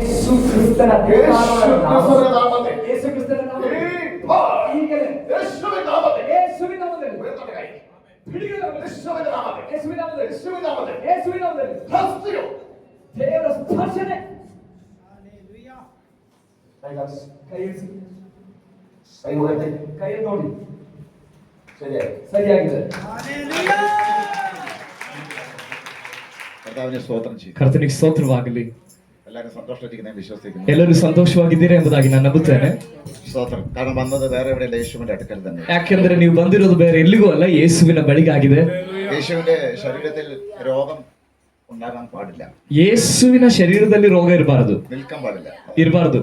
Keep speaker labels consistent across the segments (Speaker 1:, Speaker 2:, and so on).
Speaker 1: ಯೇಸು ಕ್ರಿಸ್ತನ ನಾಮದಲ್ಲಿ ಯೇಸುವಿನ ನಾಮದಲ್ಲಿ ದೇವರ ಸ್ಪರ್ಶನೆ ಕೈ ನೋಡಿ ಸರಿಯಾಗಿದೆ. ಕರ್ತನಿಗೆ ಸ್ತೋತ್ರವಾಗಲಿ. ಎಲ್ಲರೂ ಸಂತೋಷವಾಗಿದ್ದೀರಾ ಎಂಬುದಾಗಿ ನಾನು ನಂಬುತ್ತೇನೆ.
Speaker 2: കാരണം വന്നത് വേറെ എവിടെയല്ല, യേശുവിന്റെ അടുക്കൽ തന്നെ.
Speaker 1: ಯಾಕೆಂದ್ರೆ ನೀವು ಬಂದಿರೋದು ಬೇರೆ ಎಲ್ಲಿಗೂ ಅಲ್ಲ, ಯೇಸುವಿನ ಬಳಿಗಾಗಿದೆ.
Speaker 2: യേശുവിന്റെ ശരീരത്തിൽ രോഗം ഉണ്ടാകാൻ പാടില്ല.
Speaker 1: ಯೇಸುವಿನ ಶರೀರದಲ್ಲಿ ರೋಗ ಇರಬಾರದು,
Speaker 2: നിൽക്കാൻ പാടില്ല,
Speaker 1: ಇರಬಾರದು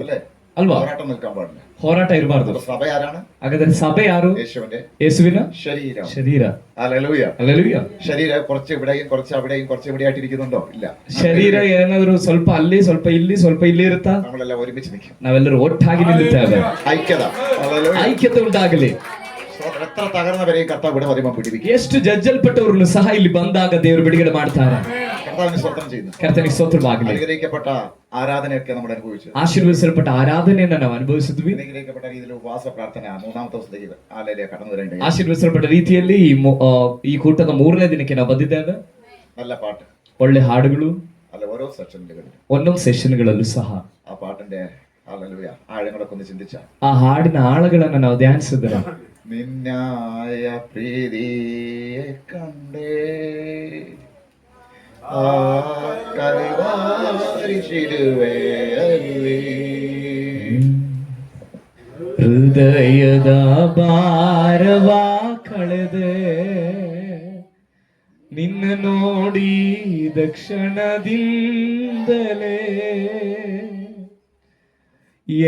Speaker 1: ಅಲ್ವಾ?
Speaker 2: ಹೋರಾಟ നിൽക്കാൻ പാടില്ല,
Speaker 1: ಹೋರಾಟ ಇರಬಾರದು.
Speaker 2: സഭ ആരാണ്?
Speaker 1: ಹಾಗಾದ್ರೆ ಸಭೆ ಯಾರು?
Speaker 2: യേശുവിന്റെ
Speaker 1: ಯೇಸುವಿನ
Speaker 2: ശരീരം.
Speaker 1: ಶರೀರ.
Speaker 2: ഹല്ലേലൂയ.
Speaker 1: ಹಲ್ಲೆಲೂಯಾ.
Speaker 2: ശരീരം കുറച്ച് ഇവിടെയും കുറച്ച് അവിടെയും കുറച്ച് ഇവിടെയായിട്ടിരിക്കുന്നുണ്ടോ? ഇല്ല.
Speaker 1: ಶರೀರ ಏನಾದ್ರು ಸ್ವಲ್ಪ ಅಲ್ಲಿ ಸ್ವಲ್ಪ ಇಲ್ಲಿ ಸ್ವಲ್ಪ ಇಲ್ಲಿ ಇರುತ್ತಾ?
Speaker 2: നമ്മളെല്ലാം ഒരുമിച്ച് നിൽക്കും,
Speaker 1: ನಾವೆಲ್ಲರೂ ಒಟ್ಟಾಗಿ ನಿಲ್ಲುತ್ತೇವೆ.
Speaker 2: ഐക്യത. ഹല്ലേലൂയ.
Speaker 1: ಐಕ್ಯತೆ ಉಂಟಾಗಲಿ.
Speaker 2: എത്ര തകർന്നവരെയും കർത്താവ് ഇവിടെ വരുമ്പോൾ പിടിപ്പിക്കും.
Speaker 1: ಎಷ್ಟು ಜಜ್ಜಲ್ಪಟ್ಟವರನ್ನು ಸಹ ಇಲ್ಲಿ ಬಂದಾಗ ದೇವರು ಬಿಡುಗಡೆ ಮಾಡ್ತಾರೆ.
Speaker 2: കർത്താവിന് സ്വന്തം ചെയ്യുന്നു.
Speaker 1: ಕರ್ತನಿಗೆ ಸ್ತೋತ್ರವಾಗಲಿ.
Speaker 2: അനുഗ്രഹിക്കപ്പെട്ട ആരാധനയൊക്കെ നമ്മൾ അനുഭവിച്ചു.
Speaker 1: ಆಶೀರ್ವದಿಸಲ್ಪಟ್ಟ ಆರಾಧನೆಯನ್ನು ನಾವು ಅನುಭವಿಸಿದ್ವಿ.
Speaker 2: അനുഗ്രഹിക്കപ്പെട്ട രീതിയിൽ ഉപവാസ പ്രാർത്ഥന മൂന്നാമത്തെ ദിവസത്തേക്ക് ആലയിലേക്ക് കടന്നു വരേണ്ടത്.
Speaker 1: ಆಶೀರ್ವದಿಸಲ್ಪಟ್ಟ ರೀತಿಯಲ್ಲಿ ಈ ಕೂಟದ 3ನೇ ದಿನಕ್ಕೆ ನಾವು ಬಂದಿದ್ದೇವೆ.
Speaker 2: നല്ല പാട്ട്,
Speaker 1: ಒಳ್ಳೆ ಹಾಡುಗಳು,
Speaker 2: അല്ല ഓരോ സെഷനുകളിലും
Speaker 1: ಒಂದೊಂದು ಸೆಷನ್ಗಳಲ್ಲೂ ಸಹ
Speaker 2: ആ പാട്ടിന്റെ ഹല്ലേലൂയ ആഴങ്ങളൊക്കെ ഒന്ന് ചിന്തിച്ച
Speaker 1: ಆ ಹಾಡಿನ ಆಳಗಳನ್ನು ನಾವು ಧ್ಯಾನಿಸಿದ್ರೆ
Speaker 2: നിന്നായ പ്രീതിയെ കണ്ടേ ആ കൽവാരി ശിലുവയല്ലേ
Speaker 1: ಹೃದಯದ ಭಾರವ ಕಳೆದೆ ನಿನ್ನ ನೋಡಿದ ಕ್ಷಣದಿಂದಲೇ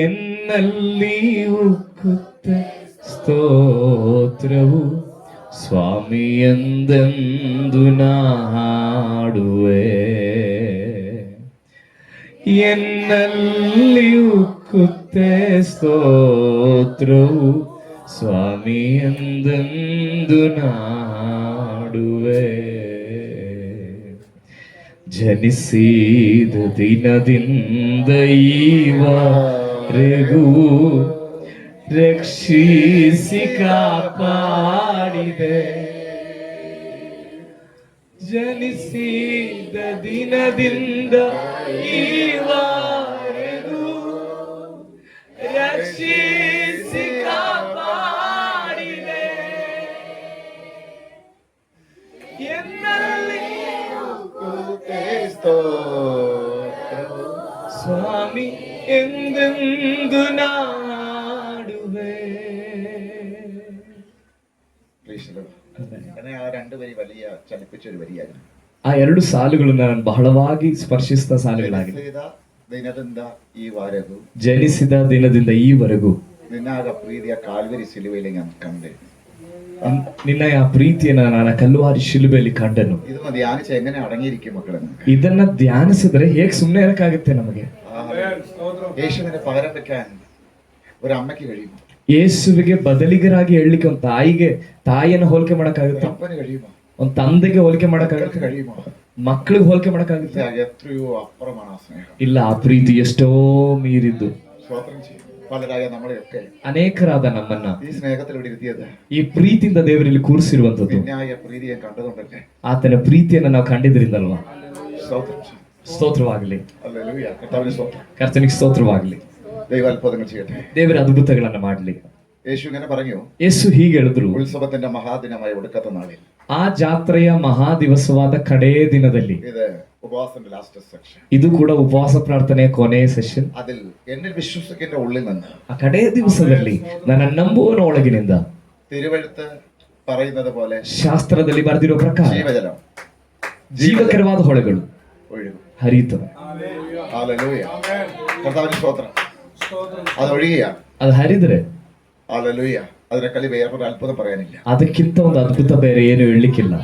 Speaker 1: ಎನ್ನಲ್ಲಿ ಉಕ್ಕುತ್ತ ಸ್ತೋತ್ರವು ಸ್ವಾಮಿಯಂದೆಂದು ನಾ ಹಾಡುವೆ. ಎನ್ನಲ್ಲಿ ಉಕ್ಕುತ್ತೆ ಸ್ತೋತ್ರವು ಸ್ವಾಮಿಯಂದೆಂದು ನಾ ಹಾಡುವೆ. ಜನಿಸಿದ ದಿನದಿಂದ ಈವರೆಗೂ ರಕ್ಷಿಸಿ ಕಾಪಾಡಿದೆ. ಜನಿಸಿದ ದಿನದಿಂದ ಈವರೆಗೂ ರಕ್ಷಿಸಿ ಕಾಪಾಡಿದೆ. ಎನ್ನಲ್ಲಿ ಸ್ವಾಮಿ ಎಂದೆಂದು ನಾಡುವೆ.
Speaker 2: ആ രണ്ട് വരി വലിയ ചലിപ്പിച്ചൊരു വരിയായിരുന്നു.
Speaker 1: ಆ ಎರಡು ಸಾಲುಗಳನ್ನು ನಾನು ಬಹಳವಾಗಿ ಸ್ಪರ್ಶಿಸಿದ ಸಾಲುಗಳಾಗಿದೆ.
Speaker 2: ದಿನದಿಂದ ಈವರೆಗೂ,
Speaker 1: ಜನಿಸಿದ ದಿನದಿಂದ ಈವರೆಗೂ
Speaker 2: ನಿನ್ನಾಗ ಪ್ರೀತಿಯ ಕಾಲ್ವರಿ ಸಿಲುವೆಯಲ್ಲಿ ನಾನು ಕಂಡೆ.
Speaker 1: ನಿನ್ನ ಆ ಪ್ರೀತಿಯನ್ನ ನಾನು ಕಲ್ಲುವಾರಿ ಶಿಲುಬೆಯಲ್ಲಿ ಕಂಡನು.
Speaker 2: ಇದನ್ನ ಧ್ಯಾನಿಸಿ ಎങ്ങനെ ಅಡങ്ങിയിരിക്കും ಮಕ್ಕಳೇ?
Speaker 1: ಇದನ್ನ ಧ್ಯಾನಿಸಿದ್ರೆ ಹೇಗೆ ಸುಮ್ಮನೆ ಇರಕ್ಕಾಗುತ್ತೆ ನಮಗೆ?
Speaker 2: യേശുവിനെ പകരം വെക്കാൻ ഒരു അമ്മയ്ക്ക് കഴിയുമോ?
Speaker 1: ಯೇಸುವಿಗೆ ಬದಲಿಗರಾಗಿ ಹೇಳಲಿಕ್ಕೆ ಒಂದು ತಾಯಿಯನ್ನು ಹೋಲಿಕೆ ಮಾಡಕ್ಕಾಗುತ್ತೆ?
Speaker 2: അപ്പന് കഴിയുമോ?
Speaker 1: ಒಂದು ತಂದೆಗೆ ಹೋಲಿಕೆ ಮಾಡಕ್ಕಾಗುತ್ತೆ?
Speaker 2: കഴിയുമೋ?
Speaker 1: ಮಕ್ಕಳಿಗೆ ಹೋಲಿಕೆ ಮಾಡಕ್ಕಾಗುತ್ತೆ?
Speaker 2: എത്രയോ അപ്പുറമാണ് ആ സ്നേഹം.
Speaker 1: ಇಲ್ಲ, ಆ ಪ್ರೀತಿ ಎಷ್ಟೋ ಮೀರಿದ್ದು.
Speaker 2: സ്തോത്രം ചെയ്യും. പലരായ നമ്മളെയൊക്കെ
Speaker 1: ಅನೇಕರಾದ ನಮ್ಮನ್ನ
Speaker 2: ഈ സ്നേഹത്തിലൂടെ ഇരുത്തിയത്
Speaker 1: ಈ ಪ್ರೀತಿಯಿಂದ ದೇವರಲ್ಲಿ ಕೂರಿಸಿರುವಂತದ್ದು
Speaker 2: നിന്നായ പ്രീതിയെ കണ്ടതുകൊണ്ടല്ലേ.
Speaker 1: ಆತನ ಪ್ರೀತಿಯನ್ನು ನಾವು ಕಂಡಿದ್ರಿಂದಲ್ವಾ?
Speaker 2: സ്തോത്രം ചെയ്യും.
Speaker 1: ಸ್ತೋತ್ರವಾಗಲಿ.
Speaker 2: ഹല്ലേലൂയ. കർത്താവിന് സ്തോത്രം.
Speaker 1: ಕರ್ತನಿಗೆ ಸ್ತೋತ್ರವಾಗಲಿ.
Speaker 2: ദൈവ അത്ഭുതങ്ങൾ ചെയ്യട്ടെ.
Speaker 1: ದೇವರ ಅದ್ಭುತಗಳನ್ನ ಮಾಡಲಿ.
Speaker 2: യേശു ഇങ്ങനെ പറഞ്ഞു,
Speaker 1: ಯೇಸು ಹೀಗೆ ಹೇಳಿದ್ರು,
Speaker 2: ഉത്സവത്തിന്റെ മഹാദിനമായ ഒടുക്കത്തെ നാളിൽ,
Speaker 1: ಆ ಜಾತ್ರೆಯ ಮಹಾ ದಿವಸವಾದ ಕಡೇ ದಿನದಲ್ಲಿ.
Speaker 2: ഇത് ഉപവാസത്തിന്റെ ലാസ്റ്റ് സെക്ഷൻ.
Speaker 1: ಇದು ಕೂಡ ಉಪವಾಸ ಪ್ರಾರ್ಥನೆಯ ಕೊನೆಯ ಸೆಷನ್.
Speaker 2: അതിൽ എന്നിൽ വിശ്വസിക്കുന്ന ഉള്ളിൽ നിന്ന്,
Speaker 1: ಆ ಕಡೇ ದಿವಸದಲ್ಲಿ ನನ್ನ ನಂಬುವನ ಒಳಗಿನಿಂದ
Speaker 2: തിരുവെഴുത്ത് പറയുന്നത് പോലെ
Speaker 1: ಶಾಸ್ತ್ರದಲ್ಲಿ ಬರೆದಿರೋ ಪ್ರಕಾರ
Speaker 2: ജീവജലം,
Speaker 1: ಜೀವಕರವಾದ ಹೊಳೆಗಳು
Speaker 2: ഒഴുകും,
Speaker 1: ಹರಿಯುತ್ತವೆ.
Speaker 2: ഹല്ലേലൂയ. കർത്താവിന് സ്തോത്രം. അത് ഒഴുകിയാണ്.
Speaker 1: ಅದು ಹರಿದ್ರೆ
Speaker 2: ഹല്ലേലൂയ. അതിനെക്കളി വേറൊരു അത്ഭുതം പറയാനില്ല.
Speaker 1: ಅದಕ್ಕಿಂತ ಒಂದು ಅದ್ಭುತ ಬೇರೆ ಏನು ಹೇಳಲಿಕ್ಕಿಲ್ಲ.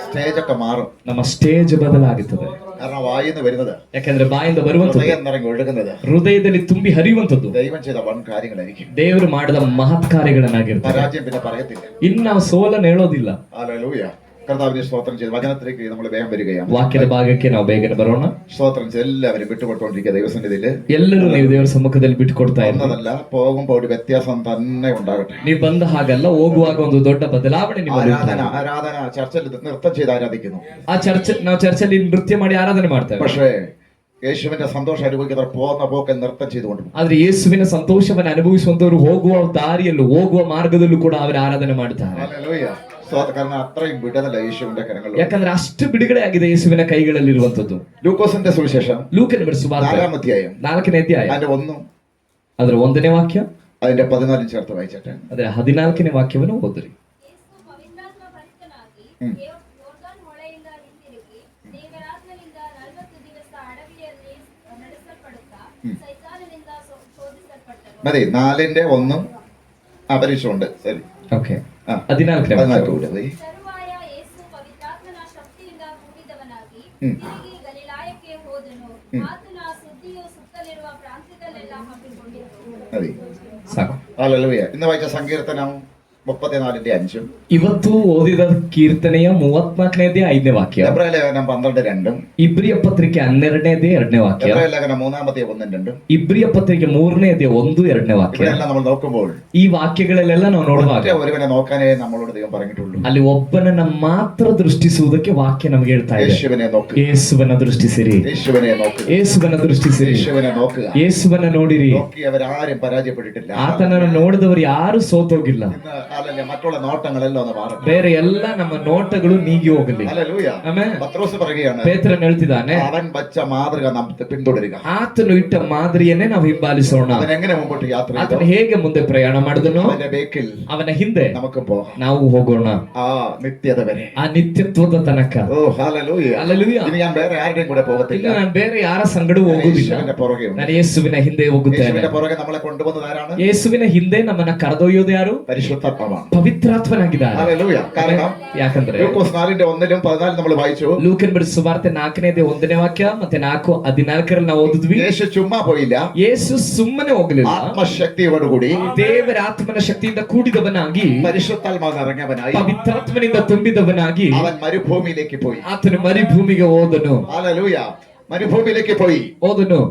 Speaker 2: സ്റ്റേജ് ഒക്കെ മാറും.
Speaker 1: ನಮ್ಮ ಸ್ಟೇಜ್ ಬದಲಾಗುತ್ತದೆ.
Speaker 2: കാരണം വായിന്ന് വരുന്നത്,
Speaker 1: ಯಾಕಂದ್ರೆ ಬಾಯಿಂದ ಬರುವಂತದ್ದು,
Speaker 2: ഹൃദയം നിറങ്ങി ഒഴുകുന്നത്
Speaker 1: ಹೃದಯದಲ್ಲಿ ತುಂಬಿ ಹರಿಯುವಂತದ್ದು
Speaker 2: ദൈവം ചെയ്ത വൻ കാര്യങ്ങളായിരിക്കും.
Speaker 1: ದೇವರು ಮಾಡಿದ ಮಹತ್ ಕಾರ್ಯಗಳನ್ನಾಗಿರ್ತದೆ.
Speaker 2: പരാജയം പിന്നെ പറയത്തില്ല.
Speaker 1: ಇನ್ನು ನಾವು ಸೋಲನ್ನು ಹೇಳೋದಿಲ್ಲ.
Speaker 2: ഹല്ലേലൂയ. കർത്താവിനെ സ്തോത്രം ചെയ്ത് വചനത്തിലേക്ക് നമ്മൾ വേഗം വരികയാണ്.
Speaker 1: ವಾಕ್ಯದ ಭಾಗಕ್ಕೆ ನಾವು ಬೇಗನೆ ಬರೋಣ.
Speaker 2: സ്തോത്രം ചെയ്ത് എല്ലാവരും വിട്ടുകൊടുത്തോണ്ടിരിക്കുക ദൈവസന്നിധിയില്.
Speaker 1: ಎಲ್ಲರೂ ನೀವು ದೇವರ ಸಮ್ಮುಖದಲ್ಲಿ ಬಿಟ್ಟುಕೊಡ್ತಾ ಇದ್ದೀರಿ.
Speaker 2: ഒന്നതല്ല, പോകുമ്പോൾ ഒരു വ്യത്യാസം തന്നെ ഉണ്ടാകട്ടെ.
Speaker 1: ನೀವು ಬಂದ ಹಾಗಲ್ಲ, ಹೋಗುವಾಗ ಒಂದು ದೊಡ್ಡ ಬದಲಾವಣೆ ನಿಮ್ಮಲ್ಲಿ
Speaker 2: ആരാധന
Speaker 1: ಉಂಟಾಗಲಿ.
Speaker 2: ആരാധന ചർച്ചയിൽ നൃത്തം ചെയ്ത് ആരാധിക്കുന്നു.
Speaker 1: ನಾವು ಚರ್ಚಲ್ಲಿ ನೃತ್ಯ ಮಾಡಿ ಆರಾಧನೆ ಮಾಡ್ತೇವೆ.
Speaker 2: പക്ഷേ യേശുവിന്റെ സന്തോഷം അനുഭവിക്കുന്നവർ പോകുന്ന പോക്കെ നൃത്തം ചെയ്തുകൊണ്ട് പോകും.
Speaker 1: ಆದ್ರೆ ಯೇಸುವಿನ ಸಂತೋಷವನ್ನು ಅನುಭವಿಸುವಂತವರು ಹೋಗುವ ದಾರಿಯಲ್ಲೂ ಹೋಗುವ ಮಾರ್ಗದಲ್ಲೂ ಕೂಡ ಅವರು ಆರಾಧನೆ ಮಾಡ್ತಾರೆ.
Speaker 2: ഹല്ലേലൂയ. കാരണം അത്രയും വിടുതല യേശുവിന്റെ കരങ്ങളിൽ.
Speaker 1: ಯಾಕಂದ್ರೆ ಅಷ್ಟು ಬಿಡುಗಡೆ ಆಗಿದೆ ಯೇಸುವಿನ ಕೈಗಳಲ್ಲಿ ಇರುವಂತದ್ದು.
Speaker 2: ലൂക്കോസിന്റെ സുവിശേഷം
Speaker 1: ಲೂಕನ ಸುವಾರ್ತೆ
Speaker 2: 4-ാം അധ്യായം
Speaker 1: 4ನೇ ಅಧ್ಯಾಯ
Speaker 2: അതിന്റെ 1
Speaker 1: ಅದರ 1ನೇ ವಾಕ್ಯ
Speaker 2: അതിന്റെ 14 ചേർത്ത് വായിച്ചിട്ട്
Speaker 1: ಅದರ 14ನೇ ವಾಕ್ಯವನ್ನು ಓದಿರಿ.
Speaker 3: ಯೇಸು ಪವಿತ್ರಾತ್ಮ ಭರಿತನಾಗಿ ಯೋರ್ದಾನ್ ಹೊಳೆಯಿಂದ ಹಿಂದಿರುಗಿ ದೇವರಾತ್ಮನಿಂದ 40 ದಿವಸ ಅಡವಿಯಲ್ಲಿ ನಡೆಸಲ್ಪಡುತ್ತಾ ಸೈತಾನನಿಂದ ಶೋಧಿಸಲ್ಪಟ್ಟನು.
Speaker 2: മതി 4ന്റെ 1 അപരിശമുണ്ട്. ശരി,
Speaker 1: ಓಕೆ.
Speaker 2: ആ.
Speaker 1: 14ನೇ ವಾಕ್ಯ.
Speaker 3: ತರುವಾಯ ಯೇಸು ಪವಿತ್ರಾತ್ಮನ ಶಕ್ತಿಯಿಂದ ಕೂಡಿದವನಾಗಿ ತಿರುಗಿ ಗಲಿಲಾಯಕ್ಕೆ ಹೋದನು. ಆತನ ಸುದ್ದಿಯು ಸುತ್ತಲಿರುವ ಪ್ರಾಂತ್ಯದಲ್ಲೆಲ್ಲ ಹಬ್ಬಿಕೊಂಡಿತು.
Speaker 2: മതി.
Speaker 1: ಸಾಕು.
Speaker 2: ഹല്ലേലൂയ. ഇന്ന് വായിച്ച സങ്കീർത്തനം 34ന്റെ 5
Speaker 1: ಇವತ್ತು ಓದಿದ ಕೀರ್ತನೆಯ 34ನೇ ಅಧ್ಯಾಯ 5ನೇ ವಾಕ್ಯ.
Speaker 2: എബ്രായ ലേഖനം 12:2
Speaker 1: ಇಬ್ರಿಯ ಪತ್ರಿಕೆ 12ನೇ ಅಧ್ಯಾಯ 2ನೇ ವಾಕ್ಯ.
Speaker 2: എബ്രായ ലേഖനം 3-ാമത്തെ 1-2
Speaker 1: ಇಬ್ರಿಯ ಪತ್ರಿಕೆ 3ನೇ ಅಧ್ಯಾಯ 1, 2ನೇ ವಾಕ್ಯ.
Speaker 2: ഇവിടെയെല്ലാം നമ്മൾ നോക്കുമ്പോൾ
Speaker 1: ಈ ವಾಕ್ಯಗಳಲ್ಲೆಲ್ಲ ನಾವು ನೋಡುವಾಗ
Speaker 2: ഒരുവനെ നോക്കാനേ നമ്മളോട് ദൈവം പറഞ്ഞിട്ടുള്ളൂ.
Speaker 1: ಅಲ್ಲಿ ಒಬ್ಬನನ್ನ ಮಾತ್ರ ದೃಷ್ಟಿಸುವುದಕ್ಕೆ ವಾಕ್ಯ ನಮಗೆ ಹೇಳ್ತಾ ಇದೆ.
Speaker 2: യേശുവിനെ നോക്കുക,
Speaker 1: ಯೇಸುವನ್ನ ದೃಷ್ಟಿಸಿರಿ,
Speaker 2: യേശുവിനെ നോക്കുക,
Speaker 1: ಯೇಸುವನ್ನ ದೃಷ್ಟಿಸಿರಿ,
Speaker 2: യേശുവിനെ നോക്കുക.
Speaker 1: ಯೇಸುವನ್ನ ನೋಡಿರಿ.
Speaker 2: നോക്കിയവരാരും പരാജയപ്പെട്ടിട്ടില്ല.
Speaker 1: ಆತನನ್ನು ನೋಡಿದವರು ಯಾರು ಸೋತೋಗಿಲ್ಲ.
Speaker 2: ഇന്ന് അല്ലല്ലേ മറ്റുള്ള നോട്ടങ്ങളെല്ലാം ഒന്ന് മാറും.
Speaker 1: ಬೇರೆ ಎಲ್ಲ ನಮ್ಮ ನೋಟಗಳು ನೀಗಿ ಹೋಗಲಿ.
Speaker 2: ഹല്ലേലൂയ.
Speaker 1: ಆಮೆನ್.
Speaker 2: പത്രോസ് പറയുകയാണ്,
Speaker 1: ಪೇತ್ರನು ಹೇಳ್ತಿದ್ದಾನೆ,
Speaker 2: അവൻ വച്ച മാതൃക നാം പിന്തുടരുക.
Speaker 1: ಆತನು ಇಟ್ಟ ಮಾದರಿಯನ್ನೇ ನಾವು ಹಿಂಬಾಲಿಸೋಣ.
Speaker 2: അവൻ എങ്ങനെ മുമ്പോട്ട് യാത്ര ചെയ്തു,
Speaker 1: ಆತನು ಹೇಗೆ ಮುಂದೆ ಪ್ರಯಾಣ ಮಾಡಿದನೋ
Speaker 2: അവന്റെ ബേക്കിൽ
Speaker 1: ಅವನ ಹಿಂದೆ
Speaker 2: നമുക്ക് പോകാം.
Speaker 1: ನಾವು ಹೋಗೋಣ,
Speaker 2: ആ നിത്യത വരെ.
Speaker 1: ಆ ನಿತ್ಯತ್ವದ ತನಕ.
Speaker 2: ഓ ഹല്ലേലൂയ.
Speaker 1: ಹಲ್ಲೆಲೂಯಾ.
Speaker 2: ഇനി ഞാൻ വേറെ ആരുടെയും കൂടെ
Speaker 1: ಇಲ್ಲ,
Speaker 2: പോകത്തില്ല.
Speaker 1: ನಾನು ಬೇರೆ ಯಾರ ಸಂಗಡ ಹೋಗುದಿಲ್ಲ.
Speaker 2: യേശുവിന്റെ പുറകെ ഉണ്ട്.
Speaker 1: ನಾನು ಯೇಸುವಿನ ಹಿಂದೆ ಹೋಗುತ್ತೇನೆ.
Speaker 2: യേശുവിന്റെ പുറകെ നമ്മളെ കൊണ്ടുവന്നത് ആരാണ്?
Speaker 1: ಯೇಸುವಿನ ಹಿಂದೆ ನಮ್ಮನ್ನ ಕರೆದೊಯ್ಯೋದು ಯಾರು?
Speaker 2: പരിശുദ്ധാത്മാവാണ്.
Speaker 1: ಪವಿತ್ರಾತ್ಮನಾಗಿದ್ದಾರೆ.
Speaker 2: ഹല്ലേലൂയ. കാരണം
Speaker 1: ಯಾಕಂದ್ರೆ
Speaker 2: ലൂക്കോസ് 4:1-ലും 14 നമ്മൾ വായിച്ചു.
Speaker 1: ಲೂಕನ್ ಬರೆದ ಸುವಾರ್ತೆ 4ನೇ ಅಧ್ಯಾಯ 1ನೇ ವಾಕ್ಯ ಮತ್ತೆ 4:14 ನಾವು ಓದಿದ್ವಿ.
Speaker 2: യേശു ചുമ്മാ പോയില്ല,
Speaker 1: ಯೇಸು ಸುಮ್ಮನೆ ಹೋಗಲಿಲ್ಲ.
Speaker 2: ആത്മശക്തിയോടുകൂടി
Speaker 1: ದೇವರಾತ್ಮನ ಶಕ್ತಿಯಿಂದ ಕೂಡಿದವನಾಗಿ,
Speaker 2: പരിശുദ്ധാത്മാവ് ഇറങ്ങിയവനായി
Speaker 1: ಪವಿತ್ರಾತ್ಮನಿಂದ ತುಂಬಿದವನಾಗಿ
Speaker 2: അവൻ മരുഭൂമിയിലേക്ക് പോയി.
Speaker 1: ಆತನು ಮರುಭೂಮಿಗೆ ಹೋದನು.
Speaker 2: ഹല്ലേലൂയ. മരുഭൂമിയിലേക്ക് പോയി.
Speaker 1: ಹೋದನು.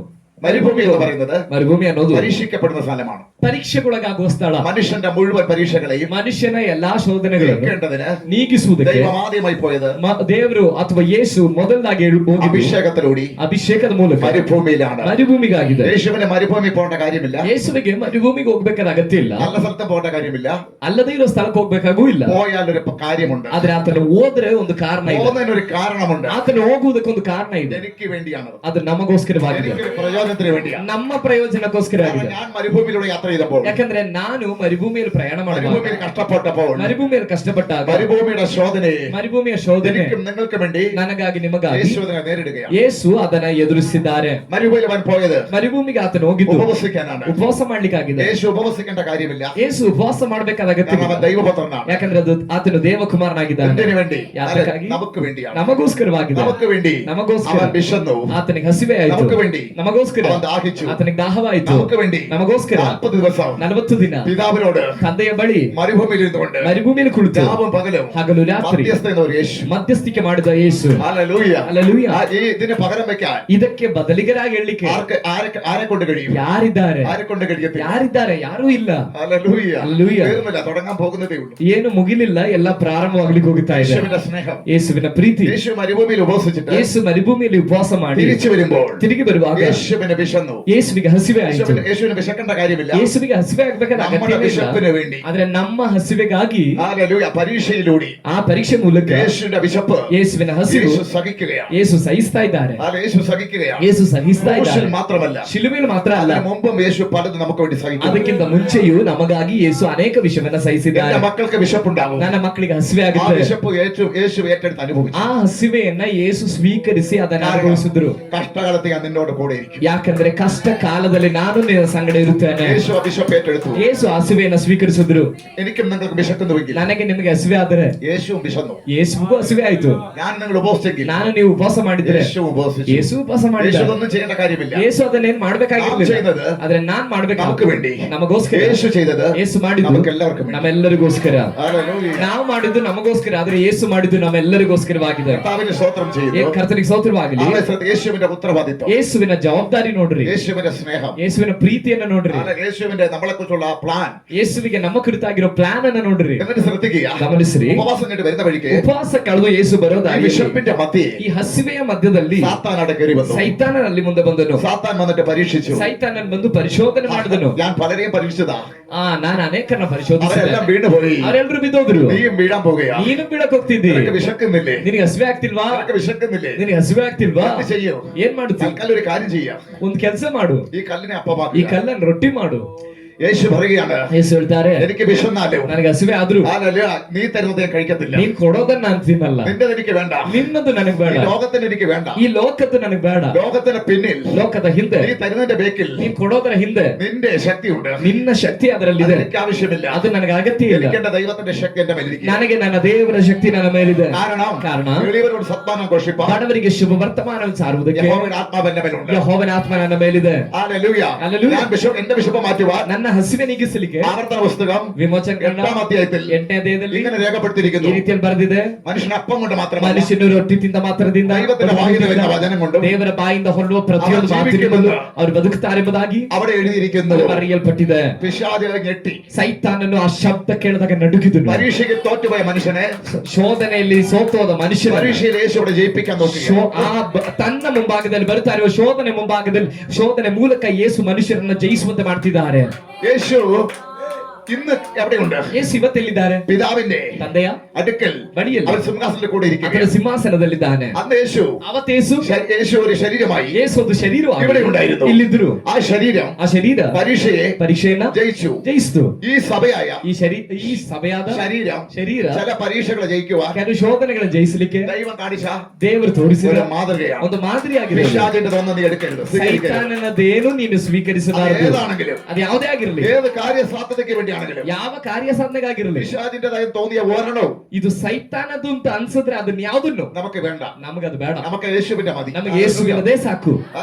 Speaker 2: മരുഭൂമി എന്ന് പറയുന്നത്
Speaker 1: ಮರುಭೂಮಿ ಅನ್ನೋದು
Speaker 2: പരീക്ഷിക്കപ്പെടുന്ന സ്ഥലമാണ്.
Speaker 1: ಪರೀಕ್ಷೆಗೊಳಗಾಗುವ ಸ್ಥಳ.
Speaker 2: മനുഷ്യന്റെ മുഴുവൻ പരീക്ഷകളെയും
Speaker 1: ಮನುಷ್ಯನ ಎಲ್ಲಾ ಶೋಧನೆಗಳನ್ನು
Speaker 2: നീക്കേണ്ടതിന്
Speaker 1: ನೀಗಿಸುವುದಕ್ಕೆ
Speaker 2: ദൈവം ആദ്യമായി പോയത്
Speaker 1: ದೇವರು ಅಥವಾ ಯೇಸು ಮೊದಲಾಗಿ ಹೋಗಿ
Speaker 2: അഭിഷേകത്തിലൂടെ
Speaker 1: ಅಭಿಷೇಕದ ಮೂಲಕ
Speaker 2: മരുഭൂമിയിലാണ്.
Speaker 1: ಮರುಭೂಮಿಗಾಗಿದೆ.
Speaker 2: യേശുവിന് മരുഭൂമി പോകേണ്ട കാര്യമില്ല.
Speaker 1: ಯೇಸುವಿಗೆ ಮರುಭೂಮಿಗೆ ಹೋಗ್ಬೇಕಾದ ಅಗತ್ಯ ಇಲ್ಲ.
Speaker 2: നല്ല സ്ഥലത്ത് പോകേണ്ട കാര്യമില്ല.
Speaker 1: ಅಲ್ಲದೆ ಇರೋ ಸ್ಥಳಕ್ಕೆ ಹೋಗ್ಬೇಕಾಗೂ ಇಲ್ಲ.
Speaker 2: പോയാൽ ഒരു കാര്യമുണ്ട്.
Speaker 1: ಆದ್ರೆ ಆತನ ಹೋದ್ರೆ ಒಂದು ಕಾರಣ ಇದೆ.
Speaker 2: പോകുന്നതിന് ഒരു കാരണമുണ്ട്.
Speaker 1: ಆತನ ಹೋಗುವುದಕ್ಕೆ ಒಂದು ಕಾರಣ ಇದೆ.
Speaker 2: എനിക്ക് വേണ്ടിയാണ്,
Speaker 1: ಅದು ನಮಗೋಸ್ಕರವಾಗಿದೆ,
Speaker 2: എനിക്കൊരു പ്രയോജനത്തിന് വേണ്ടിയാണ്.
Speaker 1: ನಮ್ಮ ಪ್ರಯೋಜನಕ್ಕೋಸ್ಕರ ಆಗಿದೆ.
Speaker 2: ഞാൻ മരുഭൂമിയിലൂടെ യാത്ര ചെയ്തപ്പോൾ,
Speaker 1: ಯಾಕಂದ್ರೆ ನಾನು ಮರುಭೂಮಿಯಲ್ಲಿ ಪ್ರಯಾಣ ಮಾಡುವಾಗ,
Speaker 2: മരുഭൂമിയിൽ കഷ്ടപ്പെട്ടപ്പോൾ,
Speaker 1: ಮರುಭೂಮಿಯಲ್ಲಿ ಕಷ್ಟಪಟ್ಟಾಗ,
Speaker 2: മരുഭൂമിയുടെ ശോധനയെ
Speaker 1: ಮರುಭೂಮಿಯ ಶೋಧನೆ
Speaker 2: എനിക്കും നിങ്ങൾക്ക് വേണ്ടി
Speaker 1: ನನಗಾಗಿ ನಿಮಗಾಗಿ
Speaker 2: യേശു അതിനെ നേരിടുകയാണ്.
Speaker 1: ಯೇಸು ಅದನ್ನ ಎದುರಿಸಿದ್ದಾರೆ.
Speaker 2: മരുഭൂമിയിൽ അവൻ പോയത്
Speaker 1: ಮರುಭೂಮಿಗೆ ಆತನು ಹೋಗಿದ್ದು
Speaker 2: ഉപവസിക്കാനാണ്.
Speaker 1: ಉಪವಾಸ ಮಾಡ್ಲಿಕ್ಕಾಗಿದೆ.
Speaker 2: യേശു ഉപവസിക്കേണ്ട കാര്യമില്ല.
Speaker 1: ಯೇಸು ಉಪವಾಸ ಮಾಡಬೇಕಾದ ಅಗತ್ಯ
Speaker 2: കാരണം അവൻ
Speaker 1: ಇಲ್ಲ.
Speaker 2: ദൈവപുത്രനാണ്.
Speaker 1: ಯಾಕಂದ್ರೆ ಅದು ಆತನು ದೇವಕುಮಾರನಾಗಿದ್ದಾನೆ.
Speaker 2: എന്തിനു വേണ്ടി?
Speaker 1: ಯಾತಕ್ಕಾಗಿ?
Speaker 2: നമുക്ക് വേണ്ടിയാണ്.
Speaker 1: ನಮಗೋಸ್ಕರವಾಗಿದೆ.
Speaker 2: നമുക്ക് വേണ്ടി
Speaker 1: ನಮಗೋಸ್ಕರ.
Speaker 2: അവൻ വിശന്നു.
Speaker 1: ಆತನಿಗೆ ಹಸಿವೆ ಆಯ್ತು.
Speaker 2: നമുക്ക് വേണ്ടി
Speaker 1: ನಮಗೋಸ್ಕರ.
Speaker 2: അവൻ ദാഹിച്ചു.
Speaker 1: ಆತನಿಗೆ ದಾಹವಾಯಿತು.
Speaker 2: നമുക്ക് വേണ്ടി
Speaker 1: ನಮಗೋಸ್ಕರ
Speaker 2: 40 ദിവസം
Speaker 1: 40 ದಿನ
Speaker 2: പിതാവിനോട്
Speaker 1: ತಂದೆಯ ಬಳಿ
Speaker 2: മരുഭൂമിയിൽ ഇരുന്നുകൊണ്ട്
Speaker 1: ಮರುಭೂಮಿಯಲ್ಲಿ ಕುಳಿತು
Speaker 2: രാവും പകലും
Speaker 1: ಹಗಲು ರಾತ್ರಿ
Speaker 2: മധ്യസ്ഥ എന്ന ഒരു യേശു.
Speaker 1: ಮಧ್ಯಸ್ಥಿಕೆ ಮಾಡಿದ ಯೇಸು.
Speaker 2: ഹല്ലേലൂയ.
Speaker 1: ಹಲ್ಲೆಲೂಯಾ.
Speaker 2: ഈ ഇതിന് പകരം വെക്കാൻ
Speaker 1: ಇದಕ್ಕೆ ಬದಲಿಗರಾಗಿ ಹೇಳಲಿಕ್ಕೆ
Speaker 2: ആരെ കൊണ്ട് കഴിയും?
Speaker 1: ಯಾರಿದ್ದಾರೆ?
Speaker 2: ആരെ കൊണ്ട് കഴിയത്തില്ല.
Speaker 1: ಯಾರಿದ್ದಾರೆ? ಯಾರೂ ಇಲ್ಲ.
Speaker 2: ഹല്ലേലൂയ.
Speaker 1: ഹല്ലേലൂയ.
Speaker 2: തീർന്നില്ല, തുടങ്ങാൻ പോകുന്നതേ ഉള്ളൂ.
Speaker 1: ಏನು ಮುಗಿಲಿಲ್ಲ, ಎಲ್ಲ ಪ್ರಾರಂಭವಾಗ್ಲಿಕ್ಕೆ ಹೋಗ್ತಾ ಇದೆ.
Speaker 2: യേശുവിന്റെ സ്നേഹം,
Speaker 1: ಯೇಸುವಿನ ಪ್ರೀತಿ.
Speaker 2: യേശു മരുഭൂമിയിൽ ഉപവസിച്ചിട്ട്
Speaker 1: ಯೇಸು ಮರುಭೂಮಿಯಲ್ಲಿ ಉಪವಾಸ ಮಾಡಿ
Speaker 2: തിരിച്ചു വരുമ്പോൾ
Speaker 1: ತಿರುಗಿ ಬರುವಾಗ
Speaker 2: യേശുവിന് വിശന്നു.
Speaker 1: ಯೇಸುವಿಗೆ ಹಸಿವೆ ಆಯಿತು.
Speaker 2: യേശുവിന് വിശക്കേണ്ട കാര്യമില്ല.
Speaker 1: ಯೇಸುವಿಗೆ ಹಸಿವೆ ಆಗ್ಬೇಕಾದ
Speaker 2: നമ്മുടെ
Speaker 1: ಅಗತ್ಯ ಇಲ್ಲ.
Speaker 2: വിശപ്പിന് വേണ്ടി,
Speaker 1: ಆದ್ರೆ ನಮ್ಮ ಹಸಿವೆಗಾಗಿ
Speaker 2: ഹല്ലേലൂയ, പരീക്ഷയിലൂടെ
Speaker 1: ಆ ಪರೀಕ್ಷೆ ಮೂಲಕ
Speaker 2: യേശുവിന്റെ വിശപ്പ്
Speaker 1: ಯೇಸುವಿನ ಹಸಿವು
Speaker 2: യേശു സഹിക്കുകയാണ്.
Speaker 1: ಯೇಸು ಸಹಿಸ್ತಾ ಇದ್ದಾರೆ.
Speaker 2: യേശു സഹിക്കുകയാണ്.
Speaker 1: ಯೇಸು ಸಹಿಸ್ತಾ
Speaker 2: ക്രൂശിൽ
Speaker 1: ಇದ್ದಾರೆ.
Speaker 2: മാത്രമല്ല,
Speaker 1: ಶಿಲುಬೆಯಲ್ಲಿ ಮಾತ್ರ ಅಲ್ಲ,
Speaker 2: അതിന് മുമ്പും യേശു പലതും നമുക്ക് വേണ്ടി സഹിക്കുന്നു.
Speaker 1: ಅದಕ್ಕಿಂತ ಮುಂಚೆಯೂ ನಮಗಾಗಿ ಯೇಸು ಅನೇಕ ವಿಷಯವನ್ನ ಸಹಿಸಿದ್ದಾರೆ.
Speaker 2: എന്റെ മക്കൾക്ക് വിശപ്പുണ്ടാകും.
Speaker 1: ನನ್ನ ಮಕ್ಕಳಿಗೆ ಹಸಿವೆ
Speaker 2: ആ
Speaker 1: ಆಗುತ್ತೆ.
Speaker 2: വിശപ്പ് യേശു ഏറ്റെടുത്ത് അനുഭവിച്ചു.
Speaker 1: ಆ ಹಸಿವೆಯನ್ನ ಯೇಸು ಸ್ವೀಕರಿಸಿ ಅದನ್ನ ಅನುಭವಿಸಿದ್ರು.
Speaker 2: കഷ്ടകാലത്ത് ഞാൻ നിന്നോട് കൂടെ ഇരിക്കും.
Speaker 1: ಯಾಕಂದ್ರೆ ಕಷ್ಟ ಕಾಲದಲ್ಲಿ ನಾನು ನಿನ್ನ ಸಂಗಡ ಇರುತ್ತೇನೆ.
Speaker 2: യേശു ആ വിശപ്പ് ഏറ്റെടുത്തു.
Speaker 1: ಯೇಸು ಹಸಿವೆಯನ್ನ ಸ್ವೀಕರಿಸಿದ್ರು.
Speaker 2: എനിക്കും നിങ്ങൾക്ക് വിശക്കുന്നുവെങ്കിൽ
Speaker 1: ನನಗೆ ನಿಮಗೆ ಹಸಿವೆ ಆದರೆ
Speaker 2: യേശുവും വിശന്നു.
Speaker 1: ಯೇಸುವಿಗೂ ಹಸಿವೆ ಆಯ್ತು.
Speaker 2: ഞാൻ നിങ്ങൾ ഉപവസിച്ചെങ്കിൽ
Speaker 1: ನಾನು ನೀವು ಉಪವಾಸ ಮಾಡಿದ್ರೆ
Speaker 2: യേശു ഉപവസിച്ചു.
Speaker 1: ಯೇಸು ಉಪವಾಸ ಮಾಡಿದ.
Speaker 2: യേശു ഒന്നും ചെയ്യേണ്ട കാര്യമില്ല.
Speaker 1: ಯೇಸು ಅದನ್ನೇನ್ ಮಾಡ್ಬೇಕಾಗಿರ್ಲಿಲ್ಲ. ಆದ್ರೆ ನಾನ್
Speaker 2: നമുക്ക്
Speaker 1: ಮಾಡ್ಬೇಕಾಗಿತ್ತು
Speaker 2: വേണ്ടി
Speaker 1: ನಮಗೋಸ್ಕರ.
Speaker 2: യേശു ചെയ്തത്
Speaker 1: ಯೇಸು ಮಾಡಿದ್ದು
Speaker 2: നമുക്കെല്ലാവർക്കും വേണ്ടി.
Speaker 1: ನಮ್ಮೆಲ್ಲರಿಗೋಸ್ಕರ.
Speaker 2: ഹല്ലേലൂയ.
Speaker 1: ನಾವು ಮಾಡಿದ್ದು ನಮಗೋಸ್ಕರ, ಆದ್ರೆ ಯೇಸು ಮಾಡಿದ್ದು ನಮ್ಮೆಲ್ಲರಿಗೋಸ್ಕರವಾಗಿದೆ.
Speaker 2: കർത്താവിനെ സ്തോത്രം ചെയ്യുന്നു.
Speaker 1: ಕರ್ತನಿಗೆ ಸ್ತೋತ್ರವಾಗಲಿ.
Speaker 2: യേശുവിന്റെ ഉത്തരവാദിത്വം,
Speaker 1: ಯೇಸುವಿನ ಜವಾಬ್ದಾರಿ ನೋಡ್ರಿ,
Speaker 2: യേശുവിന്റെ സ്നേഹം,
Speaker 1: ಯೇಸುವಿನ ಪ್ರೀತಿಯನ್ನ ನೋಡ್ರಿ,
Speaker 2: യേശുവിന്റെ നമ്മളെ കുറിച്ചുള്ള പ്ലാൻ,
Speaker 1: ಯೇಸುವಿಗೆ ನಮ್ಮ ಕುರಿತಾಗಿರೋ ಪ್ಲಾನ್ ಅನ್ನ ನೋಡ್ರಿ.
Speaker 2: എന്നിട്ട് ശ്രദ്ധിക്കുക.
Speaker 1: ಗಮನಿಸ್ರಿ,
Speaker 2: ഉപവാസം കഴിഞ്ഞ് വരുന്ന വഴിക്ക്
Speaker 1: ಉಪವಾಸ ಕಳೆದು ಯೇಸು
Speaker 2: ഈ
Speaker 1: ಬರೋದಾಗಿ
Speaker 2: വിശപ്പിന്റെ മധ്യേ
Speaker 1: ಈ ಹಸಿವೆಯ ಮಧ್ಯದಲ್ಲಿ
Speaker 2: സാത്താൻ കയറി വന്നു.
Speaker 1: ಸೈತಾನನಲ್ಲಿ ಮುಂದೆ ಬಂದನು.
Speaker 2: സാത്താൻ വന്നിട്ട് പരീക്ഷിച്ചു.
Speaker 1: ಸೈತಾನನ್ ಬಂದು ಪರಿಶೋಧನೆ ಮಾಡಿದನು.
Speaker 2: ഞാൻ പലരെയും പരീക്ഷിച്ചതാ,
Speaker 1: ನಾನು ಅನೇಕರನ್ನ ಪರಿಶೋಧಿಸಿದೆ,
Speaker 2: അവരെല്ലാം വീണുപോയി.
Speaker 1: ಅವರೆಲ್ಲರೂ ಬಿದ್ದೋದ್ರು.
Speaker 2: നീയും വീഴാൻ പോകുകയാ.
Speaker 1: ನೀನು ಬೀಳಕ್ ಹೋಗ್ತಿದ್ದಿ.
Speaker 2: നിനക്ക് വിശക്കുന്നില്ലേ?
Speaker 1: ನಿನಗೆ ಹಸಿವೆ ಆಗ್ತಿಲ್ವಾ?
Speaker 2: നിനക്ക് വിശക്കുന്നില്ലേ?
Speaker 1: ನಿನಗೆ ಹಸಿವೆ ಆಗ್ತಿಲ್ವಾ?
Speaker 2: എന്ത് ചെയ്യും?
Speaker 1: ಏನ್ ಮಾಡುತ್ತಿ?
Speaker 2: തൽക്കാലം ഒരു കാര്യം ചെയ്യാം.
Speaker 1: ಒಂದ್ ಕೆಲಸ ಮಾಡು,
Speaker 2: ഈ കല്ലിനെ
Speaker 1: ಈ
Speaker 2: അപ്പമാക്കുക.
Speaker 1: ಕಲ್ಲನ್ನು ರೊಟ್ಟಿ ಮಾಡು.
Speaker 2: യേശു പറയുകയാണ്,
Speaker 1: ಯೇಸು ಹೇಳ್ತಾರೆ,
Speaker 2: എനിക്ക് വിശന്നാലോ
Speaker 1: ನನಗೆ ಹಸಿವೆ ಆದ್ರೂ
Speaker 2: നീ തരുന്നത് ഞാൻ കഴിക്കത്തില്ല.
Speaker 1: ನೀನ್ ಕೊಡೋದನ್ನ ನಾನು ತಿನ್ನಲ್ಲ.
Speaker 2: നിന്റെ എനിക്ക് വേണ്ട,
Speaker 1: ನಿನ್ನದು ನನಗ್ ಬೇಡ,
Speaker 2: ഈ ലോകത്തിന് എനിക്ക് വേണ്ട.
Speaker 1: ಈ ಲೋಕದ್ದು ನನಗ್ ಬೇಡ.
Speaker 2: ലോകത്തിന് പിന്നിൽ,
Speaker 1: ಲೋಕದ ಹಿಂದೆ,
Speaker 2: നീ തരുന്നതിന്റെ ബേക്കിൽ
Speaker 1: ನೀನ್ ಕೊಡೋದರ ಹಿಂದೆ
Speaker 2: നിന്റെ ശക്തിയുണ്ട്.
Speaker 1: ನಿನ್ನ ಶಕ್ತಿ ಅದರಲ್ಲಿದೆ.
Speaker 2: എനിക്ക് ആവശ്യമില്ല.
Speaker 1: ಅದು ನನಗೆ ಅಗತ್ಯ ಇಲ್ಲ.
Speaker 2: എനിക്ക് എന്റെ ദൈവത്തിന്റെ ശക്തി എന്റെ മേലിരിക്കും.
Speaker 1: ನನಗೆ ನನ್ನ ದೇವರ ಶಕ್ತಿ ನನ್ನ ಮೇಲಿದೆ.
Speaker 2: ಕಾರಣ ಎളിയവരോട് സത്മാനം ഘോഷിപ്പാൻ,
Speaker 1: ಬಡವರಿಗೆ ಶುಭ ವರ್ತಮಾನವನ್ನು ಸಾರುವುದಕ್ಕೆ
Speaker 2: യഹോവയുടെ ആത്മാവ് എന്റെ മേലുണ്ട്.
Speaker 1: ಯೆಹೋವನ ಆತ್ಮ ನನ್ನ ಮೇಲಿದೆ.
Speaker 2: ഹല്ലേലൂയ.
Speaker 1: ഹല്ലേലൂയ.
Speaker 2: ഞാൻ എന്റെ വിശപ്പ് മാറ്റുവാൻ
Speaker 1: ನನ್ನ ಹಸಿವೆ ನೀಗಿಸಲಿಕ್ಕೆ
Speaker 2: ആവർത്തന പുസ്തകം
Speaker 1: ವಿಮೋಚನ
Speaker 2: 8-ാം അധ്യായത്തിൽ
Speaker 1: 8ನೇ ಅಧ್ಯಾಯದಲ್ಲಿ
Speaker 2: ഇങ്ങനെ രേഖപ്പെടുത്തിയിരിക്കുന്നു.
Speaker 1: ಈ ರೀತಿಯಲ್ಲಿ ಬರೆದಿದೆ,
Speaker 2: മനുഷ്യൻ അപ്പം കൊണ്ട് മാത്രമല്ല,
Speaker 1: ಮನುಷ್ಯನು ರೊಟ್ಟಿ ತಿಂದ ಮಾತ್ರದಿಂದ,
Speaker 2: ദൈവത്തിന്റെ വായിൽ നിന്ന് വരുന്ന വചനം കൊണ്ടും
Speaker 1: ದೇವರ ಬಾಯಿಂದ ಹೊರಡುವ ಪ್ರತಿಯೊಂದು ಮಾತಿನಿಂದಲೂ ಅವರು ಬದುಕುತ್ತಾರೆ ಎಂಬುದಾಗಿ
Speaker 2: അവിടെ എഴുതിയിരിക്കുന്നു.
Speaker 1: ಬರೆಯಲ್ಪಟ್ಟಿದೆ.
Speaker 2: പിശാച് ഞെട്ടി,
Speaker 1: ಸೈತಾನನು ಆ ಶಬ್ದ ಕೇಳಿದಾಗ ನಡುಗಿದನು.
Speaker 2: പരീക്ഷയ്ക്ക് തോറ്റുപോയ മനുഷ്യനെ
Speaker 1: ಶೋಧನೆಯಲ್ಲಿ ಸೋತೋದ ಮನುಷ್ಯನ
Speaker 2: പരീക്ഷയിൽ യേശുവിടെ ജയിപ്പിക്കാൻ നോക്കി.
Speaker 1: ತನ್ನ ಮುಂಭಾಗದಲ್ಲಿ ಬರ್ತಾ ಇರುವ ಶೋಧನೆ ಮುಂಭಾಗದಲ್ಲಿ, ಶೋಧನೆ ಮೂಲಕ ಯೇಸು ಮನುಷ್ಯರನ್ನ ಜಯಿಸುವಂತೆ ಮಾಡ್ತಿದ್ದಾರೆ.
Speaker 2: യേശു ഇന്ന് എവിടെയുണ്ട്?
Speaker 1: ಯೇಸು ಇವತ್ತೆಲ್ಲಿದ್ದಾರೆ?
Speaker 2: പിതാവിന്റെ
Speaker 1: ತಂದೆಯ
Speaker 2: അടുക്കൽ,
Speaker 1: ಬಳಿಯಲ್ಲಿ,
Speaker 2: അവൻ സിംഹാസനത്തിൽ കൂടെ
Speaker 1: ಆತನ
Speaker 2: ഇരിക്കുകയാണ്.
Speaker 1: ಸಿಂಹಾಸನದಲ್ಲಿದ್ದಾನೆ.
Speaker 2: അന്ന് യേശു
Speaker 1: യേಸು
Speaker 2: ഒരു ശരീരമായി
Speaker 1: ಯೇಸು ಒಂದು ಶರೀರವಾಗಿ
Speaker 2: ഇവിടെ ഉണ്ടായിരുന്നു.
Speaker 1: ಇಲ್ಲಿದ್ರು.
Speaker 2: ആ ശരീരം
Speaker 1: ಆ ಶರೀರ
Speaker 2: പരീക്ഷയെನ್ನ ജയിച്ചു. ഈ സഭയായ
Speaker 1: ಈ ಸಭೆಯಾದ
Speaker 2: ശരീര ചില പരീക്ഷകളെ ജയിക്കുവാൻ
Speaker 1: ಕೆಲವು ಶೋಧನೆಗಳನ್ನು ಜಯಿಸಲಿಕ್ಕೆ
Speaker 2: ദൈവം കാണിച്ച
Speaker 1: ದೇವರು ತೋರಿಸಿದ
Speaker 2: ഒരു മാതൃകയാണ്.
Speaker 1: ಒಂದು ಮಾದರಿಯಾಗಿದೆ.
Speaker 2: പിശാചിന്റെ തോന്നുന്ന നീ എടുക്കരുത്, സ്വീകരിക്കരുത്.
Speaker 1: ಸೈತಾನನದೇನು ನೀನು ಸ್ವೀಕರಿಸಬಾರದು.
Speaker 2: ഏതാണെങ്കിലും,
Speaker 1: ಅದು ಯಾವುದೇ ಆಗಿರಲಿ,
Speaker 2: ഏത് കാര്യസാധ്യതയ്ക്ക് വേണ്ടിയാണെങ്കിലും,
Speaker 1: ಯಾವ ಕಾರ್ಯ ಸಾಧನೆಗಾಗಿರಲಿ,
Speaker 2: പിശാചിന്റേതായി തോന്നിയ ഒരെണ്ണവും
Speaker 1: ಇದು ಸೈತಾನದು ಅಂತ ಅನ್ಸಿದ್ರೆ ಅದನ್ನ ಯಾವುದನ್ನು
Speaker 2: നമുക്ക് വേണ്ട.
Speaker 1: ನಮಗದು ಬೇಡ.
Speaker 2: നമുക്ക് യേശുവിന്റെ മതി.
Speaker 1: ನಮಗೆ ಯೇಸುವಿನದೇ ಸಾಕು.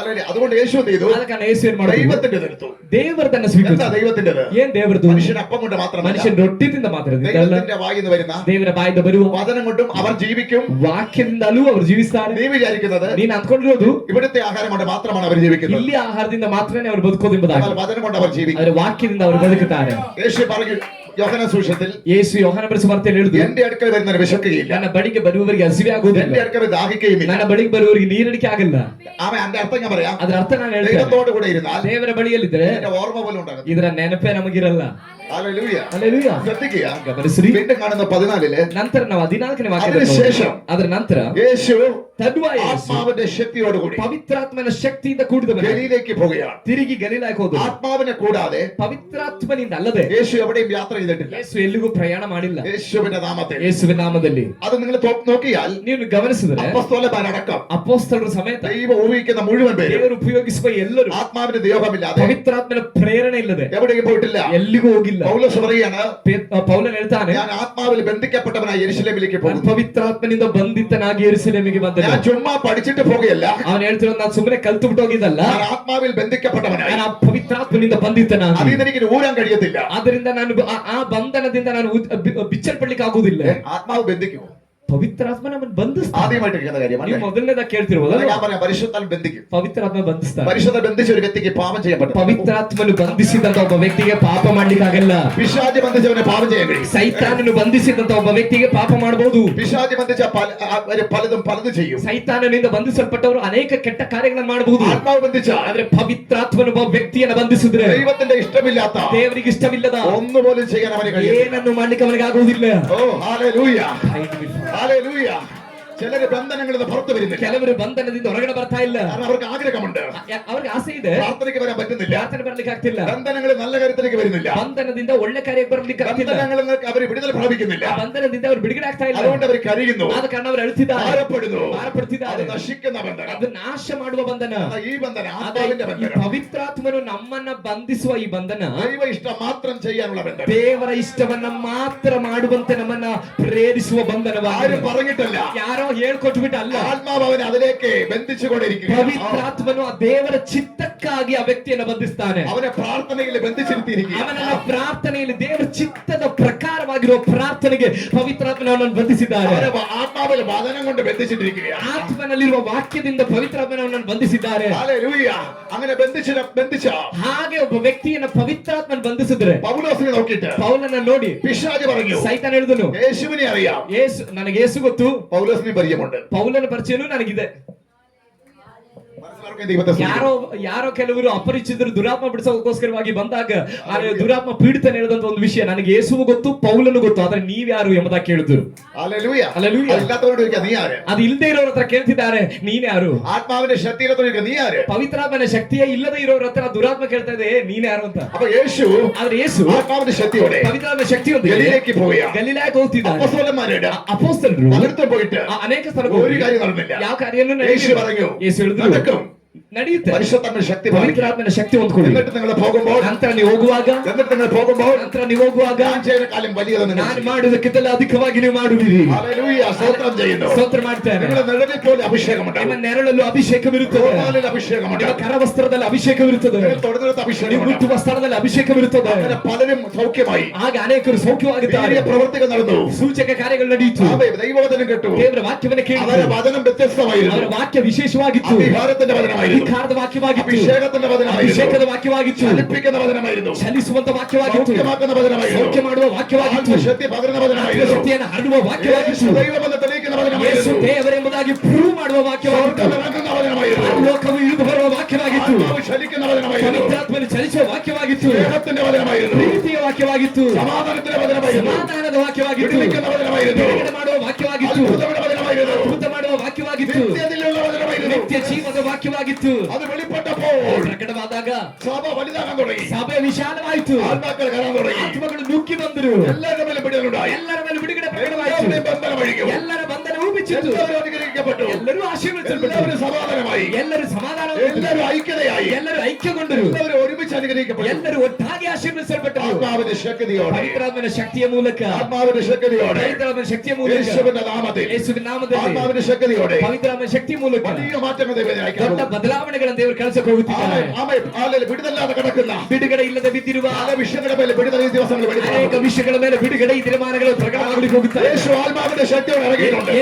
Speaker 2: അതുകൊണ്ട് യേശു എന്ത് ചെയ്തു?
Speaker 1: ಅದಕ್ಕೆ ಯೇಸು ಏನ್ ಮಾಡಿದ್ರು?
Speaker 2: ദൈവത്തിന്റേത് എടുത്തു.
Speaker 1: ದೇವರದನ್ನ
Speaker 2: എന്താ
Speaker 1: ಸ್ವೀಕರಿಸಿದ.
Speaker 2: ദൈവത്തിന്റേത്?
Speaker 1: ಏನ್ ದೇವರದು?
Speaker 2: മനുഷ്യൻ അപ്പം കൊണ്ട് മാത്രമല്ല,
Speaker 1: ಮನುಷ್ಯನ ರೊಟ್ಟಿದಿಂದ ಮಾತ್ರದಿಂದ ಅಲ್ಲ,
Speaker 2: ദൈവത്തിന്റെ വായിൽ നിന്ന് വരുന്ന
Speaker 1: ದೇವರ ಬಾಯಿಂದ ಬರುವ
Speaker 2: വചനം കൊണ്ടും അവർ ജീവിക്കും.
Speaker 1: ವಾಕ್ಯದಿಂದಲೂ ಅವರು ಜೀವಿಸ್ತಾರೆ.
Speaker 2: നീ വിചാരിക്കുന്നത്
Speaker 1: ನೀನ್ ಅಂದ್ಕೊಂಡಿರೋದು
Speaker 2: ഇവിടുത്തെ ആഹാരം കൊണ്ട് മാത്രമാണ് അവർ ജീവിക്കുന്നത്.
Speaker 1: ಇಲ್ಲಿ ಆಹಾರದಿಂದ ಮಾತ್ರನೇ ಅವರು ಬದುಕೋದು ಎಂಬುದಾಗಿ.
Speaker 2: എന്നാൽ വചനം കൊണ്ട് അവർ ജീവിക്കും.
Speaker 1: ಆದ್ರೆ ವಾಕ್ಯದಿಂದ ಅವರು ಬದುಕುತ್ತಾರೆ.
Speaker 2: യേശു പറഞ്ഞു യോഹന്നാൻ സുവിശേഷത്തിൽ,
Speaker 1: ಯೇಸು ಯೋಹಾನ ಬರೆದ ಸುವಾರ್ತೆಯಲ್ಲಿ ಹೇಳಿದ್ರು,
Speaker 2: എന്റെ അടുക്കൽ വരുന്നവന് വിശക്കുകയില്ല,
Speaker 1: ನನ್ನ ಬಳಿಗೆ ಬರುವವರಿಗೆ ಹಸಿವೆ ಆಗುವುದಿಲ್ಲ,
Speaker 2: എന്റെ അടുക്കൽ ദാഹിക്കുകയുമില്ല.
Speaker 1: ನನ್ನ ಬಳಿಗೆ ಬರುವವರಿಗೆ ನೀರಡಿಕೆ ಆಗಲ್ಲ.
Speaker 2: അവൻ എന്റെ അർത്ഥം ഞാൻ പറയാം.
Speaker 1: ಅದರ ಅರ್ಥ ನಾನು ಹೇಳ್ತೇನೆ.
Speaker 2: ദൈവത്തോട് കൂടെ ഇരുന്നാൽ
Speaker 1: ದೇವರ ಬಳಿಯಲ್ಲಿದ್ರೆ
Speaker 2: എന്റെ ഓർമ്മ പോലും ഉണ്ടാകും.
Speaker 1: ಇದರ ನೆನಪೇ ನಮಗಿರಲ್ಲ.
Speaker 2: ഹല്ലേലൂയ.
Speaker 1: ಹಲ್ಲೆಲೂಯ.
Speaker 2: ശ്രദ്ധിക്കുക,
Speaker 1: ಗಮನಿಸ್ರಿ.
Speaker 2: വീണ്ടും കാണുന്ന 14
Speaker 1: ನಂತರ ನಾವು 14ನೇ
Speaker 2: അതിനുശേഷം
Speaker 1: ಅದರ ನಂತರ
Speaker 2: യേശു
Speaker 1: ತದ್ವಾರ ಯೇಸು
Speaker 2: ആത്മാവിന്റെ ശക്തിയോടുകൂടി
Speaker 1: ಪವಿತ್ರಾತ್ಮನ ಶಕ್ತಿಯಿಂದ ಕೂಡಿದವನು
Speaker 2: ഗലീലയ്ക്ക് പോകുകയാണ്.
Speaker 1: ತಿರುಗಿ ಗಲೀಲಾಕ್ಕೆ ಹೋದನು.
Speaker 2: ആത്മാവിനെ കൂടാതെ
Speaker 1: ಪವಿತ್ರಾತ್ಮನಿಂದ ಅಲ್ಲದೆ
Speaker 2: യേശു എവിടെയും യാത്ര ചെയ്തിട്ടില്ല.
Speaker 1: ಯೇಸು ಎಲ್ಲಿಗೂ ಪ್ರಯಾಣ ಮಾಡಿಲ್ಲ.
Speaker 2: യേശുവിന്റെ നാമത്തിൽ.
Speaker 1: ಯೇಸುವಿನ ನಾಮದಲ್ಲಿ
Speaker 2: അത് നിങ്ങൾ നോക്കിയാൽ
Speaker 1: ನೀವು ಗಮನಿಸಿದ್ರೆ
Speaker 2: അപ്പോസ്തലന്മാരടക്കം
Speaker 1: ಅಪೊಸ್ತಲರ ಸಮೇತ
Speaker 2: ദൈവം ഉപയോഗിക്കുന്ന മുഴുവൻ പേരും
Speaker 1: ದೇವರು ಉಪಯೋಗಿಸುವ ಎಲ್ಲರೂ
Speaker 2: ആത്മാവിന്റെ ദേഹമില്ലാതെ
Speaker 1: ಪವಿತ್ರಾತ್ಮನ ಪ್ರೇರಣೆ ಇಲ್ಲದೆ
Speaker 2: എവിടെയും പോയിട്ടില്ല.
Speaker 1: ಎಲ್ಲಿಗೂ ಹೋಗಿಲ್ಲ.
Speaker 2: പൗലോസ് പറയാണ്,
Speaker 1: ಪೌಲನ್ ಹೇಳ್ತಾನೆ,
Speaker 2: ഞാൻ ആത്മാവിൽ ബന്ധിക്കപ്പെട്ടവനായി യെരൂശലേമിലേക്ക്
Speaker 1: ನಾನು
Speaker 2: പോകുന്നു.
Speaker 1: ಪವಿತ್ರಾತ್ಮನಿಂದ ಬಂಧಿತನಾಗಿ ಯೆರೂಸಲೇಮಿಗೆ ಬಂದೆನು.
Speaker 2: ഞാൻ ചുമ്മാ പഠിച്ചിട്ട് പോകുകയല്ല,
Speaker 1: ಅವನು ಹೇಳ್ತಿರೋದು ನಾನು ಸುಮ್ಮನೆ ಕಲ್ತು ಬಿಟ್ಟು ಹೋಗಿದ್ದಲ್ಲ,
Speaker 2: ഞാൻ ആത്മാവിൽ ബന്ധിക്കപ്പെട്ടവനായി.
Speaker 1: ನಾನು ಆ ಪವಿತ್ರಾತ್ಮನಿಂದ ಬಂಧಿತನಾಗಿ.
Speaker 2: അതിൽ നിന്ന് എനിക്ക് ഊരാൻ കഴിയത്തില്ല.
Speaker 1: ಆದ್ದರಿಂದ ನಾನು ಆ ಬಂಧನದಿಂದ ನಾನು ಬಿಚ್ಚಲ್ಪಡ್ಲಿಕ್ಕೆ ಆಗುವುದಿಲ್ಲ.
Speaker 2: ആത്മാവ് ബന്ധിക്കുമോ?
Speaker 1: ಪವಿತ್ರಾತ್ಮ ನಮ್ಮನ್ನು ಬಂಧಿಸ್ತಾನೆ.
Speaker 2: ആദ്യമായിട്ട് കേൾക്കുന്ന കാര്യമാണ്.
Speaker 1: ನೀವು ಮೊದಲನೇದಾಗಿ ಕೇಳ್ತಿರ್ಬೋದು,
Speaker 2: ഞാൻ പറയാം, പരിശുദ്ധാത്മ ബന്ധിക്കും.
Speaker 1: ಪವಿತ್ರಾತ್ಮ ಬಂಧಿಸ್ತಾನೆ.
Speaker 2: പരിശുദ്ധ ബന്ധിച്ച ഒരു വ്യക്തിക്ക് പാപം ചെയ്യാൻ പറ്റും.
Speaker 1: ಪವಿತ್ರಾತ್ಮನು ಬಂಧಿಸಿದಂತ ಒಬ್ಬ ವ್ಯಕ್ತಿಗೆ ಪಾಪ ಮಾಡ್ಲಿಕ್ಕಾಗಲ್ಲ.
Speaker 2: പിശാച് ബന്ധിച്ചവനെ പാപം ചെയ്യാൻ കഴിയും.
Speaker 1: ಸೈತಾನನು ಬಂಧಿಸಿದಂತ ಒಬ್ಬ ವ್ಯಕ್ತಿಗೆ ಪಾಪ ಮಾಡಬಹುದು.
Speaker 2: പിശാച് ബന്ധിച്ച പലതും ചെയ്യും.
Speaker 1: ಸೈತಾನನಿಂದ ಬಂಧಿಸಲ್ಪಟ್ಟವರು ಅನೇಕ ಕೆಟ್ಟ ಕಾರ್ಯಗಳನ್ನು ಮಾಡಬಹುದು.
Speaker 2: ആത്മാവ് ബന്ധിച്ച,
Speaker 1: ಆದ್ರೆ ಪವಿತ್ರಾತ್ಮನು ಒಬ್ಬ ವ್ಯಕ್ತಿಯನ್ನು ಬಂಧಿಸಿದ್ರೆ
Speaker 2: ദൈവത്തിന്റെ ഇഷ്ടമില്ലാത്ത,
Speaker 1: ದೇವರಿಗೆ ಇಷ್ಟವಿಲ್ಲದ
Speaker 2: ഒന്നുപോലും ചെയ്യാൻ അവന് കഴിയും.
Speaker 1: ಏನನ್ನು ಮಾಡ್ಲಿಕ್ಕೆ ಅವನಿಗೆ ಆಗುವುದಿಲ್ಲ.
Speaker 2: ഓ ഹല്ലേലൂയ, ഹല്ലേലൂയ. ചിലര് ബന്ധനങ്ങളിൽ നിന്ന് പുറത്തു വരുന്നില്ല.
Speaker 1: ಕೆಲವರು ಬಂಧನದಿಂದ ಹೊರಗಡೆ ಬರ್ತಾ ಇಲ್ಲ.
Speaker 2: കാരണം അവർക്ക് ആഗ്രഹമുണ്ട്,
Speaker 1: ಅವ್ರಿಗೆ ಆಸೆ ಇದೆ,
Speaker 2: പ്രാർത്ഥനയ്ക്ക് വരാൻ പറ്റുന്നില്ല.
Speaker 1: ಪ್ರಾರ್ಥನೆ ಬರ್ಲಿಕ್ಕೆ ಆಗ್ತಿಲ್ಲ.
Speaker 2: ബന്ധനങ്ങളിൽ നല്ല കാര്യത്തിലേക്ക് വരുന്നില്ല.
Speaker 1: ಬಂಧನದಿಂದ ಒಳ್ಳೆ ಕಾರ್ಯಕ್ಕೆ ಬರ್ಲಿಕ್ಕೆ ಆಗ್ತಿಲ್ಲ.
Speaker 2: ബന്ധനങ്ങളിൽ നിന്ന് അവർ വിടുതൽ പ്രാപിക്കുന്നില്ല.
Speaker 1: ಆ ಬಂಧನದಿಂದ ಅವರು ಬಿಡುಗಡೆ ಆಗ್ತಾ ಇಲ್ಲ.
Speaker 2: അതുകൊണ്ട് അവർ കരയുന്നു,
Speaker 1: ಆದ ಕಾರಣ ಅವರು ಅಳುತ್ತಿದ್ದಾರೆ,
Speaker 2: ഭാരപ്പെടുന്നു. അത്
Speaker 1: ಭಾರಪಡ್ತಿದ್ದಾರೆ.
Speaker 2: നശിക്കുന്ന ബന്ധനം,
Speaker 1: ಅದು ನಾಶ ಮಾಡುವ ಬಂಧನ.
Speaker 2: ഈ ബന്ധനം
Speaker 1: ಅದೇ
Speaker 2: ആത്മാവിന്റെ
Speaker 1: ಈ
Speaker 2: ബന്ധനം,
Speaker 1: ಪವಿತ್ರಾತ್ಮನು ನಮ್ಮನ್ನ ಬಂಧಿಸುವ ಈ ಬಂಧನ,
Speaker 2: ദൈവ ഇഷ്ടം മാത്രം ചെയ്യാനുള്ള ബന്ധനം,
Speaker 1: ದೇವರ ಇಷ್ಟವನ್ನ ಮಾತ್ರ ಮಾಡುವಂತೆ ನಮ್ಮನ್ನ ಪ್ರೇರಿಸುವ
Speaker 2: ആരും
Speaker 1: ಬಂಧನವಾಗಿದೆ.
Speaker 2: പറഞ്ഞിട്ടല്ല,
Speaker 1: ಯಾರೋ ಹೇಳ್ಕೊಟ್ಬಿಟ್ಟು ಅಲ್ಲ,
Speaker 2: ആത്മാവ് അവനെ അതിലേക്ക് ബന്ധിച്ചുകൊണ്ടിരിക്കുക.
Speaker 1: ಪವಿತ್ರಾತ್ಮನು ಆ ದೇವರ ಚಿತ್ತಕ್ಕಾಗಿ ಆ ವ್ಯಕ್ತಿಯನ್ನು ಬಂಧಿಸ್ತಾನೆ.
Speaker 2: അവനെ പ്രാർത്ഥനയിൽ ബന്ധിച്ചിരുത്തിയിരിക്കുക.
Speaker 1: ಅವನನ್ನ ಪ್ರಾರ್ಥನೆಯಲ್ಲಿ ದೇವರ ಚಿತ್ತದ ಪ್ರಕಾರವಾಗಿರುವ ಪ್ರಾರ್ಥನೆಗೆ ಪವಿತ್ರಾತ್ಮನನ್ನು ಬಂಧಿಸಿದ್ದಾರೆ.
Speaker 2: അവനെ ആത്മാവിൽ വചനം കൊണ്ട് ബന്ധിച്ചിട്ടിരിക്കുകയാണ്.
Speaker 1: ಆತ್ಮನಲ್ಲಿರುವ ವಾಕ್ಯದಿಂದ ಪವಿತ್ರಾತ್ಮನನ್ನು ಬಂಧಿಸಿದ್ದಾರೆ.
Speaker 2: ഹല്ലേലൂയ. അങ്ങനെ ബന്ധിച്ച
Speaker 1: ಹಾಗೆ ಒಬ್ಬ ವ್ಯಕ್ತಿಯನ್ನ ಪವಿತ್ರಾತ್ಮನ ಬಂಧಿಸಿದ್ರೆ
Speaker 2: പൗലോസിനെ നോക്കിയിട്ട്
Speaker 1: ಪೌಲನ ನೋಡಿ
Speaker 2: പിശാച് പറഞ്ഞു,
Speaker 1: ಸೈತಾನ ಹೇಳಿದನು,
Speaker 2: യേശുവിനെ അറിയാം,
Speaker 1: ನನಗೆ ಯೇಸು ಗೊತ್ತು,
Speaker 2: പൗലോസിന് പരിചയമുണ്ട്.
Speaker 1: ಪೌಲನ ಪರಿಚಯನೂ ನನಗಿದೆ.
Speaker 2: മനസ്സിലാക്കാൻ ദൈവത്തെ സ്തുതിക്കുന്നു.
Speaker 1: ಯಾರೋ ಕೆಲವರು ಅಪರಿಚಿತರು ದುರಾತ್ಮ ಬಿಡಿಸೋಕೋಸ್ಕರವಾಗಿ ಬಂದಾಗ ಆ ದುರಾತ್ಮ ಪೀಡಿತನ ಹೇಳಿದಂತ ಒಂದು ವಿಷಯ, ನನಗೆ ಯೇಸು ಗೊತ್ತು, ಪೌಲನು ಗೊತ್ತು, ಆದ್ರೆ ನೀವ್ಯಾರು ಎಂಬುದಾಗಿ ಕೇಳಿದ್ರು.
Speaker 2: ഹല്ലേലൂയ.
Speaker 1: ഹല്ലേലൂയ.
Speaker 2: അതില്ലാത്തവരോട് ചോദിക്കുക, നീ ആര്?
Speaker 1: ಅದು ಇಲ್ಲದೆ ಇರೋರ ಹತ್ರ ಕೇಳ್ತಿದ್ದಾರೆ, ನೀನ್ಯಾರು?
Speaker 2: ആത്മാവിന്റെ ശക്തിയില്ലാത്തവരോട് ചോദിക്കുക, നീ ആര്?
Speaker 1: ಪವಿತ್ರಾತ್ಮನ ಶಕ್ತಿಯೇ ಇಲ್ಲದೆ ಇರೋರ ಹತ್ರ ದುರಾತ್ಮ ಕೇಳ್ತಾ ಇದೆ, ನೀನ್ಯಾರು ಅಂತ.
Speaker 2: അപ്പൊ യേശു
Speaker 1: ಆದ್ರೆ ಯೇಸು
Speaker 2: ആത്മാവിന്റെ ശക്തിയോടെ
Speaker 1: ಪವಿತ್ರಾತ್ಮನ ಶಕ್ತಿಯೊಂದಿಗೆ
Speaker 2: ഗലീലയ്ക്ക് പോവുകയാണ്.
Speaker 1: ಗಲಿಲಾಯಕ್ಕೆ ಹೋಗ್ತಿದ್ದಾರೆ.
Speaker 2: അപ്പോസ്തലന്മാരുടെ
Speaker 1: ಅಪೊಸ್ತಲರು
Speaker 2: പലയിടത്തും പോയിട്ട്
Speaker 1: ಅನೇಕ ಸ್ಥಳಕ್ಕೆ
Speaker 2: ഒരു കാര്യം നടന്നില്ല.
Speaker 1: ಯಾವ ಕಾರ್ಯನೂ
Speaker 2: യേശു പറഞ്ഞു,
Speaker 1: ಯೇಸು ಹೇಳಿದ್ರು,
Speaker 2: നടക്കും.
Speaker 1: ನಡೆಯುತ್ತೆ.
Speaker 2: പരിശുദ്ധാത്മന്റെ ശക്തി പ്രാപിക്കും.
Speaker 1: ಪವಿತ್ರಾತ್ಮನ ಶಕ್ತಿ ಹೊಂದ್ಕೊಳ್ಳಿ.
Speaker 2: എന്നിട്ട് നിങ്ങൾ പോകുമ്പോൾ
Speaker 1: ನಂತರ ನೀವು ಹೋಗುವಾಗ
Speaker 2: ഞാൻ ചെയ്യുന്ന കാലം വലിയതെന്ന്
Speaker 1: ನಾನು ಮಾಡುವುದಕ್ಕಿಂತಲೂ ಅಧಿಕವಾಗಿ ನೀವು ಮಾಡುವಿರಿ.
Speaker 2: ഹല്ലേലൂയ. സ്തോത്രം ചെയ്യുന്നു.
Speaker 1: ಸ್ತೋತ್ರ ಮಾಡ್ತೇನೆ.
Speaker 2: നിങ്ങളുടെ നിഴലിൽ പോലെ അഭിഷേകമുണ്ട്,
Speaker 1: ನಿಮ್ಮ ನೆರಳಲ್ಲೂ ಅಭಿಷೇಕವಿರುತ್ತದೆ,
Speaker 2: അഭിഷേകമുണ്ട്,
Speaker 1: ನಿಮ್ಮ കരവസ്ತ್ರದಲ್ಲಿ ಅಭಿಷೇಕವಿರುತ್ತದೆ,
Speaker 2: തൊടുന്നിടത്ത്
Speaker 1: ನೀವು
Speaker 2: അഭിഷേകമുണ്ട്.
Speaker 1: ಮುಟ್ಟುವ ಸ್ಥಳದಲ್ಲಿ ಅಭಿಷೇಕವಿರುತ್ತದೆ.
Speaker 2: അങ്ങനെ പലരും സൗഖ്യമായി,
Speaker 1: ಆಗ ಅನೇಕರು ಸೌಖ್ಯವಾಗಿದ್ದಾರೆ,
Speaker 2: വലിയ പ്രവൃത്തികൾ നടന്നു,
Speaker 1: ಸೂಚಕ ಕಾರ್ಯಗಳು ನಡೆಯಿತು,
Speaker 2: ദൈവവചനം കേട്ടു,
Speaker 1: ದೇವರ ವಾಕ್ಯವನ್ನು ಕೇಳಿದರು.
Speaker 2: അവരുടെ വചനം വ്യത്യസ്തമായിരുന്നു,
Speaker 1: ಅವರ ವಾಕ್ಯ ವಿಶೇಷವಾಗಿತ್ತು,
Speaker 2: അധികാരത്തിന്റെ വചനമായിരുന്നു,
Speaker 1: ಅಧಿಕಾರದ ವಾಕ್ಯವಾಗಿತ್ತು,
Speaker 2: അഭിഷേകത്തിന്റെ വചനമായിരുന്നു,
Speaker 1: ಅಭಿಷೇಕದ ವಾಕ್ಯವಾಗಿತ್ತು,
Speaker 2: ചലിപ്പിക്കുന്ന വചനമായിരുന്നു,
Speaker 1: ಚಲಿಸುವಂತ ವಾಕ್ಯವಾಗಿತ್ತು,
Speaker 2: സൗഖ്യമാക്കുന്ന വചനമായിരുന്നു,
Speaker 1: ಸೌಖ್ಯ ಮಾಡುವ ವಾಕ್ಯವಾಗಿತ್ತು,
Speaker 2: ആത്മശക്തി പകരുന്ന വചനമായിരുന്നു,
Speaker 1: ಶಕ್ತಿಯನ್ನು ಹರಡುವ ವಾಕ್ಯವಾಗಿತ್ತು,
Speaker 2: ദൈവമെന്ന് തെളിയിക്കുന്ന
Speaker 1: ಯೇಸು
Speaker 2: വചനമായിരുന്നു,
Speaker 1: ದೇವರೆಂಬುದಾಗಿ ಪ್ರೂವ್ ಮಾಡುವ ವಾಕ್ಯವಾಗಿತ್ತು,
Speaker 2: സ്വർഗ്ഗം ഇറങ്ങുന്ന വചനമായിരുന്നു,
Speaker 1: ಲೋಕವು ಇಳಿದು ಬರುವ ವಾಕ್ಯವಾಗಿತ್ತು,
Speaker 2: ആത്മാവ് ചലിക്കുന്ന വചനമായിരുന്നു,
Speaker 1: ಪವಿತ್ರಾತ್ಮನು ಚಲಿಸುವ ವಾಕ್ಯವಾಗಿತ್ತು,
Speaker 2: സ്നേഹത്തിന്റെ വചനമായിരുന്നു,
Speaker 1: ಪ್ರೀತಿಯ ವಾಕ್ಯವಾಗಿತ್ತು,
Speaker 2: സമാധാനത്തിന്റെ വചനമായിരുന്നു,
Speaker 1: ಸಮಾಧಾನದ ವಾಕ್ಯವಾಗಿತ್ತು,
Speaker 2: വിടുവിക്കുന്ന വചനമായിരുന്നു,
Speaker 1: ಬಿಡುಗಡೆ ಮಾಡುವ ವಾಕ್ಯವಾಗಿತ್ತು,
Speaker 2: അത്ഭുതങ്ങളുടെ വചനമായിരുന്നു,
Speaker 1: ಅದ್ಭುತ ಮಾಡುವ ವಾಕ್ಯವಾಗಿತ್ತು,
Speaker 2: നിത്യതയിലുള്ള വചനമായിരുന്നു.
Speaker 1: ನಿತ್ಯ ಜೀವದ ವಾಕ್ಯವಾಗಿತ್ತು.
Speaker 2: അത് വെളിപ്പെട്ടപ്പോൾ
Speaker 1: ಪ್ರಕಟವಾದಾಗ
Speaker 2: സഭ വലുതാകാൻ തുടങ്ങി,
Speaker 1: ಸಭೆ ವಿಶಾಲವಾಯಿತು,
Speaker 2: ആത്മാക്കൾ കയറാൻ തുടങ്ങി,
Speaker 1: ಆತ್ಮಗಳು ನುಗ್ಗಿ ಬಂದರು,
Speaker 2: എല്ലാവരുടെ മേലും വിടുതലുണ്ടായി,
Speaker 1: ಎಲ್ಲರ ಮೇಲೆ ಬಿಡುಗಡೆ ಪ್ರಕಟವಾಯಿತು,
Speaker 2: എല്ലാവരുടെയും ബന്ധനം ഒഴിഞ്ഞു,
Speaker 1: ಎಲ್ಲರ ಬಂಧನ ಊಬಿಚಿತ್ತು,
Speaker 2: എല്ലാവരും അനുഗ്രഹിക്കപ്പെട്ടു,
Speaker 1: ಎಲ್ಲರೂ ಆಶೀರ್ವದಿಸಲ್ಪಟ್ಟರು,
Speaker 2: എല്ലാവരും സമാധാനമായി,
Speaker 1: ಎಲ್ಲರೂ ಸಮಾಧಾನ,
Speaker 2: എല്ലാവരും ഐക്യതയായി,
Speaker 1: ಎಲ್ಲರೂ ಐಕ್ಯಗೊಂಡರು,
Speaker 2: എല്ലാവരും ഒരുമിച്ച് അനുഗ്രഹിക്കപ്പെട്ടു.
Speaker 1: ಎಲ್ಲರೂ ಒಟ್ಟಾಗಿ ಆಶೀರ್ವದಿಸಲ್ಪಟ್ಟರು.
Speaker 2: ആത്മാവിന്റെ ശക്തിയോടെ,
Speaker 1: ಪವಿತ್ರಾತ್ಮನ ಶಕ್ತಿಯ ಮೂಲಕ,
Speaker 2: ആത്മാവിന്റെ ശക്തിയോടെ,
Speaker 1: ಪವಿತ್ರಾತ್ಮನ ಶಕ್ತಿಯ ಮೂಲಕ,
Speaker 2: യേശുവിന്റെ നാമത്തിൽ,
Speaker 1: ಯೇಸುವಿನ ನಾಮದಲ್ಲಿ,
Speaker 2: ആത്മാവിന്റെ ശക്തിയോടെ
Speaker 1: ಪವಿತ್ರಾತ್ಮನ ಶಕ್ತಿಯ ಮೂಲಕ
Speaker 2: വലിയ മാറ്റങ്ങൾ ദൈവം
Speaker 1: ದೊಡ್ಡ
Speaker 2: അയക്കുന്നു.
Speaker 1: ಬದಲಾವಣೆಗಳನ್ನು ದೇವರು ಕಳಿಸಕ್ಕೆ ಹೋಗುತ್ತಿದ್ದಾರೆ.
Speaker 2: വിടുതല്ലാതെ കിടക്കുന്ന
Speaker 1: ಬಿಡುಗಡೆ ಇಲ್ಲದೆ ಬಿದ್ದಿರುವ
Speaker 2: പല വിഷയങ്ങളുടെ മേലെ വിടുതൽ ഈ ദിവസങ്ങളിൽ
Speaker 1: ಅನೇಕ
Speaker 2: വെളിപ്പെടുന്നു.
Speaker 1: ವಿಷಯಗಳ ಮೇಲೆ ಬಿಡುಗಡೆ ಈ ದಿನಮಾನಗಳು ಪ್ರಕಟವಾಗಲಿಕ್ಕೆ ಹೋಗುತ್ತಾರೆ.
Speaker 2: യേശു ആത്മാവിന്റെ ശക്തിയോടെ ഇറങ്ങിയിട്ടുണ്ട്.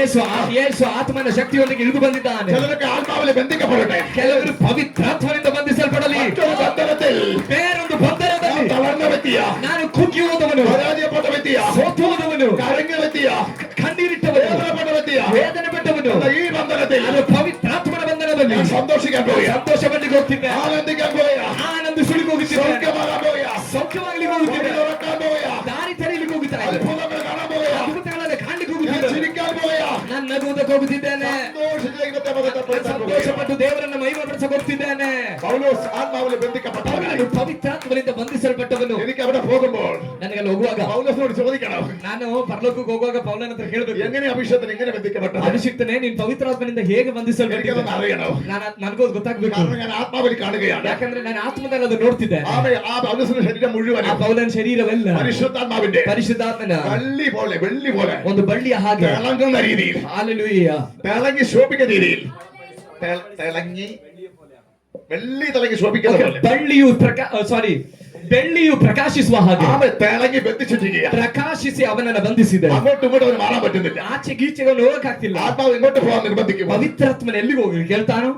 Speaker 1: ಯೇಸು ಆತ್ಮನ ಶಕ್ತಿಯೊಂದಿಗೆ ಇಳಿದು ಬಂದಿದ್ದಾನೆ.
Speaker 2: ചിലരൊക്കെ ആത്മാവിൽ ബന്ധിക്കപ്പെടട്ടെ,
Speaker 1: ಕೆಲವರು ಪವಿತ್ರಾತ್ಮನಿಂದ ಬಂಧಿಸಲ್ಪಡಲಿ.
Speaker 2: മറ്റൊരു ബന്ധനത്തിൽ
Speaker 1: ಬೇರೊಂದು ಬಂಧನದಲ್ಲಿ
Speaker 2: തളർന്ന വ്യക്തിയ,
Speaker 1: ನಾನು ಕುಗ್ಗಿ ಹೋದವನು,
Speaker 2: പരാജയപ്പെട്ട വ്യക്തിയ,
Speaker 1: ಸೋತು ಹೋದವನು,
Speaker 2: കരഞ്ഞ വ്യക്തിയ,
Speaker 1: ಕಣ್ಣೀರಿಟ್ಟವನು,
Speaker 2: വേദനപ്പെട്ട വ്യക്തിയ,
Speaker 1: ವೇದನೆ ಪಟ್ಟವನು,
Speaker 2: എന്ന ഈ ബന്ധനത്തിൽ
Speaker 1: ಅದು ಪವಿತ್ರಾತ್ಮನ ಬಂಧನದಲ್ಲಿ
Speaker 2: ഞാൻ സന്തോഷിക്കാൻ പോവുക,
Speaker 1: ಸಂತೋಷ ಪಡ್ಲಿಕ್ಕೆ ಹೋಗ್ತಿದ್ದೆ,
Speaker 2: ആനന്ദിക്കാൻ പോവുക,
Speaker 1: ಆನಂದಿಸಲಿಕ್ಕೆ ಹೋಗುತ್ತಿದ್ದೆ,
Speaker 2: സൗഖ്യമാകാൻ പോവുക,
Speaker 1: ಸೌಖ್ಯವಾಗಲಿಕ್ಕೆ
Speaker 2: വഴി
Speaker 1: ಹೋಗುತ್ತಿದ್ದೆ,
Speaker 2: തുറക്കാൻ പോവുക,
Speaker 1: ದಾರಿ ತೆರೆಯಲಿಕ್ಕೆ ಹೋಗುತ್ತಾ ಇದ್ದೆ,
Speaker 2: അത്ഭുതങ്ങൾ കാണാൻ പോവുക,
Speaker 1: ಅದ್ಭುತಗಳನ್ನು ಕಾಣಲಿಕ್ಕೆ
Speaker 2: ഞാൻ
Speaker 1: ಹೋಗುತ್ತಿದ್ದೆ,
Speaker 2: ചിരിക്കാൻ പോവുക,
Speaker 1: ನಾನು ನಗುವುದಕ್ಕೆ ಹೋಗುತ್ತಿದ್ದೇನೆ,
Speaker 2: സന്തോഷിച്ച് ദൈവത്തെ മഹത്വപ്പെടുത്താൻ പോവുക.
Speaker 1: ಸಂತೋಷಪಟ್ಟು ದೇವರನ್ನು ಮಹಿಮೆಪಡಿಸಕ್ಕೆ ಹೋಗ್ತಿದ್ದೇನೆ.
Speaker 2: പൗലോസ് ആത്മാവിൽ ബന്ധിക്കപ്പെട്ടവനായി.
Speaker 1: ಅವನು ಪವಿತ್ರಾತ್ಮನಿಂದ ಬಂಧಿಸಲ್ಪಟ್ಟವನು.
Speaker 2: എനിക്ക് അവിടെ പോകുമ്പോൾ
Speaker 1: ನನಗೆ ಹೋಗುವಾಗ
Speaker 2: പൗലോസിനോട് ചോദിക്കണം,
Speaker 1: ನಾನು ಪರಲೋಕಕ್ಕೆ ಹೋಗುವಾಗ ಪೌಲನ ಹತ್ರ ಹೇಳ್ಬೇಕು,
Speaker 2: എങ്ങനെ അഭിഷേകത്തിന് ഇങ്ങനെ ബന്ധിക്കപ്പെട്ടത്?
Speaker 1: ಅಭಿಷಿಕ್ತನೇ ನೀನು ಪವಿತ್ರಾತ್ಮನಿಂದ ಹೇಗೆ ಬಂಧಿಸಲ್ಪಟ್ಟಿದ್ದೆ?
Speaker 2: എനിക്കതൊന്ന് അറിയണം.
Speaker 1: ನನಗೂ ಗೊತ್ತಾಗ್ಬೇಕು,
Speaker 2: കാരണം ഞാൻ ആത്മാവിൽ കാണുകയാണ്.
Speaker 1: ಯಾಕಂದ್ರೆ ನಾನು ಆತ್ಮದಲ್ಲಿ ಅದು ನೋಡ್ತಿದ್ದೆ.
Speaker 2: ആ പൗലോസിന്റെ ശരീരം
Speaker 1: ಆ
Speaker 2: മുഴുവൻ
Speaker 1: ಪೌಲನ ಶರೀರವೆಲ್ಲ
Speaker 2: പരിശുദ്ധാത്മാവിന്റെ
Speaker 1: ಪರಿಶುದ್ಧಾತ್ಮನ
Speaker 2: വെള്ളി പോലെ
Speaker 1: ಒಂದು ಬಳ್ಳಿಯ ಹಾಗೆ
Speaker 2: തിളങ്ങുന്ന രീതിയിൽ,
Speaker 1: ಹಾಲೆಲೂಯ,
Speaker 2: തിളങ്ങി ശോഭിക്കുന്ന രീതിയിൽ, തിളങ്ങി ശോഭിക്കുന്ന പോലെ
Speaker 1: ಬಳ್ಳಿಯು ಬೆಳ್ಳಿಯು ಪ್ರಕಾಶಿಸುವ ಹಾಗೆ
Speaker 2: അവൻ തിളങ്ങി ബന്ധിച്ചിരിക്കുകയാണ്.
Speaker 1: ಪ್ರಕಾಶಿಸಿ ಅವನನ್ನ ಬಂಧಿಸಿದೆ.
Speaker 2: അങ്ങോട്ടും ഇങ്ങോട്ടും അവന് മാറാൻ പറ്റുന്നില്ല.
Speaker 1: ಆಚೆ ಗೀಚೆಗೆ ಅವನು ಹೋಗಕ್ಕಾಗ್ತಿಲ್ಲ.
Speaker 2: ആത്മാവ് ഇങ്ങോട്ട് പോകാൻ നിർബന്ധിക്കും.
Speaker 1: ಪವಿತ್ರಾತ್ಮನ ಎಲ್ಲಿಗೆ ಹೋಗಿ ಕೇಳ್ತಾನೋ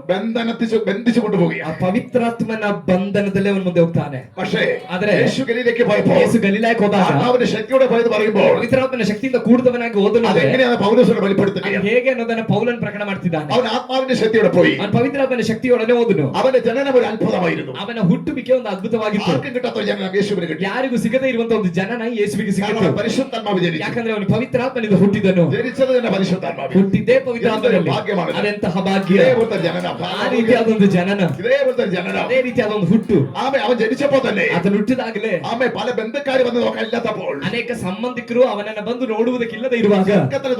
Speaker 2: ബന്ധിച്ചു കൊണ്ടുപോവുക.
Speaker 1: ಆ ಪವಿತ್ರಾತ್ಮನ ಬಂಧನದಲ್ಲೇ ಅವನು ಮುಂದೆ ಹೋಗ್ತಾನೆ.
Speaker 2: പക്ഷേ
Speaker 1: ಆದ್ರೆ
Speaker 2: യേശു ഗലീലയ്ക്ക് പോയപ്പോൾ
Speaker 1: ಯೇಸು ಗಲಿಲಾಯಕ್ಕೆ ಹೋದಾಗ
Speaker 2: ആത്മാവിന്റെ ശക്തിയോടെ പോയത് പറയുമ്പോൾ
Speaker 1: ಪವಿತ್ರಾತ್ಮನ ಶಕ್ತಿಯಿಂದ ಕೂಡಿದವನಾಗಿ ಹೋದನು.
Speaker 2: അതെങ്ങനെയാണ് പൗലോസിനെ വെളിപ്പെടുത്തുക?
Speaker 1: ಹೇಗೆ ಅನ್ನೋದನ್ನ ಪೌಲನ್ ಪ್ರಕಟ ಮಾಡ್ತಿದ್ದಾನೆ.
Speaker 2: അവൻ ആത്മാവിന്റെ ശക്തിയോടെ പോയി.
Speaker 1: ಅವನು ಪವಿತ್ರಾತ್ಮನ ಶಕ್ತಿಯೊಡನೆ ಹೋದನು.
Speaker 2: അവന്റെ ജനനം ഒരു അത്ഭുതമായിരുന്നു.
Speaker 1: ಅವನ ಹುಟ್ಟುವಿಕೆ ಒಂದು ಅದ್ಭುತವಾಗಿತ್ತು.
Speaker 2: ആർക്കും കിട്ടാത്ത ഒരു ജനനം യേശുവിന് കിട്ടി.
Speaker 1: ಯಾರಿಗೂ ಸಿಗದೇ ಇರುವಂತ ಒಂದು ಜನನ ಯೇಸುವಿಗೆ
Speaker 2: കാരണം
Speaker 1: ಸಿಕ್ಕಿತು.
Speaker 2: അവൻ പരിശുദ്ധാത്മാവ് ജനിച്ചു.
Speaker 1: ಯಾಕಂದ್ರೆ ಅವನು ಪವಿತ್ರಾತ್ಮನಿಂದ ಹುಟ್ಟಿದನು.
Speaker 2: ജനിച്ചത് തന്നെ പരിശുദ്ധാത്മാവിൽ.
Speaker 1: ಹುಟ್ಟಿದ್ದೇ ಪವಿತ್ರಾತ್ಮನಲ್ಲಿ.
Speaker 2: ಭಾಗ್ಯಮಾನದು.
Speaker 1: ಅದೆಂತಹ ಭಾಗ್ಯ.
Speaker 2: ഇതേപോലത്തെ ജനനം.
Speaker 1: ಆ ರೀತಿಯಾದೊಂದು ಜನನ,
Speaker 2: ഇതേപോലത്തെ ജനനം.
Speaker 1: ಅದೇ ರೀತಿಯಾದೊಂದು ಹುಟ್ಟು.
Speaker 2: അവൻ ജനിച്ചപ്പോ തന്നെ
Speaker 1: ಆತನು ಹುಟ್ಟಿದಾಗಲೇ
Speaker 2: പല ബന്ധുക്കാർ വന്ന് നോക്കാൻ ഇല്ലാത്തപ്പോൾ
Speaker 1: ಅನೇಕ ಸಂಬಂಧಿಕರು ಅವನನ್ನ ಬಂದು ನೋಡುವುದಕ್ಕಿಲ್ಲದೆ ಇರುವಾಗ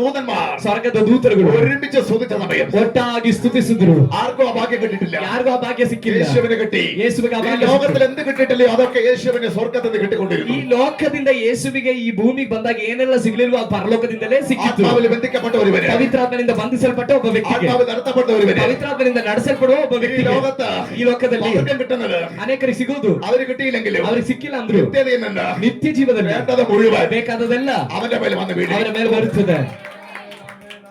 Speaker 2: ദൂതന്മാർ
Speaker 1: ಸ್ವರ್ಗದ ದೂತರುಗಳು
Speaker 2: ഒരുമിച്ച് സ്തുതിച്ച സമയം
Speaker 1: ಒಟ್ಟಾಗಿ ಸ್ತುತಿಸಿದ್ರು.
Speaker 2: ആർക്കും ആ ഭാഗ്യം കിട്ടിയിട്ടില്ല.
Speaker 1: ಯಾರಿಗೂ ಆ ಭಾಗ್ಯ ಸಿಕ್ಕಿಲ್ಲ.
Speaker 2: യേശുവിന് കിട്ടി.
Speaker 1: ಯೇಸುವಿಗೆ ಆ
Speaker 2: ഈ
Speaker 1: ಭಾಗ್ಯ
Speaker 2: ലോകത്തിൽ
Speaker 1: ಸಿಕ್ಕಿತು.
Speaker 2: എന്ത് കിട്ടിയിട്ടില്ലയോ അതൊക്കെ യേശുവിന് സ്വർഗ്ഗത്തിൽ നിന്ന്
Speaker 1: ಈ
Speaker 2: കിട്ടിക്കൊണ്ടിരുന്നു.
Speaker 1: ಲೋಕದಿಂದ ಯೇಸುವಿಗೆ ಈ ಭೂಮಿಗೆ ಬಂದಾಗ ಏನೆಲ್ಲ ಸಿಗ್ಲಿಲ್ವೋ ಆ ಪರಲೋಕದಿಂದಲೇ ಸಿಕ್ಕಿತ್ತು.
Speaker 2: ആത്മാവിൽ ബന്ധിക്കപ്പെട്ട ഒരുവന്,
Speaker 1: ಪವಿತ್ರಾತ್ಮನಿಂದ ಬಂಧಿಸಲ್ಪಟ್ಟ ಒಬ್ಬ ವ್ಯಕ್ತಿಗೆ,
Speaker 2: ആത്മാവിൽ നടത്തപ്പെട്ട ഒരുവന്
Speaker 1: ಪವಿತ್ರಾತ್ಮನಿಂದ ನಡೆಸಲ್ಪಡುವ ಒಬ್ಬ
Speaker 2: ഈ
Speaker 1: ವ್ಯಕ್ತಿಗೆ
Speaker 2: ലോകത്ത്
Speaker 1: ಈ ಲೋಕದಲ್ಲಿ
Speaker 2: ഭാഗ്യം കിട്ടുന്നത്
Speaker 1: ಅನೇಕರಿಗೆ ಸಿಗುವುದು.
Speaker 2: അവര് കിട്ടിയില്ലെങ്കിലും
Speaker 1: ಅವ್ರಿಗೆ ಸಿಕ್ಕಿಲ್ಲ ಅಂದ್ರು
Speaker 2: നിത്യതയിൽ നിന്ന്
Speaker 1: ನಿತ್ಯ ಜೀವದಲ್ಲಿ
Speaker 2: വേണ്ടത് മുഴുവൻ
Speaker 1: ಬೇಕಾದದೆಲ್ಲ
Speaker 2: അവന്റെ മേൽ വന്ന് വീഴും.
Speaker 1: ಅವರ ಮೇಲೆ ಬರುತ್ತದೆ.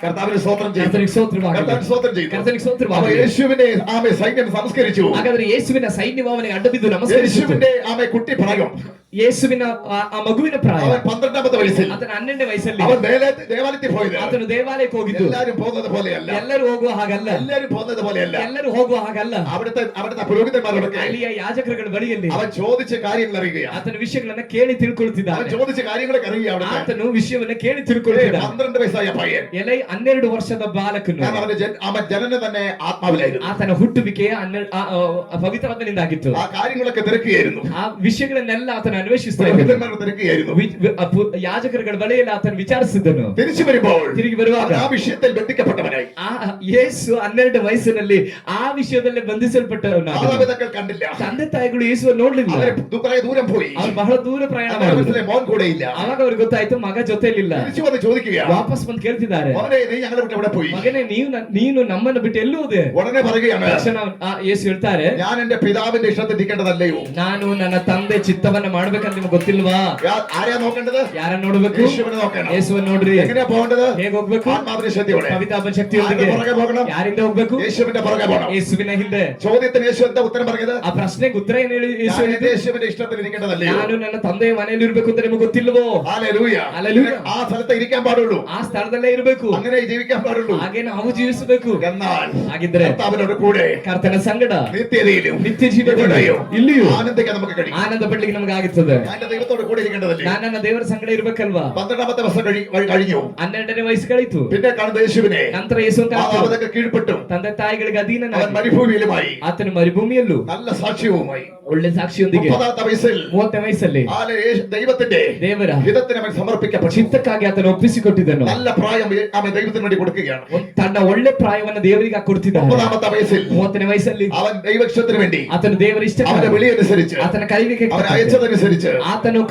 Speaker 2: കർത്താവിന് സ്തോത്രം ചെയ്തു.
Speaker 1: ಕರ್ತನಿಗೆ ಸ್ತೋತ್ರವಾಗಲಿ.
Speaker 2: കർത്താവിന് സ്തോത്രം ചെയ്തു.
Speaker 1: ಕರ್ತನಿಗೆ
Speaker 2: അവ
Speaker 1: ಸ್ತೋತ್ರವಾಗಲಿ.
Speaker 2: യേശുവിനെ ആമെ സൈന്യം സംസ്കരിച്ചു.
Speaker 1: ಹಾಗಾದ್ರೆ ಯೇಸುವಿನ ಸೈನ್ಯವು ಅವನಿಗೆ ಅಡ್ಡಬಿದ್ದು ನಮಸ್ಕರಿಸಿತು.
Speaker 2: യേശുവിന്റെ ആമെ കുട്ടി പ്രായം
Speaker 1: ಯೇಸುವಿನ ಆ ಮಗುವಿನ ಪ್ರಾಯ
Speaker 2: അവൻ 12ാമത്തെ വയസ്സിൽ
Speaker 1: ಆತನ 12ನೇ ವಯಸ್ಸಲ್ಲಿ
Speaker 2: അവൻ ദേവാലയത്തിൽ പോയത്.
Speaker 1: ಆತನು ದೇವಾಲಯಕ್ಕೆ ಹೋಗಿದ್ದು.
Speaker 2: എല്ലാരും പോകുന്നത് പോലെയല്ല.
Speaker 1: ಎಲ್ಲರೂ ಹೋಗುವ ಹಾಗಲ್ಲ.
Speaker 2: എല്ലാരും പോകുന്നത് പോലെയല്ല.
Speaker 1: ಎಲ್ಲರೂ ಹೋಗುವ ಹಾಗಲ್ಲ.
Speaker 2: അവിടുത്തെ പുരോഹിതന്മാരോടൊക്കെ
Speaker 1: ಅಲ್ಲಿಯ ಯಾಜಕರುಗಳ ಬಳಿಯಲ್ಲಿ
Speaker 2: അവൻ ചോദിച്ച കാര്യങ്ങൾ അറിയുകയാണ്.
Speaker 1: ಆತನ ವಿಷಯಗಳನ್ನ ಕೇಳಿ
Speaker 2: അവൻ
Speaker 1: ತಿಳ್ಕೊಳ್ತಿದ್ದಾನೆ.
Speaker 2: ചോദിച്ച കാര്യങ്ങളൊക്കെ അറിയുകയാണ്.
Speaker 1: ಆತನು ವಿಷಯವನ್ನ ಕೇಳಿ ತಿಳ್ಕೊಳ್ತಿದ್ದಾನೆ.
Speaker 2: 12 വയസ്സായ പയ്യൻ.
Speaker 1: ಎಲೆ 12 ವರ್ಷದ ಬಾಲಕನು.
Speaker 2: കാരണം അവൻ ജനനം തന്നെ ആത്മാവിലായിരുന്നു.
Speaker 1: ಆತನ ಹುಟ್ಟುವಿಕೆ ಪವಿತ್ರಾತ್ಮನಿಂದ ಆಗಿತ್ತು.
Speaker 2: ആ കാര്യങ്ങളൊക്കെ തിരക്കുകയായിരുന്നു.
Speaker 1: ಆ ವಿಷಯಗಳನ್ನೆಲ್ಲ ಆತನ ಅನ್ವೇಷಿಸ್ತಾ ಇದ್ದನು.
Speaker 2: പുരോഹിതന്മാർ തിരക്കുകയായിരുന്നു.
Speaker 1: ಯಾಜಕರುಗಳ ಬಳಿಯಲ್ಲಿ ಆತನು ವಿಚಾರಿಸಿದ್ದನು.
Speaker 2: തിരിച്ചു വരുമ്പോൾ
Speaker 1: ತಿರುಗಿ ಬರುವಾಗ
Speaker 2: ആ വിഷയത്തിൽ ബന്ധിക്കപ്പെട്ടവനായി.
Speaker 1: ಆ ಯೇಸು 12 ವಯಸ್ಸಿನಲ್ಲಿ ಆ ವಿಷಯದಲ್ಲಿ ಬಂಧಿಸಲ್ಪಟ್ಟವನಾದ.
Speaker 2: മാതാപിതാക്കൾ കണ്ടില്ല.
Speaker 1: ತಂದೆ ತಾಯಿಗಳು ಯೇಸುವನ್ನು ನೋಡ್ಲಿಲ್ಲ.
Speaker 2: അവര് കുറെ ദൂരം പോയി.
Speaker 1: ಅವ್ರು ಬಹಳ ದೂರ ಪ್ರಯಾಣ
Speaker 2: അവരുടെ
Speaker 1: ಮಾಡಿದ್ರು.
Speaker 2: മനസ്സിലെ മോൻ കൂടെ ഇല്ല.
Speaker 1: ಅವಾಗ ಅವ್ರಿಗೆ ಗೊತ್ತಾಯ್ತು ಮಗ ಜೊತೆಲಿಲ್ಲ.
Speaker 2: തിരിച്ചു വന്ന് ചോദിക്കുകയാണ്,
Speaker 1: ವಾಪಸ್ ಬಂದು ಕೇಳ್ತಿದ್ದಾರೆ,
Speaker 2: മോനെ നീ ഞങ്ങളെ വിട്ട് എവിടെ പോയി?
Speaker 1: ಮಗನೇ ನೀನು ನಮ್ಮನ್ನು ಬಿಟ್ಟು ಎಲ್ಲಿ ಹೋದೆ?
Speaker 2: ഉടനെ പറയുകയാണ്,
Speaker 1: ತಕ್ಷಣ ಯೇಸು ಹೇಳ್ತಾರೆ,
Speaker 2: ഞാൻ എന്റെ പിതാവിന്റെ ഇഷ്ടത്തിൽ ഇരിക്കേണ്ടതല്ലയോ?
Speaker 1: ನಾನು ನನ್ನ ತಂದೆ ಚಿತ್ತವನ್ನ ಮಾಡ್ಬೇಕಂತ ನಿಮ್ಗೆ ಗೊತ್ತಿಲ್ವಾ?
Speaker 2: ആരെയാ നോക്കേണ്ടത്?
Speaker 1: ಯಾರನ್ನ ನೋಡ್ಬೇಕು?
Speaker 2: യേശുവിനെ നോക്കണം.
Speaker 1: ಯೇಸುವನ್ನು ನೋಡ್ರಿ.
Speaker 2: എങ്ങനെയാ പോകേണ്ടത്?
Speaker 1: ಹೇಗೆ ಹೋಗ್ಬೇಕು?
Speaker 2: ആത്മാവിന്റെ ശക്തിയോടെ.
Speaker 1: ಪವಿತ್ರಾತ್ಮನ ಶಕ್ತಿಯೊಂದಿಗೆ.
Speaker 2: ആരുടെ പുറകെ പോകണം?
Speaker 1: ಯಾರಿಂದ ಹೋಗ್ಬೇಕು?
Speaker 2: യേശുവിന്റെ പുറകെ പോകണം.
Speaker 1: ಯೇಸುವಿನ ಹಿಂದೆ.
Speaker 2: ചോദ്യത്തിന് യേശു എന്താ ഉത്തരം പറഞ്ഞത്?
Speaker 1: ಆ ಪ್ರಶ್ನೆಗೆ ಉತ್ತರ ಏನು ಹೇಳಿ ಯೇಸು
Speaker 2: ഞാൻ
Speaker 1: ಹೇಳಿದ್ದು?
Speaker 2: യേശുവിന്റെ ഇഷ്ടത്തിൽ ഇരിക്കേണ്ടതല്ലയോ?
Speaker 1: ನಾನು ನನ್ನ ತಂದೆಯ ಮನೆಯಲ್ಲಿ ಇರ್ಬೇಕು ಅಂತ ನಿಮಗೆ ಗೊತ್ತಿಲ್ವೋ?
Speaker 2: ഹല്ലേലൂയ.
Speaker 1: ഹല്ലേലൂയ.
Speaker 2: ആ സ്ഥലത്ത് ഇരിക്കാൻ പാടുള്ളൂ.
Speaker 1: ಆ ಸ್ಥಳದಲ್ಲೇ ಇರಬೇಕು.
Speaker 2: അങ്ങനെ ജീവിക്കാൻ പാടുള്ളൂ.
Speaker 1: ಹಾಗೆ ನಾವು ಜೀವಿಸಬೇಕು.
Speaker 2: എന്നാൽ
Speaker 1: ಹಾಗಿದ್ರೆ
Speaker 2: കർത്താവിനോട് കൂടെ
Speaker 1: ಕರ್ತನ ಸಂಗಡ
Speaker 2: നിത്യതയിലും
Speaker 1: ನಿತ್ಯ ಜೀವನದಲ್ಲಿಯೂ
Speaker 2: ഇവിടെയോ
Speaker 1: ಇಲ್ಲಿಯೂ
Speaker 2: ആനന്ദിക്കാൻ നമുക്ക് കഴിയും.
Speaker 1: ಆನಂದ ಪಡ್ಲಿಕ್ಕೆ ನಮಗೆ ಆಗುತ್ತದೆ.
Speaker 2: ഞാൻ എന്റെ ദൈവത്തോട് കൂടെ ഇരിക്കേണ്ടതല്ലേ?
Speaker 1: ನಾನು ನನ್ನ ದೇವರ ಸಂಗಡ ಇರ್ಬೇಕಲ್ವಾ?
Speaker 2: 12ാമത്തെ വർഷം കഴിഞ്ഞു.
Speaker 1: 12ನೇ ವಯಸ್ಸು ಕಳೀತು.
Speaker 2: പിന്നെ കാണുന്ന യേശുവിനെ
Speaker 1: ನಂತರ ಯೇಸುವನ್ನು ಕಾಣ್ತೇವೆ.
Speaker 2: മാതാപിതാക്കൾ കീഴ്പ്പെട്ടു.
Speaker 1: ತಂದೆ ತಾಯಿಗಳಿಗೆ
Speaker 2: അവൻ
Speaker 1: ಅಧೀನನಾಗಿ
Speaker 2: മരുഭൂമിയിലുമായി
Speaker 1: ಆತನು ಮರುಭೂಮಿಯಲ್ಲೂ
Speaker 2: നല്ല സാക്ഷ്യവുമായി
Speaker 1: ಒಳ್ಳೆ ಸಾಕ್ಷಿಯೊಂದಿಗೆ
Speaker 2: 30ാമത്തെ വയസ്സിൽ
Speaker 1: 30ನೇ ವಯಸ್ಸಲ್ಲಿ
Speaker 2: ദൈവത്തിന്റെ
Speaker 1: ದೇವರ
Speaker 2: ഹിതത്തിന് അവൻ സമർപ്പിക്കപ്പെട്ടു.
Speaker 1: ಚಿತ್ತಕ್ಕಾಗಿ ಆತನು ಒಪ್ಪಿಸಿಕೊಟ್ಟಿದ್ದನು.
Speaker 2: നല്ല പ്രായം അവൻ ദൈവത്തിന് വേണ്ടി കൊടുക്കുകയാണ്.
Speaker 1: ತನ್ನ ಒಳ್ಳೆ ಪ್ರಾಯವನ್ನ ದೇವರಿಗೆ ಕೊಡ್ತಿದ್ದಾನೆ.
Speaker 2: 30ാമത്തെ വയസ്സിൽ
Speaker 1: 30ನೇ ವಯಸ್ಸಲ್ಲಿ
Speaker 2: അവൻ ദൈവക്ഷത്തിന് വേണ്ടി
Speaker 1: ಆತನು ದೇವರ
Speaker 2: അവന്റെ
Speaker 1: ಇಷ್ಟಕ್ಕಾಗಿ
Speaker 2: വിളിയനുസരിച്ച്
Speaker 1: ಆತನ ಕೈಗೆ
Speaker 2: അവൻ അയച്ചതനുസരിച്ച്
Speaker 1: ಆತನನ್ನು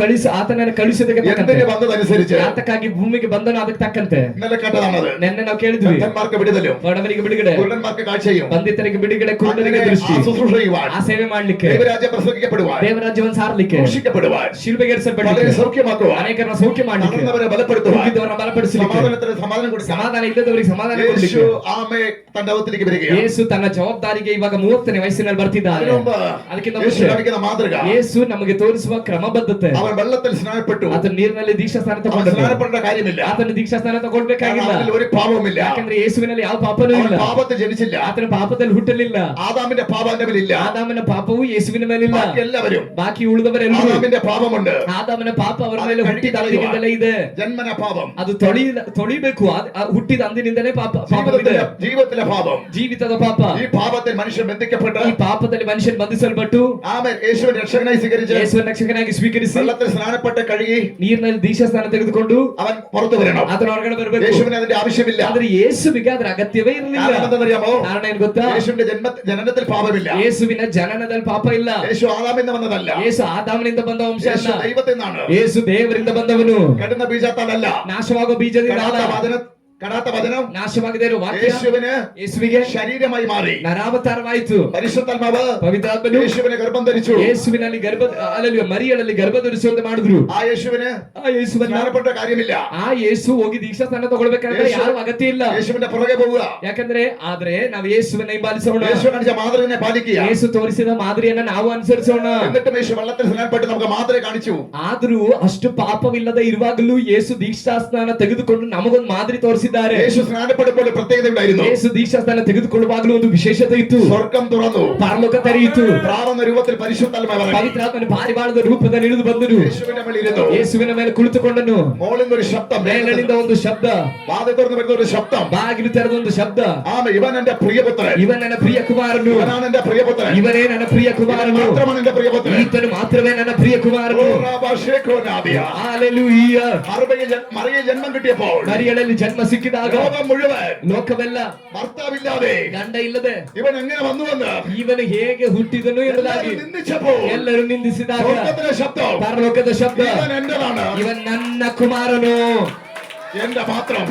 Speaker 1: ಕಳಿಸೋದಕ್ಕೆ ತಕ್ಕಂತೆ
Speaker 2: എന്തിന് വന്നതനുസരിച്ച്
Speaker 1: ಆತಕ್ಕಾಗಿ ಭೂಮಿಗೆ ಬಂದನು. ಅದಕ್ಕೆ ತಕ್ಕಂತೆ
Speaker 2: ഇന്നലെ കണ്ടതാണത്.
Speaker 1: ನೆನ್ನೆ ನಾವು ಕೇಳಿದ್ವಿ,
Speaker 2: ഭക്തന്മാർക്ക് വിടുതലും
Speaker 1: ಬಡವರಿಗೆ ಬಿಡುಗಡೆ,
Speaker 2: കുരുടന്മാർക്ക് കാഴ്ചയും
Speaker 1: ಬಂಧಿತರಿಗೆ ಬಿಡುಗಡೆ, ಕುರುಡರಿಗೆ
Speaker 2: അങ്ങനെ
Speaker 1: ದೃಷ್ಟಿ,
Speaker 2: ആ ശുശ്രൂഷ ചെയ്യുവാൻ,
Speaker 1: ಆ ಸೇವೆ ಮಾಡ್ಲಿಕ್ಕೆ,
Speaker 2: ദൈവരാജ്യം പ്രസംഗിക്കപ്പെടുവാൻ,
Speaker 1: ದೇವರಾಜ್ಯವನ್ನು ಸಾರಲಿಕ್ಕೆ,
Speaker 2: ക്രൂശിക്കപ്പെടുവാൻ,
Speaker 1: ಶಿಲ್ಬೆಗೇರಿಸಲ್ಪಡಲಿಕ್ಕೆ,
Speaker 2: വളരെ സൗഖ്യമാക്കുവാൻ,
Speaker 1: ಅನೇಕರನ್ನ ಸೌಖ್ಯ ಮಾಡ್ಲಿಕ್ಕೆ,
Speaker 2: തളർന്നവരെ ബലപ്പെടുത്തുവാൻ,
Speaker 1: ಕುಗ್ಗಿದವರನ್ನ ಬಲಪಡಿಸಲಿಕ್ಕೆ,
Speaker 2: സമാധാനത്തിന് സമാധാനം കൊടുക്കാൻ
Speaker 1: ಸಮಾಧಾನ ಇಲ್ಲದವರಿಗೆ ಸಮಾಧಾನ
Speaker 2: യേശു
Speaker 1: ಕೊಡ್ಲಿಕ್ಕೆ
Speaker 2: ആമേ തന്റെ ദൗത്യത്തിലേക്ക് വരികയാണ്.
Speaker 1: ಯೇಸು ತನ್ನ ಜವಾಬ್ದಾರಿಗೆ ಇವಾಗ 30ನೇ ವಯಸ್ಸಿನಲ್ಲಿ ಬರ್ತಿದ್ದಾರೆ.
Speaker 2: അതിനുമുമ്പ്
Speaker 1: ಅದಕ್ಕಿಂತ
Speaker 2: യേശു
Speaker 1: ಮುಂಚೆ
Speaker 2: കാണിക്കുന്ന മാതൃക,
Speaker 1: ಯೇಸು ನಮಗೆ ತೋರಿಸುವ ಕ್ರಮಬದ್ಧತೆ.
Speaker 2: അവൻ വെള്ളത്തിൽ സ്നാനപ്പെട്ടു.
Speaker 1: ಆತನು ನೀರಿನಲ್ಲಿ ದೀಕ್ಷಾ ಸ್ನಾನ
Speaker 2: അവൻ
Speaker 1: ತಗೊಂಡನು.
Speaker 2: സ്നാനപ്പെടേണ്ട കാര്യമില്ല.
Speaker 1: ಆತನು ದೀಕ್ಷಾ ಸ್ನಾನ
Speaker 2: കാരണം
Speaker 1: ತಗೊಳ್ಬೇಕಾಗಿಲ್ಲ.
Speaker 2: അവനിൽ ഒരു പാപവുമില്ല.
Speaker 1: ಯಾಕಂದ್ರೆ ಯೇಸುವಿನಲ್ಲಿ ಯಾವ ಪಾಪನೂ
Speaker 2: അവൻ
Speaker 1: ಇಲ್ಲ.
Speaker 2: പാപത്തിൽ ജനിച്ചില്ല.
Speaker 1: ಆತನ ಪಾಪದಲ್ಲಿ ಹುಟ್ಟಲಿಲ್ಲ.
Speaker 2: ആദാമിന്റെ പാപം അവന്റെ മേലില്ല.
Speaker 1: ಆದಾಮನ ಪಾಪವು ಯೇಸುವಿನ ಮೇಲಿಲ್ಲ.
Speaker 2: ബാക്കി എല്ലാവരും
Speaker 1: ಬಾಕಿ ಉಳಿದವರೆಲ್ಲರೂ
Speaker 2: ആദാമിന്റെ പാപമുണ്ട്.
Speaker 1: ಆದಾಮನ ಪಾಪ ಅವರ ಮೇಲೆ ಹುಟ್ಟಿದ ಅಂದಿನಿಂದಲೇ ಇದೆ.
Speaker 2: ജന്മന പാപം.
Speaker 1: ಅದು ತೊಳಿಬೇಕು. ಹುಟ್ಟಿದ ಅಂದಿನಿಂದಲೇ ಪಾಪವಿದೆ.
Speaker 2: ജീവിതത്തിലെ പാപം,
Speaker 1: ಜೀವಿತದ ಪಾಪ.
Speaker 2: ഈ പാപത്തിൽ മനുഷ്യൻ ബന്ധിക്കപ്പെട്ട്
Speaker 1: ಈ ಪಾಪದಲ್ಲಿ ಮನುಷ್ಯನ್ ಬಂಧಿಸಲ್ಪಟ್ಟು
Speaker 2: ആമേൻ യേശുവിനെ രക്ഷകനായി സ്വീകരിച്ച്
Speaker 1: ಯೇಸುವಿನ ರಕ್ಷಕನಾಗಿ ಸ್ವೀಕರಿಸಿ
Speaker 2: വെള്ളത്തിൽ സ്നാനപ്പെട്ട് കഴുകി
Speaker 1: ನೀರಿನಲ್ಲಿ ದೀಕ್ಷಾ ಸ್ನಾನ ತೆಗೆದುಕೊಂಡು
Speaker 2: അവൻ പുറത്തു വരണം.
Speaker 1: ಆತನ ಹೊರಗಡೆ ಬರಬೇಕು.
Speaker 2: യേശുവിന് അതിന്റെ ആവശ്യമില്ല.
Speaker 1: ಆದ್ರೆ ಯೇಸುವಿಗೆ ಅದರ ಅಗತ್ಯವೇ ಇರಲಿಲ್ಲ.
Speaker 2: കാരണം എന്താണെന്നറിയാമോ?
Speaker 1: ಕಾರಣ ಏನ್ ಗೊತ್ತಾ?
Speaker 2: യേശുവിന്റെ ജനനത്തിൽ പാപമില്ല.
Speaker 1: ಯೇಸುವಿನ ಜನನದಲ್ಲಿ ಪಾಪ ಇಲ್ಲ.
Speaker 2: യേശു ആദാമിൽ നിന്ന് വന്നതല്ല.
Speaker 1: ಯೇಸು ಆದಾಮನಿಂದ ಬಂದ ವಂಶ
Speaker 2: യേശു
Speaker 1: ಅಲ್ಲ.
Speaker 2: ദൈവത്തിൽ നിന്നാണ്.
Speaker 1: ಯೇಸು ದೇವರಿಂದ ಬಂದವನು.
Speaker 2: കെടുന്ന ബീജത്താലല്ല.
Speaker 1: ನಾಶವಾಗೋ ಬೀಜದಿಂದ ಅಲ್ಲ.
Speaker 2: കടാത്ത വചനം
Speaker 1: ನಾಶವಾಗದೇ ಇರುವ ವಾಕ್ಯ
Speaker 2: യേശുവിന് ശരീരമായി മാറി.
Speaker 1: ನರಾವತಾರವಾಯಿತು.
Speaker 2: പരിശുദ്ധാത്മാവ്
Speaker 1: ಪವಿತ್ರಾತ್ಮನು
Speaker 2: യേശുവിനെ ഗർഭം ധരിച്ചു.
Speaker 1: ಯೇಸುವಿನಲ್ಲಿ ಮರಿಯಳಲ್ಲಿ ಗರ್ಭ ಧರಿಸುವಂತೆ ಮಾಡಿದ್ರು.
Speaker 2: ആ യേശുവിന് സ്നാനപ്പെട്ട കാര്യമിಲ್ಲ.
Speaker 1: ಆ ಯೇಸು ಹೋಗಿ ದೀಕ್ಷಾ ಸ್ನಾನ ತಗೊಳ್ಬೇಕಾದ್ರೆ ಯಾರು ಅಗತ್ಯ ಇಲ್ಲ.
Speaker 2: യേശുവിന്റെ പുറകെ പോവുക.
Speaker 1: ಯಾಕಂದ್ರೆ ಆದ್ರೆ ನಾವು ಯೇಸುವಿನ ಹಿಂಬಾಲಿಸೋಣ.
Speaker 2: യേശു കാണിച്ച മാതൃകയെ പാലിക്കുക.
Speaker 1: ಯೇಸು ತೋರಿಸಿದ ಮಾದರಿಯನ್ನ ನಾವು ಅನುಸರಿಸೋಣ.
Speaker 2: എന്നിട്ടും യേശു വെള്ളത്തിൽ സ്നാനപ്പെട്ട് നമുക്ക് മാതൃക കാണിച്ചു.
Speaker 1: ಆದ್ರೂ ಅಷ್ಟು ಪಾಪವಿಲ್ಲದೆ ಇರುವಾಗಲೂ ಯೇಸು ದೀಕ್ಷಾ ಸ್ನಾನ ತೆಗೆದುಕೊಂಡು ನಮಗೊಂದು ಮಾದರಿ ತೋರಿಸಿದ. ತಿಳಿಸಿದ್ದಾರೆ.
Speaker 2: യേശു സ്നാനപ്പെടുമ്പോൾ ഒരു പ്രത്യേകത ഉണ്ടായിരുന്നു.
Speaker 1: ಯೇಸು ದೀಕ್ಷಾಸ್ಥಾನ ತೆಗೆದುಕೊಳ್ಳುವಾಗಲೂ ಒಂದು ವಿಶೇಷತೆ ಇತ್ತು.
Speaker 2: സ്വർഗം തുറന്നു,
Speaker 1: ಪರಲೋಕ ತೆರೆಯಿತು,
Speaker 2: പ്രാവുന്ന രൂപത്തിൽ പരിശുദ്ധാത്മാവ് ഇറങ്ങി.
Speaker 1: ಪವಿತ್ರಾತ್ಮನ ಪಾರಿವಾಳದ ರೂಪದಲ್ಲಿ ಇಳಿದು ಬಂದನು.
Speaker 2: യേശുവിന്റെ മേൽ ഇരുന്നു.
Speaker 1: ಯೇಸುವಿನ ಮೇಲೆ ಕುಳಿತುಕೊಂಡನು.
Speaker 2: മോളിൽ നിന്ന് ഒരു ശബ്ദം,
Speaker 1: ಮೇಲಿನಿಂದ ಒಂದು ಶಬ್ದ,
Speaker 2: വാതിൽ തുറന്ന് വരുന്ന ഒരു ശബ്ദം.
Speaker 1: ಬಾಗಿಲು ತೆರೆದ ಒಂದು ಶಬ್ದ.
Speaker 2: ഇവൻ എന്റെ പ്രിയപുത്രൻ,
Speaker 1: ಇವൻ ನನ್ನ ಪ್ರಿಯ ಕುಮಾರನು,
Speaker 2: ഇവനാണ് എന്റെ പ്രിയപുത്രൻ,
Speaker 1: ಇವನೇ ನನ್ನ ಪ್ರಿಯ ಕುಮಾರನು,
Speaker 2: മാത്രമാണ് എന്റെ പ്രിയപുത്രൻ.
Speaker 1: ಈತನು ಮಾತ್ರವೇ ನನ್ನ ಪ್ರಿಯ ಕುಮಾರನು. ಹಲ್ಲೆಲೂಯ.
Speaker 2: മറിയ ജന്മം കിട്ടിയപ്പോൾ,
Speaker 1: ಮರಿಯಳಲ್ಲಿ ಜನ್ಮ ಸಿಕ್ಕಿದಾಗ
Speaker 2: ലോകം മുഴുവൻ
Speaker 1: ಲೋಕವೆಲ್ಲ
Speaker 2: ഭർത്താവില്ലാതെ
Speaker 1: ಗಂಡ ಇಲ್ಲದೆ
Speaker 2: ഇവൻ എങ്ങനെ വന്നുവെന്ന്
Speaker 1: ಇವನು ಹೇಗೆ ಹುಟ್ಟಿದನು ಎಂಬುದಾಗಿ
Speaker 2: നിന്ദിച്ചപ്പോൾ
Speaker 1: ಎಲ್ಲರೂ ನಿಂದಿಸಿದಾಗ
Speaker 2: സ്വർഗ്ഗത്തിലെ ശബ്ദം,
Speaker 1: ಪರಲೋಕದ ಶಬ್ದ,
Speaker 2: ഇവൻ എന്റേതാണ്,
Speaker 1: ಇವನ್ ನನ್ನ ಕುಮಾರನು,
Speaker 2: എന്റെ മാത്രം,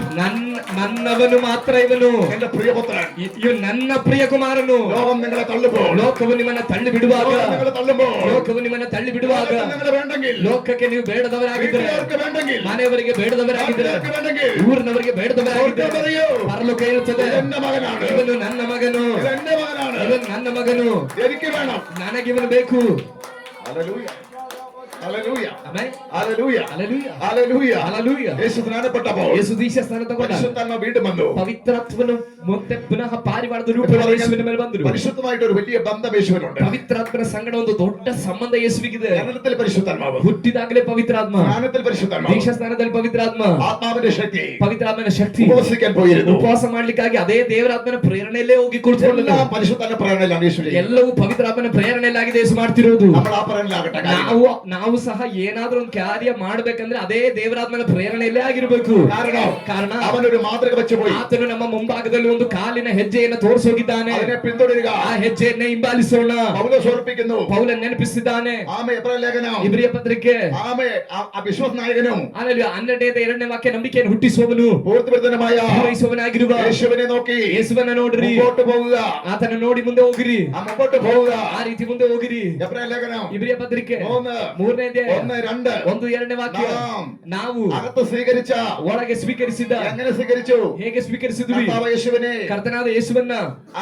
Speaker 1: ನನ್ನವನು ಮಾತ್ರ ಇವನು,
Speaker 2: എന്റെ പ്രിയപുത്രൻ.
Speaker 1: ಇವ್ ನನ್ನ ಪ್ರಿಯ ಕುಮಾರನು.
Speaker 2: ലോകം നിങ്ങളെ തള്ളുമ്പോൾ,
Speaker 1: ಲೋಕವು ನಿಮ್ಮನ್ನ ತಳ್ಳಿ ಬಿಡುವಾಗ,
Speaker 2: നിങ്ങളെ തള്ളുമ്പോൾ,
Speaker 1: ಲೋಕವು ನಿಮ್ಮನ್ನ ತಳ್ಳಿ ಬಿಡುವಾಗ,
Speaker 2: നിങ്ങൾ വേണ്ടെങ്കിൽ,
Speaker 1: ಲೋಕಕ್ಕೆ ನೀವು ಬೇಡದವರಾಗಿದ್ದರೆ,
Speaker 2: വീട്ടുകാർക്ക് വേണ്ടെങ്കിൽ,
Speaker 1: ಮನೆಯವರಿಗೆ ಬೇಡದವರಾಗಿದ್ದರೆ,
Speaker 2: നാട്ടുകാർക്ക് വേണ്ടെങ്കിൽ,
Speaker 1: ಊರಿನವರಿಗೆ ಬೇಡದವರಾಗಿದ್ದರೆ,
Speaker 2: സ്വർഗ്ഗം പറയൂ,
Speaker 1: ಪರಲೋಕ ಇರುತ್ತದೆ,
Speaker 2: എന്റെ മകനാണ്,
Speaker 1: ಇವನು ನನ್ನ ಮಗನು,
Speaker 2: ഇത് എന്റെ മകനാണ്,
Speaker 1: ಇವನು ನನ್ನ ಮಗನು,
Speaker 2: എനിക്ക് വേണം.
Speaker 1: ನನಗಿವನು ಬೇಕು.
Speaker 2: ഹല്ലേലൂയ, ഹല്ലേലൂയ,
Speaker 1: ಆಮೆನ್.
Speaker 2: ഹല്ലേലൂയ,
Speaker 1: ಹಲ್ಲೆಲೂಯ.
Speaker 2: ഹല്ലേലൂയ.
Speaker 1: ಹಲ್ಲೆಲೂಯ.
Speaker 2: യേശു സ്നാനപ്പെട്ടപ്പോൾ
Speaker 1: ಯೇಸು ದೀಕ್ಷಾ ಸ್ನಾನ ತಗೊಂಡ
Speaker 2: പരിശുദ്ധാത്മാവ് വീണ്ടും വന്നു.
Speaker 1: ಪವಿತ್ರಾತ್ಮನು ಮತ್ತೆ ಪುನಃ ಪಾರಿವಾಳದ ರೂಪದಲ್ಲಿ ಯೇಸುವಿನ ಮೇಲೆ ಬಂದರು.
Speaker 2: പരിശുദ്ധമായിട്ട് ഒരു വലിയ ബന്ധം യേശുവിനുണ്ട്.
Speaker 1: ಪವಿತ್ರಾತ್ಮನ ಸಂಗಡ ಒಂದು ದೊಡ್ಡ ಸಂಬಂಧ ಯೇಸುವಿಗಿದೆ.
Speaker 2: ജനനത്തിൽ പരിശുദ്ധാത്മാവ്,
Speaker 1: ಹುಟ್ಟಿದಾಗಲೇ ಪವಿತ್ರಾತ್ಮ,
Speaker 2: സ്നാനത്തിൽ പരിശുദ്ധാത്മാവ്,
Speaker 1: ದೀಕ್ಷಾ ಸ್ನಾನದಲ್ಲಿ ಪವಿತ್ರಾತ್ಮ,
Speaker 2: ആത്മാവിന്റെ ശക്തി,
Speaker 1: ಪವಿತ್ರಾತ್ಮನ ಶಕ್ತಿ.
Speaker 2: ഉപവസിക്കാൻ പോയിരുന്നു.
Speaker 1: ಉಪವಾಸ ಮಾಡ್ಲಿಕ್ಕಾಗಿ ಅದೇ ದೇವರಾತ್ಮನ ಪ್ರೇರಣೆಯಲ್ಲೇ ಹೋಗಿ ಕುಳಿತುಕೊಂಡನು.
Speaker 2: എല്ലാം പരിശുദ്ധാത്മ പ്രേരണയിലാണ് യേശു ചെയ്യുന്നത്.
Speaker 1: ಎಲ್ಲವೂ ಪವಿತ್ರಾತ್ಮನ ಪ್ರೇರಣೆಯಲ್ಲಾಗಿದೆ ಯೇಸು ಮಾಡ್ತಿರೋದು.
Speaker 2: നമ്മൾ ಆ ಪ್ರേರಣയിലാകട്ടെ.
Speaker 1: ನಾವು ಸಹ ಏನಾದ್ರೂ ಒಂದು ಕಾರ್ಯ ಮಾಡ್ಬೇಕಂದ್ರೆ ಅದೇ ದೇವರಾತ್ಮನ ಪ್ರೇರಣೆಯಲ್ಲೇ ಆಗಿರ್ಬೇಕು. ಕಾರಣ
Speaker 2: ಅವನೊരു മാതൃക വെച്ച് പോയി.
Speaker 1: ಆತನು ನಮ್ಮ ಮುಂಭಾಗದಲ್ಲಿ ಒಂದು ಕಾಲಿನ ಹೆಜ್ಜೆಯನ್ನು ತೋರಿಸೋಗಿದ್ದಾನೆ.
Speaker 2: അതിനെ പിന്തുടരുക.
Speaker 1: ಆ ಹೆಜ್ಜೆಯನ್ನೇ ಹಿಂಬಾಲಿಸೋಣ.
Speaker 2: പൗലോസ് ഓർപ്പിക്കുന്നു.
Speaker 1: ಪೌಲನ್ ನೆನಪಿಸಿದ್ದಾನೆ.
Speaker 2: ആമേ എബ്രായ ലേഖനം,
Speaker 1: ಇಬ್ರಿಯ ಪತ್ರಿಕೆ,
Speaker 2: ആമേ വിശ്വാസ നായകനും
Speaker 1: ಆಮೇಲೆ 12ನೇ ವಾಕ್ಯ ನಂಬಿಕೆಯನ್ನು ಹುಟ್ಟಿಸುವವನು,
Speaker 2: പൂർത്തിവരുത്തനുമായ
Speaker 1: ಪೂರೈಸುವವನಾಗಿರುವ
Speaker 2: യേശുവിനെ നോക്കി
Speaker 1: ಯೇಸುವನ್ನ ನೋಡ್ರಿ,
Speaker 2: മുമ്പോട്ട് പോകുക.
Speaker 1: ಆತನ ನೋಡಿ ಮುಂದೆ ಹೋಗಿರಿ,
Speaker 2: മുമ്പോട്ട് പോകുക.
Speaker 1: ಆ ರೀತಿ ಮುಂದೆ ಹೋಗಿರಿ.
Speaker 2: എബ്രായ ലേഖനം
Speaker 1: ಇಬ್ರಿಯ ಪತ್ರಿಕೆ
Speaker 2: 3:1
Speaker 1: 3:2 1:2 ವಾಕ್ಯ. ನಾವು
Speaker 2: അകത്ത് സ്വീകരിച്ച,
Speaker 1: ಒಳಗೆ ಸ್ವೀಕರಿಸಿದ,
Speaker 2: എങ്ങനെ സ്വീകരിച്ചു?
Speaker 1: ಹೇಗೆ ಸ್ವೀಕರಿಸಿದ್ವಿ?
Speaker 2: കർത്താവ് യേശുവിനെ
Speaker 1: ಕರ್ತನಾದ ಯೇಸುವನ್ನ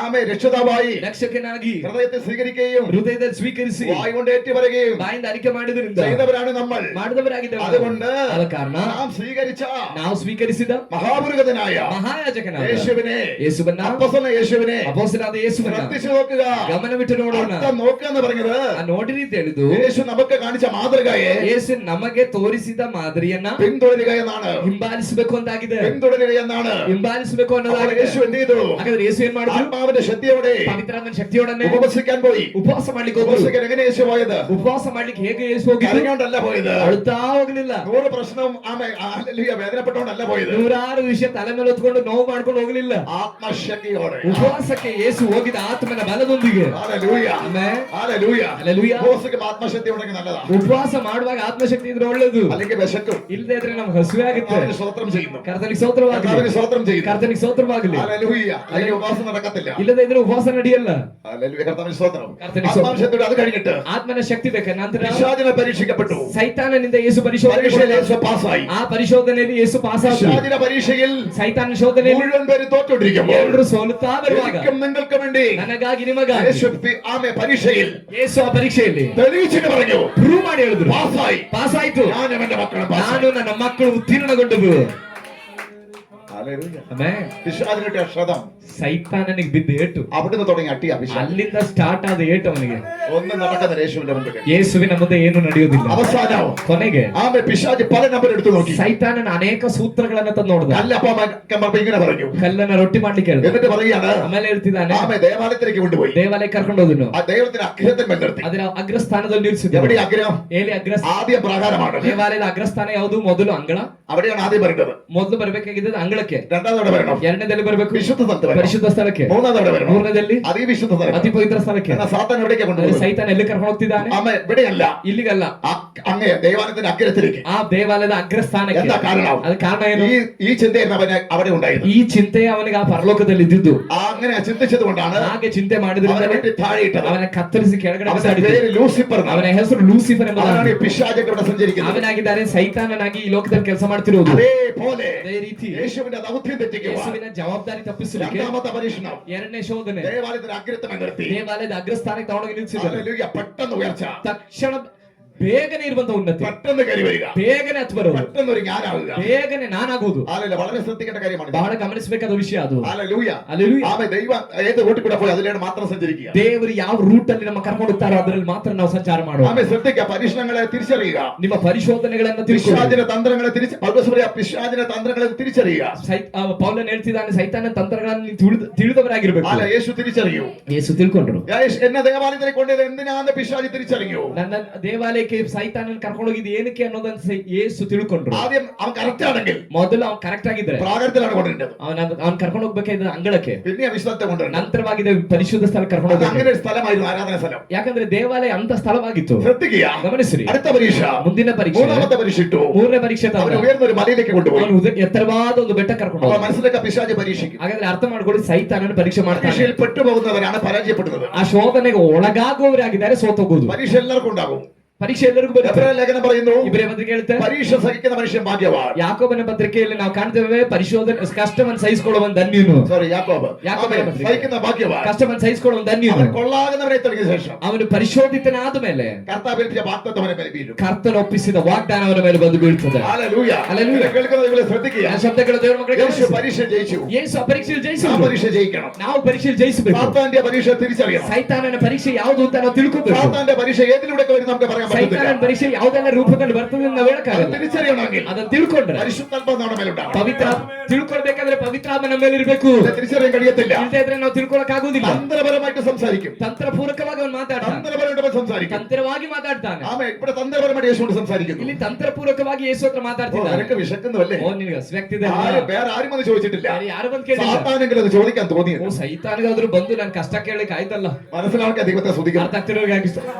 Speaker 2: ആമേ രക്ഷിതാവായി
Speaker 1: ರಕ್ಷಕನಾಗಿ
Speaker 2: ഹൃദയത്തിൽ സ്വീകരിക്കുകയും
Speaker 1: ಹೃದಯದಲ್ಲಿ ಸ್ವೀಕರಿಸಿ
Speaker 2: വായ് കൊണ്ട് ഏറ്റുപറയുകയും
Speaker 1: ಬಾಯಿಂದ ಅರಿಕೆ ಮಾಡಿದ್ರಿಂದ
Speaker 2: ചെയ്തവരാണ് നമ്മൾ.
Speaker 1: ಮಾಡಿದವರಾಗಿದ್ದೇವೆ.
Speaker 2: അതുകൊണ്ട്
Speaker 1: ಆದ ಕಾರಣ
Speaker 2: നാം സ്വീകരിച്ച
Speaker 1: ನಾವು ಸ್ವೀಕರಿಸಿದ
Speaker 2: മഹാപുരുഷനായ
Speaker 1: ಮಹಾಯಾಜಕನಾದ
Speaker 2: യേശുവിനെ,
Speaker 1: ಯೇಸುವನ್ನ,
Speaker 2: അപ്പോസ്തലനായ യേശുവിനെ
Speaker 1: ಅಪೊಸ್ತಲನಾದ ಯೇಸುವನ್ನ
Speaker 2: ശ്രദ്ധിച്ചു നോക്കുക.
Speaker 1: ಗಮನವಿಟ್ಟು ನೋಡೋಣ.
Speaker 2: അർത്ഥം നോക്കുക എന്ന് പറഞ്ഞത്,
Speaker 1: ಆ ನೋಡಿರಿ ಅಂತ ಹೇಳಿದ್ದು
Speaker 2: യേശു നമുക്ക് കാണിച്ച മാതൃകയെ
Speaker 1: ಯೇಸು ನಮಗೆ ತೋರಿಸಿದ ಮಾದರಿಯನ್ನ
Speaker 2: പിന്തുടരുക എന്നാണ്.
Speaker 1: ಹಿಂಬಾಲಿಸಬೇಕು ಅಂತಾಗಿದೆ.
Speaker 2: പിന്തുടരുക എന്നാണ്.
Speaker 1: ಹಿಂಬಾಲಿಸಬೇಕು
Speaker 2: അപ്പോൾ
Speaker 1: ಅನ್ನೋದಾಗಿದೆ.
Speaker 2: യേശു എന്ത് ചെയ്തു?
Speaker 1: ಹಾಗಾದ್ರೆ ಯೇಸು ಏನ್ ಮಾಡಿದ್ರು?
Speaker 2: ആത്മാവിന്റെ ശക്തിയോടെ
Speaker 1: ಪವಿತ್ರಾತ್ಮನ ಶಕ್ತಿಯೊಡನೆ
Speaker 2: ഉപവസിക്കാൻ പോയി.
Speaker 1: ಉಪವಾಸ ಮಾಡ್ಲಿಕ್ಕೆ ಹೋದ್ರು.
Speaker 2: ഉപവസിക്കാൻ എങ്ങനെ യേശു പോയത്?
Speaker 1: ಉಪವಾಸ ಮಾಡ್ಲಿಕ್ಕೆ ಹೇಗೆ ಯೇಸು ಹೋಗಿದ್ರು?
Speaker 2: കരഞ്ഞോണ്ടല്ല പോയത്.
Speaker 1: ಅಳುತ್ತಾ ಹೋಗ್ಲಿಲ್ಲ.
Speaker 2: 100 പ്രശ്നം ഹല്ലേലൂയ വേദനപ്പെട്ടോണ്ടല്ല പോയത്.
Speaker 1: 100 ವಿಷಯ ತಲೆ ಮೇಲೆ ಹೊತ್ಕೊಂಡು ನೋವು ಮಾಡ್ಕೊಂಡು ಹೋಗ್ಲಿಲ್ಲ.
Speaker 2: ആത്മശക്തിയോടെ
Speaker 1: ಉಪವಾಸಕ್ಕೆ ಯೇಸು ಹೋಗಿದ ಆತ್ಮನ ಬಲದೊಂದಿಗೆ.
Speaker 2: ഹല്ലേലൂയ,
Speaker 1: ಆಮೆನ್.
Speaker 2: ഹല്ലേലൂയ.
Speaker 1: ಹಲ್ಲೆಲೂಯ.
Speaker 2: ഉപവസിക്കുമ്പോൾ ആത്മശക്തി ഉണ്ടെങ്കിൽ നല്ലതാ.
Speaker 1: ಉಪವಾಸ ಮಾಡುವಾಗ ಆತ್ಮಶಕ್ತಿ ಇದ್ರೆ ಒಳ್ಳೇದು.
Speaker 2: അല്ലെങ്കിൽ വിശക്കും.
Speaker 1: ಇಲ್ಲದೆ ಇದ್ರೆ ನಮ್ಗೆ ಹಸುವೆ ಆಗುತ್ತೆ.
Speaker 2: കർത്താവിന് സ്തോത്രം ചെയ്യുന്നു.
Speaker 1: ಕರ್ತನಿಗೆ ಸ್ತೋತ್ರವಾಗಲಿ.
Speaker 2: കർത്താവിന് സ്തോത്രം ചെയ്യുന്നു.
Speaker 1: ಕರ್ತನಿಗೆ ಸ್ತೋತ್ರವಾಗಲಿ.
Speaker 2: ഹല്ലേലൂയ. അല്ലെങ്കിൽ ഉപവാസം നടക്കത്തില്ല.
Speaker 1: ಇಲ್ಲದೆ ಇದ್ರೆ ಉಪವಾಸ ನಡೆಯಲ್ಲ.
Speaker 2: ഹല്ലേലൂയ. കർത്താവിന് സ്തോത്രം.
Speaker 1: കർത്താവിന് സ്തോത്രം.
Speaker 2: ആത്മാശക്തിയോടെ അത് കഴിഞ്ഞിട്ട്
Speaker 1: ಆತ್ಮನ ಶಕ್ತಿ ಬೇಕು. ನಂತರ
Speaker 2: പിശാചിനെ പരീക്ഷിക്കപ്പെട്ടു.
Speaker 1: ಸೈತಾನನಿಂದ ಯೇಸು
Speaker 2: പരീക്ഷയിൽ യേശു
Speaker 1: ಪರಿಶೋಧನೆ,
Speaker 2: പാസ്സായി.
Speaker 1: ಆ ಪರಿಶೋಧನೆಯಲ್ಲಿ ಯೇಸು ಪಾಸ್ ಆದ್ರು.
Speaker 2: പിശാചിന്റെ പരീക്ഷയിൽ
Speaker 1: ಸೈತಾನ ಶೋಧನೆಯಲ್ಲಿ
Speaker 2: മുഴുവൻ പേര് തോറ്റുകൊണ്ടിരിക്കുമ്പോൾ
Speaker 1: ಎಲ್ಲರೂ ಸೋಲುತ್ತಾ ಬರುವಾಗ
Speaker 2: എനിക്കും നിങ്ങൾക്ക് വേണ്ടി
Speaker 1: ನನಗಾಗಿ ನಿಮಗಾಗಿ
Speaker 2: യേശു ആമേ പരീക്ഷയിൽ
Speaker 1: ಯೇಸು ಆ ಪರೀಕ್ಷೆಯಲ್ಲಿ
Speaker 2: തെളിയിച്ചിട്ട് പറഞ്ഞു,
Speaker 1: ಪ್ರೂವ್ ಮಾಡಿ ಹೇಳಿದ್ರು.
Speaker 2: പാസ്സായി.
Speaker 1: ಪಾಸ್ ಆಯ್ತು.
Speaker 2: ഞാനും എന്റെ മക്കളും പാസ്സായി.
Speaker 1: ನಾನು ನನ್ನ ಮಕ್ಕಳು ಉತ್ತೀರ್ಣಗೊಂಡವು.
Speaker 2: ഹല്ലേലൂയ.
Speaker 1: ಆಮೆನ್.
Speaker 2: പിശാചിന് കിട്ടിയ ക്ഷതം
Speaker 1: ಸೈತಾನನಿಗೆ ಬಿದ್ದ ಏಟು,
Speaker 2: അവിടുന്ന് തുടങ്ങി അട്ടിയ പിശാച്.
Speaker 1: ಅಲ್ಲಿಂದ ಸ್ಟಾರ್ಟ್ ಆದ ಏಟು ಅವನಿಗೆ.
Speaker 2: ഒന്നും നടക്കുന്ന യേശുവിന്റെ മുമ്പിൽ.
Speaker 1: ಯೇಸುವಿನ ಮುಂದೆ ಏನು ನಡೆಯುವುದಿಲ್ಲ.
Speaker 2: അവസാനം
Speaker 1: ಕೊನೆಗೆ
Speaker 2: ആമേ പിശാച് പല നമ്പർ എടുത്തു നോക്കി.
Speaker 1: ಸೈತಾನನ ಅನೇಕ ಸೂತ್ರಗಳನ್ನ ತಂದು ನೋಡ್ದ.
Speaker 2: കല്ലപ്പം ഇങ്ങനെ പറഞ്ഞു.
Speaker 1: ಕಲ್ಲನ್ನ ರೊಟ್ಟಿ ಮಾಡ್ಲಿಕ್ಕೆ ಹೇಳ್ದ.
Speaker 2: എന്നിട്ട് പറയുകയാണ്,
Speaker 1: ಆಮೇಲೆ ಹೇಳ್ತಿದ್ದಾನೆ,
Speaker 2: ആമേ ദേവാലയത്തിലേക്ക് കൊണ്ടുപോയി
Speaker 1: ದೇವಾಲಯ ಕರ್ಕೊಂಡು ಹೋದನು.
Speaker 2: ആ ദൈവത്തിന്റെ അഗ്രഹത്തിൽ നിർത്തി.
Speaker 1: ಅದರ ಅಗ್ರಸ್ಥಾನದಲ್ಲಿ ನಿಲ್ಲಿಸಿದ.
Speaker 2: എവിടെ ആഗ്രഹം?
Speaker 1: ಎಲ್ಲಿ ಅಗ್ರಸ್ಥಾನ?
Speaker 2: ആദ്യം പ്രാകാരമാണ്.
Speaker 1: ದೇವಾಲಯದ ಅಗ್ರಸ್ಥಾನ ಯಾವುದು? ಮೊದಲು ಅಂಗಳ.
Speaker 2: അവിടെയാണ് ആദ്യം വരുന്നത്.
Speaker 1: ಮೊದಲು ಬರಬೇಕಾಗಿದ್ದು ಅಂಗಳಕ್ಕೆ.
Speaker 2: രണ്ടാമതവിടെ വരണം
Speaker 1: ಎರಡನೇದಲ್ಲಿ ಬರಬೇಕು
Speaker 2: വിശുദ്ധ സ്ഥലത്ത് വരണം.
Speaker 1: ಪರಿಶುದ್ಧ ಸ್ಥಳಕ್ಕೆ.
Speaker 2: മൂന്നാമതവിടെ വരണം
Speaker 1: ಮೂರನೇದಲ್ಲಿ
Speaker 2: അതിവിശുദ്ധ സ്ഥലം.
Speaker 1: ಅತಿ ಪವಿತ್ರ ಸ್ಥಳಕ್ಕೆ.
Speaker 2: എന്നാൽ സാത്താൻ എവിടേക്കാ
Speaker 1: ಅಂದ್ರೆ
Speaker 2: കൊണ്ടുപോകുന്നത്?
Speaker 1: ಸೈತಾನ ಎಲ್ಲಿ ಕರ್ಕೊಂಡು ಹೋಗ್ತಿದ್ದಾನೆ?
Speaker 2: ആമേ ഇവിടെയല്ല,
Speaker 1: ಇಲ್ಲಿಗಲ್ಲ,
Speaker 2: അങ്ങേ ദൈവാലയത്തിന്റെ അഗ്രഹത്തിലേക്ക്.
Speaker 1: ಆ ದೇವಾಲಯದ ಅಗ್ರಸ್ಥಾನಕ್ಕೆ.
Speaker 2: എന്താ കാരണം?
Speaker 1: ಅದು ಕಾರಣ ಏನು?
Speaker 2: ഈ ചിന്തയായിരുന്നു അവന് അവിടെ ഉണ്ടായിരുന്നു.
Speaker 1: ಈ ಚಿಂತೆ ಅವನಿಗೆ ಆ ಪರಲೋಕದಲ್ಲಿ ಇದ್ದಿದ್ದು.
Speaker 2: അങ്ങനെ ചിന്തിച്ചത് കൊണ്ടാണ്
Speaker 1: ಹಾಗೆ ಚಿಂತೆ ಮಾಡಿದ್ರಿಂದ
Speaker 2: അവനെ വെട്ടി താഴെ ഇട്ടത്.
Speaker 1: ಅವನ ಕತ್ತರಿಸಿ ಕೆಳಗಡೆ
Speaker 2: അവന്റെ
Speaker 1: ಬಿಸಾಡಿದ್ದು.
Speaker 2: പേര് ലൂസിഫർ എന്നാണ്.
Speaker 1: ಅವನ ಹೆಸರು ಲೂಸಿಫರ್
Speaker 2: അതാണ്
Speaker 1: ಎಂಬುದಾಗಿ.
Speaker 2: ഈ പിശാചൊക്കെ ഇവിടെ സഞ്ചരിക്കുന്നത്.
Speaker 1: ಅವನಾಗಿದ್ದಾನೆ ಸೈತಾನನಾಗಿ ಈ ಲೋಕದಲ್ಲಿ ಕೆಲಸ ಮಾಡ್ತಿರೋದು.
Speaker 2: അതേപോലെ
Speaker 1: ಅದೇ ರೀತಿ
Speaker 2: യേശുവിന്റെ ദൗത്യം തെറ്റിക്കുക.
Speaker 1: ಯೇಸುವಿನ ಜವಾಬ್ದಾರಿ ತಪ್ಪಿಸಲಿಕ್ಕೆ
Speaker 2: രണ്ടാമത്തെ പരീക്ഷണം
Speaker 1: ಎರಡನೇ ಶೋಧನೆ
Speaker 2: ദേവാലയത്തിന്റെ അഗ്രഹത്തെ നിർത്തി.
Speaker 1: ದೇವಾಲಯದ ಅಗ್ರಸ್ಥಾನಕ್ಕೆ ತಗೊಂಡೋಗಿ ನಿಲ್ಲಿಸಿದ್ದಾರೆ.
Speaker 2: ഹല്ലേലൂയ. പെട്ടെന്ന് ഉയർച്ച.
Speaker 1: ತಕ್ಷಣ ಬೇಗನೆ ಇರುವಂತ ಉನ್ನತಿ,
Speaker 2: പെട്ടെന്ന് കയറി വരിക,
Speaker 1: ಬೇಗನೆ ಹತ್ತು ಬರೋದು,
Speaker 2: പെട്ടെന്ന് ഒരു ജ്ഞാനാവുക.
Speaker 1: ಬೇಗನೆ ನಾನಾಗುವುದು.
Speaker 2: ഹല്ലേലൂയ. വളരെ ശ്രദ്ധിക്കേണ്ട കാര്യമാണ്.
Speaker 1: ಬಹಳ ಗಮನಿಸಬೇಕಾದ ವಿಷಯ ಅದು.
Speaker 2: ഹല്ലേലൂയ.
Speaker 1: ಹಲ್ಲೆಲೂಯ.
Speaker 2: ആമേൻ. ദൈവം ഏത് റൂട്ടിൽ കൂടെ പോയി അതിലാണ് മാത്രം സഞ്ചരിക്കുക.
Speaker 1: ದೇವರು ಯಾವ ರೂಟ್ ಅಲ್ಲಿ ನಮ್ಮ ಕರ್ಕೊಂಡು ಹೋಗ್ತಾರೋ ಅದರಲ್ಲಿ ಮಾತ್ರ ನಾವು ಸಂಚಾರ ಮಾಡುವ.
Speaker 2: ആമേൻ. ശ്രദ്ധിക്കുക. പരീക്ഷണങ്ങളെ തിരിച്ചറിയുക,
Speaker 1: ನಿಮ್ಮ ಪರಿಶೋಧನೆಗಳನ್ನು ತಿಳ್ಕೊಳ್ಳಿ.
Speaker 2: പിശാചിന്റെ തന്ത്രങ്ങളെ പിശാചിന്റെ തന്ത്രങ്ങളെ തിരിച്ചറിയുക.
Speaker 1: ಪೌಲನ್ ಹೇಳ್ತಿದ್ದಾನೆ, ಸೈತಾನನ ತಂತ್ರಗಳನ್ನು ನೀವು ತಿಳಿದವರಾಗಿರ್ಬೇಕು.
Speaker 2: അല്ല, യേശു തിരിച്ചറിയൂ.
Speaker 1: ಯೇಸು ತಿಳ್ಕೊಂಡ್ರು.
Speaker 2: എന്നെ ദേവാലയത്തിലേക്ക് കൊണ്ടുപോയത് എന്തിനാന്ന് പിശാചി തിരിച്ചറിയൂ.
Speaker 1: ನನ್ನ ದೇವಾಲಯಕ್ಕೆ ಸೈತಾನನ ಕರ್ಕೊಂಡು ಹೋಗಿದ್ದು ಏನಕ್ಕೆ ಅನ್ನೋದನ್ನ ಯೇಸು ತಿಳ್ಕೊಂಡ್ರು.
Speaker 2: ആദ്യം അവൻ കറക്റ്റ് ആണെങ്കിൽ
Speaker 1: ಮೊದಲು ಅವ್ನು ಕರೆಕ್ಟ್ ಆಗಿದ್ರೆ
Speaker 2: പ്രാകാരത്തിലാണ് കൊണ്ടുവരേണ്ടത്.
Speaker 1: ಅವ್ನು ಕರ್ಕೊಂಡು ಹೋಗ್ಬೇಕಾದ್ರೆ ಅಂಗಳಕ್ಕೆ,
Speaker 2: പിന്നെ വിശ്വത്തെ കൊണ്ടുവരണം.
Speaker 1: ನಂತರವಾಗಿದೆ ಪರಿಶುದ್ಧ ಸ್ಥಳ ಕರ್ಕೊಂಡು
Speaker 2: അത്
Speaker 1: ಹೋಗ್ಬೇಕು.
Speaker 2: അങ്ങനെ ഒരു സ്ഥലമായിരുന്നു, ആരാധന സ്ഥലം.
Speaker 1: ಯಾಕಂದ್ರೆ ದೇವಾಲಯ ಅಂತ ಸ್ಥಳವಾಗಿತ್ತು.
Speaker 2: ശ്രദ്ധിക്കുക.
Speaker 1: ಗಮನಿಸ್ರಿ.
Speaker 2: അടുത്ത പരീക്ഷ,
Speaker 1: ಮುಂದಿನ ಪರೀಕ್ಷೆ,
Speaker 2: മൂന്നാമത്തെ പരീക്ഷ ഇട്ടു.
Speaker 1: ಮೂರನೇ ಪರೀಕ್ಷೆ
Speaker 2: അവൻ ഉയർന്ന ഒരു മലയിലേക്ക് കൊണ്ടുപോയി.
Speaker 1: ಅವನು ಎತ್ತರವಾದ ಒಂದು ಬೆಟ್ಟ ಕರ್ಕೊಂಡು
Speaker 2: അവൻ
Speaker 1: ಹೋದ.
Speaker 2: മനസ്സിലൊക്കെ പിശാചി പരീക്ഷിക്കും.
Speaker 1: ಹಾಗಾದ್ರೆ ಅರ್ಥ ಮಾಡ್ಕೊಳ್ಳಿ, ಸೈತಾನನ ಪರೀಕ್ಷೆ ಮಾಡ್ತಾನೆ.
Speaker 2: പരീക്ഷയിൽ പെട്ടുപോകുന്നവരാണ് പരാജയപ്പെടുന്നത്.
Speaker 1: ಆ ಶೋಧನೆಗೆ ಒಳಗಾಗುವವರಾಗಿದ್ದಾರೆ ಸೋತೋಗೋದು.
Speaker 2: പരീക്ഷ എല്ലാവർക്കും ഉണ്ടാകും.
Speaker 1: ಪರೀಕ್ಷೆ ಎಲ್ಲರಿಗೂ ಬರುತ್ತೆ.
Speaker 2: എബ്രായ ലേഖനം പറയുന്നു,
Speaker 1: ಇಬ್ರಿಯ ಪತ್ರಿಕೆ ಹೇಳುತ್ತೆ,
Speaker 2: പരീക്ഷ സഹിക്കുന്ന മനുഷ്യൻ ഭാഗ്യവാൻ.
Speaker 1: ಯಾಕೋಬನ ಪತ್ರಿಕೆಯಲ್ಲಿ ನಾವು ಕಾಣ್ತೇವೆ, ಪರಿಶೋಧನೆ ಕಷ್ಟವನ್ನು ಸಹಿಸಿಕೊಳ್ಳುವವನು ಧನ್ಯನು.
Speaker 2: സോറി, യാക്കോബ്.
Speaker 1: ಯಾಕೋಬನ ಪತ್ರಿಕೆ,
Speaker 2: സഹിക്കുന്ന ഭാഗ്യവാൻ.
Speaker 1: ಕಷ್ಟವನ್ನು ಸಹಿಸಿಕೊಳ್ಳುವವನು ಧನ್ಯನು.
Speaker 2: അവൻ കൊള്ളാകുന്നവരെ തുടങ്ങിയ ശേഷം
Speaker 1: ಅವನು ಪರಿಶೋಧಿತನಾದ ಮೇಲೆ
Speaker 2: കർത്താവ് ഏൽപ്പിച്ച വാഗ്ദത്തം അവന്റെ മേൽ വീഴും.
Speaker 1: ಕರ್ತನ ಒಪ್ಪಿಸಿದ ವಾಗ್ದಾನ ಅವನ ಮೇಲೆ ಬಂದು ಬೀಳ್ತದೆ.
Speaker 2: ഹല്ലേലൂയ.
Speaker 1: ഹല്ലേലൂയ.
Speaker 2: ഇത് കേൾക്കുന്നത് നിങ്ങൾ ശ്രദ്ധിക്കുക.
Speaker 1: ಆ ಶಬ್ದಗಳು ದೇವರ ಮಕ್ಕಳಿಗೆ
Speaker 2: യേശു പരീക്ഷ ജയിച്ചു.
Speaker 1: ಯೇಸು ಆ ಪರೀಕ್ಷೆಯಲ್ಲಿ
Speaker 2: ആ
Speaker 1: ಜಯಿಸಿದ್ರು.
Speaker 2: പരീക്ഷ ജയിക്കണം.
Speaker 1: ನಾವು ಪರೀಕ್ಷೆಯಲ್ಲಿ ಜಯಿಸಬೇಕು.
Speaker 2: സാത്താന്റെ പരീക്ഷ തിരിച്ചറിയണം.
Speaker 1: ಸೈತಾನನ ಪರೀಕ್ಷೆ ಯಾವುದು ಅಂತ ನಾವು ತಿಳ್ಕೊಬೇಕು.
Speaker 2: സാത്താന്റെ പരീക്ഷ ഏതിലൂടെ വരും നമുക്ക് പറയാൻ പറ്റില്ല.
Speaker 1: ಸೈತಾನನ ಪರೀಕ್ಷೆ ಯಾವುದೆಲ್ಲ ರೂಪದಲ್ಲಿ ಬರ್ತದೆ ಅಂತ ನಾವು
Speaker 2: അത്
Speaker 1: ಹೇಳಕ್ಕಾಗಲ್ಲ.
Speaker 2: തിരിച്ചറിയണമെങ്കിൽ
Speaker 1: ಅದನ್ನ ತಿಳ್ಕೊಂಡ್ರೆ,
Speaker 2: പരിശുദ്ധാത്മാവ് നമ്മുടെ മേലുണ്ടാവും.
Speaker 1: ಪವಿತ್ರ ತಿಳ್ಕೊಳ್ಬೇಕಾದ್ರೆ ಪವಿತ್ರಾತ್ಮ ನಮ್ಮ ಮೇಲೆ ಇರಬೇಕು.
Speaker 2: ഇത് തിരിച്ചറിയാൻ കഴിയത്തില്ല.
Speaker 1: ಇಲ್ಲದೆ ಇದ್ರೆ ನಾವು ತಿಳ್ಕೊಳಕ್ ಆಗುದಿಲ್ಲ.
Speaker 2: തന്ത്രപരമായിട്ട് സംസാരിക്കും.
Speaker 1: ತಂತ್ರಪೂರ್ವಕವಾಗಿ ಅವನು ಮಾತಾಡ್ತಾನೆ,
Speaker 2: തന്ത്രപരമായിട്ട് അവൻ സംസാരിക്കും.
Speaker 1: ತಂತ್ರವಾಗಿ ಮಾತಾಡ್ತಾನೆ.
Speaker 2: ആമേ. ഇവിടെ തന്ത്രപരമായിട്ട് യേശുവോട് സംസാരിക്കുന്നു.
Speaker 1: ಇಲ್ಲಿ ತಂತ್ರಪೂರ್ವಕವಾಗಿ ಯೇಸು ಹತ್ರ ಮಾತಾಡ್ತಿದ್ದಾನೆ.
Speaker 2: നിനക്ക് വിശക്കുന്നുവല്ലേ?
Speaker 1: ಓ ನಿನಗೆ ಹಸ್ವ್ಯಕ್ತಿದೆ.
Speaker 2: വേറെ ആരും അത് ചോദിച്ചിട്ടില്ല.
Speaker 1: ಯಾರು ಬಂದು ಕೇಳಿಲ್ಲ.
Speaker 2: സാത്താനെങ്കിലും അത് ചോദിക്കാൻ തോന്നിയത്.
Speaker 1: ಓ ಸೈತಾನಿಗಾದ್ರೂ ಬಂದು ನನ್ ಕಷ್ಟ ಕೇಳಲಿಕ್ಕೆ ಆಯ್ತಲ್ಲ.
Speaker 2: മനസ്സിലാക്കാൻ ദൈവത്തെ സ്തുതിക്കണം.
Speaker 1: ಅರ್ಥ ಆಗ್ತಿರೋರ್ಗಾಗಿ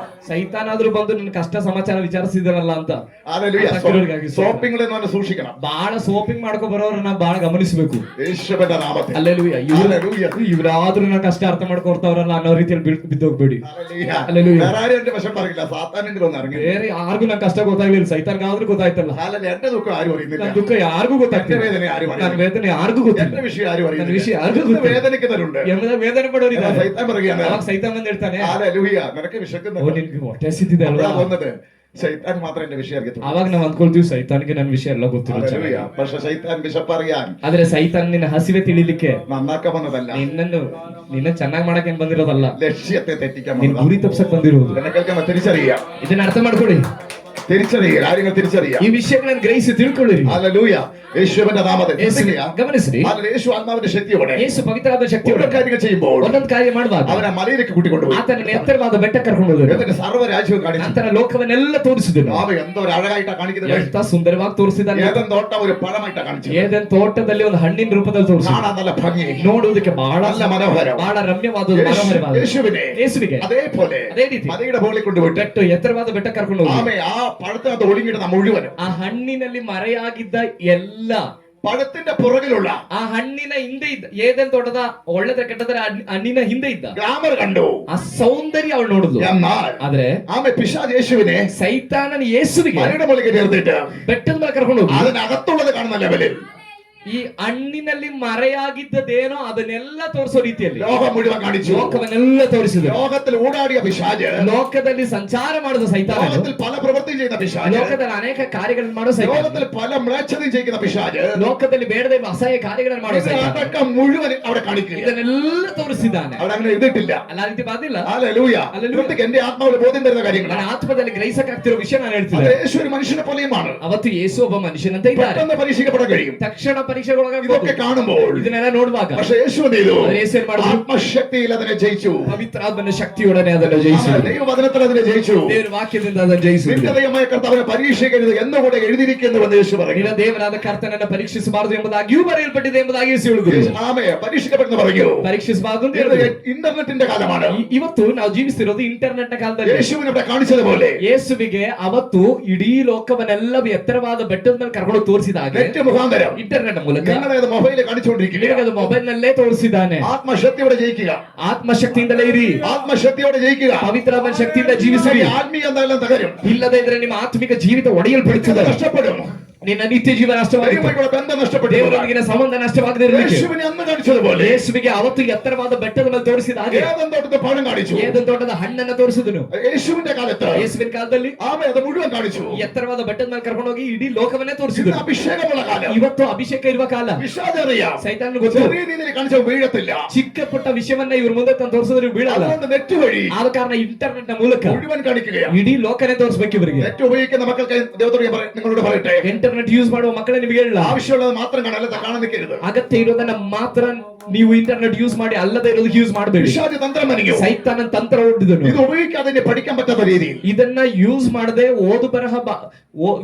Speaker 1: ಸೈತಾನಾದ್ರೂ ಬಂದು ನನ್ನ ಕಷ್ಟ ಸಮಾಚಾರ ವಿಚಾರಿಸಿದನಲ್ಲ ಅಂತ.
Speaker 2: ഹല്ലേലൂയ.
Speaker 1: ಅರ್ಥ ಆಗ್ತಿರೋರ್ಗಾಗಿ
Speaker 2: ഷോപ്പിംഗ് എന്ന് സൂക്ഷിക്കണം.
Speaker 1: ಬಹಳ ಸೋಪಿಂಗ್ ಮಾಡ್ಕೊ ಬರೋರನ್ನ ಬಹಳ ಗಮನಿಸಬೇಕು.
Speaker 2: യേശുവിന്റെ നാമത്തിൽ.
Speaker 1: ಅಲ್ಲೆಲೂಯ.
Speaker 2: ഹല്ലേലൂയ.
Speaker 1: ಇವರಾದ್ರೂ ನನ್ನ ಕಷ್ಟ ಅರ್ಥ ಮಾಡ್ಕೊಡ್ತಾವ್ರಲ್ಲ ಅನ್ನೋ ರೀತಿಯಲ್ಲಿ ಬಿದ್ದೋಗ್ಬೇಡಿ.
Speaker 2: ഹല്ലേലൂയ.
Speaker 1: ഹല്ലേലൂയ.
Speaker 2: വേറെ ആരും എന്റെ വശം പറയില്ല. സാത്താനെങ്കിലും ഒന്ന് ഇറങ്ങി.
Speaker 1: ಬೇರೆ ಯಾರಿಗೂ ನನ್ನ ಕಷ್ಟ ಗೊತ್ತಾಗ್ಲಿಲ್ಲ, ಸೈತಾನ್ಗಾದ್ರೂ ಗೊತ್ತಾಯ್ತಲ್ಲ.
Speaker 2: ഹല്ലേലൂയ. എന്റെ ദുഃഖം ആരും അറിയുന്നില്ല.
Speaker 1: ನನ್ನ ದುಃಖ ಯಾರಿಗೂ
Speaker 2: എന്റെ
Speaker 1: ಗೊತ್ತಾಗ್ತಿಲ್ಲ,
Speaker 2: വേദന ആരും
Speaker 1: ನನ್ನ
Speaker 2: അറിയുന്നില്ല.
Speaker 1: ವೇದನೆ ಯಾರಿಗೂ
Speaker 2: എന്റെ
Speaker 1: ಗೊತ್ತಿಲ್ಲ,
Speaker 2: വിഷയം ആരും
Speaker 1: ನನ್ನ
Speaker 2: അറിയുന്നില്ല.
Speaker 1: ವಿಷಯ ಯಾರಿಗೂ
Speaker 2: ഇന്ന്
Speaker 1: ಗೊತ್ತಿಲ್ಲ.
Speaker 2: വേദനിക്കുന്നവരുണ്ട്.
Speaker 1: ವೇದನೆ ಪಡೋರಿದ್ದಾರೆ.
Speaker 2: സൈത്താൻ പറയുകയാണ്,
Speaker 1: ಅವಾಗ ಸೈತಾನ್ ಬಂದು ಹೇಳ್ತಾನೆ,
Speaker 2: ഹല്ലേലൂയ. നിനക്ക്
Speaker 1: ಓ
Speaker 2: വിശക്കുന്നുണ്ട്.
Speaker 1: ನಿನ್ಗೆ ಹೊಟ್ಟೆ ಹಸಿದಿದೆ ಅಲ್ವಾ?
Speaker 2: അതാ വന്നത്. ശൈത്താൻ മാത്രം എന്റെ വിഷയം അറിയത്തുള്ളൂ.
Speaker 1: ಅವಾಗ ನಾವ್ ಅಂದ್ಕೊಳ್ತೀವಿ ಸೈತಾನ್ಗೆ ನನ್ನ ವಿಷಯ ಎಲ್ಲ ಗೊತ್ತಿಲ್ಲ.
Speaker 2: ഹല്ലേലൂയ. പക്ഷെ ശൈത്താൻ വിശപ്പറിയാൻ
Speaker 1: ಆದ್ರೆ ಸೈತಾನ್ ನಿನ್ನ ಹಸಿವೆ ತಿಳಿಲಿಕ್ಕೆ,
Speaker 2: നന്നാക്കാൻ വന്നതല്ല,
Speaker 1: ನಿನ್ನ ಚೆನ್ನಾಗಿ ಮಾಡಕ್ ಏನ್ ಬಂದಿರೋದಲ್ಲ,
Speaker 2: ലക്ഷ്യത്തെ തെറ്റിക്കാൻ
Speaker 1: ನಿನ್
Speaker 2: വന്നതാ.
Speaker 1: ಗುರಿ ತಪ್ಸಕ್ ಬಂದಿರೋದು.
Speaker 2: എന്നെ കേൾക്കാൻ തിരിച്ചറിയാം.
Speaker 1: ಇದನ್ನ ಅರ್ಥ ಮಾಡ್ಕೊಳ್ಳಿ.
Speaker 2: തിരിച്ചറിയുക. കാര്യങ്ങൾ തിരിച്ചറിയാം.
Speaker 1: ಈ ವಿಷಯಗಳನ್ನು ಗ್ರಹಿಸಿ ತಿಳ್ಕೊಳ್ಳಿರಿ.
Speaker 2: ഹല്ലേലൂയ. യേശുവിന്റെ നാമത്തിൽ.
Speaker 1: ಗಮನಿಸ್ರಿ.
Speaker 2: യേശു ആത്മാവിന്റെ ശക്തിയോടെ
Speaker 1: ಯೇಸು ಪವಿತ್ರವಾದ ಶಕ್ತಿಯೋടെ
Speaker 2: ഓരോ കാര്യങ്ങൾ ചെയ്യുമ്പോൾ
Speaker 1: ಒಂದೊಂದು ಕಾರ್ಯ ಮಾಡುವಾಗ
Speaker 2: അവനെ മലയിലേക്ക് കൂട്ടിക്കൊണ്ടുപോയി.
Speaker 1: ಆತನ ಎತ್ತರವಾದ ಬೆಟ್ಟ ಕರ್ಕೊಂಡು ಹೋದರು.
Speaker 2: എന്നിട്ട് സർവ്വരാജ്യവും കാണിച്ചു.
Speaker 1: ನಂತರ ಲೋಕವನ್ನೆಲ್ಲ ತೋರಿಸಿದನು.
Speaker 2: അവ എന്തോ ഒരു അഴകായിട്ടാ കാണിക്കുന്നത്.
Speaker 1: ಎಂತ ಸುಂದರವಾಗಿ ತೋರಿಸಿದಾನೆ.
Speaker 2: ഏതൻ തോട്ടം ഒരു പഴമായിട്ടാ കാണിച്ചത്.
Speaker 1: ಏದೆನ್ ತೋಟದಲ್ಲಿ ಒಂದು ಹಣ್ಣಿನ ರೂಪದಲ್ಲಿ ತೋರಿಸಿದ.
Speaker 2: കാണാൻ നല്ല ഭംഗി,
Speaker 1: ನೋಡುವುದಕ್ಕೆ ಬಹಳ
Speaker 2: നല്ല മനോഹരം,
Speaker 1: ಬಹಳ ರಮ್ಯವಾದದ್ದು, ಮನೋಹರವಾದ.
Speaker 2: യേശുവിനെ അതേപോലെ
Speaker 1: ಅದೇ ರೀತಿ
Speaker 2: മലയുടെ മുകളിൽ കൊണ്ടുപോയിട്ട്
Speaker 1: ಬೆಟ್ಟ ಎತ್ತರವಾದ ಬೆಟ್ಟ ಕರ್ಕೊಂಡು ಹೋಗಿ
Speaker 2: ആമേ ആ പഴത്തിനകത്ത് ഒളിങ്ങിടുന്ന മുഴുവനും
Speaker 1: ಆ ಹಣ್ಣಿನಲ್ಲಿ ಮರೆಯಾಗಿದ್ದ ಎಲ್ಲ
Speaker 2: പഴത്തിന്റെ പുറകിലുള്ള
Speaker 1: ಆ ಹಣ್ಣಿನ ಹಿಂದೆ ಇದ್ದ ಏದೆನ್ ತೋಟದ ಒಳ್ಳೆದ ಕೆಟ್ಟದರ ಹಣ್ಣಿನ ಹಿಂದೆ ಇದ್ದ
Speaker 2: ഗ്ലാമർ കണ്ടു.
Speaker 1: ಆ ಸೌಂದರ್ಯ ಅವಳು ನೋಡಿದ್ಲು.
Speaker 2: എന്നാൽ
Speaker 1: ಆದ್ರೆ
Speaker 2: ആമേ പിശാച് യേശുവിനെ
Speaker 1: ಸೈತಾನನ ಯೇಸುವಿಗೆ
Speaker 2: മലയുടെ മുകളിൽ ചേർത്തിട്ട്
Speaker 1: ಬೆಟ್ಟದ ಮೇಲೆ ಕರ್ಕೊಂಡು ಹೋಗಿ
Speaker 2: അതിനകത്തുള്ളത് കാണുന്ന ലെവലിൽ
Speaker 1: ಈ ಹಣ್ಣಿನಲ್ಲಿ ಮರೆಯಾಗಿದ್ದದೇನೋ ಅದನ್ನೆಲ್ಲ ತೋರಿಸೋ ರೀತಿಯಲ್ಲಿ
Speaker 2: ലോകം മുഴുവൻ കാണിച്ചു.
Speaker 1: ಲೋಕವನ್ನೆಲ್ಲ ತೋರಿಸಿದ್ರು.
Speaker 2: ലോകത്തിൽ ഊടാടിയ പിശാച്,
Speaker 1: ಲೋಕದಲ್ಲಿ ಸಂಚಾರ ಮಾಡಿದ ಸೈತಾನ,
Speaker 2: ലോകത്തിൽ പല പ്രവൃത്തി ചെയ്യുന്ന പിശാച്,
Speaker 1: ಲೋಕದಲ್ಲಿ ಅನೇಕ ಕಾರ್ಯಗಳನ್ನು ಮಾಡೋ ಸೈತಾನ,
Speaker 2: ലോകത്തിൽ പല മ്ലേച്ഛതയും ചെയ്യുന്ന പിശാച്,
Speaker 1: ಲೋಕದಲ್ಲಿ ಬೇಡದೆ ಅಸಹ್ಯ ಕಾರ್ಯಗಳನ್ನು ಮಾಡೋ ಸೈತಾನ,
Speaker 2: അടക്കം മുഴുവൻ അവിടെ കാണിക്കുക.
Speaker 1: ಇದನ್ನೆಲ್ಲ ತೋರಿಸಿದ್ದಾನೆ.
Speaker 2: അവിടെ അങ്ങനെ എഴുതിയിട്ടില്ല.
Speaker 1: ಅಲ್ಲ ರೀತಿ ಬಾದಿಲ್ಲ.
Speaker 2: ഹല്ലേലൂയ.
Speaker 1: ഹല്ലേലൂയ.
Speaker 2: ഇതൊക്കെ എന്റെ ആത്മാവിൽ ബോധ്യം തരുന്ന കാര്യങ്ങളാണ്.
Speaker 1: ನನ್ನ ಆತ್ಮದಲ್ಲಿ ಗ್ರಹಿಸಕ್ಕಾಗ್ತಿರೋ ವಿಷಯ ನಾನು
Speaker 2: അത്
Speaker 1: ಹೇಳ್ತಿದ್ದೆ.
Speaker 2: യേശു ഒരു മനുഷ്യനെ പോലെയുമാണ്.
Speaker 1: ಅವತ್ತು ಯೇಸು ಒಬ್ಬ ಮನುಷ್ಯನಂತ ಇದ್ದಾರೆ.
Speaker 2: പെട്ടെന്ന് പരീക്ഷിക്കപ്പെടാൻ കഴിയും.
Speaker 1: ತಕ್ಷಣ ಪರೀಕ್ಷೆಗೊಳಗಾಗಬಹುದು.
Speaker 2: ഇതൊക്കെ കാണുമ്പോൾ
Speaker 1: ಇದನ್ನೆಲ್ಲ ನೋಡುವಾಗ
Speaker 2: പക്ഷേ യേശു എന്ത് ചെയ്തു?
Speaker 1: ಆದರೆ ಯೇಸು ಏನ್ ಮಾಡಿದ್ರು?
Speaker 2: ആത്മശക്തിയിൽ അതിനെ ജയിച്ചു.
Speaker 1: ಪವಿತ್ರಾತ್ಮನ ಶಕ್ತಿಯೊಡನೆ ಅದನ್ನು ಜಯಿಸಿದ್ರು.
Speaker 2: ദൈവവചനത്തിൽ അതിനെ ജയിച്ചു.
Speaker 1: ದೇವರ ವಾಕ್ಯದಿಂದ ಅದನ್ನು ಜಯಿಸಿದ್ರು.
Speaker 2: നിന്റെ ദൈവമായ കർത്താവിനെ പരീക്ഷിക്കരുത് എന്നുകൂടെ എഴുതിയിരിക്കുന്നുവെന്ന് യേശു പറഞ്ഞു.
Speaker 1: ನಿನ್ನ ದೇವರಾದ ಕರ್ತನನ್ನ ಪರೀಕ್ಷಿಸಬಾರದು ಎಂಬುದಾಗಿಯೂ ಬರೆಯಲ್ಪಟ್ಟಿದೆ ಎಂಬುದಾಗಿ ಯೇಸು ಹೇಳಿದ್ರು.
Speaker 2: ആമേ. പരീക്ഷിക്കപ്പെടുന്ന പറഞ്ഞു.
Speaker 1: ಪರೀಕ್ಷಿಸಬಾರದು ಅಂತ
Speaker 2: ഇത്
Speaker 1: ಹೇಳಿದ್ರು.
Speaker 2: ഇന്റർനെറ്റിന്റെ കാലമാണ്.
Speaker 1: ಇವತ್ತು ನಾವು ಜೀವಿಸ್ತಿರೋದು ಇಂಟರ್ನೆಟ್ ನ ಕಾಲದಲ್ಲಿ.
Speaker 2: യേശുവിനെ ഇവിടെ കാണിച്ചതുപോലെ
Speaker 1: ಯೇಸುವಿಗೆ ಅವತ್ತು ಇಡೀ ಲೋಕವನ್ನೆಲ್ಲ ಎತ್ತರವಾದ ಬೆಟ್ಟದ ಮೇಲೆ ಕರ್ಕೊಂಡು ತೋರಿಸಿದ ಹಾಗೆ
Speaker 2: നെറ്റ് മുഖാന്തരം
Speaker 1: ಇಂಟರ್ನೆಟ್ ಮೂಲಕ
Speaker 2: നിങ്ങളത് മൊബൈലിൽ കാണിച്ചുകൊണ്ടിരിക്കുക.
Speaker 1: ನಿನಗದು ಮೊಬೈಲ್ ನಲ್ಲೇ ತೋರಿಸಿದ್ದಾನೆ.
Speaker 2: ആത്മശക്തിയോടെ ജയിക്കുക.
Speaker 1: ಆತ್ಮಶಕ್ತಿಯಿಂದಲೇ ಇರಿ.
Speaker 2: ആത്മശക്തിയോടെ ജയിക്കുക.
Speaker 1: ಪವಿತ್ರಾತ್ಮನ ಶಕ್ತಿಯಿಂದ ಜೀವಿಸಿರಿ.
Speaker 2: ആത്മീയ എന്തായാലും തകരും.
Speaker 1: ಇಲ್ಲದೆ ಇದ್ರೆ ನಿಮ್ಮ ಆತ್ಮಿಕ ಜೀವಿತ ಒಡೆಯಲ್ಪಡುತ್ತದೆ,
Speaker 2: കഷ്ടപ്പെടും.
Speaker 1: ನಿನ್ನ ನಿತ್ಯ ಜೀವ ನಷ್ಟವಾಗಿದೆ,
Speaker 2: ദൈവമായിട്ടുള്ള ബന്ധം നഷ്ടപ്പെട്ടു.
Speaker 1: ದೇವರೊಂದಿಗಿನ ಸಂಬಂಧ ನಷ್ಟವಾಗದೇ ಇರಲಿಕ್ಕೆ
Speaker 2: യേശുവിനെ അന്ന് കാണിച്ചതുപോലെ
Speaker 1: ಯೇಸುವಿಗೆ ಅವತ್ತು ಎತ್ತರವಾದ ಬೆಟ್ಟದ ಮೇಲೆ ತೋರಿಸಿದ ಹಾಗೆ
Speaker 2: ഏദൻ തോട്ടത്തെ പഴം കാണിച്ചു.
Speaker 1: ಏದೆನ್ ತೋಟದ ಹಣ್ಣನ್ನ ತೋರಿಸಿದನು.
Speaker 2: യേശുവിന്റെ കാലത്ത്
Speaker 1: ಯೇಸುವಿನ ಕಾಲದಲ್ಲಿ
Speaker 2: ആമേ അത് മുഴുവൻ കാണിച്ചു.
Speaker 1: ಎತ್ತರವಾದ ಬೆಟ್ಟದ ಮೇಲೆ ಕರ್ಕೊಂಡು ಹೋಗಿ ಇಡೀ ಲೋಕವನ್ನೇ ತೋರಿಸಿದನು.
Speaker 2: അഭിഷേകമുള്ള കാലം.
Speaker 1: ಇವತ್ತು ಅಭಿಷೇಕ ಇರುವ ಕಾಲ.
Speaker 2: പിശാചറിയാം.
Speaker 1: ಸೈತಾನನು ಗೊತ್ತು,
Speaker 2: ചെറിയ രീതിയിൽ കാണിച്ച വീഴത്തില്ല.
Speaker 1: ಚಿಕ್ಕ ಪುಟ್ಟ ವಿಷಯವನ್ನ ಇವ್ರ ಮುಂದೆ ತಂದು ತೋರಿಸಿದ್ರೆ ಬೀಳಲ್ಲ.
Speaker 2: അതുകൊണ്ട് നെറ്റ് വഴി
Speaker 1: ಆದ ಕಾರಣ ಇಂಟರ್ನೆಟ್ ನ ಮೂಲಕ
Speaker 2: മുഴുവൻ കാണിക്കുകയാണ്.
Speaker 1: ಇಡೀ ಲೋಕನೇ ತೋರಿಸಬೇಕು ಇವರಿಗೆ.
Speaker 2: നെറ്റ് ഉപയോഗിക്കുന്ന മക്കൾക്ക് ദൈവത്തോട് ഞാൻ നിങ്ങളോട് പറയട്ടെ,
Speaker 1: ಇಂಟರ್ನೆಟ್ ಯೂಸ್ ಮಾಡುವ ಮಕ್ಕಳೇ ನಿಮಗೆ ಹೇಳಲ್ಲ,
Speaker 2: ആവശ്യമുള്ളത് മാത്രം കാണാൻ കാണാൻ നിൽക്കരുത്.
Speaker 1: ಅಗತ್ಯ ಇರೋದನ್ನ ಮಾತ್ರ ನೀವು ಇಂಟರ್ನೆಟ್ ಯೂಸ್ ಮಾಡಿ, ಅಲ್ಲದೆ ಇರೋದಕ್ಕೆ ಯೂಸ್ ಮಾಡಬೇಡಿ.
Speaker 2: പിശാച് തന്ത്രം മെനഞ്ഞു.
Speaker 1: ಸೈತಾನನ ತಂತ್ರ ಹೊರಡಿದನು.
Speaker 2: ഇത് ഉപയോഗിക്കാതെ ഇനി പഠിക്കാൻ പറ്റാത്ത രീതിയിൽ
Speaker 1: ಇದನ್ನ ಯೂಸ್ ಮಾಡದೆ ಓದು ಬರಹ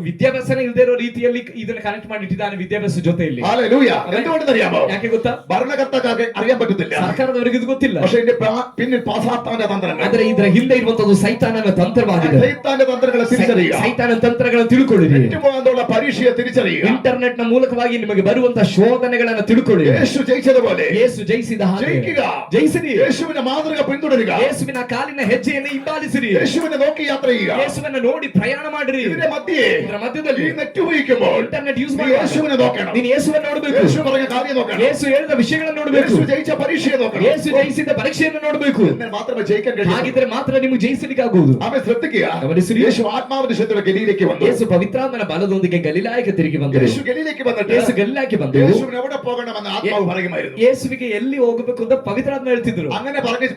Speaker 1: ವಿದ್ಯಾಭ್ಯಾಸನೇ ಇಲ್ಲದೆ ಇರೋ ರೀತಿಯಲ್ಲಿ ಇದನ್ನ ಕನೆಕ್ಟ್ ಮಾಡಿ ಇಟ್ಟಿದ್ದಾನೆ ವಿದ್ಯಾಭ್ಯಾಸ ಜೊತೆಯಲ್ಲಿ.
Speaker 2: ഹല്ലേലൂയ. എന്തുകൊണ്ടെന്ന് അറിയാമോ?
Speaker 1: ಯಾಕೆ ಗೊತ್ತಾ?
Speaker 2: ഭരണകർത്താക്കൾക്ക് അറിയാൻ പറ്റത്തില്ല,
Speaker 1: ಸರ್ಕಾರದವರಿಗೆ ಇದು ಗೊತ್ತಿಲ್ಲ.
Speaker 2: പക്ഷേ ഇതിന്റെ പിന്നിൽ പാസാത്താന്റെ തന്ത്രങ്ങൾ,
Speaker 1: ಆದ್ರೆ ಇದರ ಹಿಂದೆ ಇರುವಂತದ್ದು ಸೈತಾನನ ತಂತ್ರವಾಗಿದೆ.
Speaker 2: സൈത്താന്റെ തന്ത്രങ്ങളെ തിരിച്ചറിയുക.
Speaker 1: ಸೈತಾನನ ತಂತ್ರಗಳನ್ನು ತಿಳ್ಕೊಳ್ಳಿರಿ.
Speaker 2: ഏറ്റുമുഖാനുള്ള പരീക്ഷയെ തിരിച്ചറിയുക.
Speaker 1: ಇಂಟರ್ನೆಟ್ ನ ಮೂಲಕವಾಗಿ ನಿಮಗೆ ಬರುವಂತಹ ಶೋಧನೆಗಳನ್ನ ತಿಳ್ಕೊಳ್ಳಿ.
Speaker 2: യേശു ജയിച്ചതുപോലെ
Speaker 1: ಯೇಸು ಜಯಿಸಿದ ಹಾಗೆ
Speaker 2: ജയിക്കുക.
Speaker 1: ಜಯಿಸಿರಿ.
Speaker 2: യേശുവിന്റെ മാതൃക പിന്തുടരുക.
Speaker 1: ಯೇಸುವಿನ ಕಾಲಿನ ಹೆಜ್ಜೆಯನ್ನು ಹಿಂಬಾಲಿಸಿರಿ.
Speaker 2: യേശുവിനെ നോക്കി യാത്ര ചെയ്യുക.
Speaker 1: ಯೇಸುವನ್ನ ನೋಡಿ ಪ್ರಯಾಣ ಮಾಡಿರಿ.
Speaker 2: ഇതിന്റെ മധ്യേ
Speaker 1: ಇದರ ಮಧ್ಯದಲ್ಲಿ
Speaker 2: ഈ നെറ്റ് ഉപയോഗിക്കുമ്പോൾ
Speaker 1: ಇಂಟರ್ನೆಟ್ ಯೂಸ್
Speaker 2: നീ
Speaker 1: ಮಾಡಿ
Speaker 2: യേശുവിനെ നോക്കണം.
Speaker 1: ನೀನು ಯೇಸುವನ್ನು ನೋಡಬೇಕು.
Speaker 2: യേശു പറഞ്ഞ കാര്യം നോക്കണം.
Speaker 1: ಯೇಸು ಹೇಳಿದ ವಿಷಯಗಳನ್ನು ನೋಡಬೇಕು.
Speaker 2: യേശു ജയിച്ച പരീക്ഷയെ നോക്കണം.
Speaker 1: ಯೇಸು ಜಯಿಸಿದ ಪರೀಕ್ಷೆಯನ್ನು ನೋಡಬೇಕು.
Speaker 2: എന്നാൽ മാത്രമേ ജയിക്കാൻ കഴിയൂ.
Speaker 1: ಹಾಗಿದ್ರೆ ಮಾತ್ರ ನಿಮಗೆ ಜಯಿಸಲಿಕ್ಕೆ ಆಗುವುದು.
Speaker 2: ആമേ ശ്രദ്ധിക്കുക.
Speaker 1: ಗಮನಿಸಿರಿ.
Speaker 2: യേശു ആത്മാവിന്റെ ശക്തിയോടെ ഗലീലയ്ക്ക് വന്നു.
Speaker 1: ಯೇಸು ಪವಿತ್ರಾತ್ಮನ ಬಲದೊಂದಿಗೆ ಗಲೀಲಾಯಕ್ಕೆ ತಿರುಗಿ ಬಂದರು.
Speaker 2: യേശു ഗലീലയ്ക്ക് വന്നിട്ട്
Speaker 1: ಯೇಸು ಗಲೀಲಾಕ್ಕೆ ಬಂದರು.
Speaker 2: യേശുവിന് എവിടെ പോകണമെന്ന് ആത്മാവ് പറയുമായിരുന്നു.
Speaker 1: ಯೇಸುವಿಗೆ ಎಲ್ಲಿ ಹೋಗಬೇಕು ಅಂತ ಪವಿತ್ರಾತ್ಮ ಹೇಳ್ತಿದ್ರು.
Speaker 2: അങ്ങനെ പറഞ്ഞ്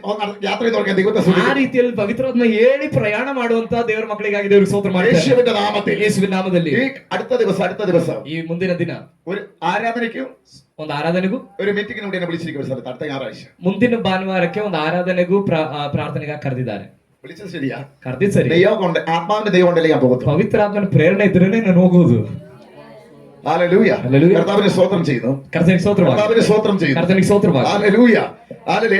Speaker 2: യാത്ര ചെയ്ത് നോക്കാൻ ദൈവത്തെ
Speaker 1: ಆ
Speaker 2: സ്തുതിക്കുന്നു.
Speaker 1: ರೀತಿಯಲ್ಲಿ ಪವಿತ್ರಾತ್ಮ ಹೇಳಿ ಪ್ರಯಾಣ ಮಾಡುವಂತ ದೇವರ ಮಕ್ಕಳಿಗಾಗಿ ದೇವರು ಸ್ತೋತ್ರ ಮಾಡ್ತಾರೆ.
Speaker 2: യേശുവിന്റെ നാമത്തിൽ
Speaker 1: ಯೇಸುವಿನ ನಾಮದಲ್ಲಿ
Speaker 2: ഈ അടുത്ത ദിവസം
Speaker 1: ಈ ಮುಂದಿನ ದಿನ
Speaker 2: ഒരു ആരാധനയ്ക്കും
Speaker 1: ಒಂದು ಆರಾಧನೆಗೂ
Speaker 2: ഒരു മീറ്റിംഗിന് വേണ്ടി എന്നെ വിളിച്ചിരിക്കുന്ന സ്ഥലത്ത് അടുത്ത ഞായറാഴ്ച
Speaker 1: ಮುಂದಿನ ಭಾನುವಾರಕ್ಕೆ ಒಂದು ಆರಾಧನೆಗೂ ಪ್ರಾರ್ಥನೆಗಾಗಿ ಕರೆದಿದ್ದಾರೆ.
Speaker 2: വിളിച്ചത് ശരിയാ?
Speaker 1: ಕರೆದಿದ್ದು ಸರಿ.
Speaker 2: ദൈവം കൊണ്ട് ആത്മാവിന്റെ ദൈവം ഉണ്ടല്ലേ ഞാൻ പോകുന്നു.
Speaker 1: ಪವಿತ್ರಾತ್ಮನ ಪ್ರೇರಣೆ ಇದ್ರೇನೆ ನಾನು ಹೋಗೋದು.
Speaker 2: ഹല്ലേലൂയ.
Speaker 1: ഹല്ലേലൂയ.
Speaker 2: കർത്താവിനെ സ്തോത്രം ചെയ്യുന്നു.
Speaker 1: ಕರ್ತನಿಗೆ ಸ್ತೋತ್ರವಾಗಿ.
Speaker 2: കർത്താവിനെ സ്തോത്രം ചെയ്യുന്നു.
Speaker 1: ಕರ್ತನಿಗೆ ಸ್ತೋತ್ರವಾಗಿ.
Speaker 2: ഹല്ലേലൂയ.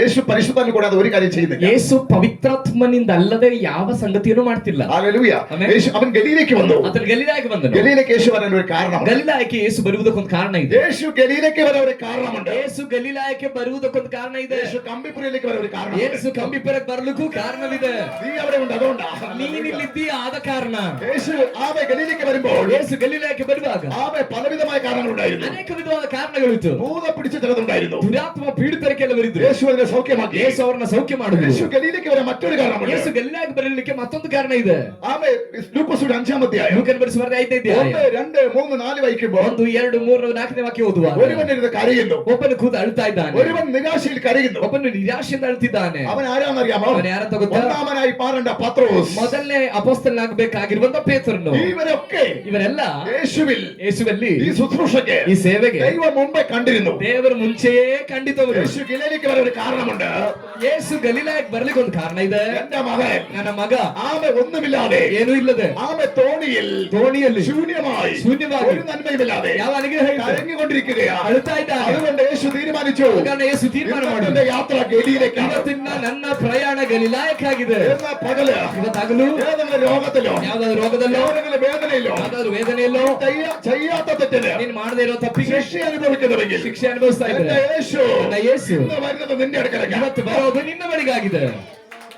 Speaker 2: യേശു പരിശുദ്ധാത്മാവിനെ കൂടാതെ ഒരു കാര്യം ചെയ്യുന്നില്ല.
Speaker 1: ಯೇಸು ಪವಿತ್ರಾತ್ಮನಿಂದ ಅಲ್ಲದೆ ಯಾವ ಸಂಗತಿಯನ್ನು ಮಾಡ್ತಿಲ್ಲ.
Speaker 2: ഹല്ലേലൂയ. യേശു അവൻ ഗലീലയ്ക്ക് വന്നു.
Speaker 1: ಆತನು ಗಲೀಲಾಯಕ್ಕೆ ಬಂದನು.
Speaker 2: ഗലീലയ്ക്ക് യേശു വരാൻ ഒരു കാരണമുണ്ട്.
Speaker 1: ಗಲೀಲಾಯಕ್ಕೆ ಯೇಸು ಬರುವುದಕ್ಕೊಂದು ಕಾರಣ ಇದೆ.
Speaker 2: യേശു ഗലീലയ്ക്ക് വരാൻ ഒരു കാരണമുണ്ട്.
Speaker 1: ಯೇಸು ಗಲೀಲಾಯಕ್ಕೆ ಬರುವುದಕ್ಕೊಂದು ಕಾರಣ ಇದೆ.
Speaker 2: യേശു കമ്പിപ്പുരയിലേക്ക് വരാൻ ഒരു കാരണമുണ്ട്.
Speaker 1: ಯೇಸು ಕಂಬಿಪುರಕ್ಕೆ ಬರಲಿಕ್ಕೂ ಕಾರಣವಿದೆ.
Speaker 2: നീ അവിടെ ഉണ്ട്, അതുകൊണ്ടാ.
Speaker 1: ನೀನಿಲ್ಲಿದ್ದೀಯ ಆದ ಕಾರಣ.
Speaker 2: യേശു ആവെ ഗലീലയ്ക്ക് വരുമ്പോൾ
Speaker 1: ಯೇಸು ಗಲೀಲಾಯಕ್ಕೆ ಬರುವಾಗ
Speaker 2: ആവെ പലവിധമായ കാരണങ്ങളുണ്ടായിരുന്നു.
Speaker 1: ಅನೇಕ ವಿಧವಾದ ಕಾರಣಗಳಿತ್ತು.
Speaker 2: ഭൂതം പിടിച്ച ചിലതുണ്ടായിരുന്നു.
Speaker 1: ದುರಾತ್ಮ ಪೀಡಿತರಿಗೆ ಕೆಲವರಿದ್ರು.
Speaker 2: യേശു അതിനെ സൗഖ്യമാക്കി.
Speaker 1: ಯೇಸು ಅವರನ್ನ ಸೌಖ್ಯ ಮಾಡಿದ್ರು.
Speaker 2: യേശു ഗലീലയ്ക്ക് വരാൻ മറ്റൊരു കാരണമുണ്ട്.
Speaker 1: ಯೇಸು ಗಲೀಲಾಯಕ್ಕೆ ಬರಲಿಕ್ಕೆ ಮತ್ತೊಂದು ಕಾರಣ ಇದೆ.
Speaker 2: ആവെ ലൂക്കോസിന്റെ 5-ാം അധ്യായം
Speaker 1: ಲೂಕನ ಬರೆಸುವ 5ನೇ ಅಧ್ಯಾಯ
Speaker 2: 1, 2, 3, 4 വായിക്കുമ്പോൾ
Speaker 1: 1, 2, 3, 4ನೇ ವಾಕ್ಯ ಓದುವಾಗ
Speaker 2: ഒരുവനിരുന്ന് കരയുന്നു.
Speaker 1: ಒಬ್ಬನು ಕೂತು ಅಳ್ತಾ ಇದ್ದಾನೆ.
Speaker 2: ഒരുവൻ നിരാശയിൽ കരയുന്നു.
Speaker 1: ಒಬ್ಬನು ನಿರಾಶೆಯಿಂದ ಅಳ್ತಿದ್ದಾನೆ.
Speaker 2: അവൻ ആരാന്നറിയാമോ?
Speaker 1: ಅವನು ಯಾರಂತ ಗೊತ್ತಾ?
Speaker 2: ഒന്നാമനായി പാറേണ്ട പത്രോസ്.
Speaker 1: ಮೊದಲನೇ ಅಪೊಸ್ತಲನಾಗಬೇಕಾಗಿರುವಂತ ಪೇತ್ರನು.
Speaker 2: ഇവരൊക്കെ
Speaker 1: ಇವರೆಲ್ಲ ಯೇಸುವಲ್ಲಿ
Speaker 2: ഈ ശുശ്രൂഷയ്ക്ക്
Speaker 1: ಈ ಸೇವೆಗೆ
Speaker 2: ദൈവം മുമ്പേ കണ്ടിരുന്നു.
Speaker 1: ದೇವರು ಮುಂಚೆಯೇ ಕಂಡಿದ್ದವರು.
Speaker 2: യേശു ഗലീലയ്ക്ക് വരാൻ ഒരു കാരണമുണ്ട്.
Speaker 1: ಯೇಸು ಗಲೀಲಾಯಕ್ಕೆ ಬರ್ಲಿಕ್ಕೆ ಒಂದು ಕಾರಣ ಇದೆ.
Speaker 2: എന്റെ മകൻ,
Speaker 1: ನನ್ನ ಮಗ
Speaker 2: ആമെ ഒന്നുമില്ലാതെ,
Speaker 1: ಏನೂ ಇಲ್ಲದೆ
Speaker 2: ആമെ തോണിಯಲ್ಲಿ ശൂന്യമായി ഒരു നന്മയുമില്ലാതെ
Speaker 1: ಯಾವ ಅನುಗ್ರಹ ಇಲ್ಲ.
Speaker 2: കരഞ്ഞുകൊണ്ടിരിക്കുകയാണ്.
Speaker 1: ಅಳ್ತಾ ಇದ್ದಾನೆ.
Speaker 2: അതുകൊണ്ട് യേശു തീരുമാനിച്ചു,
Speaker 1: ಕಾರಣ ಯೇಸು ತೀರ್ಮಾನ
Speaker 2: ഇന്നത്തെ
Speaker 1: ಮಾಡಿದ
Speaker 2: യാത്ര ഗലീലയ്ക്കാണ്.
Speaker 1: ಇವತ್ತಿನ ನನ್ನ ಪ್ರಯಾಣ ಗಲೀಲಾಯಕ್ಕಾಗಿದೆ.
Speaker 2: എന്നാ പകല്
Speaker 1: ಇವತ್ತಾಗಲು
Speaker 2: ഏതെങ്കിലും രോഗത്തിലോ
Speaker 1: ಯಾವ್ದಾದ್ರು ರೋಗದಲ್ಲೋ
Speaker 2: ഏതെങ്കിലും വേദനയിലോ
Speaker 1: ಯಾವ್ದಾದ್ರು ವೇದನೆಯಲ್ಲೋ
Speaker 2: ചെയ്യാത്ത തെറ്റിന്
Speaker 1: ನೀನ್ ಮಾಡದೇ ಇರೋ ತಪ್ಪಿಗೆ
Speaker 2: ശിക്ഷ അനുഭവിക്കുന്നുവെങ്കിൽ
Speaker 1: ಶಿಕ್ಷೆ ಅನುಭವಿಸ್ತಾ
Speaker 2: എന്റെ
Speaker 1: ಇದ್ದಾರೆ.
Speaker 2: യേശു
Speaker 1: ನನ್ನ ಯೇಸು
Speaker 2: ഇന്ന് വരുന്നത് നിന്റെ അടുക്കലേക്ക്.
Speaker 1: ಇವತ್ತು ಬರೋದು ನಿನ್ನ ಬಳಿಗಾಗಿದೆ.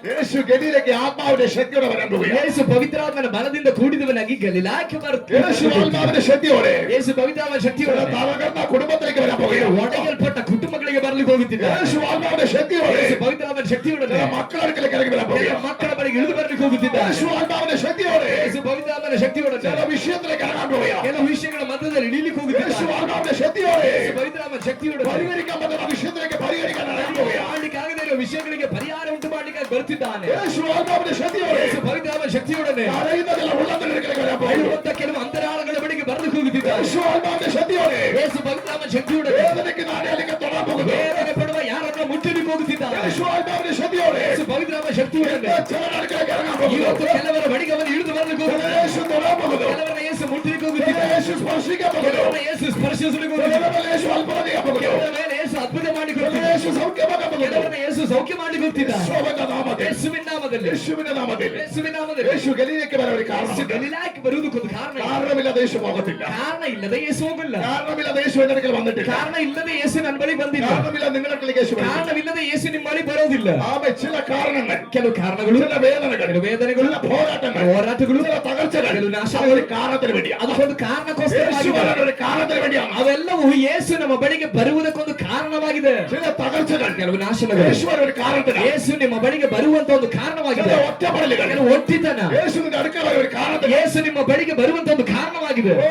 Speaker 2: യേശു ഗലീലയ്ക്ക് ആത്മാവിന്റെ ശക്തിയോടെ വരാൻ പോവുകയാണ്.
Speaker 1: ಯೇಸು ಪವಿತ್ರಾತ್ಮನ ಬಲದಿಂದ ಕೂಡಿದವನಾಗಿ ಗಲೀಲಾಕ್ಕೆ
Speaker 2: യേശു
Speaker 1: ಬರುತ್ತಾನೆ.
Speaker 2: ആത്മാവിന്റെ ശക്തിയോടെ
Speaker 1: ಯೇಸು ಪವಿತ್ರಾತ್ಮನ ಶಕ್ತಿಯೋടെ
Speaker 2: തകർന്ന കുടുംബത്തിലേക്ക് വരാൻ പോവുകയാണ്.
Speaker 1: ಒಡೆಯಲ್ಪಟ್ಟ ಕುಟುಂಬಗಳಿಗೆ ಬರ್ಲಿಕ್ಕೆ ಹೋಗುತ್ತಿದ್ದಾನೆ.
Speaker 2: യേശു ആത്മാവിന്റെ ശക്തിയോടെ
Speaker 1: ಯೇಸು ಪವಿತ್ರಾತ್ಮನ ಶಕ್ತಿಯೊಡನೆ
Speaker 2: മക്കളുടെ അടുക്കലേക്ക് ഇറങ്ങി വരാൻ
Speaker 1: ಎಲ್ಲ
Speaker 2: പോവുകയാണ്.
Speaker 1: ಮಕ್ಕಳ ಬಳಿಗೆ ಇಳಿದು ಬರ್ಲಿಕ್ಕೆ ಹೋಗುತ್ತಿದ್ದಾನೆ.
Speaker 2: യേശു ആത്മാവിന്റെ ശക്തിയോടെ
Speaker 1: ಯೇಸು ಪವಿತ್ರಾತ್ಮನ ಶಕ್ತಿಯೊಡನೆ
Speaker 2: ചില വിഷയത്തിലേക്ക് ഇറങ്ങാൻ പോവുകയാണ്.
Speaker 1: ಕೆಲವು ವಿಷಯಗಳ ಮಧ್ಯದಲ್ಲಿ ಇಳಿಲಿಕ್ಕೆ
Speaker 2: യേശു
Speaker 1: ಹೋಗುತ್ತಿದ್ದಾನೆ.
Speaker 2: ആത്മാവിന്റെ ശക്തിയോടെ
Speaker 1: ಯೇಸು ಪವಿತ್ರಾತ್ಮನ ಶಕ್ತಿಯೊಡನೆ
Speaker 2: പരിഹരിക്കാൻ പറ്റുന്ന വിഷയത്തിലേക്ക് പരിഹരിക്കാൻ ഇറങ്ങാൻ പോവുകയാണ്.
Speaker 1: ಮಾಡ್ಲಿಕ್ಕೆ ಆಗದೇ ಇರೋ ವಿಷಯಗಳಿಗೆ ಪರಿಹಾರ ಉಂಟು ಮಾಡ್ಲಿಕ್ಕೆ ಬರ್ತಿದ್ದಾನೆ.
Speaker 2: യേശു ആത്മാവിന്റെ ശക്തിയോടെ
Speaker 1: ಯೇಸು ಪವಿತ್ರಾತ್ಮನ ಶಕ್ತಿಯೊಡನೆ
Speaker 2: കരയുന്ന ചില ഉള്ളത്തിന്റെ അടുക്കലേക്ക് വരാൻ പോവുകയാണ്.
Speaker 1: ಅಳುವಂತ ಕೆಲವು ಅಂತರಾಳಗಳ ಬಳಿಗೆ ಬರ್ಲಿಕ್ಕೆ ಹೋಗುತ್ತಿದ್ದಾನೆ.
Speaker 2: യേശു ആത്മാവിന്റെ ശക്തിയോടെ
Speaker 1: ಯೇಸು ಪವಿತ್ರಾತ್ಮನ ಶಕ್ತಿಯೊಡನೆ
Speaker 2: വേദനയ്ക്ക് നാടേലിക്ക് തൊടാൻ പോകുന്നു.
Speaker 1: ವೇದನೆ ಪಡುವ ಯಾರನ್ನ ಮುಟ್ಟಲಿಕ್ಕೆ ಹೋಗುತ್ತಿದ್ದಾನೆ.
Speaker 2: യേശു ആത്മാവിന്റെ ശക്തിയോടെ
Speaker 1: ಯೇಸು ಪವಿತ್ರಾತ್ಮನ ಶಕ್ತಿಯೊಡನೆ
Speaker 2: ചിലരുടെ അടുക്കലേക്ക് ഇറങ്ങാൻ പോകുന്നു.
Speaker 1: ಇವತ್ತು ಕೆಲವರ ಬಳಿಗೆ ಅವನು ಇಳಿದು ಬರ್ಲಿಕ್ಕೆ ಹೋಗುತ್ತಿದ್ದಾನೆ.
Speaker 2: യേശു തൊടാൻ പോകുന്നു.
Speaker 1: ಕೆಲವರನ್ನ ಯೇಸು ಮುಟ್ಟಲಿಕ್ಕೆ ಹೋಗುತ್ತಿದ್ದಾನೆ.
Speaker 2: യേശു സ്പർശിക്കാൻ പോകുന്നു.
Speaker 1: ಕೆಲವರನ್ನ ಯೇಸು ಸ್ಪರ್ಶಿಸಲಿಕ್ಕೆ ಹೋಗುತ್ತಿದ್ದಾನೆ.
Speaker 2: യേശു അത്ഭുതം ചെയ്യാൻ പോകുന്നു.
Speaker 1: ಕೆಲವರ ಮೇಲೆ ಯೇಸು ಅದ್ಭುತ ಮಾಡಿಕೊಡುತ್ತಿದ್ದಾನೆ.
Speaker 2: യേശു സൗഖ്യമാക്കാൻ
Speaker 1: ಕೆಲವರನ್ನ ಯೇಸು ಸೌಖ್ಯ ಮಾಡ್ಲಿಕ್ಕೆ ಹೋಗ್ತಿದ್ದ.
Speaker 2: ಯೇಸುವಿನ ನಾಮದಲ್ಲಿ,
Speaker 1: ಯೇಸುವಿನ ನಾಮದಲ್ಲಿ,
Speaker 2: ಯೇಸುವಿನ ನಾಮದಲ್ಲಿ,
Speaker 1: ಯೇಸುವಿನ ನಾಮದಲ್ಲಿ.
Speaker 2: ಯೇಸು ಗಲೀಲಕ್ಕೆ ಬರಲು
Speaker 1: ಯೇಸು
Speaker 2: ಕಾರಣ,
Speaker 1: ಗಲಿಲಾಯಕ್ಕೆ ಬರುವುದಕ್ಕೊಂದು ಕಾರಣ ಇದೆ.
Speaker 2: ಕಾರಣವಿಲ್ಲದ ಯೇಸು ಹೋಗುತ್ತಿಲ್ಲ,
Speaker 1: ಕಾರಣ ಇಲ್ಲದೆ ಯೇಸು ಹೋಗಲ್ಲ.
Speaker 2: ಕಾರಣವಿಲ್ಲದ ಯೇಸು ನನ್ನ ಕಡೆಗೆ ಬಂದಿಟ್ಟಿಲ್ಲ,
Speaker 1: ಕಾರಣ ಇಲ್ಲದೆ ಯೇಸು ನನ್ನ ಬಳಿ ಬಂದಿಲ್ಲ.
Speaker 2: ಕಾರಣವಿಲ್ಲ ನಿನ್ನ ಕಡೆಗೆ ಯೇಸು ಬಂದಿಲ್ಲ.
Speaker 1: ಕಾರಣವಿಲ್ಲದೆ ಯೇಸು ನಿಮ್ಮ ಬಳಿ ಬರೋದಿಲ್ಲ.
Speaker 2: ಆಮೇಲೆ ಚಿಲ ಕಾರಣಗಳು,
Speaker 1: ಕೆಲವು ಕಾರಣಗಳು,
Speaker 2: ಚಿಲ ವೇದನೆಗಳು,
Speaker 1: ಕೆಲವು ವೇದನೆಗಳು,
Speaker 2: ಚಿಲ ಹೋರಾಟಗಳು,
Speaker 1: ಹೋರಾಟಗಳು,
Speaker 2: ಚಿಲ ತಗರ್ಚೆಗಳು,
Speaker 1: ಕೆಲವು ನಾಶಗಳು,
Speaker 2: ಕಾರಣದಲ್ಲಿ ಬೇಡಿ,
Speaker 1: ಅದಕ್ಕೊಂದು ಕಾರಣಕ್ಕೋಸ್ಕರವಾಗಿ
Speaker 2: ಕಾರಣದಲ್ಲಿ ಬೇಡಿ.
Speaker 1: ಅವೆಲ್ಲವೂ ಯೇಸು ನಮ್ಮ ಬಳಿಗೆ ಬರುವುದಕ್ಕೊಂದು ಕಾರಣವಾಗಿದೆ.
Speaker 2: ಚಿಲ ತಗರ್ಚೆಗಳು,
Speaker 1: ಕೆಲವು ನಾಶನಗಳು
Speaker 2: ಯೇಸುವಿನ ಕಾರಣದಲ್ಲಿ,
Speaker 1: ಯೇಸು ನಿಮ್ಮ ಬಳಿಗೆ ಬರುವಂತ ಒಂದು ಕಾರಣವಾಗಿದೆ.
Speaker 2: ಚಿಲ ಒತ್ತೆ ಬರಲಿಗಳು,
Speaker 1: ಕೆಲವು ಒಟ್ಟಿತನ
Speaker 2: ಯೇಸುವಿನ ಅಡಕೆ ಬರುವ ಕಾರಣದಲ್ಲಿ,
Speaker 1: ಯೇಸು ನಿಮ್ಮ ಬಳಿಗೆ ಬರುವಂತ ಒಂದು ಕಾರಣವಾಗಿದೆ.
Speaker 2: ಓ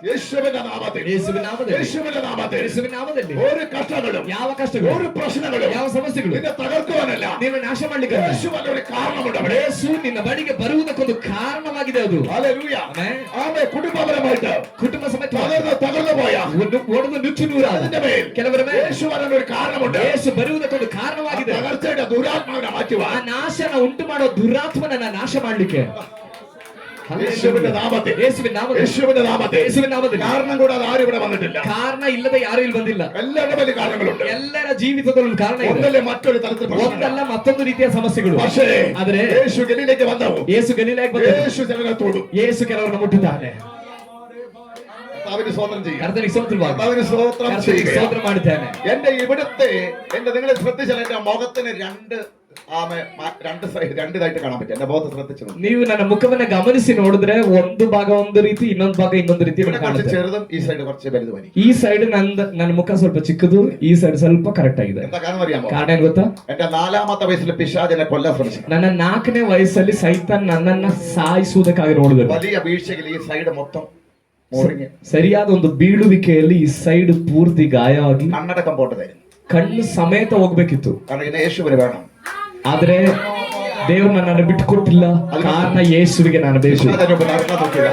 Speaker 2: ಯೇಸುವಿನ ನಾಮದಲ್ಲಿ,
Speaker 1: ಯೇಸುವಿನ ನಾಮದಲ್ಲಿ,
Speaker 2: ಯೇಸುವಿನ ನಾಮದಲ್ಲಿ,
Speaker 1: ಯೇಸುವಿನ ನಾಮದಲ್ಲಿ.
Speaker 2: ഒരു കഷ്ടങ്ങളും,
Speaker 1: ಯಾವ ಕಷ್ಟಗಳು,
Speaker 2: ഒരു പ്രശ്നങ്ങളും,
Speaker 1: ಯಾವ ಸಮಸ್ಯೆಗಳು
Speaker 2: നിന്നെ തകർക്കുവാനല്ല,
Speaker 1: ನೀನು ನಾಶ ಮಾಡ್ಲಿಕ್ಕೆ ಅಲ್ಲ.
Speaker 2: യേശുവിന്റെ ഒരു കാരണമുണ്ട് അവിടെ.
Speaker 1: ಯೇಸು ನಿನ್ನ ಬಳಿಗೆ ಬರುವುದಕ್ಕೊಂದು ಕಾರಣವಾಗಿದೆ. ಅದು
Speaker 2: ഹല്ലേലൂയ.
Speaker 1: ಆಮೆನ್.
Speaker 2: ആമേൻ. കുടുംബപരമായിട്ട്
Speaker 1: ಕುಟುಂಬ ಸಮೇತ
Speaker 2: തകർന്നു പോയ
Speaker 1: ಒಡೆದು ನುಚ್ಚು ನೂರಾದ
Speaker 2: അതിന്റെ മേൽ
Speaker 1: ಕೆಲವರ ಮೇಲೆ
Speaker 2: യേശുവിന്റെ ഒരു കാരണമുണ്ട്.
Speaker 1: ಯೇಸು ಬರುವುದಕ್ಕೊಂದು ಕಾರಣವಾಗಿದೆ.
Speaker 2: തകർച്ചയുടെ ദുരാത്മാവിനെ
Speaker 1: ಆ
Speaker 2: മാറ്റുവാൻ
Speaker 1: ನಾಶನ ಉಂಟು ಮಾಡೋ ದುರಾತ್ಮನನ್ನ ನಾಶ ಮಾಡ್ಲಿಕ್ಕೆ
Speaker 2: യേശുവിന്റെ നാമത്തിൽ,
Speaker 1: ಯೇಸುವಿನ ನಾಮದಲ್ಲಿ,
Speaker 2: യേശുവിന്റെ നാമത്തിൽ
Speaker 1: ಯೇಸುವಿನ ನಾಮದಲ್ಲಿ.
Speaker 2: കാരണം കൂടാതെ ആരും ഇവിടെ വന്നിട്ടില്ല.
Speaker 1: ಕಾರಣ ಇಲ್ಲದೆ ಯಾರು ಇಲ್ಲಿ ಬಂದಿಲ್ಲ.
Speaker 2: എല്ലാവരുടെ വലിയ കാരണങ്ങളുണ്ട്.
Speaker 1: ಎಲ್ಲರ ಜೀವಿತದಲ್ಲೂ ಕಾರಣ ಇದೆ.
Speaker 2: ഒന്നല്ലേ മറ്റൊരു തരത്തിൽ പ്രശ്നങ്ങൾ.
Speaker 1: ಒಂದಲ್ಲ ಮತ್ತೊಂದು ರೀತಿಯ ಸಮಸ್ಯೆಗಳು.
Speaker 2: പക്ഷേ
Speaker 1: ಆದ್ರೆ
Speaker 2: യേശു ഗലീലയ്ക്ക് വന്നു.
Speaker 1: ಯೇಸು ಗಲಿಲಾಯಕ್ಕೆ ಬಂದ.
Speaker 2: യേശು ജനങ്ങളെ തൊടും.
Speaker 1: ಯೇಸು ಕೆಲವರನ್ನು ಮುಟ್ಟುತ್ತಾನೆ.
Speaker 2: കർത്താവിന് സ്തോത്രം ചെയ്യുക.
Speaker 1: ಕರ್ತನಿಗೆ ಸ್ತೋತ್ರವಾಗಿ,
Speaker 2: കർത്താവിന് സ്തോത്രം
Speaker 1: ಕರ್ತನಿಗೆ
Speaker 2: ചെയ്യുക.
Speaker 1: ಸ್ತೋತ್ರ ಮಾಡುತ್ತೇನೆ.
Speaker 2: എന്റെ ഇവിടുത്തെ നിങ്ങൾ ശ്രദ്ധിച്ചാൽ എന്റെ മുഖത്തിന് രണ്ട് ഇതായിട്ട് കാണാൻ പറ്റും. എന്റെ മുഖത്ത് ശ്രദ്ധിച്ചു
Speaker 1: ನೀವು ನನ್ನ ಮುಖವನ್ನ ಗಮನಿಸಿ ನೋಡಿದ್ರೆ ಒಂದು ಭಾಗ ಒಂದು ರೀತಿ, ಇನ್ನೊಂದು ಭಾಗ ಇನ್ನೊಂದು ರೀತಿ
Speaker 2: ഇവിടെ കുറച്ച്
Speaker 1: ಕಾಣುತ್ತೆ.
Speaker 2: ചെറുതും ഈ സൈഡ് കുറച്ച് വലുതുമായി.
Speaker 1: ಈ ಸೈಡ್ ನನ್ನ ಮುಖ ಸ್ವಲ್ಪ ಚಿಕ್ಕದು, ಈ ಸೈಡ್ ಸ್ವಲ್ಪ ಕರೆಕ್ಟ್ ಆಗಿದೆ.
Speaker 2: എന്താ കാരണം അറിയാമോ?
Speaker 1: ಕಾರಣ ಏನ್ ಗೊತ್ತಾ?
Speaker 2: എന്റെ 4ാമത്തെ വയസ്സിൽ പിശാചിനെ കൊല്ലാൻ ശ്രമിച്ചു.
Speaker 1: ನನ್ನ 4ನೇ ವಯಸ್ಸಲ್ಲಿ ಸೈತಾನ್ ನನ್ನನ್ನ ಸಾಯಿಸುವುದಕ್ಕಾಗಿ ನೋಡಿದ್ರು.
Speaker 2: വലിയ വീഴ്ചയിൽ ഈ സൈഡ് മൊത്തം മുറിഞ്ഞ്
Speaker 1: ಸರಿಯಾದ ಒಂದು ಬೀಳುವಿಕೆಯಲ್ಲಿ ಈ ಸೈಡ್ ಪೂರ್ತಿ ಗಾಯ ಆಗಿ
Speaker 2: കണ്ണടക്കം പോട്ടതായിരുന്നു.
Speaker 1: ಕಣ್ಣು ಸಮೇತ ಹೋಗ್ಬೇಕಿತ್ತು.
Speaker 2: കാരണം ഇതിന് യേശുവിന് വേണം.
Speaker 1: ಆದ್ರೆ ದೇವರು ನನ್ನನ್ನು ಬಿಟ್ಟುಕೊಟ್ಟಿಲ್ಲ. ಕಾರಣ ಯೇಸುವಿಗೆ ನಾನು ಬೇಕು.
Speaker 2: പിശാചിനെ ഒപ്പം നടക്കാൻ നോക്കില്ല.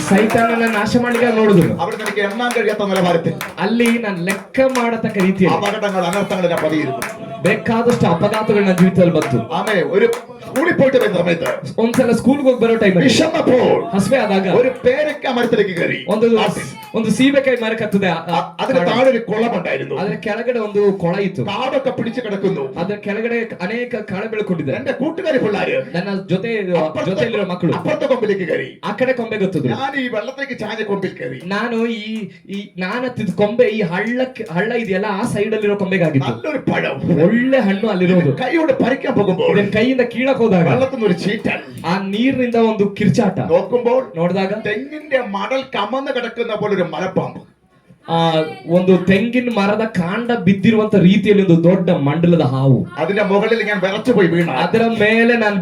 Speaker 1: ಸೈತಾನನ್ನ ನಾಶ ಮಾಡ್ಲಿಕ್ಕೆ ನೋಡಿದ್ರು.
Speaker 2: അവിടെ എനിക്ക് എണ്ണാൻ കഴിയാത്ത നിലവാരത്തിൽ
Speaker 1: ಅಲ್ಲಿ ನಾನು ಲೆಕ್ಕ ಮಾಡತಕ್ಕ ರೀತಿಯಲ್ಲಿ
Speaker 2: അപകടങ്ങൾ അനർത്ഥങ്ങൾ ഞാൻ പതിയിരുന്നു.
Speaker 1: ಬೇಕಾದಷ್ಟು ಅಪಘಾತಗಳು ನನ್ನ ಜೀವಿತದಲ್ಲಿ ಬಂತು.
Speaker 2: ആമേ. ഒരു സ്കൂളിൽ പോയിട്ട് വരുന്ന സമയത്ത്
Speaker 1: ಒಂದ್ಸಲ ಸ್ಕೂಲ್ಗೆ ಹೋಗಿ ಬರೋ ಟೈಮ್
Speaker 2: വിശന്നപ്പോൾ
Speaker 1: ಹಸಿವೆ ಆದಾಗ
Speaker 2: ഒരു പേരക്ക മരത്തിലേക്ക് കയറി.
Speaker 1: ಒಂದು ಸೀಬೆಕಾಯಿ ಮರ ಕತ್ತದೆ.
Speaker 2: അതിന് താഴെ ഒരു കുളമുണ്ടായിരുന്നു.
Speaker 1: ಅದರ ಕೆಳಗಡೆ ಒಂದು ಕೊಳ ಇತ್ತು.
Speaker 2: കാടൊക്കെ പിടിച്ചു കിടക്കുന്നു.
Speaker 1: ಅದರ ಕೆಳಗಡೆ ಅನೇಕ ಕಳೆ ಬೆಳ್ಕೊಂಡಿದೆ.
Speaker 2: എന്റെ കൂട്ടുകാരി പിള്ളേര്
Speaker 1: ನನ್ನ ಜೊತೆಯಲ್ಲಿರೋ ಮಕ್ಕಳು
Speaker 2: അപ്പുറത്തെ കൊമ്പിലേക്ക് കയറി.
Speaker 1: ಆ ಕಡೆ ಕೊಂಬೆ ಗೊತ್ತದು.
Speaker 2: ഞാൻ ഈ വെള്ളത്തേക്ക് ചാഞ്ഞ കൊമ്പിൽ കയറി.
Speaker 1: ನಾನು ನಾನು ಹತ್ತಿದ ಕೊಂಬೆ ಈ ಹಳ್ಳ ಇದೆಯಲ್ಲ ಆ ಸೈಡ್ ಅಲ್ಲಿರೋ ಕೊಂಬೆಗಾಗಿತ್ತು.
Speaker 2: നല്ലൊരു പഴം,
Speaker 1: ಒಳ್ಳೆ ಹಣ್ಣು ಅಲ್ಲಿರೋದು.
Speaker 2: കൈയോട് പറിക്കാൻ പോകുമ്പോൾ
Speaker 1: ಇದನ್ನ ಕೈಯಿಂದ ಕೀಳಕ್ ಹೋದಾಗ
Speaker 2: വെള്ളത്തിന് ഒരു ചീറ്റൽ,
Speaker 1: ಆ ನೀರಿನಿಂದ ಒಂದು ಕಿರ್ಚಾಟ
Speaker 2: നോക്കുമ്പോൾ
Speaker 1: ನೋಡಿದಾಗ
Speaker 2: തെങ്ങിന്റെ മടൽ കമന്ന് കിടക്കുന്ന പോലെ ഒരു മലപ്പാമ്പ്,
Speaker 1: ಒಂದು ತೆಂಗಿನ ಮರದ ಕಾಂಡ ಬಿದ್ದಿರುವಂತ ರೀತಿಯಲ್ಲಿ ಒಂದು ದೊಡ್ಡ ಮಂಡಲದ ಹಾವು.
Speaker 2: അതിന്റെ മുകളിൽ ഞാൻ വിറച്ചു പോയി വീണ.
Speaker 1: ಅದರ ಮೇಲೆ ನಾನು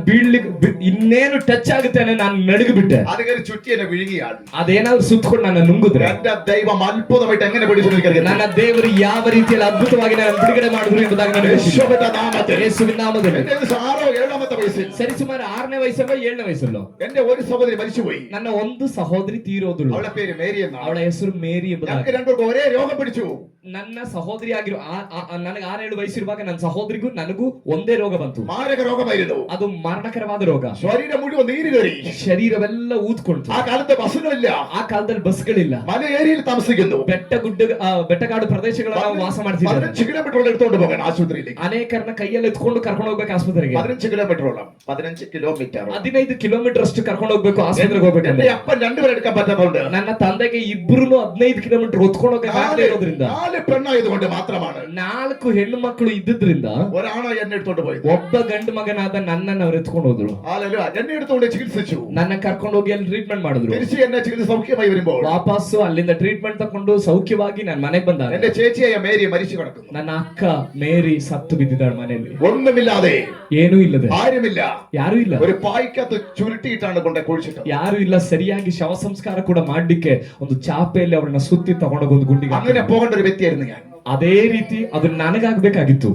Speaker 1: ಇನ್ನೇನು ಟಚ್ ಆಗುತ್ತೇನೆ, ನಾನು ನಡುಗು ಬಿಟ್ಟೆ.
Speaker 2: അത് കയറി ചുറ്റി എന്നെ വിഴുങ്ങിയാണ്.
Speaker 1: ಅದೇನಾದ್ರು ಸುತ್ತಕೊಂಡು ನನ್ನ ನುಂಗುದ್ರೆ
Speaker 2: എന്റെ ദൈവം അത്ഭുതമായിട്ട് എങ്ങനെ പിടിച്ചു.
Speaker 1: ನನ್ನ ದೇವರು ಯಾವ ರೀತಿಯಲ್ಲಿ ಅದ್ಭುತವಾಗಿ ನಾನು ಬಿಡುಗಡೆ ಮಾಡಿದ್ರು ಎಂಬುದಾಗಿ ನನಗೆ ಗೊತ್ತಿಲ್ಲ.
Speaker 2: യേശുവിന്റെ നാമത്തിൽ,
Speaker 1: ಯೇಸುವಿನ ನಾಮದಲ್ಲಿ.
Speaker 2: എന്റെ 6 or 7ാമത്തെ വയസ്സിൽ
Speaker 1: ಸರಿ ಸುಮಾರು 6ನೇ ವಯಸ್ಸಲ್ಲೋ 7ನೇ ವಯಸ್ಸಲ್ಲೋ
Speaker 2: എന്റെ ഒരു സഹോദരി മരിച്ചുപോയി.
Speaker 1: ನನ್ನ ಒಂದು ಸಹೋದರಿ ತೀರೋದಳು.
Speaker 2: അവളുടെ പേര് മേരി എന്നാണ്.
Speaker 1: ಅವಳ ಹೆಸರು ಮೇರಿ ಎಂಬುದಾಗಿ.
Speaker 2: ഞങ്ങൾക്ക് രണ്ടുപേർക്കും ഒരേ രോഗം പിടിച്ചു.
Speaker 1: ನನ್ನ ಸಹೋದರಿ ಆಗಿರೋ ನನಗೆ 6-7 ವಯಸ್ಸಿರುವಾಗ ನನ್ನ ಸಹೋದರಿಗೂ ನನಗೂ ಒಂದೇ ರೋಗ ಬಂತು.
Speaker 2: മാരക രോഗമായിരുന്നു.
Speaker 1: ಅದು ಮರಣಕರವಾದ ರೋಗ.
Speaker 2: ശരീരം മുഴുവൻ നീര് കയറി.
Speaker 1: ಶರೀರವೆಲ್ಲ ಊದ್ಕೊಳ್ತು.
Speaker 2: ആ കാലത്ത് ബസ്സുകളില്ല.
Speaker 1: ಆ ಕಾಲದಲ್ಲಿ ಬಸ್ಗಳಿಲ್ಲ.
Speaker 2: മല ഏരിയയിൽ താമസിക്കുന്നു.
Speaker 1: ಬೆಟ್ಟಗಾಡು ಪ್ರದೇಶಗಳಲ್ಲಿ ನಾವು ವಾಸ ಮಾಡ್ತಿದ್ದೇವೆ.
Speaker 2: 15 കിലോമീറ്റർ എടുത്തോണ്ട് പോകാൻ ആശുപത്രിയിലേക്ക്.
Speaker 1: ಅನೇಕರನ್ನ ಕೈಯಲ್ಲಿ ಎತ್ಕೊಂಡು ಕರ್ಕೊಂಡು ಹೋಗ್ಬೇಕು ಆಸ್ಪತ್ರೆಗೆ.
Speaker 2: 15 കിലോമീറ്ററോളം. 15 കിലോമീറ്റർ.
Speaker 1: 15 ಕಿಲೋಮೀಟರ್ ಅಷ್ಟು ಕರ್ಕೊಂಡು ಹೋಗ್ಬೇಕು ಆಸ್ಪತ್ರೆಗೆ ಹೋಗ್ಬೇಕಂದ್ರೆ.
Speaker 2: എന്റെ അപ്പൻ രണ്ടുപേരെ എടുക്കാൻ പറ്റാത്തതുകൊണ്ട്
Speaker 1: ನನ್ನ ತಂದೆಗೆ ಇಬ್ರು 15 ಕಿಲೋಮೀಟರ್ ಹೊತ್ಕೊಂಡು ಹೋಗಕ್ಕೆ ಇರೋದ್ರಿಂದ
Speaker 2: 4 പെണ്ണായതുകൊണ്ട് മാത്രമാണ്
Speaker 1: 4 ಹೆಣ್ಣು ಮಕ್ಕಳು ಇದ್ದಿದ್ರಿಂದ
Speaker 2: ഒരാണോ എന്നെ എടുത്തോണ്ട് പോയത്.
Speaker 1: ಒಬ್ಬ ಗಂಡು ಮಗನಾದ ನನ್ನನ್ನು ಅವ್ರು ಎತ್ಕೊಂಡು ಹೋದ್ರು.
Speaker 2: എന്നെ എടുത്തോണ്ട് ചികിത്സിച്ചു.
Speaker 1: ನನ್ನ ಕರ್ಕೊಂಡು ಹೋಗಿ ಅಲ್ಲಿ ಟ್ರೀಟ್ಮೆಂಟ್ ಮಾಡಿದ್ರು.
Speaker 2: തിരിച്ച് എന്നെ ചികിത്സ സൗഖ്യമായി വരുമ്പോൾ
Speaker 1: ವಾಪಸ್ಸು ಅಲ್ಲಿಂದ ಟ್ರೀಟ್ಮೆಂಟ್ ತಕೊಂಡು ಸೌಖ್ಯವಾಗಿ ನಾನು ಮನೆಗೆ ಬಂದಾಗ
Speaker 2: എന്റെ ചേച്ചിയായ മേരി മരിച്ചു കിടക്കുന്നു.
Speaker 1: ನನ್ನ ಅಕ್ಕ ಮೇರಿ ಸತ್ತು ಬಿದ್ದಿದ್ದಾಳೆ ಮನೆಯಲ್ಲಿ.
Speaker 2: ഒന്നുമില്ലാതെ,
Speaker 1: ಏನೂ ಇಲ್ಲದೆ,
Speaker 2: ആരുമില്ല,
Speaker 1: ಯಾರು ಇಲ್ಲ,
Speaker 2: ഒരു പായ്ക്കകത്ത് ചുരുട്ടിയിട്ടാണ് കൊണ്ട് കുഴിച്ചിട്ടത്.
Speaker 1: ಯಾರು ಇಲ್ಲ. ಸರಿಯಾಗಿ ಶವ ಸಂಸ್ಕಾರ ಕೂಡ ಮಾಡ್ಲಿಕ್ಕೆ ಒಂದು ಚಾಪೆಯಲ್ಲಿ ಅವರನ್ನ ಸುತ್ತಿ ತಗೊಂಡೋಗಿ ಒಂದು ಗುಂಡಿಗೆ.
Speaker 2: അങ്ങനെ പോകേണ്ട ഒരു വ്യക്തിയായിരുന്നു ഞാൻ.
Speaker 1: ಅದೇ ರೀತಿ ಅದು ನನಗಾಗಬೇಕಾಗಿತ್ತು.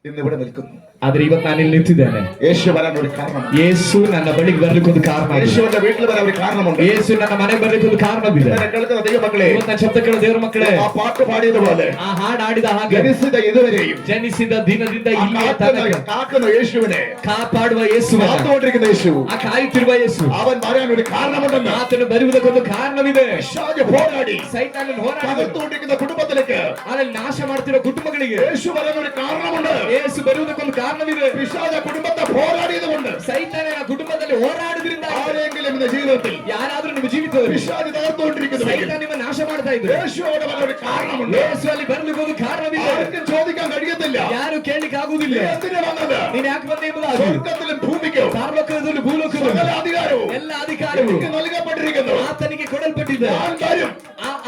Speaker 2: ഇന്ന് ഇവിടെ നിൽക്കുന്നു.
Speaker 1: ಆದ್ರೆ ಇವತ್ತು ನಾನು ಇಲ್ಲಿ ನಿಂತಿದ್ದೇನೆ.
Speaker 2: യേശു വരാൻ ഒരു കാരണമുണ്ട്.
Speaker 1: ಯೇಸು ನನ್ನ ಬಳಿಗೆ ಬರ್ಲಿಕ್ಕೆ ಒಂದು ಕಾರಣ ಇದೆ.
Speaker 2: യേശുവിന്റെ വീട്ടിൽ വരാൻ ഒരു കാരണമുണ്ട്.
Speaker 1: ಯೇಸು ನನ್ನ ಮನೆಗೆ ಬರ್ಲಿಕ್ಕೆ ಒಂದು ಕಾರಣವಿದೆ.
Speaker 2: എന്നെ കേൾക്കുന്ന ദൈവമക്കളെ,
Speaker 1: ಇವತ್ತು ನನ್ನ ಶಬ್ದ ಕೇಳೋ ದೇವರ ಮಕ್ಕಳೇ,
Speaker 2: ആ പാട്ട് പാടിയതുപോലെ
Speaker 1: ಆ ಹಾಡು ಆಡಿದ ಹಾಗೆ
Speaker 2: ജനിಸಿದ ഇതുവരെയും
Speaker 1: ಜನಿಸಿದ ದಿನದಿಂದ
Speaker 2: ആ
Speaker 1: ಇಲ್ಲಿಯ ತನಕ
Speaker 2: കാക്കുന്ന യേശുവിനെ,
Speaker 1: ಕಾಪಾಡುವ ಯೇಸುವನ್ನ,
Speaker 2: കാത്തുകൊണ്ടിരിക്കുന്ന യേശു,
Speaker 1: ಆ ಕಾಯುತ್ತಿರುವ ಯೇಸು,
Speaker 2: അവൻ വരാൻ ഒരു കാരണമുണ്ടെന്ന്
Speaker 1: ಆತನು ಬರುವುದಕ್ಕೊಂದು ಕಾರಣವಿದೆ.
Speaker 2: പിശാച് പോരാടി
Speaker 1: ಸೈತಾನನ ಹೋರಾಟ
Speaker 2: തകർത്തുകൊണ്ടിരിക്കുന്ന കുടുംബത്തിലേക്ക്
Speaker 1: ಅದರಲ್ಲಿ ನಾಶ ಮಾಡ್ತಿರೋ ಕುಟುಂಬಗಳಿಗೆ
Speaker 2: യേശു വരാൻ ഒരു കാരണമുണ്ട്.
Speaker 1: ಯೇಸು ಬರುವುದಕ್ಕೊಂದು ಕಾರಣವಿದೆ.
Speaker 2: പിശാച കുടുംബത്തെ പോരാടിയത് കൊണ്ട്
Speaker 1: ಸೈತಾನನ ಕುಟುಂಬದಲ್ಲಿ ಹೋರಾಡುವುದರಿಂದ
Speaker 2: ആരെങ്കിലും ഇന്ന് ജീവിതത്തിൽ
Speaker 1: ಯಾರಾದ್ರೂ ನಿಮ್ಮ ಜೀವಿತದಲ್ಲಿ
Speaker 2: പിശാച് തകർത്തുകൊണ്ടിരിക്കുന്നുവെങ്കിൽ
Speaker 1: ಸೈತಾನ ನಿಮ್ಮ ನಾಶ ಮಾಡ್ತಾ ಇದ್ರೆ
Speaker 2: യേശു അവിടെ വരാൻ ഒരു കാരണമുണ്ട്.
Speaker 1: ಯೇಸು ಅಲ್ಲಿ ಬರ್ಲಿಕ್ಕೆ ಒಂದು ಕಾರಣವಿದೆ.
Speaker 2: ആർക്കും ചോദിക്കാൻ കഴിയത്തില്ല,
Speaker 1: ಯಾರು ಕೇಳಲಿಕ್ಕೆ ಆಗುವುದಿಲ್ಲ,
Speaker 2: നീ എന്തിനാ വന്നത്?
Speaker 1: ನೀನ್ ಯಾಕೆ ಬಂದೆ ಎಂಬುದಾಗಿ.
Speaker 2: സ്വർഗ്ഗത്തിലും ഭൂമിക്കും
Speaker 1: ಪರಲೋಕದಲ್ಲೂ ಭೂಲೋಕದಲ್ಲೂ
Speaker 2: സകല അധികാരവും
Speaker 1: ಎಲ್ಲ ಅಧಿಕಾರವು
Speaker 2: എനിക്ക് നൽകപ്പെട്ടിരിക്കുന്നു.
Speaker 1: ಆತನಿಗೆ ಕೊಡಲ್ಪಟ್ಟಿದೆ.
Speaker 2: ഞാൻ വരും.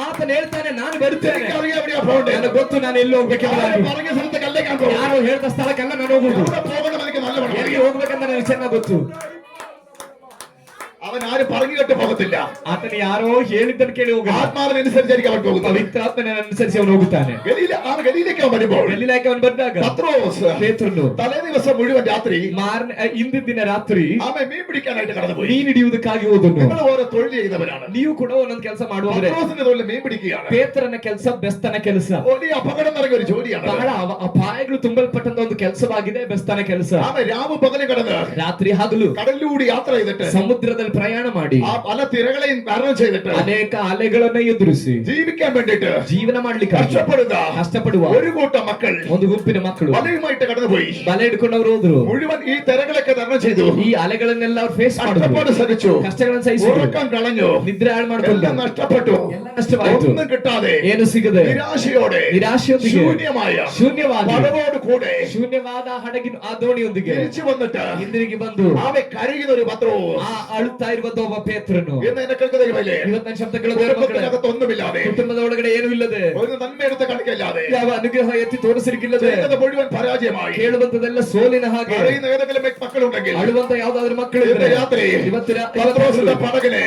Speaker 1: ಆತನ ಹೇಳ್ತಾನೆ, ನಾನು ಬರುತ್ತೇನೆ.
Speaker 2: എനിക്കറിയാം എവിടെയാ പോകണ്ടേ.
Speaker 1: ನನಗೆ ಗೊತ್ತು ನಾನು ಎಲ್ಲಿ ಹೋಗ್ಬೇಕೆಂಬುದಾಗಿ.
Speaker 2: പറഞ്ഞ സ്ഥലത്ത് കല്ലേക്കാൻ പോകും.
Speaker 1: ಯಾರು ಹೇಳಿದ ಸ್ಥಳಕ್ಕೆಲ್ಲ ನಾನು ಹೋಗುದು.
Speaker 2: എവിടെ പോകണം എനിക്ക് നല്ലവണ്ണം
Speaker 1: ಎಲ್ಲಿ
Speaker 2: അറിയാം.
Speaker 1: ಹೋಗ್ಬೇಕಂತ ನನಗೆ ಚೆನ್ನಾಗಿ ಗೊತ್ತು.
Speaker 2: അവൻ ആരും പറഞ്ഞു കേട്ട് പോകത്തില്ല.
Speaker 1: ಆತನ ಯಾರೋ ಹೇಳಿದ್ದನ್ನು ಕೇಳಿ ಹೋಗಲ್ಲ.
Speaker 2: ആത്മാവിനനുസരിച്ചായിരിക്കും അവൻ പോകുന്നത്.
Speaker 1: ಪವಿತ್ರಾತ್ಮನ ಅನುಸರಿಸಿ ಅವನು ಹೋಗುತ್ತಾನೆ.
Speaker 2: ഗലീലേക്ക് അവൻ വരുമ്പോൾ
Speaker 1: ಗಲಿಲಾಯಕ್ಕೆ ಅವನು ಬಂದಾಗ
Speaker 2: പത്രോസ്
Speaker 1: ಪೇತ್ರನು
Speaker 2: തലേ ദിവസം മുഴുവൻ രാത്രി
Speaker 1: ಹಿಂದಿನ ದಿನ ರಾತ್ರಿ
Speaker 2: അവൻ മീൻ പിടിക്കാനായിട്ട് കടന്നുപോയി.
Speaker 1: ಮೀನು ಹಿಡಿಯುವುದಕ್ಕಾಗಿ ಹೋದನು.
Speaker 2: നിങ്ങൾ ഓരോ തൊഴിൽ ചെയ്തവരാണ്.
Speaker 1: ನೀವು ಕೂಡ ಒಂದೊಂದು ಕೆಲಸ ಮಾಡುವವರೇ.
Speaker 2: പത്രോസിന്റെ തൊഴിൽ മീൻ പിടിക്കുകയാണ്.
Speaker 1: ಪೇತ್ರನ ಕೆಲಸ ಬೆಸ್ತನ ಕೆಲಸ.
Speaker 2: വലിയ അപകടം നിറഞ്ഞ ഒരു ജോലിയാണ്.
Speaker 1: ಬಹಳ ಅಪಾಯಗಳು ತುಂಬಲ್ಪಟ್ಟಂತ ಒಂದು ಕೆಲಸವಾಗಿದೆ ಬೆಸ್ತನ ಕೆಲಸ.
Speaker 2: അവൻ രാവ് പകല് കടന്ന്
Speaker 1: ರಾತ್ರಿ ಹಗಲು
Speaker 2: കടലിലൂടെ യാത്ര ചെയ്തിട്ട്
Speaker 1: ಸಮುದ್ರದಲ್ಲಿ ಪ್ರಯಾಣ ಮಾಡಿ
Speaker 2: ആ പല തിരകളെയും തരണം ചെയ്തിട്ട്
Speaker 1: ಅನೇಕ ಅಲೆಗಳನ್ನ ಎದುರಿಸಿ
Speaker 2: ജീവിക്കാൻ വേണ്ടിട്ട്
Speaker 1: ಜೀವನ ಮಾಡ್ಲಿಕ್ಕೆ ಕಷ್ಟಪಡುವ
Speaker 2: ഒരു കൂട്ടം മക്കൾ
Speaker 1: ಒಂದು ಗುಂಪಿನ ಮಕ್ಕಳು
Speaker 2: വലയുമായിട്ട് കടന്നുപോയി.
Speaker 1: ಬಲೆ ಹಿಡ್ಕೊಂಡವ್ರು ಹೋದ್ರು.
Speaker 2: മുഴുവൻ ഈ തിരകളൊക്കെ തരണം ചെയ്തു.
Speaker 1: ಈ ಅಲೆಗಳನ್ನೆಲ್ಲ ಅವ್ರು ಫೇಸ್
Speaker 2: കഷ്ടപ്പാട്
Speaker 1: ಮಾಡಿದ್ರು.
Speaker 2: സഹിച്ചു.
Speaker 1: ಕಷ್ಟಗಳನ್ನು ಸಹಿಸಿದ್ರು.
Speaker 2: ഉറക്കം കളഞ്ഞു.
Speaker 1: ನಿದ್ರೆ ಹಾಳು ಮಾಡ್ಕೊಂಡು
Speaker 2: എല്ലാം നഷ്ടപ്പെട്ടു.
Speaker 1: ಎಲ್ಲ ನಷ್ಟವಾಯಿತು.
Speaker 2: ഒന്നും കിട്ടാതെ
Speaker 1: ಏನು ಸಿಗದೆ
Speaker 2: നിരാശയോടെ
Speaker 1: ನಿರಾಶೆಯೊಂದಿಗೆ
Speaker 2: ശൂന്യമായ പടവോട് കൂടെ
Speaker 1: ಶೂನ್ಯವಾದ ಹಡಗಿನ ಆ ದೋಣಿಯೊಂದಿಗೆ
Speaker 2: തിരിച്ചു വന്നിട്ട്
Speaker 1: ಹಿಂದಿರುಗಿ ಬಂದು
Speaker 2: അവ കരയുന്ന ഒരു പത്രോസ്
Speaker 1: ಆ ಅಳುತ್ತಾ ಇರುವಂತ ಒಬ್ಬ ಪೇತ್ರನು
Speaker 2: എന്ന് എന്നെ കേൾക്കുന്നതില്ലേ
Speaker 1: ಇವತ್ತು ನನ್ನ ಶಬ್ದಗಳು
Speaker 2: കുടുംബത്തിനകത്തൊന്നുമില്ലാതെ
Speaker 1: ಕುಟುಂಬದ ಒಳಗಡೆ ಏನು ಇಲ್ಲದೆ
Speaker 2: ഒരു നന്മയെടുത്ത് കാണിക്കില്ലാതെ
Speaker 1: ಯಾವ ಅನುಗ್ರಹ ಎತ್ತಿ ತೋರಿಸಲಿಕ್ಕಿಲ್ಲದೆ
Speaker 2: ചെയ്യുന്നത് മുഴുവൻ പരാജയമായി
Speaker 1: ಕೇಳುವಂತದೆಲ್ಲ ಸೋಲಿನ ಹಾಗೆ
Speaker 2: അറിയുന്ന ഏതെങ്കിലും മക്കളുണ്ടെങ്കിൽ
Speaker 1: ಅಳುವಂತ ಯಾವ್ದಾದ್ರು ಮಕ್ಕಳು
Speaker 2: ഇന്ന്
Speaker 1: ಇದ್ರೆ
Speaker 2: രാത്രി
Speaker 1: ಇವತ್ತಿನ
Speaker 2: പത്രോസിന്റെ പടകിനെ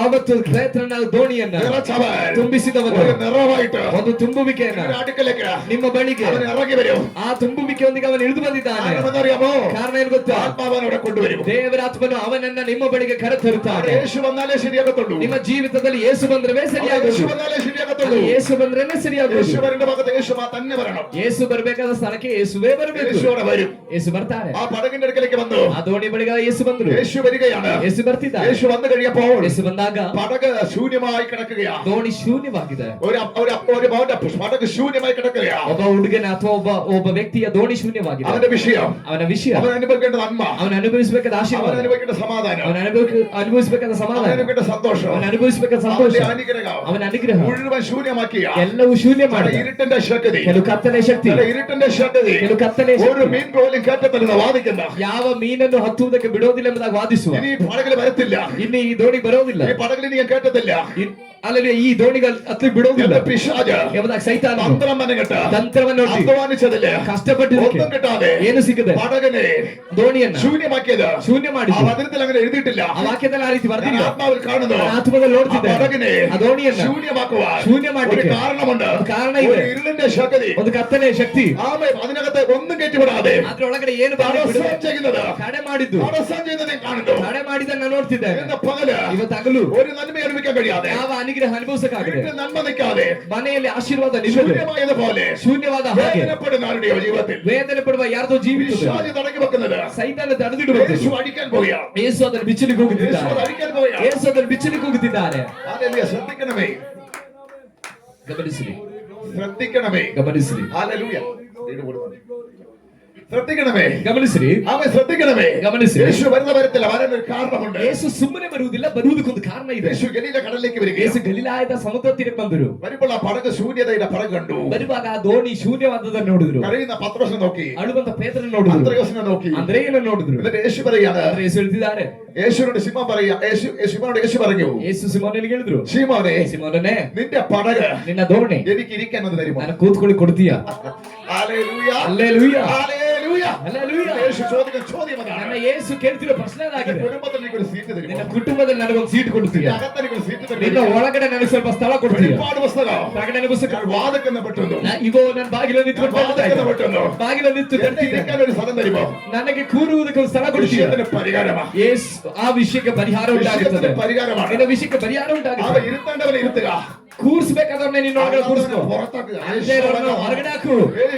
Speaker 1: ಆವತ್ತು ಪೇತ್ರನ ದೋಣಿಯನ್ನ
Speaker 2: നിറച്ചവൻ
Speaker 1: ತುಂಬಿಸಿದವನು
Speaker 2: ഒരു നിറവായിട്ട്
Speaker 1: ಒಂದು ತುಂಬುವಿಕೆಯನ್ನ
Speaker 2: ഒരു അടുക്കലേക്ക്
Speaker 1: ನಿಮ್ಮ ಬಳಿಗೆ
Speaker 2: അവൻ ഇറങ്ങി വരും.
Speaker 1: ಆ ತುಂಬುವಿಕೆಯೊಂದಿಗೆ ಅವನು ಇಳಿದು ಬಂದಿದ್ದಾನೆ.
Speaker 2: കാരണമെന്നറിയാമോ?
Speaker 1: ಕಾರಣ ಏನು ಗೊತ್ತಾ?
Speaker 2: ആത്മാവനോടെ കൊണ്ടുവരും.
Speaker 1: ದೇವರಾತ್ಮನು ಅವನನ್ನ ನಿಮ್ಮ ಬಳಿಗೆ ಕರೆತರುತ್ತಾನೆ.
Speaker 2: യേശു വന്നാലേ ശരിയാകത്തുള്ളൂ.
Speaker 1: ನಿಮ್ಮ ಜೀವಿತದಲ್ಲಿ ಯೇಸು ಬಂದ್ರೆ
Speaker 2: യേശു
Speaker 1: ಸರಿಯಾಗೋದು.
Speaker 2: വന്നാലേ ശരിയാകത്തുള്ളൂ.
Speaker 1: ಯೇಸು ಬಂದ್ರೇನೆ ಸರಿಯಾಗೋದು.
Speaker 2: യേശു വരേണ്ട ഭാഗത്ത് യേശു തന്നെ വരണം.
Speaker 1: ಯೇಸು ಬರ್ಬೇಕಾದ ಸ್ಥಳಕ್ಕೆ ಯೇಸುವೇ ಬರಬೇಕು.
Speaker 2: യേശു അവിടെ വരും.
Speaker 1: ಯೇಸು ಬರ್ತಾರೆ.
Speaker 2: ആ പടകിന്റെ അടുക്കലേക്ക് വന്നു.
Speaker 1: ಆ ದೋಣಿ ಬಳಿಗೆ ಯೇಸು ಬಂದ್ರು.
Speaker 2: യേശു വരികയാണ്.
Speaker 1: ಯೇಸು ಬರ್ತಿದ್ದಾರೆ.
Speaker 2: യേശു വന്നു കഴിഞ്ഞപ്പോൾ
Speaker 1: ಯೇಸು ಬಂದಾಗ
Speaker 2: പടക് ശൂന്യമായി കിടക്കുകയാണ്.
Speaker 1: ದೋಣಿ ಶೂನ್ಯವಾಗಿದೆ.
Speaker 2: പടക് ശൂന്യമായി കിടക്കുകയാണ്.
Speaker 1: ಒಬ್ಬ ಹುಡುಗನ ಅಥವಾ ಒಬ್ಬ ವ್ಯಕ್ತಿಯ ದೋಣಿ ಶೂನ್ಯವಾಗಿದೆ.
Speaker 2: അവന്റെ വിഷയം,
Speaker 1: ಅವನ ವಿಷಯ,
Speaker 2: അവൻ അനുഭവിക്കേണ്ട നന്മ,
Speaker 1: ಅವನ ಅನುಭವಿಸಬೇಕಾದ
Speaker 2: അവൻ
Speaker 1: ಆಶೀರ್ವಾದ,
Speaker 2: അനുഭവിക്കേണ്ട സമാധാനം,
Speaker 1: ಅವನ ಅನುಭವಿಸಬೇಕಾದ
Speaker 2: അവൻ
Speaker 1: ಸಮಾಧಾನ,
Speaker 2: അനുഭവിക്കേണ്ട സന്തോഷം,
Speaker 1: ಅವನ ಅನುಭವಿಸಬೇಕಾದ ಸಂತೋಷ,
Speaker 2: അവന്റെ അനുഗ്രഹം
Speaker 1: ಅವನ ಅನುಗ್ರಹ
Speaker 2: മുഴുവൻ ശൂന്യമാക്കിയ
Speaker 1: ಎಲ್ಲವೂ ಶೂನ್ಯ ಮಾಡಿದ.
Speaker 2: ഇരുട്ടിന്റെ ശക്തി,
Speaker 1: ಕೆಲವು ಕತ್ತಲೆ ಶಕ್ತಿ,
Speaker 2: ഇരുട്ടിന്റെ ശക്തി
Speaker 1: ಕೆಲವು ಕತ್ತಲೆ
Speaker 2: ഒരു
Speaker 1: ಶಕ್ತಿ
Speaker 2: മീൻ പോലും കയറ്റത്തില്ലെന്ന് വാദിക്കുന്ന
Speaker 1: ಯಾವ ಮೀನನ್ನು ಹತ್ತುವುದಕ್ಕೆ ಬಿಡೋದಿಲ್ಲ ಎಂಬುದಾಗಿ ವಾದಿಸುವ.
Speaker 2: ഇനി ഈ പടകിൽ വരത്തില്ല,
Speaker 1: ಇನ್ನು ಈ ದೋಣಿ ಬರೋದಿಲ್ಲ,
Speaker 2: ഈ പടകിൽ ഇനി ഞാൻ കേട്ടത്തില്ല,
Speaker 1: ಅಲ್ಲಿ ಈ ದೋಣಿಗಳು ಹತ್ತಿ ಬಿಡೋದಿಲ್ಲ
Speaker 2: എന്റെ പിശാച്
Speaker 1: ಎಂಬುದಾಗಿ ಸೈತಾನ
Speaker 2: തന്ത്രം മെനഞ്ഞിട്ട്
Speaker 1: ತಂತ್ರವನ್ನೊಡ್ಡಿ
Speaker 2: അധ്വാനിച്ചതില്
Speaker 1: ಕಷ್ಟಪಟ್ಟಿದ್ದಕ್ಕೆ
Speaker 2: ഒന്നും കിട്ടാതെ
Speaker 1: ಏನು ಸಿಗದೆ
Speaker 2: പടകിനെ
Speaker 1: ದೋಣಿಯನ್ನ
Speaker 2: ശൂന്യമാക്കിയത്
Speaker 1: ಶೂನ್ಯ
Speaker 2: ആ
Speaker 1: ಮಾಡಿದ್ದು.
Speaker 2: വചനത്തിൽ അങ്ങനെ എഴുതിയിട്ടില്ല.
Speaker 1: ಆ ವಾಕ್ಯದಲ್ಲಿ ಆ ರೀತಿ
Speaker 2: ഞാൻ
Speaker 1: ಬರ್ದಿಲ್ಲ.
Speaker 2: ആത്മാവിൽ കാണുന്നു.
Speaker 1: ನಾನು ಆತ್ಮದಲ್ಲಿ
Speaker 2: ആ
Speaker 1: ನೋಡ್ತಿದ್ದೆ
Speaker 2: പടകിനെ
Speaker 1: ಆ ದೋಣಿಯನ್ನ
Speaker 2: ശൂന്യമാക്കുവാൻ
Speaker 1: ಶೂನ್ಯ
Speaker 2: ഒരു
Speaker 1: ಮಾಡ್ಲಿಕ್ಕೆ
Speaker 2: കാരണമുണ്ട്.
Speaker 1: ಒಂದು ಕಾರಣ
Speaker 2: ഒരു
Speaker 1: ಇದೆ.
Speaker 2: ഇരുളിന്റെ ശക്തി
Speaker 1: ಒಂದು ಕತ್ತಲೆ ಶಕ್ತಿ
Speaker 2: ആമേ അതിനകത്ത് ഒന്നും കയറ്റിവിടാതെ
Speaker 1: ಅದ್ರೊಳಗಡೆ ಏನು
Speaker 2: തടസ്സം ചെയ്യുന്നത്,
Speaker 1: ತಡೆ ಮಾಡಿದ್ದು,
Speaker 2: തടസ്സം ചെയ്യുന്നത് ഞാൻ കാണുന്നു.
Speaker 1: ತಡೆ ಮಾಡಿದ್ದನ್ನ ನೋಡ್ತಿದ್ದೆ.
Speaker 2: ഇന്ന് പകല്
Speaker 1: ಇವತ್ತು ಹಗಲು
Speaker 2: ഒരു നന്മ അനുഭവിക്കാൻ കഴിയാതെ,
Speaker 1: ಯಾವ ಅನುಗ್ರಹ ಅನುಭವಿಸಕ್ಕಾಗದೆ,
Speaker 2: വീട്ടിൽ നന്മ നിൽക്കാതെ,
Speaker 1: ಮನೆಯಲ್ಲಿ ಆಶೀರ್ವಾದ ನಿಲ್ಲದೆ,
Speaker 2: ശൂന്യമായതുപോലെ
Speaker 1: ಶೂನ್ಯವಾದ ಹಾಗೆ
Speaker 2: വേദനപ്പെടുന്ന ആരുടെയോ ജീവിതത്തിൽ
Speaker 1: ವೇದನೆ ಪಡುವ ಯಾರ್ದೋ ಜೀವಿತದಲ್ಲಿ
Speaker 2: പിശാച് തടങ്ങി വെക്കുന്നത്
Speaker 1: ಸೈತಾನ ತಡೆದಿಡುವಂತೆ
Speaker 2: യേശു അടിക്കാൻ പോവുകയാണ്.
Speaker 1: ಯೇಸು ಅದನ್ನು ಬಿಚ್ಚಲಿಕ್ಕೆ
Speaker 2: യേശു
Speaker 1: ಹೋಗುತ್ತಿದ್ದಾರೆ.
Speaker 2: അത് അടിക്കാൻ പോവുകയാണ്.
Speaker 1: ಯೇಸು ಅದನ್ನು ಬಿಚ್ಚಲಿಕ್ಕೆ ಹೋಗುತ್ತಿದ್ದಾರೆ.
Speaker 2: ഹല്ലേലൂയ. ശ്രദ്ധിക്കണമേ,
Speaker 1: ಗಮನಿಸಿರಿ,
Speaker 2: ശ്രദ്ധിക്കണമേ.
Speaker 1: ಗಮನಿಸಿರಿ,
Speaker 2: ഹല്ലേലൂയ. വീട് കൊടുക്കണം. ശ്രദ്ധിക്കണമേ,
Speaker 1: ಗಮನಿಸಿರಿ,
Speaker 2: അവൻ ശ്രദ്ധിക്കണമേ.
Speaker 1: ಗಮನಿಸಿರಿ.
Speaker 2: യേശു വരുന്ന വരത്തില്ല, വരാൻ ഒരു കാരണമുണ്ട്.
Speaker 1: ಯೇಸು ಸುಮ್ಮನೆ ಬರುವುದಿಲ್ಲ, ಬರುವುದಕ್ಕೊಂದು ಕಾರಣ ಇದೆ.
Speaker 2: യേശു ഗലീല കടലിലേക്ക് വരികയാണ്.
Speaker 1: ಯೇಸು ಗಲಿಲಾಯದ ಸಮುದ್ರ ತೀರಕ್ಕೆ ಬಂದರು.
Speaker 2: വരുമ്പോൾ ആ പടക് ശൂന്യതയുടെ പടക് കണ്ടു.
Speaker 1: ಬರುವಾಗ ಆ ದೋಣಿ ಶೂನ್ಯವಾದದನ್ನು ನೋಡಿದ್ರು.
Speaker 2: കരയുന്ന പത്രോസിനെ നോക്കി,
Speaker 1: ಅಳುವಂತ ಪೇತ್ರನ ನೋಡಿದ್ರು,
Speaker 2: അന്ത്രയോസിനെ നോക്കി.
Speaker 1: ಅಂದ್ರೇಯನ ನೋಡಿದ್ರು.
Speaker 2: എന്നിട്ട് യേശു പറയാണ്,
Speaker 1: ಅಂದ್ರೆ ಯೇಸು ಹೇಳ್ತಿದ್ದಾರೆ,
Speaker 2: യേശുവിനോട് സിമോൻ പറയാ, ശിമോനോട് യേശു പറഞ്ഞു,
Speaker 1: ಯೇಸು ಸಿಮೋನನಿಗೆ ಹೇಳಿದ್ರು,
Speaker 2: ശിമോനെ,
Speaker 1: ಸಿಮೋನನೇ,
Speaker 2: നിന്റെ പടക്
Speaker 1: ನಿನ್ನ ದೋಣಿ
Speaker 2: എനിക്ക് ഇരിക്കാൻ ഒന്ന് തരുമോ?
Speaker 1: ನಾನು ಕೂತ್ಕೊಳ್ಳಿ ಕೊಡ್ತೀಯಾ?
Speaker 2: ഹല്ലേലൂയ.
Speaker 1: ಹಲ್ಲೆಲೂಯಾ,
Speaker 2: ഹല്ലേലൂയ. ഹല്ലേലൂയ.
Speaker 1: ഹല്ലേലൂയ.
Speaker 2: യേശു ചോദിക്കുന്ന ചോദ്യം
Speaker 1: ನನ್ನ
Speaker 2: അതാണ്.
Speaker 1: ಯೇಸು ಕೇಳ್ತಿರೋ ಪ್ರಶ್ನೆ
Speaker 2: നിന്റെ
Speaker 1: ಅದಾಗಿದೆ.
Speaker 2: കുടുംബത്തിൽ എനിക്കൊരു സീറ്റ്
Speaker 1: ನಿನ್ನ
Speaker 2: തരുമോ?
Speaker 1: ಕುಟುಂಬದಲ್ಲಿ ನನಗೊಂದು ಸೀಟ್ ಕೊಡ್ತೀಯ?
Speaker 2: നിന്റെ അകത്ത് എനിക്കൊരു സീറ്റ്
Speaker 1: ನಿನ್ನ
Speaker 2: തരുമോ?
Speaker 1: ಒಳಗಡೆ ನನಗೆ ಸ್ವಲ್ಪ ಸ್ಥಳ ಕೊಡ್ತೀಯ?
Speaker 2: വെളിപ്പാട് പുസ്തകം
Speaker 1: ಪ್ರಕಟಣೆ ಪುಸ್ತಕ.
Speaker 2: ഞാൻ വാതിൽക്കൽ പെട്ടുന്നു.
Speaker 1: ಇಗೋ ನನ್ನ ಬಾಗಿಲು ನಿಂತ್ಕೊಂಡು
Speaker 2: പെട്ടുന്നു.
Speaker 1: ಬಾಗಿಲು ನಿಂತು
Speaker 2: എന്നെ
Speaker 1: ತರ್ತಿದ್ದೆ.
Speaker 2: ഇരിക്കാൻ ഒരു സ്ഥലം തരുമോ?
Speaker 1: ನನಗೆ ಕೂರುವುದಕ್ಕೆ ಒಂದು ಸ್ಥಳ ಕೊಡ್ತೀಯ?
Speaker 2: വിഷയത്തിന് പരിഹാരമാ.
Speaker 1: ಯೇಸು ಆ ವಿಷಯಕ್ಕೆ ಪರಿಹಾರ ಉಂಟಾಗುತ್ತದೆ.
Speaker 2: വിഷയത്തിന് പരിഹാരമാണ്.
Speaker 1: ನಿನ್ನ ವಿಷಯಕ್ಕೆ ಪರಿಹಾರ
Speaker 2: അവ
Speaker 1: ಉಂಟಾಗುತ್ತದೆ.
Speaker 2: ഇരുത്തേണ്ടവനെ ഇരുത്തുക.
Speaker 1: ಕೂರಿಸಬೇಕಾದವನ್ನ ನಿನ್ನೊಳಗಡೆ ಕೂರಿಸ್ಕೋ.
Speaker 2: പുറത്താക്കുക.
Speaker 1: ಅಲ್ಲದೆ ಇರೋರನ್ನ ಹೊರಗಡೆ ಹಾಕು.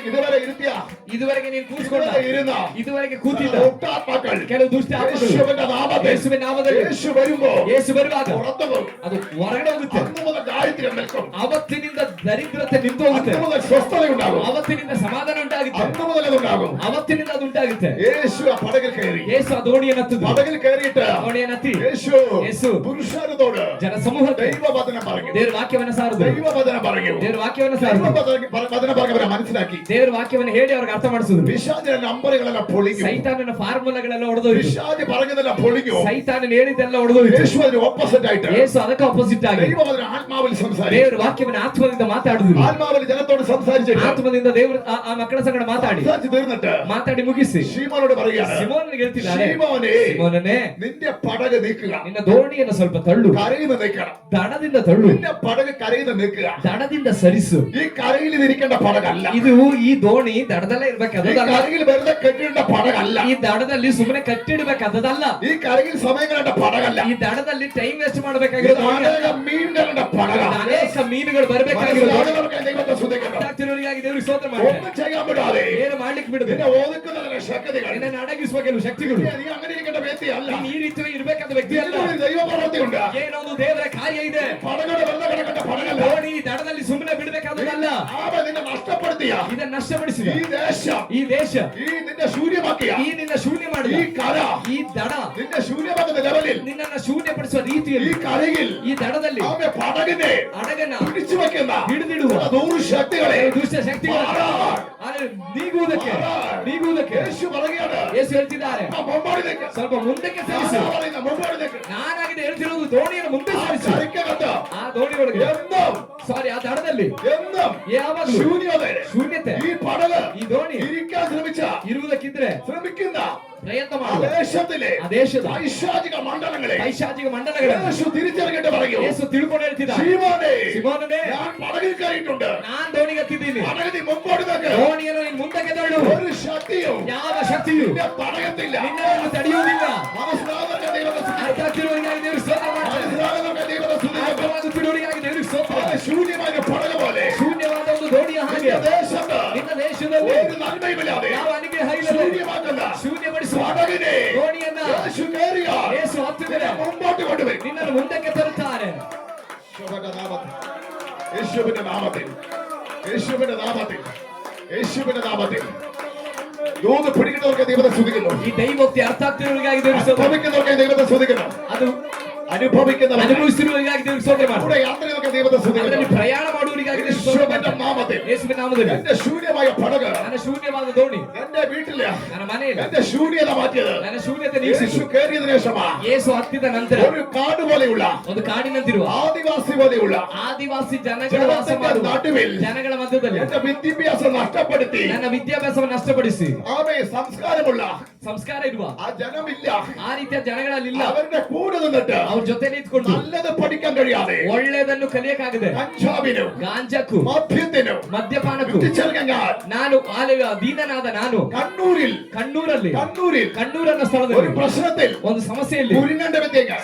Speaker 2: ഇതുവരെ ഇരുത്തിയ
Speaker 1: ಇದುವರೆಗೆ ನೀನು ಕೂರಿಸ್ಕೊಂಡ,
Speaker 2: ഇരുന്ന
Speaker 1: ಇದುವರೆಗೆ ಕೂತಿದ್ದ
Speaker 2: ഒട്ടാത്മാക്കൾ
Speaker 1: ಕೆಲವು ದುಷ್ಟ ಆತ್ಮಗಳು
Speaker 2: യേശുവിന്റെ നാമത്തിൽ
Speaker 1: ಯೇಸುವಿನ ನಾಮದಲ್ಲಿ
Speaker 2: യേശು വരുമ്പോ
Speaker 1: ಯೇಸು ಬರುವಾಗ
Speaker 2: പുറത്തു പോകും.
Speaker 1: ಅದು ಹೊರಗಡೆ ಹೋಗುತ್ತೆ.
Speaker 2: അന്ന് മുതൽ ദാരിദ്ര്യം നിൽക്കും.
Speaker 1: ಅವತ್ತಿನಿಂದ ದರಿದ್ರತೆ ನಿಂತು ಹೋಗುತ್ತೆ.
Speaker 2: അന്ന് മുതൽ സ്വസ്ഥത ഉണ്ടാകും.
Speaker 1: ಅವತ್ತಿನಿಂದ ಸಮಾಧಾನ ಉಂಟಾಗುತ್ತೆ.
Speaker 2: അന്ന് മുതൽ അതുണ്ടാകും.
Speaker 1: ಅವತ್ತಿನಿಂದ ಅದು ಉಂಟಾಗುತ್ತೆ.
Speaker 2: യേശു ആ പടകിൽ കയറി.
Speaker 1: ಯೇಸು ಆ ದೋಣಿಯನ್ನು ಹತ್ತಿದ.
Speaker 2: പടകിൽ കയറിയിട്ട്
Speaker 1: ದೋಣಿಯನ್ನು ಹತ್ತಿ
Speaker 2: യേശു പുരുഷാരത്തോട്
Speaker 1: ಜನಸಮೂಹಕ್ಕೆ
Speaker 2: ദൈവവചനം പറഞ്ഞു.
Speaker 1: ದೇವರ ವಾಕ್ಯವನ್ನು ಸಾರದು.
Speaker 2: ദൈവവചനം പറഞ്ഞു.
Speaker 1: ದೇವರ ವಾಕ್ಯವನ್ನು ಸಾರದು.
Speaker 2: ദൈവവചനം പറഞ്ഞവരെ മനസ്സിലാക്കി.
Speaker 1: ದೇವರ ವಾಕ್ಯವನ್ನು ಹೇಳಿ ಅವ್ರಿಗೆ ಅರ್ಥ ಮಾಡಿಸಿದ್ರು.
Speaker 2: പിശാചിന്റെ നമ്പറുകളെല്ലാം പൊളിക്കും.
Speaker 1: ಸೈತಾನನ ಫಾರ್ಮುಲಾಗಳೆಲ್ಲ ಒಡೆದೋಯ್ತು.
Speaker 2: പിശാച് പറഞ്ഞതെല്ലാം പൊളിക്കും.
Speaker 1: ಸೈತಾನನ ಹೇಳಿದ್ದೆಲ್ಲ ಒಡೆದೋಯ್ತು.
Speaker 2: യേശു അതിന് ഓപ്പോസിറ്റ് ആയിട്ട്
Speaker 1: ಯೇಸು ಅದಕ್ಕೆ ಆಪೋಸಿಟ್ ಆಗಿ
Speaker 2: ദൈവവചനം ആത്മാവിൽ സംസാരിക്കും.
Speaker 1: ದೇವರ ವಾಕ್ಯವನ್ನು ಆತ್ಮದಿಂದ ಮಾತಾಡಿದ್ರು.
Speaker 2: ആത്മാവിൽ ജനത്തോട് സംസാരിച്ചിട്ട്
Speaker 1: ಆತ್ಮದಿಂದ ದೇವರ ಆ ಮಕ್ಕಳ ಸಂಗಡ ಮಾತಾಡಿ
Speaker 2: സംസാരിച്ച് തീർന്നിട്ട്
Speaker 1: ಮಾತಾಡಿ ಮುಗಿಸಿ
Speaker 2: ശീമോനോട് പറയുകയാണ്,
Speaker 1: ಸಿಮೋನನಿಗೆ ಹೇಳ್ತಿದ್ದಾರೆ,
Speaker 2: ശീമോനെ
Speaker 1: ಸಿಮೋನನೇ
Speaker 2: നിന്റെ പടക് നീക്കുക.
Speaker 1: ನಿನ್ನ ದೋಣಿಯನ್ನು ಸ್ವಲ್ಪ ತಳ್ಳು.
Speaker 2: കരയിൽ നിൽക്കണം.
Speaker 1: ದಡದಿಂದ ತಳ್ಳು.
Speaker 2: നിന്റെ പടക് കരയിൽ നിൽക്കുക.
Speaker 1: ದಡದಿಂದ ಸರಿಸು.
Speaker 2: ഈ കരയിൽ ഇരിക്കേണ്ട പടകല്ല.
Speaker 1: ಇದು ಈ ದೋಣಿ ದಡದಲ್ಲೇ
Speaker 2: ഈ
Speaker 1: ಇರ್ಬೇಕಾದಲ್ಲ.
Speaker 2: കരയിൽ വെറുതെ കെട്ടിടേണ്ട പടകല്ല.
Speaker 1: ಈ ದಡದಲ್ಲಿ ಸುಮ್ಮನೆ ಕಟ್ಟಿಡ್ಬೇಕಾದಲ್ಲ.
Speaker 2: ഈ കരയിൽ സമയം കളയേണ്ട പടകല്ല.
Speaker 1: ಈ ದಡದಲ್ಲಿ ಟೈಮ್ ವೇಸ್ಟ್ ಮಾಡಬೇಕಾಗಿರೋ ದೋಣಿ ಅಲ್ಲ.
Speaker 2: അനേകം മീൻ കളയേണ്ട പടക.
Speaker 1: ಅನೇಕ ಮೀನುಗಳು ಬರಬೇಕಾಗಿರೋ ದೋಣಿ.
Speaker 2: മനസ്സിലാകുന്നവർക്ക് ദൈവത്തെ സ്തുതിക്കണം.
Speaker 1: ಆಗ್ತಿರೋರಿಗಾಗಿ ದೇವರಿಗೆ ಸ್ತೋತ್ರ ಮಾಡಿ.
Speaker 2: ഒന്നും ചെയ്യാൻ വിടാതെ
Speaker 1: ಏನು ಮಾಡ್ಲಿಕ್ಕೆ ಬಿಡದೆ
Speaker 2: നിന്നെ ഒതുക്കുന്നതിന്റെ ശക്തികൾ.
Speaker 1: ನಿನ್ನನ್ನು ಅಡಗಿಸುವ ಕೆಲವು ಶಕ್ತಿಗಳು.
Speaker 2: നീ അങ്ങനെ ഇരിക്കേണ്ട വ്യക്തിയല്ല.
Speaker 1: ನೀನು ಈ ರೀತಿ ಇರಬೇಕಾದ ವ್ಯಕ್ತಿ ಅಲ್ಲ.
Speaker 2: ഇതിനൊരു ദൈവപ്രവൃത്തിയുണ്ട്.
Speaker 1: ಏನೊಂದು ದೇವರ ಕಾರ್ಯ ಇದೆ.
Speaker 2: പടകയുടെ വെറുതെ കിടക്കേണ്ട പടകല്ല.
Speaker 1: ದೋಣಿ ದಡದಲ್ಲಿ ಸುಮ್ಮನೆ ಬಿಡಬೇಕಾದದಲ್ಲ.
Speaker 2: അവൻ നിന്നെ നഷ്ടപ്പെടുത്തിയ
Speaker 1: ಇದನ್ನ ನಷ್ಟಪಡಿಸಿದ
Speaker 2: ഈ ദേശം,
Speaker 1: ಈ ದೇಶ,
Speaker 2: ഈ നിന്നെ ശൂന്യമാക്കിയ
Speaker 1: ಈ ನಿನ್ನ ಶೂನ್ಯ ಮಾಡಿದ
Speaker 2: ഈ കര,
Speaker 1: ಈ ದಡ,
Speaker 2: നിന്നെ ശൂന്യമാക്കുന്ന ലെവലിൽ
Speaker 1: ನಿನ್ನನ್ನ ಶೂನ್ಯಪಡಿಸುವ
Speaker 2: ഈ
Speaker 1: ರೀತಿಯಲ್ಲಿ
Speaker 2: കരയിൽ
Speaker 1: ಈ ದಡದಲ್ಲಿ
Speaker 2: അവന്റെ പടകിനെ
Speaker 1: ಅಡಗನ್ನ
Speaker 2: പിടിച്ചു വെക്കുന്ന
Speaker 1: ಹಿಡಿದಿಡುವ
Speaker 2: 100 ശക്തികളെ
Speaker 1: ದುಷ್ಟ ಶಕ್ತಿಗಳು ನೀಗುವುದಕ್ಕೆ
Speaker 2: യേശു പറയുകയാണ്,
Speaker 1: ಯೇಸು ಹೇಳ್ತಿದ್ದಾರೆ,
Speaker 2: മുമ്പോട്ട് നിൽക്ക്.
Speaker 1: ಸ್ವಲ್ಪ ಮುಂದಕ್ಕೆ
Speaker 2: ഞാനാ
Speaker 1: ಸರಿಸು.
Speaker 2: പറയുന്നത്, മുമ്പോട്ട് നിൽക്ക്.
Speaker 1: ನಾನಾಗಿದೆ ಹೇಳ್ತಿರೋದು ದೋಣಿಯನ್ನು ಮುಂದೆ
Speaker 2: ആ
Speaker 1: ಸರಿಸು.
Speaker 2: കരയ്ക്കകത്ത്
Speaker 1: ಆ ದೋಣಿಯೊಳಗೆ
Speaker 2: എന്നും
Speaker 1: ಸಾರಿ ಆ ದಡದಲ್ಲಿ
Speaker 2: എന്നും
Speaker 1: ಯಾವಾಗಲೂ
Speaker 2: ശൂന്യത.
Speaker 1: ಶೂನ್ಯತೆ.
Speaker 2: ഈ പടക്
Speaker 1: ಈ ದೋಣಿ
Speaker 2: ഇരിക്കാൻ
Speaker 1: ಇರುವುದಕ್ಕಿದ್ರೆ
Speaker 2: ശ്രമിക്കുന്ന
Speaker 1: ಪ್ರಯತ್ನ
Speaker 2: ആ
Speaker 1: ಮಾಡುವ
Speaker 2: ദേശത്തിലെ
Speaker 1: ಆ ದೇಶದ
Speaker 2: പൈശാചിക മണ്ഡലങ്ങളെ
Speaker 1: ಪೈಶಾಚಿಕ ಮಂಡಲಗಳನ್ನು
Speaker 2: യേശു തിരിച്ചറിഞ്ഞിട്ട് പറയൂ,
Speaker 1: ಯೇಸು ತಿಳ್ಕೊಂಡು ಹೇಳ್ತಿದ್ದಾರೆ,
Speaker 2: ശീമോനെ,
Speaker 1: ಸಿಮೋನನೇ,
Speaker 2: ഞാൻ പടകിൽ കയറിയിട്ടുണ്ട്.
Speaker 1: ನಾನ್ ದೋಣಿಗೆ ಹತ್ತಿದ್ದೀನಿ.
Speaker 2: പടകിൽ നീ മുമ്പോട്ട് നിൽക്ക്.
Speaker 1: ದೋಣಿಯನ್ನು ನೀನು ಮುಂದಕ್ಕೆ ತಳ್ಳು.
Speaker 2: ഒരു ശക്തിയും
Speaker 1: ಯಾವ ಶಕ್ತಿಯು
Speaker 2: നിന്നെ തടയത്തില്ല.
Speaker 1: ನಿನ್ನನ್ನು ತಡೆಯುವುದಿಲ್ಲ.
Speaker 2: മനസ്സിലാകുന്നവർക്ക് ദൈവത്തെ സ്തുതിക്കണം.
Speaker 1: ಅರ್ಥ ಆಗ್ತಿರುವವರಿಗಾಗಿ ದೇವರು ಸ್ತೋತ್ರ ಮಾಡ್ತಾರೆ.
Speaker 2: മനസ്സിലാകുന്നവർക്ക് ദൈവത്തെ സ്തുതിക്കണം.
Speaker 1: ಅರ್ಥವಾಗುತ್ತಿರುವವರಿಗಾಗಿ ದೇವರಿಗೆ ಸ್ತೋತ್ರ.
Speaker 2: ആ ശൂന്യമായ പടക പോലെ
Speaker 1: ಶೂನ್ಯವಾದ ಒಂದು ದೋಣಿಯ ಹಾಗೆ
Speaker 2: നിന്റെ ദേശത്ത്
Speaker 1: ನಿನ್ನ ದೇಶದಲ್ಲಿ
Speaker 2: ഒരു നന്മയുമില്ലാതെ
Speaker 1: ಯಾವ ಅನುಗ್ರಹ ಇಲ್ಲದೆ
Speaker 2: ശൂന്യമാക്കുന്ന
Speaker 1: ಶೂನ್ಯಪಡಿಸುವ
Speaker 2: പടകിനെ
Speaker 1: ದೋಣಿಯನ್ನ
Speaker 2: യേശു കയറിയാൽ
Speaker 1: ಯೇಸು ಹತ್ತಿದರೆ
Speaker 2: നിന്നെ മുമ്പോട്ട് കൊണ്ടുവരും.
Speaker 1: ನಿನ್ನನ್ನು ಮುಂದಕ್ಕೆ ತರುತ್ತಾರೆ.
Speaker 2: യേശുവിന്റെ നാമത്തിൽ, യേശുവിന്റെ നാമത്തിൽ, യേശുവിന്റെ നാമത്തിൽ ദൂത് പിടിക്കുന്നവർക്ക് ദൈവത്തെ സ്തുതിക്കുന്നു.
Speaker 1: ಈ ದೈವೋಕ್ತಿ ಅರ್ಥ ಆಗ್ತಿರುವವರಿಗಾಗಿ ದೇವರಿಗೆ ಸ್ತೋತ್ರ.
Speaker 2: അനുഭവിക്കുന്നവർക്ക് ദൈവത്തെ സ്തുതിക്കുന്നു.
Speaker 1: ಅದು
Speaker 2: അനുഭവിക്കുന്നവർ
Speaker 1: ಅನುಭವಿಸಿರುವವರಿಗಾಗಿ ದೇವರಿಗೆ ಸ್ತೋತ್ರ ಮಾಡಿ.
Speaker 2: കൂടെ യാത്രയൊക്കെ ദൈവത്തെ
Speaker 1: ಅದರಲ್ಲಿ
Speaker 2: സ്തുതിക്കുന്നു.
Speaker 1: ಪ್ರಯಾಣ ಮಾಡುವವರಿಗಾಗಿ ದೇವರಿಗೆ ಸ್ತೋತ್ರ
Speaker 2: യേശുവിന്റെ
Speaker 1: ಮಾಡಿ.
Speaker 2: നാമത്തിൽ
Speaker 1: ಯೇಸುವಿನ ನಾಮದಲ್ಲಿ
Speaker 2: എന്റെ ശൂന്യമായ പടക്,
Speaker 1: ನನ್ನ ಶೂನ್ಯವಾದ ದೋಣಿ
Speaker 2: എന്റെ വീട്ടില്
Speaker 1: ನನ್ನ ಮನೆಯಲ್ಲಿ
Speaker 2: എന്റെ ശൂന്യത മാറ്റിയത്
Speaker 1: ನನ್ನ ಶೂನ್ಯತೆ
Speaker 2: യേശു
Speaker 1: ನೀಗಿಸಿತು.
Speaker 2: കയറിയതിനു ശേഷമാ.
Speaker 1: ಯೇಸು ಹತ್ತಿದ ನಂತರ
Speaker 2: ഒരു കാട് പോലെയുള്ള
Speaker 1: ಒಂದು ಕಾಡಿನಂತಿರುವ
Speaker 2: ആദിവാസി പോലെയുള്ള
Speaker 1: ಆದಿವಾಸಿ ಜನಗಳ ವಾಸ
Speaker 2: ജനത്തിന്റെ
Speaker 1: ಮಾಡುವ
Speaker 2: നടുവിൽ
Speaker 1: ಜನಗಳ ಮಧ್ಯದಲ್ಲಿ
Speaker 2: എന്റെ വിദ്യാഭ്യാസം നഷ്ടപ്പെടുത്തി
Speaker 1: ನನ್ನ ವಿದ್ಯಾಭ್ಯಾಸವನ್ನು ನಷ್ಟಪಡಿಸಿ
Speaker 2: ആമേ സംസ്കാരമുള്ള
Speaker 1: ಸಂಸ್ಕಾರ ಇರುವ
Speaker 2: ആ ജനമില്ല.
Speaker 1: ಆ ರೀತಿಯ ಜನಗಳಲ್ಲಿಲ್ಲ.
Speaker 2: അവരുടെ കൂടെ നിന്നിട്ട്
Speaker 1: ಅವ್ರ ಜೊತೆ ನಿಂತ್ಕೊಂಡು
Speaker 2: നല്ലത് പഠിക്കാൻ കഴിയാതെ
Speaker 1: ಒಳ್ಳೆಯದನ್ನು ಕಲಿಯಕ್ಕಾಗದೆ
Speaker 2: കഞ്ചാവിനും
Speaker 1: ಗಾಂಜಕ್ಕೂ
Speaker 2: മദ്യത്തിനും
Speaker 1: ಮದ್ಯಪಾನಕ್ಕೂ
Speaker 2: കുത്തിച്ചേർക്കാൻ ഞാൻ
Speaker 1: ನಾನು ದೀನನಾದ ನಾನು
Speaker 2: കണ്ണൂരിൽ
Speaker 1: ಕಣ್ಣೂರಲ್ಲಿ
Speaker 2: ഒരു
Speaker 1: ಕಣ್ಣೂರನ್ನ ಸ್ಥಳದಲ್ಲಿ
Speaker 2: പ്രശ്നത്തിൽ
Speaker 1: ಒಂದು ಸಮಸ್ಯೆಯಲ್ಲಿ
Speaker 2: കുരുങ്ങേണ്ട വ്യക്തിയെ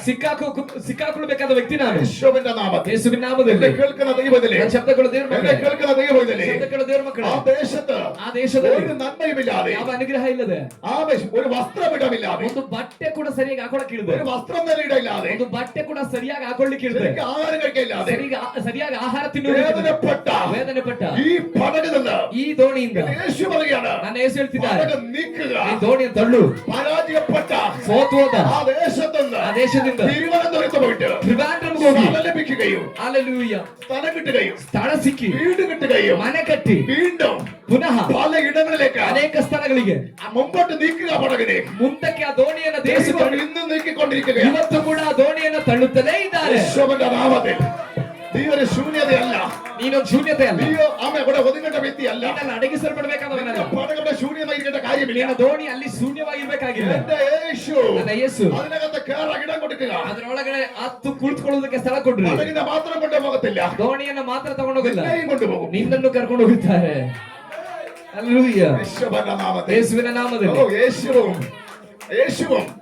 Speaker 1: ಸಿಕ್ಕಾಕೊಳ್ಬೇಕಾದ ವ್ಯಕ್ತಿ ನಾನು.
Speaker 2: യേശുവിന്റെ നാമത്തിൽ
Speaker 1: ಯೇಸುವಿನ ನಾಮದಲ್ಲಿ
Speaker 2: എന്നെ കേൾക്കുന്ന ദൈവത്തിലെ,
Speaker 1: ನನ್ನ ಶಬ್ದಗಳು ದೇವರ
Speaker 2: എന്നെ
Speaker 1: ಮಕ್ಕಳೇ,
Speaker 2: കേൾക്കുന്ന ദൈവത്തിലെ
Speaker 1: ಶಬ್ದಗಳು ದೇವರ ಮಕ್ಕಳೇ,
Speaker 2: ആ ദേശത്ത്
Speaker 1: ಆ ದೇಶದಲ್ಲಿ
Speaker 2: ഒരു നന്മയുമില്ലാതെ,
Speaker 1: ಯಾವ ಅನುಗ್ರಹ ಇಲ್ಲದೆ,
Speaker 2: ഒരു വസ്ത്രമിടമില്ലാതെ,
Speaker 1: ಒಂದು ಬಟ್ಟೆ ಕೂಡ ಸರಿಯಾಗಿ ಹಾಕೊಳ್ಳಕ್ಕೆ ಇಲ್ಲದೆ,
Speaker 2: ഒരു വസ്ത്രം തന്നെ ഇടയില്ലാതെ,
Speaker 1: ಒಂದು ಬಟ್ಟೆ ಕೂಡ ಸರಿಯಾಗಿ ಹಾಕೊಳ್ಳಿಕ್ಕೆ ಇಲ್ಲದೆ,
Speaker 2: ശരിക്കും ആഹാരം കഴിക്കില്ലാതെ
Speaker 1: ಸರಿಯಾಗಿ ಆಹಾರ ತಿನ್ನುವುದಕ್ಕೆ ವೇದನೆ ಪಟ್ಟ
Speaker 2: ഈ പടകിൽ നിന്ന്
Speaker 1: ಈ ದೋಣಿಯಿಂದ
Speaker 2: യേശു പറയുകയാണ്,
Speaker 1: ನನ್ನ ಯೇಸು ಹೇಳ್ತಿದ್ದಾರೆ,
Speaker 2: പടക് നീക്കുക.
Speaker 1: ಈ ದೋಣಿಯನ್ನು ತಳ್ಳು.
Speaker 2: പരാജയപ്പെട്ട
Speaker 1: ಸೋತು ಹೋದ
Speaker 2: ആ ദേശത്തുനിന്ന്
Speaker 1: ಆ ದೇಶದಿಂದ
Speaker 2: തിരുവനന്തപുരത്ത് പോയിട്ട്
Speaker 1: ತ್ರಿವಾಂಡ್ರಮ್ಗೆ ಹೋಗಿ
Speaker 2: സ്ഥലം ലഭിക്കുകയും
Speaker 1: ಹಾಲೆಲೂಯ
Speaker 2: സ്ഥലം കിട്ടുകയും
Speaker 1: ಸ್ಥಳ ಸಿಕ್ಕಿ
Speaker 2: വീട് കിട്ടുകയും
Speaker 1: ಮನೆ ಕಟ್ಟಿ
Speaker 2: വീണ്ടും
Speaker 1: ಪುನಃ
Speaker 2: പല ഇടങ്ങളിലേക്ക്
Speaker 1: ಅನೇಕ ಸ್ಥಳಗಳಿಗೆ
Speaker 2: മുമ്പോട്ട് നീക്കുക പടകിനെ.
Speaker 1: ಮುಂದಕ್ಕೆ ಆ ದೋಣಿಯನ್ನು ದೇಶ
Speaker 2: ദൈവം ഇന്നും നീക്കിക്കൊണ്ടിരിക്കുകയാണ്.
Speaker 1: ಇವತ್ತು ಕೂಡ ಆ ದೋಣಿಯನ್ನು ತಳ್ಳುತ್ತಲೇ ಇದ್ದಾರೆ.
Speaker 2: യേശുവിന്റെ നാമത്തിൽ നീ ഒരു ശൂന്യതയല്ല.
Speaker 1: ನೀನೊಂದು ಶೂನ್ಯತೆ ಅಲ್ಲ.
Speaker 2: നീ ആമേ ഇവിടെ ഒതുങ്ങേണ്ട വ്യക്തിയല്ല.
Speaker 1: ನೀನನ್ನು ಅಡಗಿಸಲ್ಪಡಬೇಕಾದವನಲ್ಲ.
Speaker 2: പടകളുടെ ശൂന്യമായിരിക്കേണ്ട കാര്യമില്ല.
Speaker 1: ನಿನ್ನ ದೋಣಿ ಅಲ್ಲಿ ಶೂನ್ಯವಾಗಿರ್ಬೇಕಾಗಿಲ್ಲ.
Speaker 2: എന്റെ യേശു
Speaker 1: ನನ್ನ ಯೇಸು
Speaker 2: അതിനകത്ത് കയറാൻ ഇടം കൊടുക്കുക.
Speaker 1: ಅದರೊಳಗಡೆ ಹತ್ತು ಕುಳಿತುಕೊಳ್ಳೋದಕ್ಕೆ ಸ್ಥಳ ಕೊಡ್ರಿ.
Speaker 2: പടകിനെ മാത്രം കൊണ്ടുപോകത്തില്ല,
Speaker 1: ದೋಣಿಯನ್ನ ಮಾತ್ರ ತಗೊಂಡೋಗಿಲ್ಲ,
Speaker 2: നിന്നെയും കൊണ്ടുപോകും.
Speaker 1: ನಿನ್ನನ್ನು ಕರ್ಕೊಂಡು ಹೋಗುತ್ತಾರೆ. ಹಲ್ಲೆಲೂಯಾ.
Speaker 2: യേശുവിന്റെ നാമത്തിൽ.
Speaker 1: ಯೇಸುವಿನ ನಾಮದಲ್ಲಿ.
Speaker 2: ഓ, യേശുവും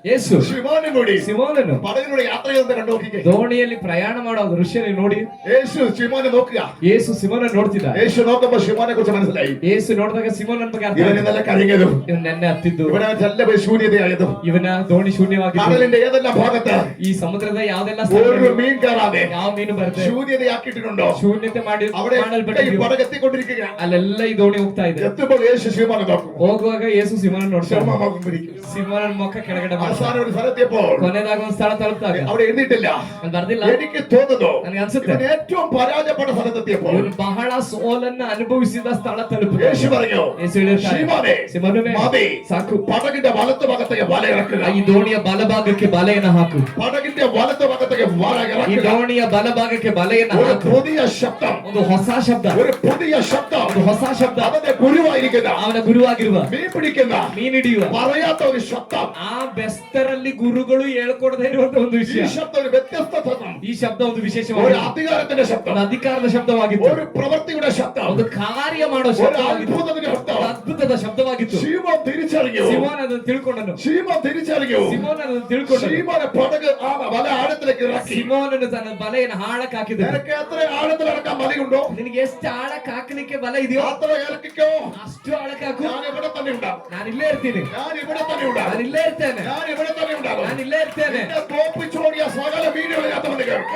Speaker 1: ಯೇಸು
Speaker 2: ശിമോനും കൂടി
Speaker 1: ಸಿಮೋನನು
Speaker 2: പടകിലൂടെ യാത്ര ചെയ്യുന്നത് കണ്ടു നോക്കിക്കേ.
Speaker 1: ದೋಣಿಯಲ್ಲಿ ಪ್ರಯಾಣ ಮಾಡೋ ದೃಶ್ಯ ನೀವು ನೋಡಿ.
Speaker 2: യേശു ശിമോനെ നോക്കുക.
Speaker 1: ಯೇಸು ಸಿಮೋನನ್ನು ನೋಡ್ತಿದ್ದ.
Speaker 2: യേശು നോക്കുമ്പോ ശിമോനെ കുറിച്ച് മനസ്സിലായി.
Speaker 1: ಯೇಸು ನೋಡಿದಾಗ ಸಿಮೋನನ ಬಗ್ಗೆ ಅರ್ಥ
Speaker 2: ഇവൻ
Speaker 1: ಆಯ್ತು.
Speaker 2: ഇന്നലെ കരഞ്ഞതും
Speaker 1: ಇವನು ನೆನ್ನೆ ಹತ್ತಿದ್ದು,
Speaker 2: ഇവന ചെല്ലപോയി ശൂന്യതയായതും,
Speaker 1: ಇವನ ದೋಣಿ ಶೂನ್ಯವಾಗಿದ್ದು,
Speaker 2: കടലിന്റെ ഏതെല്ലാം ഭാഗത്ത്
Speaker 1: ಈ ಸಮುದ್ರದ ಯಾವ್ದೆಲ್ಲ
Speaker 2: ഒരു
Speaker 1: ಸ್ಥಳಗಳಲ್ಲಿ
Speaker 2: മീൻ കയറാതെ
Speaker 1: ಯಾವ ಮೀನು ಬರುತ್ತೆ
Speaker 2: ശൂന്യതയാക്കിയിട്ടുണ്ടോ?
Speaker 1: ಶೂನ್ಯತೆ ಮಾಡಿ
Speaker 2: അവിടെ ഈ
Speaker 1: ಮಾಡಲ್ಪಟ್ಟಿದ್ದು
Speaker 2: പടക് എത്തിക്കൊണ്ടിരിക്കുക.
Speaker 1: ಅಲ್ಲೆಲ್ಲ ಈ ದೋಣಿ ಹೋಗ್ತಾ ಇದೆ.
Speaker 2: എത്തുമ്പോൾ യേശു ശിമോനെ നോക്കും.
Speaker 1: ಹೋಗುವಾಗ ಯೇಸು ಸಿಮೋನನ ನೋಡ್ತಾನೆ.
Speaker 2: ശിമോൻ മുഖം കുനിക്കും.
Speaker 1: ಸಿಮೋನನ ಮುಖ ಕೆಳಗಡೆ ಮಾಡ್ತಾನೆ.
Speaker 2: അവസാനം ഒരു സ്ഥലത്തെപ്പോൾ
Speaker 1: ಕೊನೆದಾಗ ಒಂದು ಸ್ಥಳ ತಲುಪಿದಾಗ
Speaker 2: അവിടെ എഴുതിയിട്ടില്ല.
Speaker 1: ಅಲ್ಲಿ ಬರ್ದಿಲ್ಲ.
Speaker 2: എനിക്ക് തോന്നുന്നു
Speaker 1: ನನಗೆ ಅನ್ಸುತ್ತೆ
Speaker 2: ഇവൻ ഏറ്റവും പരാജയപ്പെട്ട സ്ഥലത്തെത്തിയപ്പോൾ
Speaker 1: ಇವನು ಬಹಳ ಸೋಲನ್ನ ಅನುಭವಿಸಿದ ಸ್ಥಳ ತಲುಪಿದ.
Speaker 2: യേശു പറഞ്ഞു,
Speaker 1: ಯೇಸು ಹೇಳಿರ್ತಾರೆ,
Speaker 2: ശിമോനെ,
Speaker 1: ಸಿಮೋನನೇ,
Speaker 2: മതി,
Speaker 1: ಸಾಕು,
Speaker 2: പടകിന്റെ വലത്ത് ഭാഗത്തേക്ക് വല ഇറക്കുക.
Speaker 1: ಈ ದೋಣಿಯ ಬಲಭಾಗಕ್ಕೆ ಬಲೆಯನ್ನು ಹಾಕು.
Speaker 2: പടകിന്റെ വലത്ത് ഭാഗത്തേക്ക് വല
Speaker 1: ಈ
Speaker 2: ഇറക്കുക.
Speaker 1: ದೋಣಿಯ ಬಲಭಾಗಕ್ಕೆ ಬಲೆಯನ್ನು
Speaker 2: ഒരു
Speaker 1: ಹಾಕು.
Speaker 2: പുതിയ ശബ്ദം,
Speaker 1: ಒಂದು ಹೊಸ ಶಬ್ದ,
Speaker 2: ഒരു പുതിയ ശബ്ദം,
Speaker 1: ಒಂದು ಹೊಸ ಶಬ್ದ.
Speaker 2: അവന്റെ ഗുരുവായിരിക്കുന്ന,
Speaker 1: ಅವನ ಗುರುವಾಗಿರುವ,
Speaker 2: മീൻ പിടിക്കുന്ന,
Speaker 1: ಮೀನ್ ಹಿಡಿಯುವ,
Speaker 2: പറയാത്ത ഒരു ശബ്ദം.
Speaker 1: ಆ ಬೆಸ್ತರಲ್ಲಿ ಗುರುಗಳು ಹೇಳ್ಕೊಡದೇ ಇರುವಂತ ಒಂದು
Speaker 2: ഈ
Speaker 1: ವಿಷಯ.
Speaker 2: ശബ്ദം ഒരു വ്യത്യസ്ത ശബ്ദം,
Speaker 1: ಈ ಶಬ್ದ ಒಂದು
Speaker 2: ഒരു
Speaker 1: ವಿಶೇಷವಾದ
Speaker 2: അധികാരത്തിന്റെ ശബ്ദം,
Speaker 1: ಒಂದು ಅಧಿಕಾರದ ಶಬ್ದವಾಗಿತ್ತು,
Speaker 2: ഒരു പ്രവൃത്തിയുടെ ശബ്ദം,
Speaker 1: ಒಂದು ಕಾರ್ಯ ಮಾಡೋ
Speaker 2: ഒരു
Speaker 1: ಶಬ್ದವಾಗಿತ್ತು,
Speaker 2: അത്ഭുതത്തിന്റെ ശബ്ദം.
Speaker 1: ಒಂದು ಅದ್ಭುತದ ಶಬ್ದವಾಗಿತ್ತು.
Speaker 2: ശിമോൻ തിരിച്ചറിഞ്ഞു.
Speaker 1: ಸಿಮೋನ್ ಅದನ್ನು ತಿಳ್ಕೊಂಡನು.
Speaker 2: ശിമോൻ തിരിച്ചറിഞ്ഞു.
Speaker 1: ಸಿಮೋನ್ ಅದನ್ನು ತಿಳ್ಕೊಂಡನು.
Speaker 2: ശിമോനെ പടക് ആ വല ആഴത്തിലേക്ക് ഇറക്കി.
Speaker 1: ಸಿಮೋನನು ತನ್ನ ಬಲೆಯನ್ನು ಆಳಕ್ಕೆ ಹಾಕಿದನು.
Speaker 2: നിനക്ക് എത്ര ആഴത്തിൽ ഇറക്കാൻ മതിയുണ്ടോ?
Speaker 1: ನಿನಗೆ ಎಷ್ಟು ಆಳಕ್ಕೆ ಹಾಕಲಿಕ್ಕೆ ಬಲ ಇದೆಯೋ
Speaker 2: അത്ര ഇറക്കിക്കോ.
Speaker 1: ಅಷ್ಟು ಆಳಕ್ಕೆ ಹಾಕು.
Speaker 2: ഞാൻ ഇവിടെ തന്നെ ഉണ്ടാകും.
Speaker 1: ನಾನು ಇಲ್ಲೇ ಇರ್ತೀನಿ,
Speaker 2: ഞാൻ ഇവിടെ തന്നെ ഉണ്ടാകും.
Speaker 1: ನಾನು ಇಲ್ಲೇ ಇರ್ತೇನೆ,
Speaker 2: ഞാൻ ഇവിടെ തന്നെ ഉണ്ടാകും.
Speaker 1: ನಾನು ಇಲ್ಲೇ ಇರ್ತೇನೆ.
Speaker 2: നിന്നെ തോപ്പിച്ചോടിയ സകല മീനുകളിനകത്ത് വന്ന് കയറും.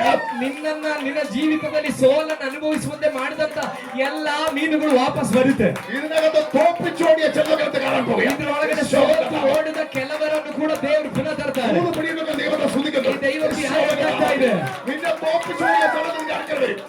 Speaker 1: ನಿನ್ನನ್ನ ನಿನ್ನ ಜೀವಿತದಲ್ಲಿ ಸೋಲನ್ನು ಅನುಭವಿಸುವಂತೆ ಮಾಡಿದಂತ ಎಲ್ಲಾ ಮೀನುಗಳು ವಾಪಸ್ ಬರುತ್ತೆ.
Speaker 2: ഇതിനകത്ത് തോപ്പിച്ചോടിയ ചെല്ലകത്ത് കാണാൻ പോകുക.
Speaker 1: ಇದ್ರೊಳಗಡೆ ಸೋತು ಓಡಿದ ಕೆಲವರನ್ನು ಕೂಡ ದೇವರು ಪುನಃ ತರ್ತಾರೆ.
Speaker 2: മൂന്ന് പിടിയുന്ന ദൈവത്തെ സ്തുതിക്കുന്നു.
Speaker 1: ಈ ದೈವಕ್ಕೆ ಆರಾಧನೆ ಇದೆ.
Speaker 2: നിന്നെ തോപ്പിച്ചോടിയ ചെല്ലകത്തിന്റെ അടുക്കൽ വരും.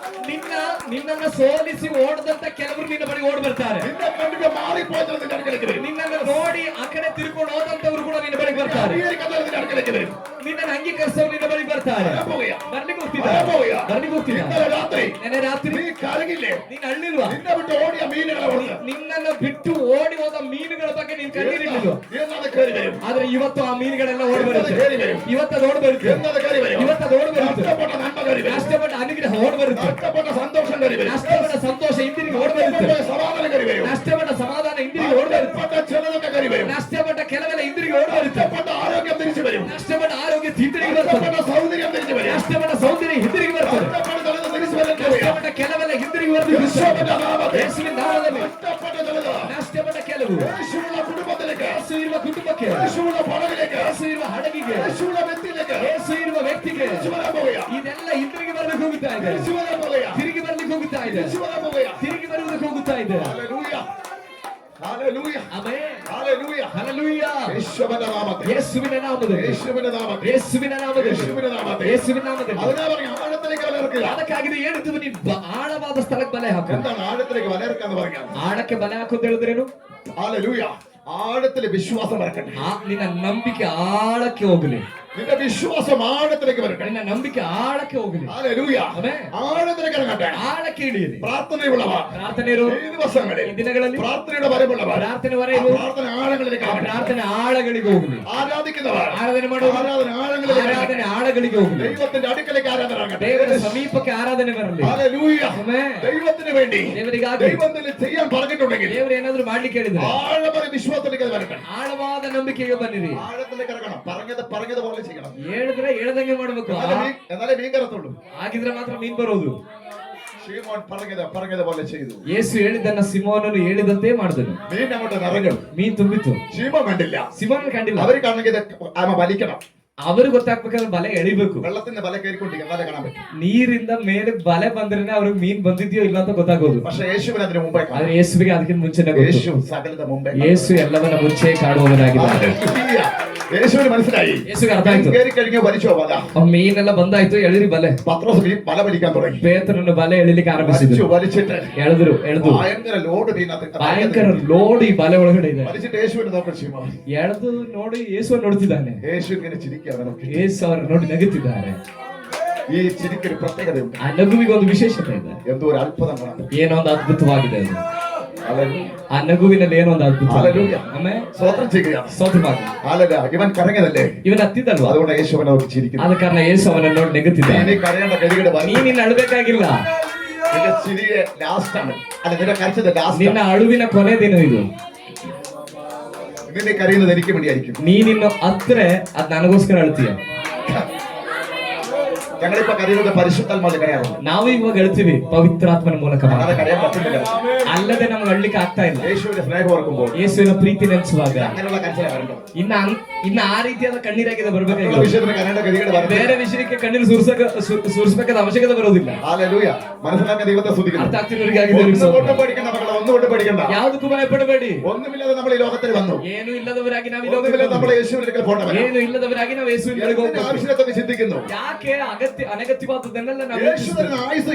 Speaker 1: ನಿನ್ನನ್ನ ಸೋಲಿಸಿ ಓಡದಂತ ಕೆಲವರು ನಿನ್ನ ಬಳಿ ಓಡ್ ಬರ್ತಾರೆ.
Speaker 2: നിന്നെ കണ്ടിട്ട് മാറിപ്പോയ ചെല്ലത്തിന്റെ അടുക്കലേക്ക് വരും.
Speaker 1: ನಿನ್ನನ್ನ ನೋಡಿ ಆ ಕಡೆ ತಿರ್ಕೊಂಡು ಹೋದಂತವ್ರು ಕೂಡ ನಿನ್ನ ಬಳಿ ಬರ್ತಾರೆ.
Speaker 2: അംഗീകരിക്കുന്നതിന്റെ അടുക്കലേക്ക് വരും.
Speaker 1: ನಿನ್ನನ್ನು ಅಂಗೀಕರಿಸೋರು ನಿನ್ನ ಬಳಿ ಬರ್ತಾರೆ.
Speaker 2: വരാൻ പോകുക.
Speaker 1: ಬರ್ಲಿಕ್ಕೆ
Speaker 2: വരാൻ
Speaker 1: ಹೋಗ್ತಿದ್ದಾರೆ,
Speaker 2: പോകുക.
Speaker 1: ಬರ್ಲಿಕ್ಕೆ ಹೋಗ್ತಿದ್ದಾರೆ.
Speaker 2: ഇന്നലെ രാത്രി
Speaker 1: ನೆನ್ನೆ ರಾತ್ರಿ
Speaker 2: നീ കരകില്ലേ?
Speaker 1: ನೀನ್ ಅಳ್ಳಿಲ್ವಾ?
Speaker 2: നിന്നെ വിട്ട് ഓടിയ മീനുകളെ ഓർത്ത്
Speaker 1: ನಿನ್ನನ್ನು ಬಿಟ್ಟು ಓಡಿ ಹೋದ ಮೀನುಗಳ ಬಗ್ಗೆ ನೀನ್ ಕಣ್ಣೀರಿಟ್ಟಿಲ್ವ?
Speaker 2: എന്നത് കയറി വരും.
Speaker 1: ಆದ್ರೆ ಇವತ್ತು ಆ ಮೀನುಗಳೆಲ್ಲ ಓಡ್
Speaker 2: എന്നത്
Speaker 1: ಬರುತ್ತೆ.
Speaker 2: കയറി വരും.
Speaker 1: ಇವತ್ತದು ಓಡ್ ಬರುತ್ತೆ.
Speaker 2: എന്നത് കയറി വരും.
Speaker 1: ಇವತ್ತದು ಓಡ್ ಬರುತ್ತೆ.
Speaker 2: നഷ്ടപ്പെട്ട നന്മ കയറി വരും.
Speaker 1: ನಷ್ಟಪಟ್ಟ ಅನುಗ್ರಹ ಓಡ್ ಬರುತ್ತೆ.
Speaker 2: നഷ്ടപ്പെട്ട സന്തോഷം കയറി വരും.
Speaker 1: ನಷ್ಟಪಟ್ಟ ಸಂತೋಷ ಹಿಂದಿರುಗಿ ಓಡ್ ಬರುತ್ತೆ.
Speaker 2: നഷ്ടപ്പെട്ട സമാധാനം കയറി വരും.
Speaker 1: ನಷ್ಟಪಟ್ಟ ಸಮಾಧಾನ ಹಿಂದಿರುಗಿ ಓಡ್ ಬರುತ್ತೆ.
Speaker 2: നഷ്ടപ്പെട്ട ചിലതൊക്കെ കയറി വരും.
Speaker 1: ನಷ್ಟಪಟ್ಟ ಕೆಲವೆಲ್ಲ ಹಿಂದಿರುಗಿ ಓಡ್ ಬರುತ್ತೆ.
Speaker 2: നഷ്ടപ്പെട്ട ആരോഗ്യം തിരിച്ചു വരും.
Speaker 1: ನಷ್ಟಪಟ್ಟ ಆರೋಗ್ಯ ಹಿಂದಿರುಗಿ ಬರ್ತದೆ.
Speaker 2: നഷ്ടപ്പെട്ട സൗന്ദര്യം തിരിച്ചു വരും.
Speaker 1: ನಷ್ಟಪಟ್ಟ ಸೌಂದರ್ಯ ಹಿಂದಿರುಗಿ ಬರ್ತದೆ.
Speaker 2: നഷ്ടപ്പെട്ട ചിലത് തിരിച്ചു വരാൻ പോകുക.
Speaker 1: ನಷ್ಟಪಟ್ಟ ಕೆಲವೆಲ್ಲ ಹಿಂದಿರುಗಿ ಬರ್ತದೆ.
Speaker 2: യേശുവിന്റെ നാമത്തിൽ
Speaker 1: ಯೇಸುವಿನ ನಾಮದಲ್ಲಿ
Speaker 2: നഷ്ടപ്പെട്ട ചിലത്
Speaker 1: ನಷ್ಟಪಟ್ಟ ಕೆಲವು
Speaker 2: യേശുവിന്റെ കുടുംബത്തിലേക്ക്,
Speaker 1: ಯೇಸು ಇರುವ ಕುಟುಂಬಕ್ಕೆ,
Speaker 2: യേശുവിന്റെ പടകിലേക്ക്,
Speaker 1: ಯೇಸು ಇರುವ ಹಡಗಿಗೆ,
Speaker 2: യേശുവിന്റെ വ്യക്തിയിലേക്ക്
Speaker 1: ಯೇಸು ಇರುವ ವ್ಯಕ್ತಿಗೆ
Speaker 2: തിരിച്ചു വരാൻ പോകുക.
Speaker 1: ಇದೆಲ್ಲ ಹಿಂದಿರುಗಿ ಬರ್ಲಿಕ್ಕೆ ಹೋಗುತ್ತಾ ಇದೆ.
Speaker 2: തിരിച്ചു വരാൻ പോകുക.
Speaker 1: ತಿರುಗಿ ಬರ್ಲಿಕ್ಕೆ ಹೋಗುತ್ತಾ ಇದೆ.
Speaker 2: തിരിച്ചു വരാൻ പോകുക.
Speaker 1: ತಿರುಗಿ ಬರುವುದಕ್ಕೆ ಹೋಗುತ್ತಾ ಇದೆ.
Speaker 2: ഹല്ലേലൂയ. ഹല്ലേലൂയ.
Speaker 1: ಆಮೆನ್.
Speaker 2: ഹല്ലേലൂയ.
Speaker 1: ಹಲ್ಲೆಲೂಯ.
Speaker 2: യേശുവിന്റെ നാമത്തിൽ,
Speaker 1: ಯೇಸುವಿನ ನಾಮದಲ್ಲಿ,
Speaker 2: യേശുവിന്റെ നാമത്തിൽ,
Speaker 1: ಯೇಸುವಿನ ನಾಮದಲ್ಲಿ,
Speaker 2: യേശുവിന്റെ നാമത്തിൽ.
Speaker 1: ಯೇಸುವಿನ ನಾಮದಲ್ಲಿ.
Speaker 2: അതിനാ പറഞ്ഞു ആഴത്തിലേക്ക് വലയിറക്കുക.
Speaker 1: ಅದಕ್ಕಾಗಿದೆ ಹೇಳಿದ್ದು ನೀ ಆಳವಾದ ಸ್ಥಳಕ್ಕೆ ಬಲೆ ಹಾಕು.
Speaker 2: എന്താണ് ആഴത്തിലേക്ക് വലയിറക്കുക എന്ന് പറഞ്ഞാൽ?
Speaker 1: ಆಳಕ್ಕೆ ಬಲೆ ಹಾಕು ಅಂತ ಹೇಳಿದ್ರೇನು?
Speaker 2: ഹല്ലേലൂയ. ആഴത്തില് വിശ്വാസം ഇറക്കട്ടെ.
Speaker 1: ನಿನ್ನ ನಂಬಿಕೆ ಆಳಕ್ಕೆ ಹೋಗಲಿ.
Speaker 2: നിന്റെ വിശ്വാസം ആഴത്തിലേക്ക് വരട്ടെ.
Speaker 1: ನಿನ್ನ ನಂಬಿಕೆ ಆಳಕ್ಕೆ ಹೋಗಲಿ.
Speaker 2: ഹല്ലേലൂയ.
Speaker 1: ആമേൻ.
Speaker 2: ആഴത്തിലേക്ക് ഇറങ്ങട്ടെ.
Speaker 1: ಆಳಕ್ಕೆ ಇಳಿಯಲಿ.
Speaker 2: പ്രാർത്ഥനയുള്ളവർ
Speaker 1: ಪ್ರಾರ್ಥನೆ ಇರು.
Speaker 2: ഈ ദിവസങ്ങളിൽ
Speaker 1: ಈ ದಿನಗಳಲ್ಲಿ
Speaker 2: പ്രാർത്ഥനയുടെ വരവുള്ളവർ
Speaker 1: ಪ್ರಾರ್ಥನೆ
Speaker 2: ആ
Speaker 1: ವರೆಗೂ
Speaker 2: പ്രാർത്ഥന ആഴങ്ങളിലേക്ക്
Speaker 1: ಆ
Speaker 2: ആകട്ടെ.
Speaker 1: ಪ್ರಾರ್ಥನೆ ಆಳಗಳಿಗೆ ಹೋಗಲಿ.
Speaker 2: ആരാധിക്കുന്നവർ
Speaker 1: ಆರಾಧನೆ ಮಾಡುವ
Speaker 2: ആരാധന ആഴങ്ങളിലേക്ക് ആകട്ടെ.
Speaker 1: ಆರಾಧನೆ ಆಳಗಳಿಗೆ ಹೋಗಲಿ.
Speaker 2: ദൈവത്തിന്റെ അടുക്കലേക്ക് ആരാധന ആകട്ടെ.
Speaker 1: ದೇವರ ಸಮೀಪಕ್ಕೆ ಆರಾಧನೆ ಬರಲಿ.
Speaker 2: ഹല്ലേലൂയ.
Speaker 1: ಆಮೆನ್.
Speaker 2: ദൈവത്തിന് വേണ്ടി
Speaker 1: ದೇವರಿಗಾಗಿ
Speaker 2: ദൈവത്തിൽ ചെയ്യാൻ പറഞ്ഞിട്ടുണ്ടെങ്കിൽ
Speaker 1: ದೇವರು ಏನಾದ್ರೂ ಮಾಡ್ಲಿಕ್ಕೆ ಹೇಳಿದ್ರೆ
Speaker 2: ആഴമായ വിശ്വാസത്തിലേക്ക് അത് വരട്ടെ.
Speaker 1: ಆಳವಾದ ನಂಬಿಕೆಗೆ ಬನ್ನಿರಿ.
Speaker 2: ആഴത്തിലേക്ക് ഇറങ്ങണം. പറഞ്ഞതുപോലെ ചെയ്യണം.
Speaker 1: ಹೇಳಿದ್ರೆ ಹೇಳ್ದಂಗೆ ಮಾಡ್ಬೇಕು.
Speaker 2: എന്നാലേ മീൻ കരത്തുള്ളൂ.
Speaker 1: ಆಗಿದ್ರೆ ಮಾತ್ರ ಮೀನ್ ಬರೋದು.
Speaker 2: ശിമോൻ പറഞ്ഞതുപോലെ ചെയ്തു.
Speaker 1: ಯೇಸು ಹೇಳಿದ್ದನ್ನ ಸಿಮೋನನು ಹೇಳಿದಂತೆ ಮಾಡಿದನು.
Speaker 2: മീൻ അങ്ങോട്ട് നിറഞ്ഞു.
Speaker 1: ಮೀನ್ ತುಂಬಿತ್ತು.
Speaker 2: ശിമോൻ കണ്ടില്ല.
Speaker 1: ಸಿಮೋನನ್ ಕಂಡಿಲ್ಲ.
Speaker 2: അവർ കാണണമെങ്കിൽ വലിക്കണം.
Speaker 1: ಅವರು ಗೊತ್ತಾಗ್ಬೇಕಾದ್ರೆ ಬಲೆ ಎಳಿಬೇಕು.
Speaker 2: വെള്ളത്തിന്റെ ബല കയറിക്കൊണ്ടിരിക്കും. എന്നാലേ കാണാൻ പറ്റും.
Speaker 1: ನೀರಿಂದ ಮೇಲೆ ಬಲೆ ಬಂದ್ರೆ ಅವ್ರಿಗೆ ಮೀನ್ ಬಂದಿದ್ಯೋ ಇಲ್ಲ ಅಂತ ಗೊತ್ತಾಗೋದು.
Speaker 2: പക്ഷെ യേശുവിന് അതിന് മുമ്പേ കാണാം.
Speaker 1: ಆದ್ರೆ ಯೇಸುವಿಗೆ ಅದಕ್ಕಿಂತ ಮುಂಚೆನೆ ಗೊತ್ತು.
Speaker 2: യേശു സകലത മുമ്പേ
Speaker 1: ಯೇಸು ಎಲ್ಲವನ್ನ ಮುಂಚೆ ಕಾಡುವವನಾಗಿದ್ದಾನೆ.
Speaker 2: യേശുവിന് മനസ്സിലായി.
Speaker 1: ಯೇಸುಗೆ ಅರ್ಥ ಆಯ್ತು.
Speaker 2: കയറി കഴിഞ്ഞു വലിച്ചോ വല.
Speaker 1: ಮೀನೆಲ್ಲ ಬಂದಾಯ್ತು, ಎಳಿರಿ ಬಲೆ.
Speaker 2: പത്രോസ് മീൻ ബല വലിക്കാൻ തുടങ്ങി.
Speaker 1: ಪೇತ್ರನು ಬಲೆ ಎಳಿಲಿಕ್ಕೆ ಆರಂಭಿಸಿದ್ರು.
Speaker 2: വലിച്ചിട്ട്
Speaker 1: ಎಳೆದ್ರು.
Speaker 2: ഭയങ്കര ലോഡ് മീനകത്ത്
Speaker 1: ಭಯಂಕರ ಲೋಡ್ ಈ ಬಲೆ ಒಳಗಡೆ ಇದೆ.
Speaker 2: വലിച്ചിട്ട് യേശുവിനെ നോക്കണം. ശിമോൻ
Speaker 1: ಎಳೆದು ನೋಡಿ ಯೇಸುವನ್ನು ನೋಡ್ತಿದ್ದಾನೆ.
Speaker 2: യേശു ഇങ്ങനെ ചിരിക്കുകയാണ്. നോക്കി
Speaker 1: ಯೇಸು ಅವರು ನೋಡಿ ನಗುತ್ತಿದ್ದಾರೆ.
Speaker 2: ഈ ചിരിക്കൊരു പ്രത്യേകതയുണ്ട്.
Speaker 1: ಆ ನಗುವಿಗೆ ಒಂದು ವಿಶೇಷತೆ ಇದೆ.
Speaker 2: എന്തോ ഒരു അത്ഭുതമാണ്.
Speaker 1: ಏನೋ ಒಂದು ಅದ್ಭುತವಾಗಿದೆ ಅದು. ಆ ನಗುವಿನಲ್ಲಿ ಏನೋ ಒಂದು ಅದ್ಭುತ.
Speaker 2: Hallelujah.
Speaker 1: ಆಮೇಲೆ
Speaker 2: സ്വോത്രം ചെയ്യുകയാണ്.
Speaker 1: ಸ್ತೋತ್ರವಾಗಿ
Speaker 2: Hallelujah. ഇവൻ കരഞ്ഞതല്ലേ,
Speaker 1: ಇವನ್ ಹತ್ತಿದಲ್ವಾ,
Speaker 2: അതുകൊണ്ട് യേശുവിനെ നോക്കി ചിരിക്കുന്നു.
Speaker 1: ಆದ ಕಾರಣ ಯೇಸು ಅವನನ್ನು ನೋಡಿ ನೆಗುತ್ತಿದ್ದ.
Speaker 2: നീ കരയേണ്ട ഗതികേട് വരും.
Speaker 1: ನೀನ್ ಅಳಬೇಕಾಗಿಲ್ಲ,
Speaker 2: നിന്റെ ചിരിയെ ലാസ്റ്റ് ആണ്, അല്ല നിന്റെ കരച്ചത് ലാസ്റ്റ്.
Speaker 1: ನಿನ್ನ ಅಳುವಿನ ಕೊನೆ ದಿನ ಇದು.
Speaker 2: നിന്നെ കരയുന്നത് എനിക്ക് വേണ്ടിയായിരിക്കും.
Speaker 1: ನೀನಿನ್ನು ಹತ್ರೆ ಅದ್ ನನಗೋಸ್ಕರ ಅಳ್ತೀಯ.
Speaker 2: ഞങ്ങളിപ്പോ കരയുന്നത് പരിശുദ്ധാത്മാവിൽ കരയാറുണ്ട്.
Speaker 1: ನಾವು ಇವಾಗ ಅಳ್ತೀವಿ ಪವಿತ್ರಾತ್ಮನ ಮೂಲಕ ಮಾತ್ರ.
Speaker 2: അങ്ങനെ കരയാൻ പറ്റുന്നില്ല.
Speaker 1: ಅಲ್ಲದೆ ನಮ್ಗೆ ಅಳ್ಲಿಕ್ಕೆ ಆಗ್ತಾ ಇಲ್ಲ.
Speaker 2: യേശുവിന്റെ സ്നേഹം ഓർക്കുമ്പോൾ
Speaker 1: ಯೇಸುವಿನ ಪ್ರೀತಿ ನೆನೆಸುವಾಗ
Speaker 2: അങ്ങനെയുള്ള കരച്ചിലാണ് വരേണ്ടത്.
Speaker 1: ಇನ್ನ ಆ ರೀತಿಯಾದ ಕಣ್ಣೀರಾಗಿದೆ
Speaker 2: മറ്റുള്ള
Speaker 1: ಬರ್ಬೇಕಾಗಿಲ್ಲ.
Speaker 2: വിഷയത്തിന് കരയേണ്ട ഗതികേട് വരരുത്.
Speaker 1: ಬೇರೆ ವಿಷಯಕ್ಕೆ ಕಣ್ಣೀರು ಸುರಿಸಬೇಕಾದ ಅವಶ್ಯಕತೆ ಬರೋದಿಲ್ಲ.
Speaker 2: ഹല്ലേലൂയ. മനസ്സിലാക്കാൻ ദൈവത്തെ സ്തുതിക്കുന്നു.
Speaker 1: ಅರ್ಥ ಆಗ್ತಿರೋರಿಗಾಗಿ
Speaker 2: ഒന്നുകൊണ്ടും പേടിക്കണ്ട മക്കളെ, ഒന്നുകൊണ്ടും പേടിക്കണ്ട.
Speaker 1: ಯಾವುದಕ್ಕೂ ಭಯಪಡಬೇಡಿ.
Speaker 2: ഒന്നുമില്ലാതെ നമ്മൾ ഈ ലോകത്തിൽ വന്നു.
Speaker 1: ಏನು ಇಲ್ಲದವರಾಗಿ ನಾವು ಈ
Speaker 2: ഒന്നുമില്ലാതെ
Speaker 1: ಲೋಕದಲ್ಲಿ
Speaker 2: നമ്മൾ യേശുവിലേക്ക് പോകണം.
Speaker 1: ಏನು ಇಲ್ಲದವರಾಗಿ ನಾವು ಯೇಸುವಿನ ಬಳಿಗೆ
Speaker 2: എന്തിന്റെ
Speaker 1: ಹೋಗ್ಬೇಕು.
Speaker 2: ആവശ്യത്തെ ചിന്തിക്കുന്നു.
Speaker 1: ಯಾಕೆ ಅನಗತ್ಯವಾದದ್ದನ್ನೆಲ್ಲ ನಾವು
Speaker 2: യേശുവിന് ആയുസ്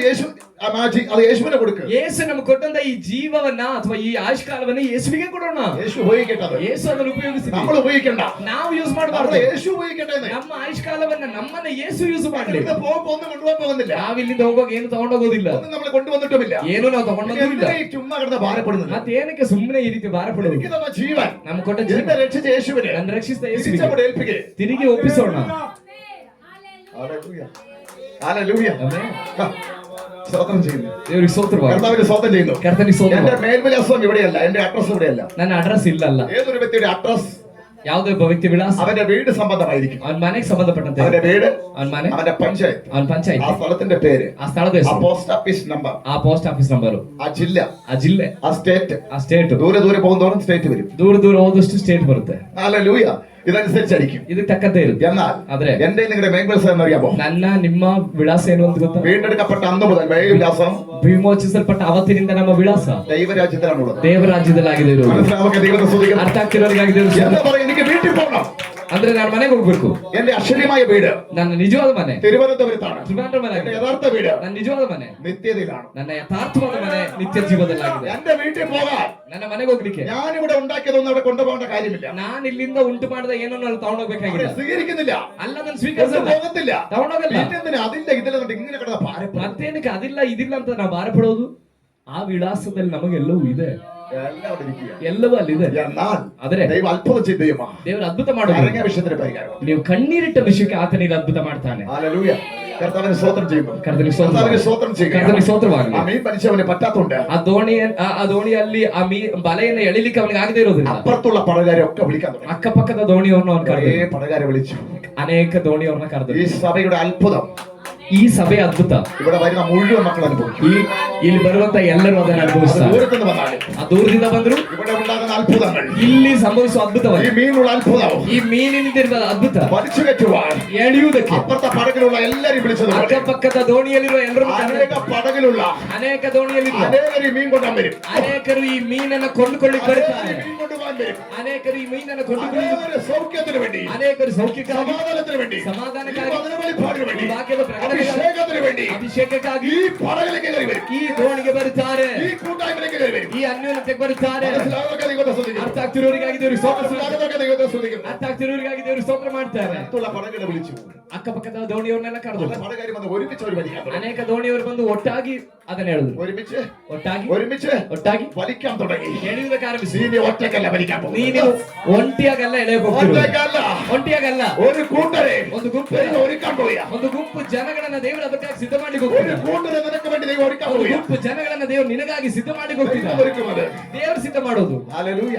Speaker 2: അത് യേശുവിനെ കൊടുക്കുക.
Speaker 1: ಯೇಸು ನಮಗೆ ಕೊಟ್ಟಂತ ಈ ಜೀವವನ್ನ ಅಥವಾ ಈ ಆಯುಷ್ಕಾಲವನ್ನ ಯೇಸುವಿಗೆ ಕೊಡೋಣ.
Speaker 2: യേശു ഉപയോഗിക്കട്ടെ.
Speaker 1: ಯೇಸು ಅದನ್ನು ಉಪಯೋಗಿಸಿ
Speaker 2: നമ്മൾ ഉപയോഗിക്കണ്ട.
Speaker 1: ನಾವು ಯೂಸ್ ಮಾಡಬಾರದು.
Speaker 2: യേശു ഉപയോഗിക്കട്ടെ.
Speaker 1: ನಮ್ಮ ಆಯುಷ್ಕಾಲವನ್ನ ನಮ್ಮನ್ನ ಯೇಸು ಯೂಸ್ ಮಾಡಲಿ.
Speaker 2: പോകുമ്പോ ഒന്നും കൊണ്ടുപോകാൻ പോകുന്നില്ല.
Speaker 1: ನಾವು ಇಲ್ಲಿಂದ ಹೋಗುವಾಗ ಏನು ತಗೊಂಡೋಗೋದಿಲ್ಲ,
Speaker 2: ഒന്നും നമ്മൾ കൊണ്ടുവന്നിട്ടുമില്ല.
Speaker 1: ಏನು ನಾವು ತಗೊಂಡೋಗಿಲ್ಲ.
Speaker 2: ചുമ്മാ കിടന്ന് ഭാരപ്പെടുന്നത്.
Speaker 1: ಮತ್ತೇನಕ್ಕೆ ಸುಮ್ಮನೆ ಈ ರೀತಿ ಭಾರಪಡೋದು.
Speaker 2: എനിക്ക് തന്ന ജീവൻ,
Speaker 1: ನಮ್ಗೆ ಕೊಟ್ಟ ಜೀವ,
Speaker 2: എന്നെ രക്ഷിച്ച യേശുവിനെ
Speaker 1: ನನ್ನ ರಕ್ಷಿಸಿದ ಯೇಸುವಿಗೆ
Speaker 2: തിരിച്ചവിടെ ഏൽപ്പിക്കുക.
Speaker 1: ತಿರುಗಿ ಒಪ್ಪಿಸೋಣ.
Speaker 2: ഹല്ലേലൂയ. ഹല്ലേലൂയ. സ്തോത്രം ചെയ്യുന്നു.
Speaker 1: ದೇವರಿಗೆ ಸ್ತೋತ್ರವಾಗಿ.
Speaker 2: കർത്താവിന് സ്തോത്രം ചെയ്യുന്നു.
Speaker 1: ಕರ್ತನಿಗೆ
Speaker 2: എന്റെ
Speaker 1: ಸ್ತೋತ್ರವಾಗಿ.
Speaker 2: മേൽവിലാസം ഇവിടെയല്ല, എന്റെ അഡ്രസ് ഇവിടെയല്ല.
Speaker 1: ನನ್ನ ಅಡ್ರೆಸ್ ಇಲ್ಲಲ್ಲ.
Speaker 2: ഏതൊരു വ്യക്തിയുടെ അഡ്രസ്
Speaker 1: ಯಾವುದೇ ಒಬ್ಬ ವ್ಯಕ್ತಿ ವಿಳಾಸ
Speaker 2: അവന്റെ വീട് സംബന്ധമായിരിക്കും.
Speaker 1: ಅವನ ಮನೆಗೆ ಸಂಬಂಧಪಟ್ಟಂತೆ,
Speaker 2: അവന്റെ വീട്,
Speaker 1: ಅವನ ಮನೆ,
Speaker 2: അവന്റെ പഞ്ചായത്ത്,
Speaker 1: ಅವನ ಪಂಚಾಯತ್,
Speaker 2: ആ സ്ഥലത്തിന്റെ പേര്,
Speaker 1: ಆ ಸ್ಥಳದ
Speaker 2: ആ
Speaker 1: ಹೆಸರು,
Speaker 2: പോസ്റ്റ് ഓഫീസ് നമ്പർ,
Speaker 1: ಆ ಪೋಸ್ಟ್ ಆಫೀಸ್ ನಂಬರು,
Speaker 2: ആ ജില്ല,
Speaker 1: ಆ ಜಿಲ್ಲೆ,
Speaker 2: ആ സ്റ്റേറ്റ്.
Speaker 1: ಆ ಸ್ಟೇಟ್.
Speaker 2: ദൂരെ ദൂരെ പോകുന്നതോറും സ്റ്റേറ്റ് വരും.
Speaker 1: ದೂರ ದೂರ ಹೋದಷ್ಟು ಸ್ಟೇಟ್ ಬರುತ್ತೆ.
Speaker 2: ഹല്ലേലൂയ. ഇതനുസരിച്ചായിരിക്കും.
Speaker 1: ಇದಕ್ಕೆ ತಕ್ಕಂತೆ ಇರುತ್ತೆ.
Speaker 2: എന്നാൽ
Speaker 1: ಆದ್ರೆ
Speaker 2: എന്റെ നിങ്ങളുടെ മേൽവിലാസം എന്നറിയാമോ?
Speaker 1: ನನ್ನ ನಿಮ್ಮ ವಿಳಾಸ ಏನು ಅಂತ ಗೊತ್ತಾ?
Speaker 2: വീണ്ടെടുക്കപ്പെട്ട അന്ന് മുതൽ മേൽവിലാസം
Speaker 1: ವಿಮೋಚಿಸಲ್ಪಟ್ಟ ಅವತ್ತಿನಿಂದ ನಮ್ಮ ವಿಳಾಸ
Speaker 2: ദൈവരാജ്യത്തിലാണുള്ളത്.
Speaker 1: ದೇವರಾಜ್ಯದಲ್ಲಾಗಿದೆ ಇರೋದು.
Speaker 2: മനസ്സിലാവുക ദൈവത്തെ സ്തുതിക്കുന്നു.
Speaker 1: ಅರ್ಥ ಆಗ್ತಿರೋರಿಗಾಗಿ ದೇವರು
Speaker 2: എന്താ പറയാ, എനിക്ക് വീട്ടിൽ പോകണം.
Speaker 1: ಅಂದ್ರೆ ನಾನು ಮನೆಗೆ ಹೋಗ್ಬೇಕು.
Speaker 2: എന്റെ അക്ഷരമായ വീട്
Speaker 1: ನನ್ನ ನಿಜವಾದ ಮನೆ
Speaker 2: തിരുവനന്തപുരത്താണ്.
Speaker 1: ತ್ರಿವೇಂದ್ರ ಮನೆ
Speaker 2: എന്റെ
Speaker 1: ಆಗಿದೆ.
Speaker 2: യഥാർത്ഥ വീട്
Speaker 1: ನನ್ನ ನಿಜವಾದ ಮನೆ
Speaker 2: നിത്യതയിലാണ്.
Speaker 1: ನನ್ನ ಯಥಾರ್ಥವಾದ ಮನೆ ನಿತ್ಯ ಜೀವದಲ್ಲಾಗಿದೆ.
Speaker 2: എന്റെ വീട്ടിൽ പോകാൻ
Speaker 1: ನನ್ನ ಮನೆಗೆ ಹೋಗ್ಲಿಕ್ಕೆ
Speaker 2: ഞാനിവിടെ ഉണ്ടാക്കിയതൊന്നും അവിടെ കൊണ്ടുപോകേണ്ട കാര്യമില്ല.
Speaker 1: ನಾನು ಇಲ್ಲಿಂದ ಉಂಟು ಮಾಡಿದ ಏನನ್ನು ಅಲ್ಲಿ ತಗೊಂಡೋಗ್ಬೇಕಾಗಿಲ್ಲ.
Speaker 2: അവിടെ സ്വീകരിക്കുന്നില്ല,
Speaker 1: ಅಲ್ಲ ಅದನ್ನು ಸ್ವೀಕರಿಸಲ್ಲ,
Speaker 2: പോകത്തില്ല,
Speaker 1: ತಗೊಂಡೋಗಲ್ಲ.
Speaker 2: പിന്നെന്തിനാ അതില്ല ഇതില്ല എന്നിട്ട് ഇങ്ങനെ കിടന്ന ഭാരപ്പെടും.
Speaker 1: ಮತ್ತೇನಕ್ಕೆ ಅದಿಲ್ಲ ಇದಿಲ್ಲ ಅಂತ ನಾವು ಭಾರಪಡೋದು? ಆ ವಿಳಾಸದಲ್ಲಿ ನಮಗೆಲ್ಲವೂ ಇದೆ,
Speaker 2: എല്ലാം അവിടെ ഇരിക്കുക.
Speaker 1: ಎಲ್ಲವೂ ಅಲ್ಲಿದೆ.
Speaker 2: എന്നാൽ
Speaker 1: ಆದ್ರೆ
Speaker 2: ദൈവം അത്ഭുതം ചെയ്ത് ദൈവമാ.
Speaker 1: ದೇವರು ಅದ್ಭುತ ಮಾಡೋದು.
Speaker 2: കരഞ്ഞ വിഷയത്തിന് പരിഹാരം.
Speaker 1: ನೀವು ಕಣ್ಣೀರಿಟ್ಟ ವಿಷಯಕ್ಕೆ ಆತನಿಗೆ ಅದ್ಭುತ ಮಾಡ್ತಾನೆ.
Speaker 2: ഹല്ലേലൂയ. കർത്താവിന് സ്തോത്രം ചെയ്യുന്നു.
Speaker 1: ಕರ್ತನಿಗೆ ಸ್ತೋತ್ರ.
Speaker 2: കർത്താവിന് സ്തോത്രം ചെയ്യുക.
Speaker 1: ಕರ್ತನಿಗೆ ಸ್ತೋತ್ರವಾಗಲಿ.
Speaker 2: ആ മീൻ മനുഷ്യവന് പറ്റാത്തോണ്ട്
Speaker 1: ಆ ದೋಣಿಯಲ್ಲಿ ಬಲೆಯನ್ನು ಎಳಿಲಿಕ್ಕೆ ಅವನಿಗೆ ಆಗದೆ ಇರೋದಿಲ್ಲ.
Speaker 2: അപ്പുറത്തുള്ള പടകാരെ ഒക്കെ വിളിക്കാൻ തുടങ്ങി.
Speaker 1: ಅಕ್ಕಪಕ್ಕದ ದೋಣಿಯವ್ರನ್ನ ಅವನು ಕರೆದ.
Speaker 2: പടകാരെ വിളിച്ചു.
Speaker 1: ಅನೇಕ ದೋಣಿಯವ್ರನ್ನ ಕರೆದ.
Speaker 2: ഈ സഭയുടെ അത്ഭുതം
Speaker 1: ಈ ಸಭೆಯ ಅದ್ಭುತ
Speaker 2: ഇവിടെ വരുന്ന മുഴുവൻ മക്കൾ അനുഭവിക്കും.
Speaker 1: ಇಲ್ಲಿ ಬರುವಂತ ಎಲ್ಲರೂ ಅದನ್ನು ಅನುಭವಿಸ್ತಾರೆ.
Speaker 2: ദൂരത്തുനിന്ന് വന്നാലും
Speaker 1: ಆ ದೂರದಿಂದ ಬಂದ್ರು
Speaker 2: ഇവിടെ ഉണ്ടാകുന്ന അത്ഭുതങ്ങൾ,
Speaker 1: ಇಲ್ಲಿ ಸಂಭವಿಸುವ ಅದ್ಭುತವಾಗಿ,
Speaker 2: ഈ മീനുള്ള അത്ഭുതം,
Speaker 1: ಈ ಮೀನಿನಿಂದ ಅದ್ಭುತ
Speaker 2: വലിച്ചു കെട്ടുവാൻ
Speaker 1: ಎಳೆಯುವುದಕ್ಕೆ
Speaker 2: അപ്പുറത്തെ പടകിലുള്ള എല്ലാരും വിളിച്ചത്
Speaker 1: ಅಕ್ಕಪಕ್ಕದ ದೋಣಿಯಲ್ಲಿರುವ ಎಲ್ಲರೂ
Speaker 2: അനേക പടകിലുള്ള
Speaker 1: ಅನೇಕ ದೋಣಿಯಲ್ಲಿರುವ
Speaker 2: അനേകർ ഈ മീൻ കൊണ്ടാൻ വരും.
Speaker 1: ಅನೇಕರು ಈ ಮೀನನ್ನು ಕೊಂಡುಕೊಳ್ಳಿಕ್ಕೆ ಬರ್ತಾರೆ.
Speaker 2: മീൻ കൊണ്ടുപോകാൻ വരും.
Speaker 1: ಅನೇಕರು ಈ ಮೀನನ್ನು ಕೊಂಡುಕೊಳ್ಳಿ,
Speaker 2: അനേകർ സൗഖ്യത്തിന് വേണ്ടി,
Speaker 1: ಅನೇಕರು ಸೌಖ್ಯಕ್ಕಾಗಿ,
Speaker 2: സമാധാനത്തിന് വേണ്ടി,
Speaker 1: ಸಮಾಧಾನಕ್ಕಾಗಿ,
Speaker 2: വെളിപ്പാടിന് വേണ്ടി,
Speaker 1: ವಾಕ್ಯದ ಪ್ರಕಟಣೆಗಾಗಿ,
Speaker 2: അഭിഷേകത്തിന് വേണ്ടി
Speaker 1: ಅಭಿಷೇಕಕ್ಕಾಗಿ
Speaker 2: ഈ പടകിലേക്ക് കയറി വരും.
Speaker 1: ಈ ದೋಣಿಗೆ ಬರುತ್ತಾರೆ,
Speaker 2: ഈ കൂട്ടായ്മയിലേക്ക് കയറി വരും.
Speaker 1: ಈ ಅನ್ಯೋನ್ಯತೆಗೆ ಬರುತ್ತಾರೆ.
Speaker 2: മനസ്സിലാവുക ദൈവത്തെ സ്തുതിക്കുന്നു.
Speaker 1: ಅರ್ಥ ಆಗ್ತಿರೋರಿಗಾಗಿ ದೇವರು ಸ್ತೋತ್ರ,
Speaker 2: മനസ്സിലാകുന്നവർക്ക് ദൈവത്തെ സ്തുതിക്കുന്നു.
Speaker 1: ಅರ್ಥ ಆಗ್ತಿರೋರಿಗಾಗಿ ದೇವರು ಸ್ತೋತ್ರ ಮಾಡ್ತಾರೆ.
Speaker 2: അടുത്തുള്ള പടകിനെ വിളിച്ചു.
Speaker 1: ಅಕ್ಕಪಕ್ಕದ ದೋಣಿಯವ್ರನ್ನೆಲ್ಲ ಕರೆದು
Speaker 2: പല പടകാരി വന്ന് ഒരുമിച്ച് ഒരു വലിക്കാൻ തുടങ്ങി.
Speaker 1: ಅನೇಕ ದೋಣಿಯವರು ಬಂದು ಒಟ್ಟಾಗಿ ಅದನ್ನ ಹೇಳಿದ್ರು.
Speaker 2: ഒരുമിച്ച്
Speaker 1: ಒಟ್ಟಾಗಿ
Speaker 2: വലിക്കാൻ തുടങ്ങಿ.
Speaker 1: ಎಳೆಯುವುದಕ್ಕೆ ಆರಂಭಿಸಿ.
Speaker 2: നീ ഒറ്റക്കല്ല വലിക്കാൻ
Speaker 1: ನೀನು
Speaker 2: പോകുന്നത്.
Speaker 1: ಒಂಟಿಯಾಗಲ್ಲ ಎಳೆಯಕ್ಕೆ ಹೋಗ್ತಿರೋದು.
Speaker 2: ഒറ്റക്കല്ല,
Speaker 1: ಒಂಟಿಯಾಗಲ್ಲ,
Speaker 2: ഒരു കൂട്ടരെ
Speaker 1: ಒಂದು ಗುಂಪು,
Speaker 2: ദൈവം ഒരുക്കാൻ പോവുക.
Speaker 1: ಒಂದು ಗುಂಪು ಜನಗಳನ್ನ ದೇವರು ಅದಕ್ಕಾಗಿ ಸಿದ್ಧ ಮಾಡಿ
Speaker 2: ഒരു
Speaker 1: ಹೋಗ್ತಿದ್ದಾರೆ.
Speaker 2: കൂട്ടരെ നിനക്ക് വേണ്ടി ദൈവം ഒരുക്കാൻ
Speaker 1: ಒಂದು
Speaker 2: പോവുക.
Speaker 1: ಗುಂಪು ಜನಗಳನ್ನ ದೇವರು ನಿನಗಾಗಿ ಸಿದ್ಧ ಮಾಡಿ
Speaker 2: ദൈവം
Speaker 1: ಹೋಗ್ತಿದ್ದಾರೆ.
Speaker 2: ഒരുക്കുന്നത്.
Speaker 1: ದೇವರು ಸಿದ್ಧ ಮಾಡೋದು.
Speaker 2: ഹല്ലേലൂയ.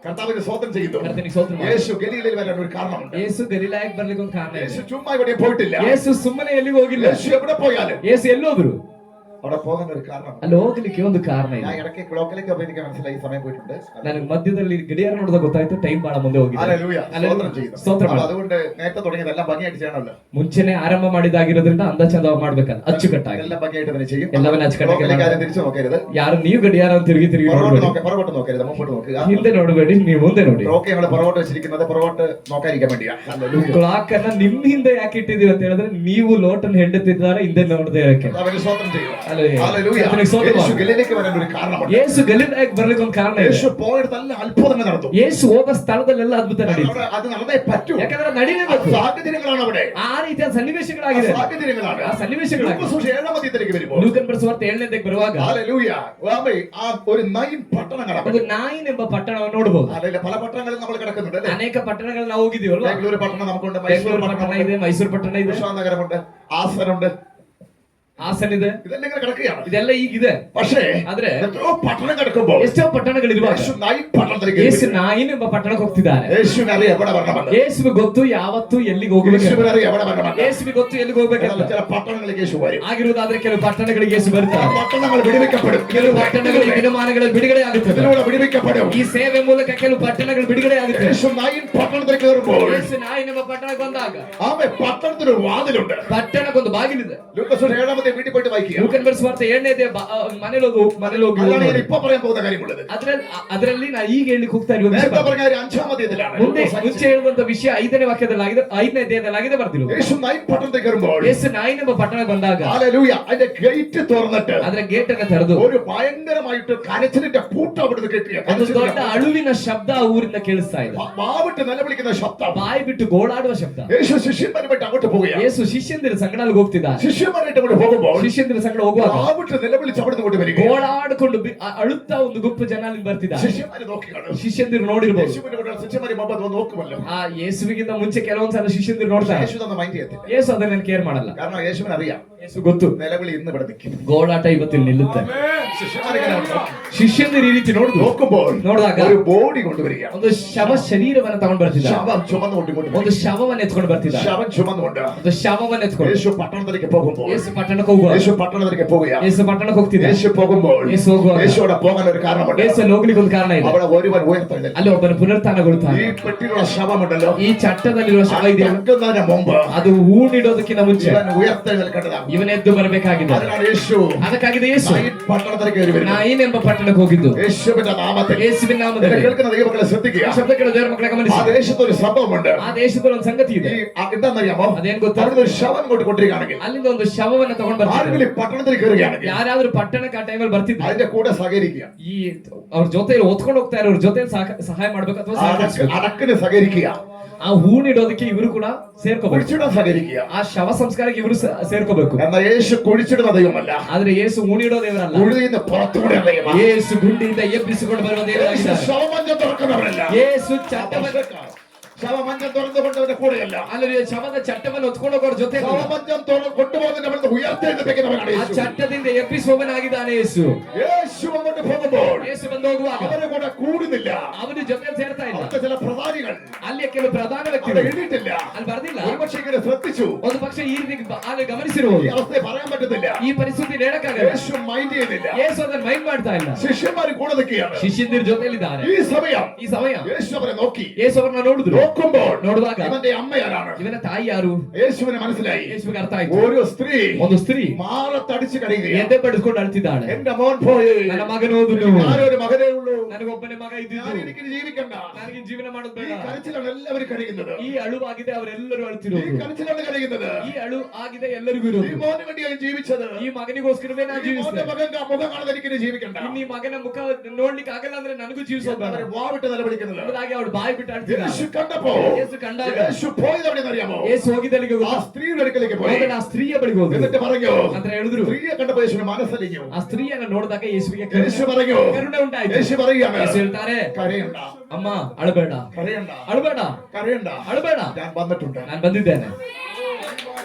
Speaker 2: കർത്താവിന് സ്തോത്രം ചെയ്യുന്നു.
Speaker 1: ಕರ್ತನಿಗೆ ಸ್ತೋತ್ರ ಮಾಡಿ.
Speaker 2: യേശു ഗലീലയിൽ വരാൻ ഒരു കാരണമുണ്ട്.
Speaker 1: ಯೇಸು ಗಲಿಲಾಯಕ್ಕೆ ಬರ್ಲಿಕ್ಕೆ ಒಂದು ಕಾರಣ ಇದೆ.
Speaker 2: യേശു ചുമ്മാ ഇവിടെ പോയിട്ടില്ല.
Speaker 1: ಯೇಸು ಸುಮ್ಮನೆ ಎಲ್ಲಿಗೂ ಹೋಗಿಲ್ಲ.
Speaker 2: യേശു എവിടെ പോയാലും
Speaker 1: ಯೇಸು ಎಲ್ಲೋದ್ರು
Speaker 2: അവിടെ പോകാൻ ഒരു കാരണം.
Speaker 1: ಅಲ್ಲಿ ಹೋಗ್ಲಿಕ್ಕೆ ಒಂದು ಕಾರಣ ಇದೆ.
Speaker 2: ഞാൻ ഇടയ്ക്ക് ക്ലോക്കിലേക്ക് എനിക്ക് മനസ്സിലായി സമയം പോയിട്ടുണ്ട്.
Speaker 1: ನನಗೆ ಮಧ್ಯದಲ್ಲಿ ಗಡಿಯಾರ ನೋಡಿದಾಗ ಗೊತ್ತಾಯ್ತು ಟೈಮ್ ಬಹಳ ಮುಂದೆ ಹೋಗಿದೆ.
Speaker 2: ഹല്ലേലൂയ. സ്തോത്രം ചെയ്യുന്നു.
Speaker 1: ಸ್ತೋತ್ರ
Speaker 2: അപ്പോൾ
Speaker 1: ಮಾಡಿ.
Speaker 2: അതുകൊണ്ട് നേരത്തെ തുടങ്ങിയതെല്ലാം ഭംഗിയായിട്ട് ചെയ്യണമല്ലോ.
Speaker 1: ಮುಂಚೆನೆ ಆರಂಭ ಮಾಡಿದಾಗಿರೋದ್ರಿಂದ ಅಂದ ಚಂದ ಮಾಡ್ಬೇಕಲ್ಲ, ಅಚ್ಚುಕಟ್ಟಾಗಿ
Speaker 2: എല്ലാം ഭംഗിയായിട്ട് തന്നെ ചെയ്യും.
Speaker 1: എല്ലാവരും അച്ചുകಟ್ಟಾಗಿ
Speaker 2: ക്ലോക്കിലേക്ക് ആരും തിരിച്ചു നോക്കരുത്.
Speaker 1: ಯಾರು ನೀವು ಗಡಿಯಾರ ತಿರುಗಿ ತಿರುಗಿ ನೋಡಬೇಡಿ.
Speaker 2: പുറകോട്ട് നോക്കരുത്, മുമ്പോട്ട് നോക്കുക.
Speaker 1: ಹಿಂದೆ ನೋಡಬೇಡಿ, ನೀವು ಮುಂದೆ ನೋಡಿ.
Speaker 2: ക്ലോക്ക് ഞങ്ങൾ പുറകോട്ട് വെച്ചിരിക്കുന്നത് പുറകോട്ട് നോക്കാതിരിക്കാൻ വേണ്ടിയാ.
Speaker 1: ಕ್ಲಾಕ್ ಅನ್ನ ನಿಮ್ ಹಿಂದೆ ಯಾಕೆ ಇಟ್ಟಿದೀವಿ ಅಂತ ಹೇಳಿದ್ರೆ ನೀವು ಲೋಟನ್ನು ಹೆಂಡುತ್ತಿದ್ದಾರೆ ಹಿಂದೆ ನೋಡದೆ ಇರಕ್ಕೆ.
Speaker 2: അവന് സ്തോത്രം ചെയ്യുക.
Speaker 1: Hallelujah.
Speaker 2: Hallelujah.
Speaker 1: കർത്താവിനെ സ്തോത്രം.
Speaker 2: യേശു ഗലീലയ്ക്ക് വരാൻ ഒരു കാരണമുണ്ട്.
Speaker 1: ಯೇಸು ಗಲಿಲಾಯಕ್ಕೆ ಬರ್ಲಿಕ್ಕೆ ಒಂದು ಕಾರಣ ಇದೆ.
Speaker 2: യേശു പോയിടത്തല്ല അത്ഭുതങ്ങൾ നടത്തും.
Speaker 1: ಯೇಸು ಹೋದ ಸ್ಥಳದಲ್ಲೆಲ್ಲ ಅದ್ಭುತ ನಡೆಯುತ್ತೆ.
Speaker 2: അവിടെ അത് നടന്നേ പറ്റൂ.
Speaker 1: ಯಾಕಂದ್ರೆ ನಡೀಬೇಕು.
Speaker 2: സാഹചര്യങ്ങളാണ് അവിടെ.
Speaker 1: ಆ ರೀತಿಯ ಸನ್ನಿವೇಶಗಳಾಗಿದೆ.
Speaker 2: സാഹചര്യങ്ങളാണ്.
Speaker 1: ಆ ಸನ್ನಿವೇಶಗಳಾಗಿದೆ.
Speaker 2: ലൂക്കോസ് 7-ാം അധ്യായത്തിലേക്ക് വരുമ്പോൾ
Speaker 1: ಲೂಕನ್ ಬರೆಸುವಾರ್ತ 7ನೇದಕ್ಕೆ ಬರುವಾಗ
Speaker 2: ഹല്ലേലൂയ ആ ഒരു 9 ಪಟ್ಟಣ കാണാം.
Speaker 1: ಒಂದು ನಾಯಿನ್ ಎಂಬ ಪಟ್ಟಣವನ್ನು ನೋಡಬಹುದು.
Speaker 2: അല്ലേ പല പട്ടണങ്ങളിൽ നമ്മൾ കിടക്കുന്നുണ്ട് അല്ലേ?
Speaker 1: ಅನೇಕ ಪಟ್ಟಣಗಳು ನಾವು ಹೋಗಿದ್ದೀವಲ್ವಾ?
Speaker 2: ബാംഗ്ലൂർ പട്ടണം നമുക്കുണ്ട്,
Speaker 1: ಬೆಂಗಳೂರು
Speaker 2: മൈസൂർ
Speaker 1: ಪಟ್ಟಣ
Speaker 2: പട്ടണം
Speaker 1: ಇದೆ, ಮೈಸೂರು ಪಟ್ಟಣ ಇದೆ,
Speaker 2: നഗരമുണ്ട്, ആസനുണ്ട്,
Speaker 1: ಹಾಸನ್ ಇದೆ.
Speaker 2: ഇതെല്ലാം ഇങ്ങനെ കിടക്കുകയാണ്.
Speaker 1: ಇದೆಲ್ಲ ಈಗಿದೆ.
Speaker 2: പക്ഷേ
Speaker 1: ಆದ್ರೆ
Speaker 2: എത്രയോ പട്ടണം കിടക്കുമ്പോൾ
Speaker 1: ಎಷ್ಟೋ ಪಟ್ಟಣಗಳಿರುವಾಗ
Speaker 2: യേശു 9 പട്ടണത്തിലേക്ക്
Speaker 1: ಯೇಸು ನಾಯಿನ್ ಎಂಬ ಪಟ್ಟಣಕ್ಕೆ ಹೋಗ್ತಿದ್ದಾನೆ.
Speaker 2: യേശുവിനെ അറിയാം എവിടെ വരണമെന്ന്.
Speaker 1: ಯೇಸುವಿಗೆ ಗೊತ್ತು ಯಾವತ್ತು ಎಲ್ಲಿಗೆ ಹೋಗಬೇಕು.
Speaker 2: യേശുവിനെ അറിയാം എവിടെ വരണമെന്ന്.
Speaker 1: ಯೇಸುವಿಗೆ ಗೊತ್ತು ಎಲ್ಲಿಗೆ ಹೋಗ್ಬೇಕಂತ.
Speaker 2: ചില പട്ടണങ്ങളിലേക്ക് യേശു വരും.
Speaker 1: ಆಗಿರುವುದಾದ್ರೆ ಕೆಲವು ಪಟ್ಟಣಗಳಿಗೆ ಯೇಸು ಬರ್ತಾರೆ.
Speaker 2: പട്ടണങ്ങൾ വിടുവിക്കപ്പെടും.
Speaker 1: ಕೆಲವು ಪಟ್ಟಣಗಳು ದಿನಮಾನಗಳಲ್ಲಿ ಬಿಡುಗಡೆ ಆಗುತ್ತದೆ.
Speaker 2: ഇതിലൂടെ വിടുവിക്കപ്പെടും.
Speaker 1: ಈ ಸೇವೆ ಮೂಲಕ ಕೆಲವು ಪಟ್ಟಣಗಳು ಬಿಡುಗಡೆ ಆಗುತ್ತದೆ.
Speaker 2: യേശു 9 പട്ടണത്തിലേക്ക് കയറുമ്പോൾ
Speaker 1: ಯೇಸು ನಾಯಿನ್ ಎಂಬ ಪಟ್ಟಣಕ್ಕೆ ಬಂದಾಗ
Speaker 2: ആമേ പട്ടണത്തിനൊരു വാതിലുണ്ട്.
Speaker 1: ಪಟ್ಟಣಕ್ಕೊಂದು ಬಾಗಿಲಿದೆ.
Speaker 2: ലൂക്കോസ് 7-ാമത്തെ വീട്ടിൽ പോയിട്ട് വായിക്കുക.
Speaker 1: ಲೂಕನ್ ಬರೆಸುವಾರ್ತ 7ನೇದೇ ಮನೇಲಿ ಹೋಗಿ
Speaker 2: അതാണ് ഞാൻ ഇപ്പൊ പറയാൻ പോകുന്ന കാര്യമുള്ളത്.
Speaker 1: ಅದರಲ್ಲಿ ನಾ ಈಗ ಹೇಳಿಕ್ಕೆ ಹೋಗ್ತಾ ಇರುವ
Speaker 2: നേരത്തെ പറഞ്ഞ കാര്യം 5-ാം അധ്യായത്തിലാണ്.
Speaker 1: ಮುಂಚೆ ಹೇಳುವಂತ ವಿಷಯ 5ನೇ ವಾಕ್ಯದಲ್ಲಾಗಿದೆ, 5ನೇ ಅಧ್ಯಾಯದಲ್ಲಾಗಿದೆ ಬರ್ತಿರುವ.
Speaker 2: യേശു 9 പട്ടണത്തിലേക്ക് കയറുമ്പോൾ
Speaker 1: ಯೇಸು ನಾಯಿನ್ ಎಂಬ ಪಟ್ಟಣಕ್ಕೆ ಬಂದಾಗ
Speaker 2: ഹല്ലേലൂയ അതിന്റെ ഗേറ്റ് തുറന്നിട്ട്
Speaker 1: ಅದರ ಗೇಟ್ ಅನ್ನು ತೆರೆದು
Speaker 2: ഒരു ഭയങ്കരമായിട്ട് കരച്ചിലിന്റെ കൂട്ടം അവിടുന്ന് കേൾക്കുക.
Speaker 1: ಒಂದು ದೊಡ್ಡ ಅಳುವಿನ ಶಬ್ದ ಆ ಊರಿಂದ ಕೇಳಿಸ್ತಾ ಇದೆ.
Speaker 2: വാവിട്ട് നിലവിളിക്കുന്ന ശബ്ദം.
Speaker 1: ಬಾಯಿ ಬಿಟ್ಟು ಗೋಳಾಡುವ ಶಬ್ದ.
Speaker 2: യേശു ശിഷ്യന്മാരുമായിട്ട് അങ്ങോട്ട് പോവുകയാണ്.
Speaker 1: ಯೇಸು ಶಿಷ್ಯಂದಿರ ಸಂಗಡಲ್ಲಿ ಹೋಗ್ತಿದ್ದಾನೆ.
Speaker 2: ശിഷ്യന്മാരായിട്ട് അങ്ങോട്ട് പോകുമ്പോൾ
Speaker 1: ಶಿಷ್ಯಂದಿರ ಸಂಗಡ ಹೋಗುವಾಗ
Speaker 2: വാവിട്ട് നിലവിളിച്ച് അവിടുന്ന് കൊണ്ട് വരിക.
Speaker 1: ಗೋಳಾಡಿಕೊಂಡು ಅಳುತ್ತಾ ಒಂದು ಗುಂಪು ಜನ ಅಲ್ಲಿ ಬರ್ತಿದ್ದಾರೆ.
Speaker 2: ശിഷ്യന്മാര് നോക്കി കാണും.
Speaker 1: ಶಿಷ್ಯಂದಿರು ನೋಡಿರ್ಬೋದು.
Speaker 2: യേശുവിന്റെ കൂടെ ശിഷ്യന്മാര് മുമ്പ് അത് നോക്കുമല്ലോ.
Speaker 1: ಆ ಯೇಸುವಿಗಿಂತ ಮುಂಚೆ ಕೆಲವೊಂದ್ಸಲ ಶಿಷ್ಯಂದಿರು ನೋಡ್ತಾರೆ.
Speaker 2: യേശു തന്നെ മൈൻഡ് ചെയ്യത്തില്ല.
Speaker 1: ಯೇಸು ಅದನ್ನ ಕೇರ್ ಮಾಡಲ್ಲ.
Speaker 2: കാരണം യേശുവിന് അറിയാം
Speaker 1: ಯೇಸು ಗೊತ್ತು
Speaker 2: നിലവിളി ഇന്ന് ഇവിടെ നിൽക്കും.
Speaker 1: ಗೋಳಾಟ ಇವತ್ತಿಲ್ಲಿ ನಿಲ್ಲುತ್ತೆ.
Speaker 2: ശിഷ്യന്മാരിങ്ങനെ
Speaker 1: ಶಿಷ್ಯಂದಿರು ಈ ರೀತಿ
Speaker 2: നോക്കുമ്പോൾ
Speaker 1: ನೋಡಿದಾಗ
Speaker 2: ഒരു ബോഡി കൊണ്ടുവരിക.
Speaker 1: ಒಂದು ಶವ ಶರೀರವನ್ನು ತಗೊಂಡು ಬರ್ತಿದ್ದಾರೆ.
Speaker 2: ശവം ചുമന്നുകൊണ്ട്
Speaker 1: ಒಂದು ಶವವನ್ನು ಎತ್ಕೊಂಡು ಬರ್ತಿದ್ದಾರೆ.
Speaker 2: ശവം ചുമന്നുകൊണ്ട്
Speaker 1: ಒಂದು ಶವವನ್ನು ಎತ್ಕೊಂಡು
Speaker 2: യേശു പട്ടണത്തിലേക്ക് പോകുമ്പോൾ
Speaker 1: ಯೇಸು ಪಟ್ಟಣಕ್ಕೆ ಹೋಗುವ.
Speaker 2: യേശു പട്ടണത്തിലേക്ക് പോവുക.
Speaker 1: ಯೇಸು ಪಟ್ಟಣಕ್ಕೆ ಹೋಗ್ತಿದೆ.
Speaker 2: യേശു പോകുമ്പോൾ
Speaker 1: ಯೇಸು ಹೋಗುವಾಗ
Speaker 2: യേശുവിടെ പോകാൻ ഒരു കാരണമുണ്ട്.
Speaker 1: ಯೇಸು ಹೋಗ್ಲಿಕ್ಕೆ ಒಂದು ಕಾರಣ ಇದೆ.
Speaker 2: അവിടെ ഒരുവൻ ഉയർത്തെഴുന്നേൽക്കും.
Speaker 1: ಅಲ್ಲಿ ಒಬ್ಬನ ಪುನರುತ್ಥಾನಗೊಳ್ತಾನೆ.
Speaker 2: ഈ പെട്ടിയിലുള്ള ശവമുണ്ടല്ലോ,
Speaker 1: ಈ ಚಟ್ಟದಲ್ಲಿರುವ ಶವ ಇದೆಯಲ್ಲ,
Speaker 2: ഇറങ്ങുന്നതിന് മുമ്പ്
Speaker 1: ಅದು ಹೂಣಿಡೋದಕ್ಕಿಂತ ಮುಂಚೆ
Speaker 2: ഇവൻ ഉയർത്തെഴുന്നേൽക്കേണ്ടതാണ്.
Speaker 1: ಇವನ ಎದ್ದು ಬರಬೇಕಾಗಿದೆ.
Speaker 2: അതിനാണ് യേശു
Speaker 1: ಅದಕ್ಕಾಗಿದೆ ಯೇಸು
Speaker 2: പട്ടണത്തിലേക്ക് കയറി വരുന്നത്.
Speaker 1: ನಾಯಿನ್ ಎಂಬ ಪಟ್ಟಣಕ್ಕೆ ಹೋಗಿದ್ದು.
Speaker 2: യേശുവിന്റെ നാമത്തിൽ
Speaker 1: ಯೇಸುವಿನ
Speaker 2: എന്നെ
Speaker 1: ನಾಮದಲ್ಲಿ
Speaker 2: കേൾക്കുന്ന ദൈവമക്കളെ ശ്രദ്ധിക്കുക.
Speaker 1: ಶಬ್ದ ಕೇಳೋ ದೇವರ ಮಕ್ಕಳ
Speaker 2: ആ
Speaker 1: ಗಮನಿಸಿ.
Speaker 2: ദേശത്ത് ഒരു സംഭവമുണ്ട്.
Speaker 1: ಆ ದೇಶದಲ್ಲಿ ಒಂದು ಸಂಗತಿ ಇದೆ.
Speaker 2: എന്താണെന്നറിയാമോ?
Speaker 1: ಅದೇನ್ ಗೊತ್ತಾ?
Speaker 2: അവിടെ ഒരു ശവം കൊണ്ട് കൊണ്ടിരിക്കുകയാണെങ്കിൽ
Speaker 1: ಅಲ್ಲಿಂದ ಒಂದು ಶವವನ್ನು ತಗೊಂಡು ಬರ್ತಾರೆ.
Speaker 2: ആരെങ്കിലും പട്ടണത്തിൽ കയറുകയാണെങ്കിൽ
Speaker 1: ಯಾರಾದ್ರೂ ಪಟ್ಟಣಕ್ಕೆ ಆ ಟೈಮಲ್ಲಿ ಬರ್ತಿದ್ರು
Speaker 2: അതിന്റെ കൂടെ സഹകരിക്കുക.
Speaker 1: ಈ ಅವ್ರ ಜೊತೆಯಲ್ಲಿ ಓದ್ಕೊಂಡು ಹೋಗ್ತಾ ಇರೋರ್ ಜೊತೆ ಸಹಾಯ ಮಾಡ್ಬೇಕು ಅಥವಾ ಸಹಕರಿಸ್ಬೇಕು.
Speaker 2: അടക്കിന് സഹകരിക്കുക.
Speaker 1: ಆ ಹೂಣಿಡೋದಕ್ಕೆ ಇವರು ಕೂಡ ಸೇರ್ಕೋಬೇಕು.
Speaker 2: കുഴിച്ചിടാൻ സഹകരിക്കുക.
Speaker 1: ಆ ಶವ ಸಂಸ್ಕಾರಕ್ಕೆ ಇವರು ಸೇರ್ಕೋಬೇಕು.
Speaker 2: എന്നാൽ യേശു കുഴിച്ചിടുന്ന ദൈവമല്ല.
Speaker 1: ಆದ್ರೆ ಯೇಸು ಹೂಣಿಡೋ ದೇವರಲ್ಲ.
Speaker 2: കുഴിಯಿಂದ പുറത്തുകൂടെ ദൈവമാണ്.
Speaker 1: ಯೇಸು ಗುಂಡಿಯಿಂದ ಎಬ್ಬಿಸಿಕೊಂಡು ಬರುವ
Speaker 2: യേശു
Speaker 1: ದೇವರಾಗಿದ್ದಾರೆ.
Speaker 2: ശവമഞ്ചം തുറക്കുന്നവരല്ല.
Speaker 1: ಯೇಸು ಚಟ್ಟವನ್ನು
Speaker 2: ശവമഞ്ചം തുറന്നുകൊണ്ടവരുടെ കൂടെയല്ല.
Speaker 1: ಅಲ್ಲಿ ಶವದ ಚಟ್ಟವನ್ನು ಹೊತ್ಕೊಂಡು ಹೋಗೋರ ಜೊತೆ
Speaker 2: ശവമഞ്ചം കൊണ്ടുപോകുന്നവരുടെ ഉയർത്തെഴുന്നേൽപ്പിക്കുന്നവനാണ്
Speaker 1: ಆ
Speaker 2: യേശു.
Speaker 1: ಚಟ್ಟದಿಂದ ಎಬ್ಬಿಸುವವನಾಗಿದ್ದಾನೆ ಯೇಸು.
Speaker 2: യേശു അങ്ങോട്ട് പോകുമ്പോൾ
Speaker 1: ಯೇಸು ಬಂದು ಹೋಗುವಾಗ
Speaker 2: അവരെ കൂടെ കൂടുന്നില്ല.
Speaker 1: ಅವನ ಜೊತೆ ಸೇರ್ತಾ ಇಲ್ಲ.
Speaker 2: അവിടുത്തെ ചില പ്രധാനികൾ
Speaker 1: ಅಲ್ಲಿ ಕೆಲವು ಪ್ರಧಾನ
Speaker 2: അവിടെ
Speaker 1: ವ್ಯಕ್ತಿಗಳು
Speaker 2: എഴുതിയിട്ടില്ല.
Speaker 1: ಅಲ್ಲಿ ಬರ್ದಿಲ್ಲ.
Speaker 2: ഒരുപക്ഷെ ഇങ്ങനെ ശ്രദ്ധിച്ചു.
Speaker 1: ಒಂದು ಪಕ್ಷ ಈ ರೀತಿ ಅಲ್ಲಿ ಗಮನಿಸಿರುವುದು.
Speaker 2: ഈ അവസ്ഥയെ പറയാൻ പറ്റുന്നില്ല.
Speaker 1: ಈ ಪರಿಸ್ಥಿತಿ ಹೇಳಕ್ಕಾಗಲ್ಲ.
Speaker 2: യേശു മൈൻഡ് ചെയ്യുന്നില്ല.
Speaker 1: ಯೇಸು ಅದನ್ನ ಮೈಂಡ್ ಮಾಡ್ತಾ ಇಲ್ಲ.
Speaker 2: ശിഷ്യന്മാർ കൂടെ നിൽക്കുകയാണ്.
Speaker 1: ಶಿಷ್ಯಂದಿರ ಜೊತೆಯಲ್ಲಿದ್ದಾರೆ.
Speaker 2: ഈ സമയം
Speaker 1: ಈ ಸಮಯ
Speaker 2: യേശു അവരെ നോക്കി.
Speaker 1: ಯೇಸು ಅವರನ್ನ ನೋಡಿದ್ರು.
Speaker 2: നോക്കുമ്പോൾ
Speaker 1: ನೋಡುವಾಗ
Speaker 2: ഇവന്റെ അമ്മ ആരാണ്?
Speaker 1: ಇವನ ತಾಯಿ ಯಾರು?
Speaker 2: യേശുവിനെ മനസ്സിലായി.
Speaker 1: ಯೇಸುವಿಗೆ ಅರ್ಥ ಆಯ್ತು.
Speaker 2: ഒരു സ്ത്രീ
Speaker 1: ಒಂದು ಸ್ತ್ರೀ
Speaker 2: മാറത്തടിച്ച് കരയുകയാണ്.
Speaker 1: ಎದೆ ಪಡೆದುಕೊಂಡು ಅಳ್ತಿದ್ದಾಳೆ.
Speaker 2: എന്റെ മോൻ പോയി.
Speaker 1: ನನ್ನ ಮಗನೋದು.
Speaker 2: ഞാനൊരു മകനേ ഉള്ളൂ.
Speaker 1: ನನಗೊಬ್ಬನೇ ಮಗ
Speaker 2: ഞാൻ
Speaker 1: ಇದ್ದಿದ್ದು.
Speaker 2: എനിക്ക് ജീവിക്കണ്ട.
Speaker 1: ನನಗೆ ಜೀವನ ಮಾಡೋದು
Speaker 2: ഈ
Speaker 1: ಬೇಡ.
Speaker 2: കരച്ചിലാണ് എല്ലാവരും കരയുന്നത്.
Speaker 1: ಈ ಅಳುವಾಗಿದೆ, ಅವರೆಲ್ಲರೂ
Speaker 2: ഈ
Speaker 1: ಅಳ್ತಿರೋದು.
Speaker 2: കരച്ചിലാണ് കരയുന്നത്.
Speaker 1: ಈ ಅಳು ಆಗಿದೆ ಎಲ್ಲರಿಗೂ
Speaker 2: ഈ
Speaker 1: ಇರೋದು.
Speaker 2: മോന് വേണ്ടിയാണ് ജീവിച്ചത്.
Speaker 1: ಈ മകನಿಗೋಸ್ಕರವೇ ನಾನು
Speaker 2: ഈ മോന്റെ
Speaker 1: ಜೀವಿಸ್ತೇನೆ.
Speaker 2: മകൻ മുഖം കാണാതെ എനിക്ക് ജീവിക്കണ്ട.
Speaker 1: ಇನ್ನು ಈ ಮಗನ ಮುಖ ನೋಡ್ಲಿಕ್ಕೆ ಆಗಲ್ಲ ಅಂದ್ರೆ ನನಗೂ ಜೀವಿಸೋದು ಬೇಡ.
Speaker 2: അവരെ വാവിട്ട് നിലവിളിക്കുന്നത്.
Speaker 1: ಎಂಬುದಾಗಿ ಅವಳು ಬಾಯಿ ಬಿಟ್ಟು ಅಳ್ತಿದ್ದಾಳೆ.
Speaker 2: യേശു കണ്ടപ്പോ
Speaker 1: ಯೇಸು ಕಂಡಾಗ
Speaker 2: യേശു പോയത് എവിടെയെന്ന് അറിയാമോ?
Speaker 1: ಯೇಸು ಹೋಗಿದ್ದಲ್ಲಿಗೆ
Speaker 2: ആ സ്ത്രീയുടെ അടുക്കലേക്ക് പോയി.
Speaker 1: ಹೋಗಲ್ಲ, ಆ ಸ್ತ್ರೀಯ ಬಳಿಗೆ ಹೋದ್ರು.
Speaker 2: എന്നിട്ട് പറഞ്ഞു,
Speaker 1: ಅಂತ ಹೇಳಿದ್ರು.
Speaker 2: സ്ത്രീയെ കണ്ടപ്പോ യേശുവിന് മനസ്സലിഞ്ഞു.
Speaker 1: ಆ ಸ್ತ್ರೀಯನ್ನ ನೋಡಿದಾಗ ಯೇಸುವಿಗೆ
Speaker 2: യേശു പറഞ്ഞു,
Speaker 1: ಕರುಣೆ ಉಂಟಾಯ್ತು.
Speaker 2: യേശു പറയുകയാണ്,
Speaker 1: ಯೇಸು ಹೇಳ್ತಾರೆ,
Speaker 2: കരയണ്ട,
Speaker 1: ಅಮ್ಮ ಅಳಬೇಡ,
Speaker 2: കരയണ്ട,
Speaker 1: ಅಳಬೇಡ,
Speaker 2: കരയണ്ട,
Speaker 1: ಅಳಬೇಡ,
Speaker 2: ഞാൻ വന്നിട്ടുണ്ട്.
Speaker 1: ನಾನು ಬಂದಿದ್ದೇನೆ.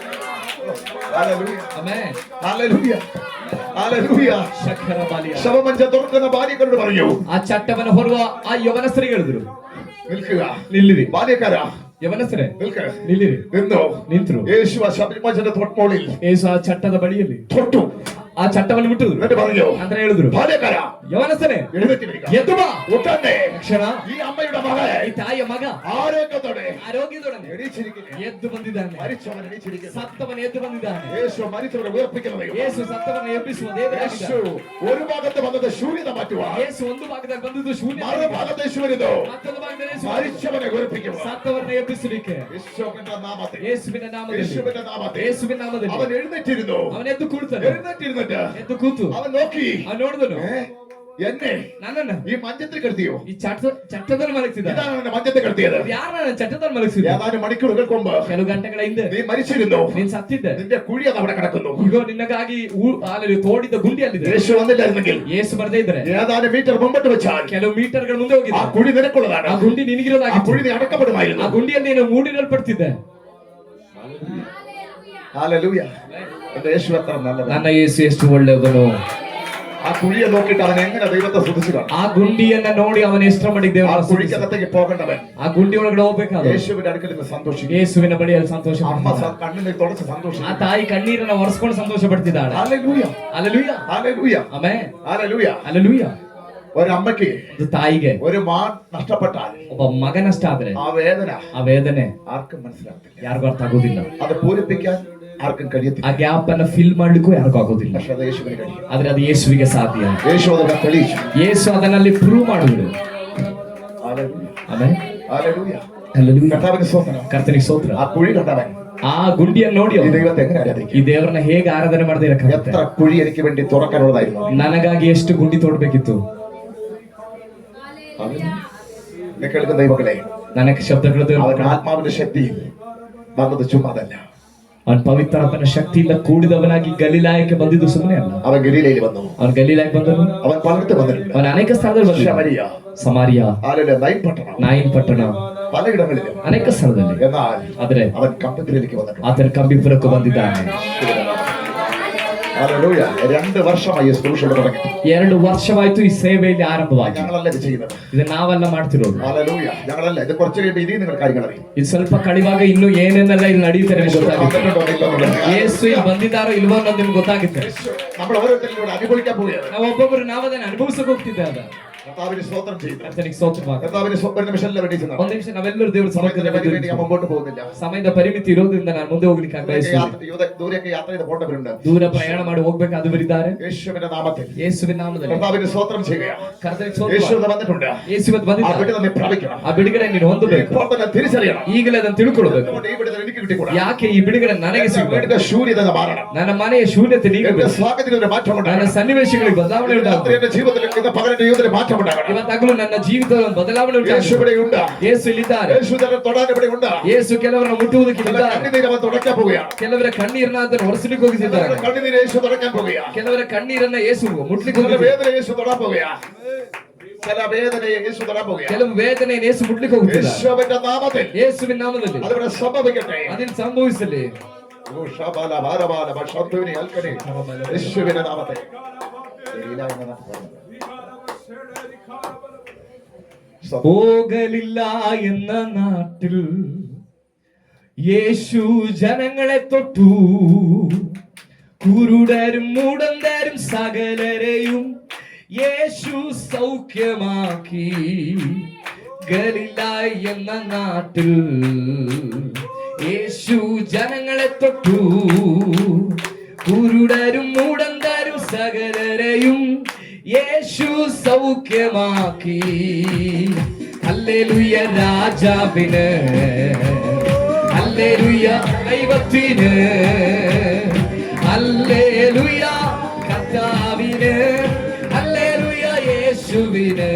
Speaker 2: ഹല്ലേലൂയ,
Speaker 1: ಆಮೆನ್,
Speaker 2: ഹല്ലേലൂയ, ഹല്ലേലൂയ.
Speaker 1: ಶಖರ ಬಾಲಿಯ
Speaker 2: ശവമഞ്ചം തുറക്കുന്ന ഭാര്യക്കാരോട് പറഞ്ഞു,
Speaker 1: ಆ ಚಟ್ಟವನ್ನು ಹೊರುವ ಆ ಯವನಸ್ಥರಿಗೆ ಹೇಳಿದ್ರು,
Speaker 2: നിൽക്കുക.
Speaker 1: ನಿಲ್ಲಿರಿ.
Speaker 2: ഭാര്യക്കാരാ
Speaker 1: ಯವನಸ್ಥರೇ
Speaker 2: നിൽക്കുക.
Speaker 1: ನಿಲ್ಲಿರಿ.
Speaker 2: നിന്നോ.
Speaker 1: ನಿಂತರು.
Speaker 2: യേശു ആ ശവമഞ്ചത്തിന്റെ തൊട്ടോളിൽ
Speaker 1: ಯೇಸು ಆ ಚಟ್ಟದ ಬಳಿಯಲ್ಲಿ
Speaker 2: തൊട്ടു.
Speaker 1: ಆ ಚಟ್ಟವನ್ನು ಬಿಟ್ಟಿದ್ರು.
Speaker 2: എന്നിട്ട് പറഞ്ഞു,
Speaker 1: ಅಂತ ಹೇಳಿದ್ರು,
Speaker 2: ഭാര്യക്കാരാ
Speaker 1: ಯವನಸ್ಥನೇ
Speaker 2: എഴുന്നേറ്റ് വരിക.
Speaker 1: ಎದ್ದು ಬಾ.
Speaker 2: ഉടനെ
Speaker 1: ತಕ್ಷಣ
Speaker 2: ഈ അമ്മയുടെ മകൻ
Speaker 1: ಈ ತಾಯಿಯ ಮಗ
Speaker 2: ആരോഗ്യത്തോടെ
Speaker 1: ಆರೋಗ್ಯದೊಡನೆ
Speaker 2: എണീച്ചിരിക്കുന്നു.
Speaker 1: ಎದ್ದು ಬಂದಿದ್ದಾನೆ.
Speaker 2: മരിച്ചവൻ എണീച്ചിരിക്കുന്നു.
Speaker 1: ಸತ್ತವನ ಎದ್ದು ಬಂದಿದ್ದಾನೆ.
Speaker 2: യേശു മരിച്ചവരെ ഉയർപ്പിക്കുന്ന ദൈവം.
Speaker 1: ಯೇಸು ಸತ್ತವನ ಎಬ್ಬಿಸುವ
Speaker 2: യേശു
Speaker 1: ದೇವರಾಗಿದ್ದಾನೆ.
Speaker 2: ഒരു ഭാഗത്ത് വന്നത് ശൂന്യത മാറ്റുവാൻ,
Speaker 1: ಯೇಸು ಒಂದು ಭಾಗದಲ್ಲಿ ಬಂದಿದ್ದು ಶೂನ್ಯ,
Speaker 2: മറുഭാഗത്ത് യേശു വരുന്നു
Speaker 1: ಮತ್ತೊಂದು ಭಾಗದಲ್ಲಿ ಯೇಸು
Speaker 2: മരിച്ചവനെ ഉയർപ്പിക്കുക.
Speaker 1: ಸತ್ತವರನ್ನ ಎಬ್ಬಿಸಲಿಕ್ಕೆ
Speaker 2: യേശുവിന്റെ നാമത്തിൽ,
Speaker 1: ಯೇಸುವಿನ ನಾಮದಲ್ಲಿ
Speaker 2: യേശുവിന്റെ നാമത്തിൽ
Speaker 1: ಯೇಸುವಿನ ನಾಮದಲ್ಲಿ
Speaker 2: അവൻ എഴുന്നേറ്റിരുന്നു.
Speaker 1: ಅವನು ಎದ್ದು ಕೂಡ್ತಾನೆ.
Speaker 2: എഴുന്നേറ്റിരുന്നിട്ട്
Speaker 1: ಎದ್ದು ಕೂತು
Speaker 2: അവൻ നോക്കി,
Speaker 1: ಅವನು ನೋಡಿದನು
Speaker 2: എന്നെ
Speaker 1: ನನ್ನನ್ನ
Speaker 2: ഈ മഞ്ചത്തിൽ കിടത്തിയോ?
Speaker 1: ಈ ಚಟ್ಟದಲ್ಲಿ ಮಲಗಿಸಿದ.
Speaker 2: ഇതാണ് എന്നെ മഞ്ചത്തിൽ കിടത്തിയത്.
Speaker 1: ಯಾರು ನನ್ನ ಚಟ್ಟದಲ್ಲಿ ಮಲಗಿಸಿದ?
Speaker 2: ഏതാനും മണിക്കൂറുകൾക്ക് മുമ്പ്
Speaker 1: ಕೆಲವು ಗಂಟೆಗಳ ಹಿಂದೆ
Speaker 2: നീ മരിച്ചിരുന്നു.
Speaker 1: ನೀನ್ ಸತ್ತಿದ್ದೆ.
Speaker 2: നിന്റെ കുഴി അത് അവിടെ കിടക്കുന്നു.
Speaker 1: ಈಗ ನಿನ್ನಗಾಗಿ ಅಲ್ಲಿ ತೋಡಿದ ಗುಂಡಿ ಅಲ್ಲಿದೆ.
Speaker 2: യേശു വന്നില്ലായിരുന്നെങ്കിൽ
Speaker 1: ಯೇಸು ಬರದೇ ಇದ್ರೆ
Speaker 2: ഏതാനും മീറ്റർ മുമ്പോട്ട് വെച്ചാൽ
Speaker 1: ಕೆಲವು ಮೀಟರ್ಗಳ ಮುಂದೆ
Speaker 2: ആ
Speaker 1: ಹೋಗಿದ್ದ.
Speaker 2: കുഴി നിനക്കുള്ളതാണ്.
Speaker 1: ಆ ಗುಂಡಿ
Speaker 2: ആ
Speaker 1: ನಿನಗಿರೋದಾಗಿತ್ತು.
Speaker 2: കുഴി നീ അടക്കപ്പെടുമായിരുന്നു.
Speaker 1: ಆ ಗುಂಡಿಯಲ್ಲಿ ನೀನು ಮೂಡಿರಲ್ಪಡ್ತಿದ್ದೆ.
Speaker 2: ഹല്ലേലൂയ. എന്റെ യേശു എത്ര നല്ലതാണ്.
Speaker 1: ನನ್ನ ಯೇಸು ಎಷ್ಟು ಒಳ್ಳೆಯವನು.
Speaker 2: ആ കുഴിയെ നോക്കിയിട്ട് അവൻ എങ്ങനെ ദൈവത്തെ സ്തുതിച്ചു കാണും.
Speaker 1: ಆ ಗುಂಡಿಯನ್ನ ನೋಡಿ ಅವನ ಎಷ್ಟರ ಮಟ್ಟಿಗೆ
Speaker 2: ആ
Speaker 1: ದೇವರನ್ನ ಸ್ತುತಿಸಿದ.
Speaker 2: കുഴിക്കകത്തേക്ക് പോകേണ്ടവൻ
Speaker 1: ಆ ಗುಂಡಿ ಒಳಗಡೆ ಹೋಗ್ಬೇಕಾದ
Speaker 2: യേശുവിന്റെ അടുക്കൽ നിന്ന് സന്തോഷിക്കും.
Speaker 1: ಯೇಸುವಿನ ಬಳಿಯಲ್ಲಿ ಸಂತೋಷ
Speaker 2: അമ്മ
Speaker 1: ಪಡ್ತಿದ್ದಾಳೆ.
Speaker 2: കണ്ണിനെ തുടച്ച്
Speaker 1: ಆ
Speaker 2: സന്തോഷിക്കും.
Speaker 1: ತಾಯಿ ಕಣ್ಣೀರನ್ನ ಒರೆಸ್ಕೊಂಡು ಸಂತೋಷ ಪಡ್ತಿದ್ದಾಳೆ.
Speaker 2: ഹല്ലേലൂയ.
Speaker 1: ಅಲ್ಲಲೂಯ
Speaker 2: ഹല്ലേലൂയ.
Speaker 1: ಆಮೆನ್.
Speaker 2: ഹല്ലേലൂയ.
Speaker 1: ಅಲ್ಲಲೂಯ.
Speaker 2: ഒരമ്മയ്ക്ക്
Speaker 1: ಒಂದು ತಾಯಿಗೆ
Speaker 2: ഒരു മാൻ നഷ്ടപ്പെട്ടാൽ
Speaker 1: ಒಬ್ಬ ಮಗನಷ್ಟ ಆದ್ರೆ
Speaker 2: ആ വേദന
Speaker 1: ಆ ವೇದನೆ
Speaker 2: ആർക്കും മനസ്സിലാകത്തില്ല.
Speaker 1: ಯಾರಿಗೂ ಅರ್ಥ ಆಗೋದಿಲ್ಲ.
Speaker 2: അത് പൂരിപ്പിക്കാൻ ആർക്കും കഴിയത്തില്ല.
Speaker 1: ಆ ಗ್ಯಾಪ್ ಅನ್ನ ಫಿಲ್ ಮಾಡ್ಲಿಕ್ಕೂ ಯಾರಿಗೂ ಆಗೋದಿಲ್ಲ.
Speaker 2: പക്ഷെ അത് യേശുവിന് കഴിയും.
Speaker 1: ಆದ್ರೆ ಅದು ಯೇಸುವಿಗೆ ಸಾಧ್ಯ.
Speaker 2: യേശു ಅದನ್ನ തെളിയിച്ചു.
Speaker 1: ಯೇಸು ಅದನ್ನಲ್ಲಿ ಪ್ರೂವ್ ಮಾಡುವುದು.
Speaker 2: ഹല്ലേലൂയ.
Speaker 1: ಆಮೆನ್.
Speaker 2: ഹല്ലേലൂയ.
Speaker 1: ಅಲ್ಲಲೂಯ.
Speaker 2: കർത്താവിന് സ്തോത്രം.
Speaker 1: ಕರ್ತನಿಗೆ ಸ್ತೋತ್ರ.
Speaker 2: ആ കുഴി കണ്ടവൻ
Speaker 1: ಆ ಗುಂಡಿಯನ್ನು ನೋಡಿ
Speaker 2: ഈ
Speaker 1: ಅವನು
Speaker 2: ദൈവത്തെ എങ്ങനെ ആരാധിക്കും?
Speaker 1: ಈ ದೇವರನ್ನ ಹೇಗೆ ಆರಾಧನೆ ಮಾಡದೇ ಇರಕ್ಕಾಗುತ್ತೆ?
Speaker 2: എത്ര കുഴി എനിക്ക് വേണ്ടി തുറക്കാനുള്ളതായിരുന്നു.
Speaker 1: ನನಗಾಗಿ ಎಷ್ಟು ಗುಂಡಿ ತೋಡ್ಬೇಕಿತ್ತು.
Speaker 2: എന്നെ കേൾക്കുന്ന ദൈവങ്ങളെ,
Speaker 1: ನನಗೆ ಶಬ್ದಗಳು
Speaker 2: അവൻ ആത്മാവിന്റെ ശക്തി വന്നത് ചുമ്മാതല്ല.
Speaker 1: ಅವನ್ ಪವಿತ್ರಾತ್ಮನ ಶಕ್ತಿಯಿಂದ ಕೂಡಿದವನಾಗಿ ಗಲಿಲಾಯಕ್ಕೆ ಬಂದಿದ್ದು ಸುಮ್ಮನೆ ಅಲ್ಲ.
Speaker 2: അവൻ ഗലീലയിൽ വന്നു.
Speaker 1: ಅವನ್ ಗಲಿಲಾಯಕ್ಕೆ ಬಂದನು.
Speaker 2: അവൻ പലയിടത്ത് വന്നിട്ടുണ്ട്.
Speaker 1: ಅವನ ಅನೇಕ ಸ್ಥಳದಲ್ಲಿ ಬಂದ.
Speaker 2: ശമരിയ,
Speaker 1: ಸಮಾರಿಯ,
Speaker 2: ആലല, നൈൻ പട്ടണം,
Speaker 1: ನಾಯಿನ್ ಪಟ್ಟಣ,
Speaker 2: പലയിടങ്ങളിലും
Speaker 1: ಅನೇಕ ಸ್ಥಳದಲ್ಲಿ.
Speaker 2: എന്നാൽ
Speaker 1: ಆದ್ರೆ
Speaker 2: അവൻ കമ്പത്തിലേക്ക് വന്നിട്ടുണ്ട്.
Speaker 1: ಆತನ ಕಂಬಿಪುರಕ್ಕೆ ಬಂದಿದ್ದಾನೆ.
Speaker 2: ഹല്ലേലൂയ. 2 വർഷമായി ശുശ്രൂഷകൾ തുടങ്ങി.
Speaker 1: 2 ವರ್ಷವಾಯ್ತು ಈ ಸೇವೆಯಲ್ಲಿ ಆರಂಭವಾಗಿ.
Speaker 2: ഞങ്ങളല്ല ഇത് ചെയ്യുന്നത്.
Speaker 1: ಇದು ನಾವೆಲ್ಲ ಮಾಡ್ತಿರೋದು.
Speaker 2: ഹല്ലേലൂയ. ഞങ്ങളല്ല. ഇത് കുറച്ച് കഴിയുമ്പോൾ ഇനി നിങ്ങൾ കാര്യങ്ങൾ അറിയും.
Speaker 1: ಇದು ಸ್ವಲ್ಪ ಕಡಿವಾಗ ಇನ್ನು ಏನೇನೆಲ್ಲ ಇಲ್ಲಿ ನಡೆಯುತ್ತೆ ನಿಮ್ಗೆ ಗೊತ್ತಾಗುತ್ತೆ. ಯೇಸು ಇಲ್ಲಿ ಬಂದಿದ್ದಾರೋ ಇಲ್ವೋ ಅನ್ನೋದು ನಿಮ್ಗೆ ಗೊತ್ತಾಗುತ್ತೆ.
Speaker 2: നമ്മൾ ഓരോരുത്തരും ഇവിടെ അനുഭവിക്കാൻ പോവുകയാണ്.
Speaker 1: ನಾವು ಒಬ್ಬೊಬ್ಬರು ನಾವು ಅದನ್ನ ಅನುಭವಿಸಕ್ಕೆ ಹೋಗ್ತಿದ್ದೆ. ಅದ
Speaker 2: കർത്താവിന് സ്തോത്രം ചെയ്യുന്നു.
Speaker 1: ಕರ್ತನಿಗೆ ಸ್ತೋತ್ರವಾಗ.
Speaker 2: കർത്താവിന് ഒരു നിമിഷം വേണ്ടി
Speaker 1: ಒಂದು ನಿಮಿಷ ನಾವೆಲ್ಲರೂ ದೇವರ
Speaker 2: സമയത്തിന് വേണ്ടി ഞാൻ
Speaker 1: ಸಮ್ಮುಖದಲ್ಲಿ
Speaker 2: മുമ്പോട്ട് പോകുന്നില്ല.
Speaker 1: ಸಮಯದ ಪರಿಮಿತಿ ಇರೋದ್ರಿಂದ ನಾನು ಮುಂದೆ ಹೋಗ್ಲಿಕ್ಕೆ ಬಯಸುತ್ತೇನೆ.
Speaker 2: ദൂരെയൊക്കെ യാത്ര ചെയ്ത് പോകേണ്ടവരുണ്ട്.
Speaker 1: ದೂರ ಪ್ರಯಾಣ ಮಾಡಿ ಹೋಗ್ಬೇಕಾದವರಿದ್ದಾರೆ.
Speaker 2: യേശുവിന്റെ നാമത്തിൽ
Speaker 1: ಯೇಸುವಿನ ನಾಮದಲ್ಲಿ
Speaker 2: കർത്താവിന് സ്തോത്രം ചെയ്യുക.
Speaker 1: ಕರ್ತನಿಗೆ
Speaker 2: യേശു
Speaker 1: ಸ್ತೋತ್ರ.
Speaker 2: വന്നിട്ടുണ്ട്.
Speaker 1: ಯೇಸು ಇವತ್ತು
Speaker 2: ആ
Speaker 1: ಬಂದಿದ್ದಾನೆ.
Speaker 2: വിടുതൽ നീ പ്രാപിക്കണം.
Speaker 1: ಆ ಬಿಡುಗಡೆ ನೀನು ಹೊಂದಬೇಕು.
Speaker 2: ഇപ്പോൾ തന്നെ തിരിച്ചറിയണം.
Speaker 1: ಈಗಲೇ ಅದನ್ನು ತಿಳ್ಕೊಳ್ಬೇಕು.
Speaker 2: അതുകൊണ്ട് ഈ വിടുതൽ എനിക്ക് കിട്ടിക്കൂടാ.
Speaker 1: ಯಾಕೆ ಈ ಬಿಡುಗಡೆ ನನಗೆ ಸಿಗಬೇಕು?
Speaker 2: വീടിന്റെ ശൂന്യത മാറണം.
Speaker 1: ನನ್ನ ಮನೆಯ ಶೂನ್ಯತೆ
Speaker 2: എന്റെ
Speaker 1: ನೀಗಬೇಕು.
Speaker 2: സ്വാഗതത്തിന് ഒരു മാറ്റം
Speaker 1: ನನ್ನ
Speaker 2: ഉണ്ടാകണം.
Speaker 1: ಸನ್ನಿವೇಶಗಳಿಗೆ ಬದಲಾವಣೆ
Speaker 2: രാത്രി
Speaker 1: ಉಂಟಾಗಬೇಕು.
Speaker 2: എന്റെ ജീവിതത്തിൽ ഇന്ന് പകലിന്റെ ജീവിതത്തിൽ മാറ്റം ഉണ്ടാകണം.
Speaker 1: ಇವತ್ತಾಗಲೂ ನನ್ನ ಜೀವಿತದ ಒಂದು ಬದಲಾವಣೆ
Speaker 2: യേശു
Speaker 1: ಉಂಟಾಗಬೇಕು.
Speaker 2: ഇവിടെ ഉണ്ട്.
Speaker 1: ಯೇಸು ಇಲ್ಲಿದ್ದಾರೆ.
Speaker 2: യേശു തന്നെ തൊടാൻ ഇവിടെ ഉണ്ട്.
Speaker 1: ಯೇಸು ಕೆಲವರನ್ನು ಮುಟ್ಟುವುದಕ್ಕೆ
Speaker 2: ചില
Speaker 1: ಇದ್ದಾರೆ.
Speaker 2: കണ്ണുനീര് അവൻ തുടയ്ക്കാൻ പോവുകയാണ്.
Speaker 1: ಕೆಲವರ ಕಣ್ಣೀರನ್ನ ಅದನ್ನು ಹೊರಸಲಿಕ್ಕೆ ಹೋಗಿದ್ದಾರೆ.
Speaker 2: ചിലരുടെ കണ്ണുനീര് യേശു തുടയ്ക്കാൻ പോവുകയാണ്.
Speaker 1: ಕೆಲವರ ಕಣ್ಣೀರನ್ನ ಯೇಸು ಮುಟ್ಲಿಕ್ಕೆ
Speaker 2: ചില
Speaker 1: ಹೋಗಿದ್ದಾರೆ.
Speaker 2: വേദന യേശു തൊടാൻ പോവുകയാണ്. ചില വേദനയെ യേശു തൊടാൻ പോവുകയാണ്.
Speaker 1: ಕೆಲವು ವೇದನೆ ಯೇಸು ಮುಟ್ಲಿಕ್ಕೆ ಹೋಗುತ್ತಿದ್ದಾರೆ.
Speaker 2: യേശുവിന്റെ നാമത്തിൽ
Speaker 1: ಯೇಸುವಿನ ನಾಮದಲ್ಲಿ
Speaker 2: അതിവിടെ സംഭവിക്കട്ടെ.
Speaker 1: അതിൽ സംഭವಿಸಲಿ.
Speaker 2: ഓ ശബല ഭാരബാല ഭക്ഷണത്തിന് അൽക്കനെ യേശുവിന്റെ നാമത്തിൽ. ഗലീല എന്ന നാമത്തിൽ.
Speaker 1: പോകലില്ല എന്ന നാട്ടിൽ യേശു ജനങ്ങളെ തൊട്ടു. കുരുടരും മുടന്തരും സകലരെയും യേശു സൗഖ്യമാക്കി. ഗലീല എന്ന നാട്ടിൽ യേശു ജനങ്ങളെ തൊട്ടു. കുരുടരും മുടന്തരും സകലരെയും യേശു സൗഖ്യമാക്കി. ഹല്ലേലൂയ രാജാവിന്, ഹല്ലേലൂയ ദൈവത്തിന്, ഹല്ലേലൂയ കർത്താവിന്, ഹല്ലേലൂയ യേശുവിന്.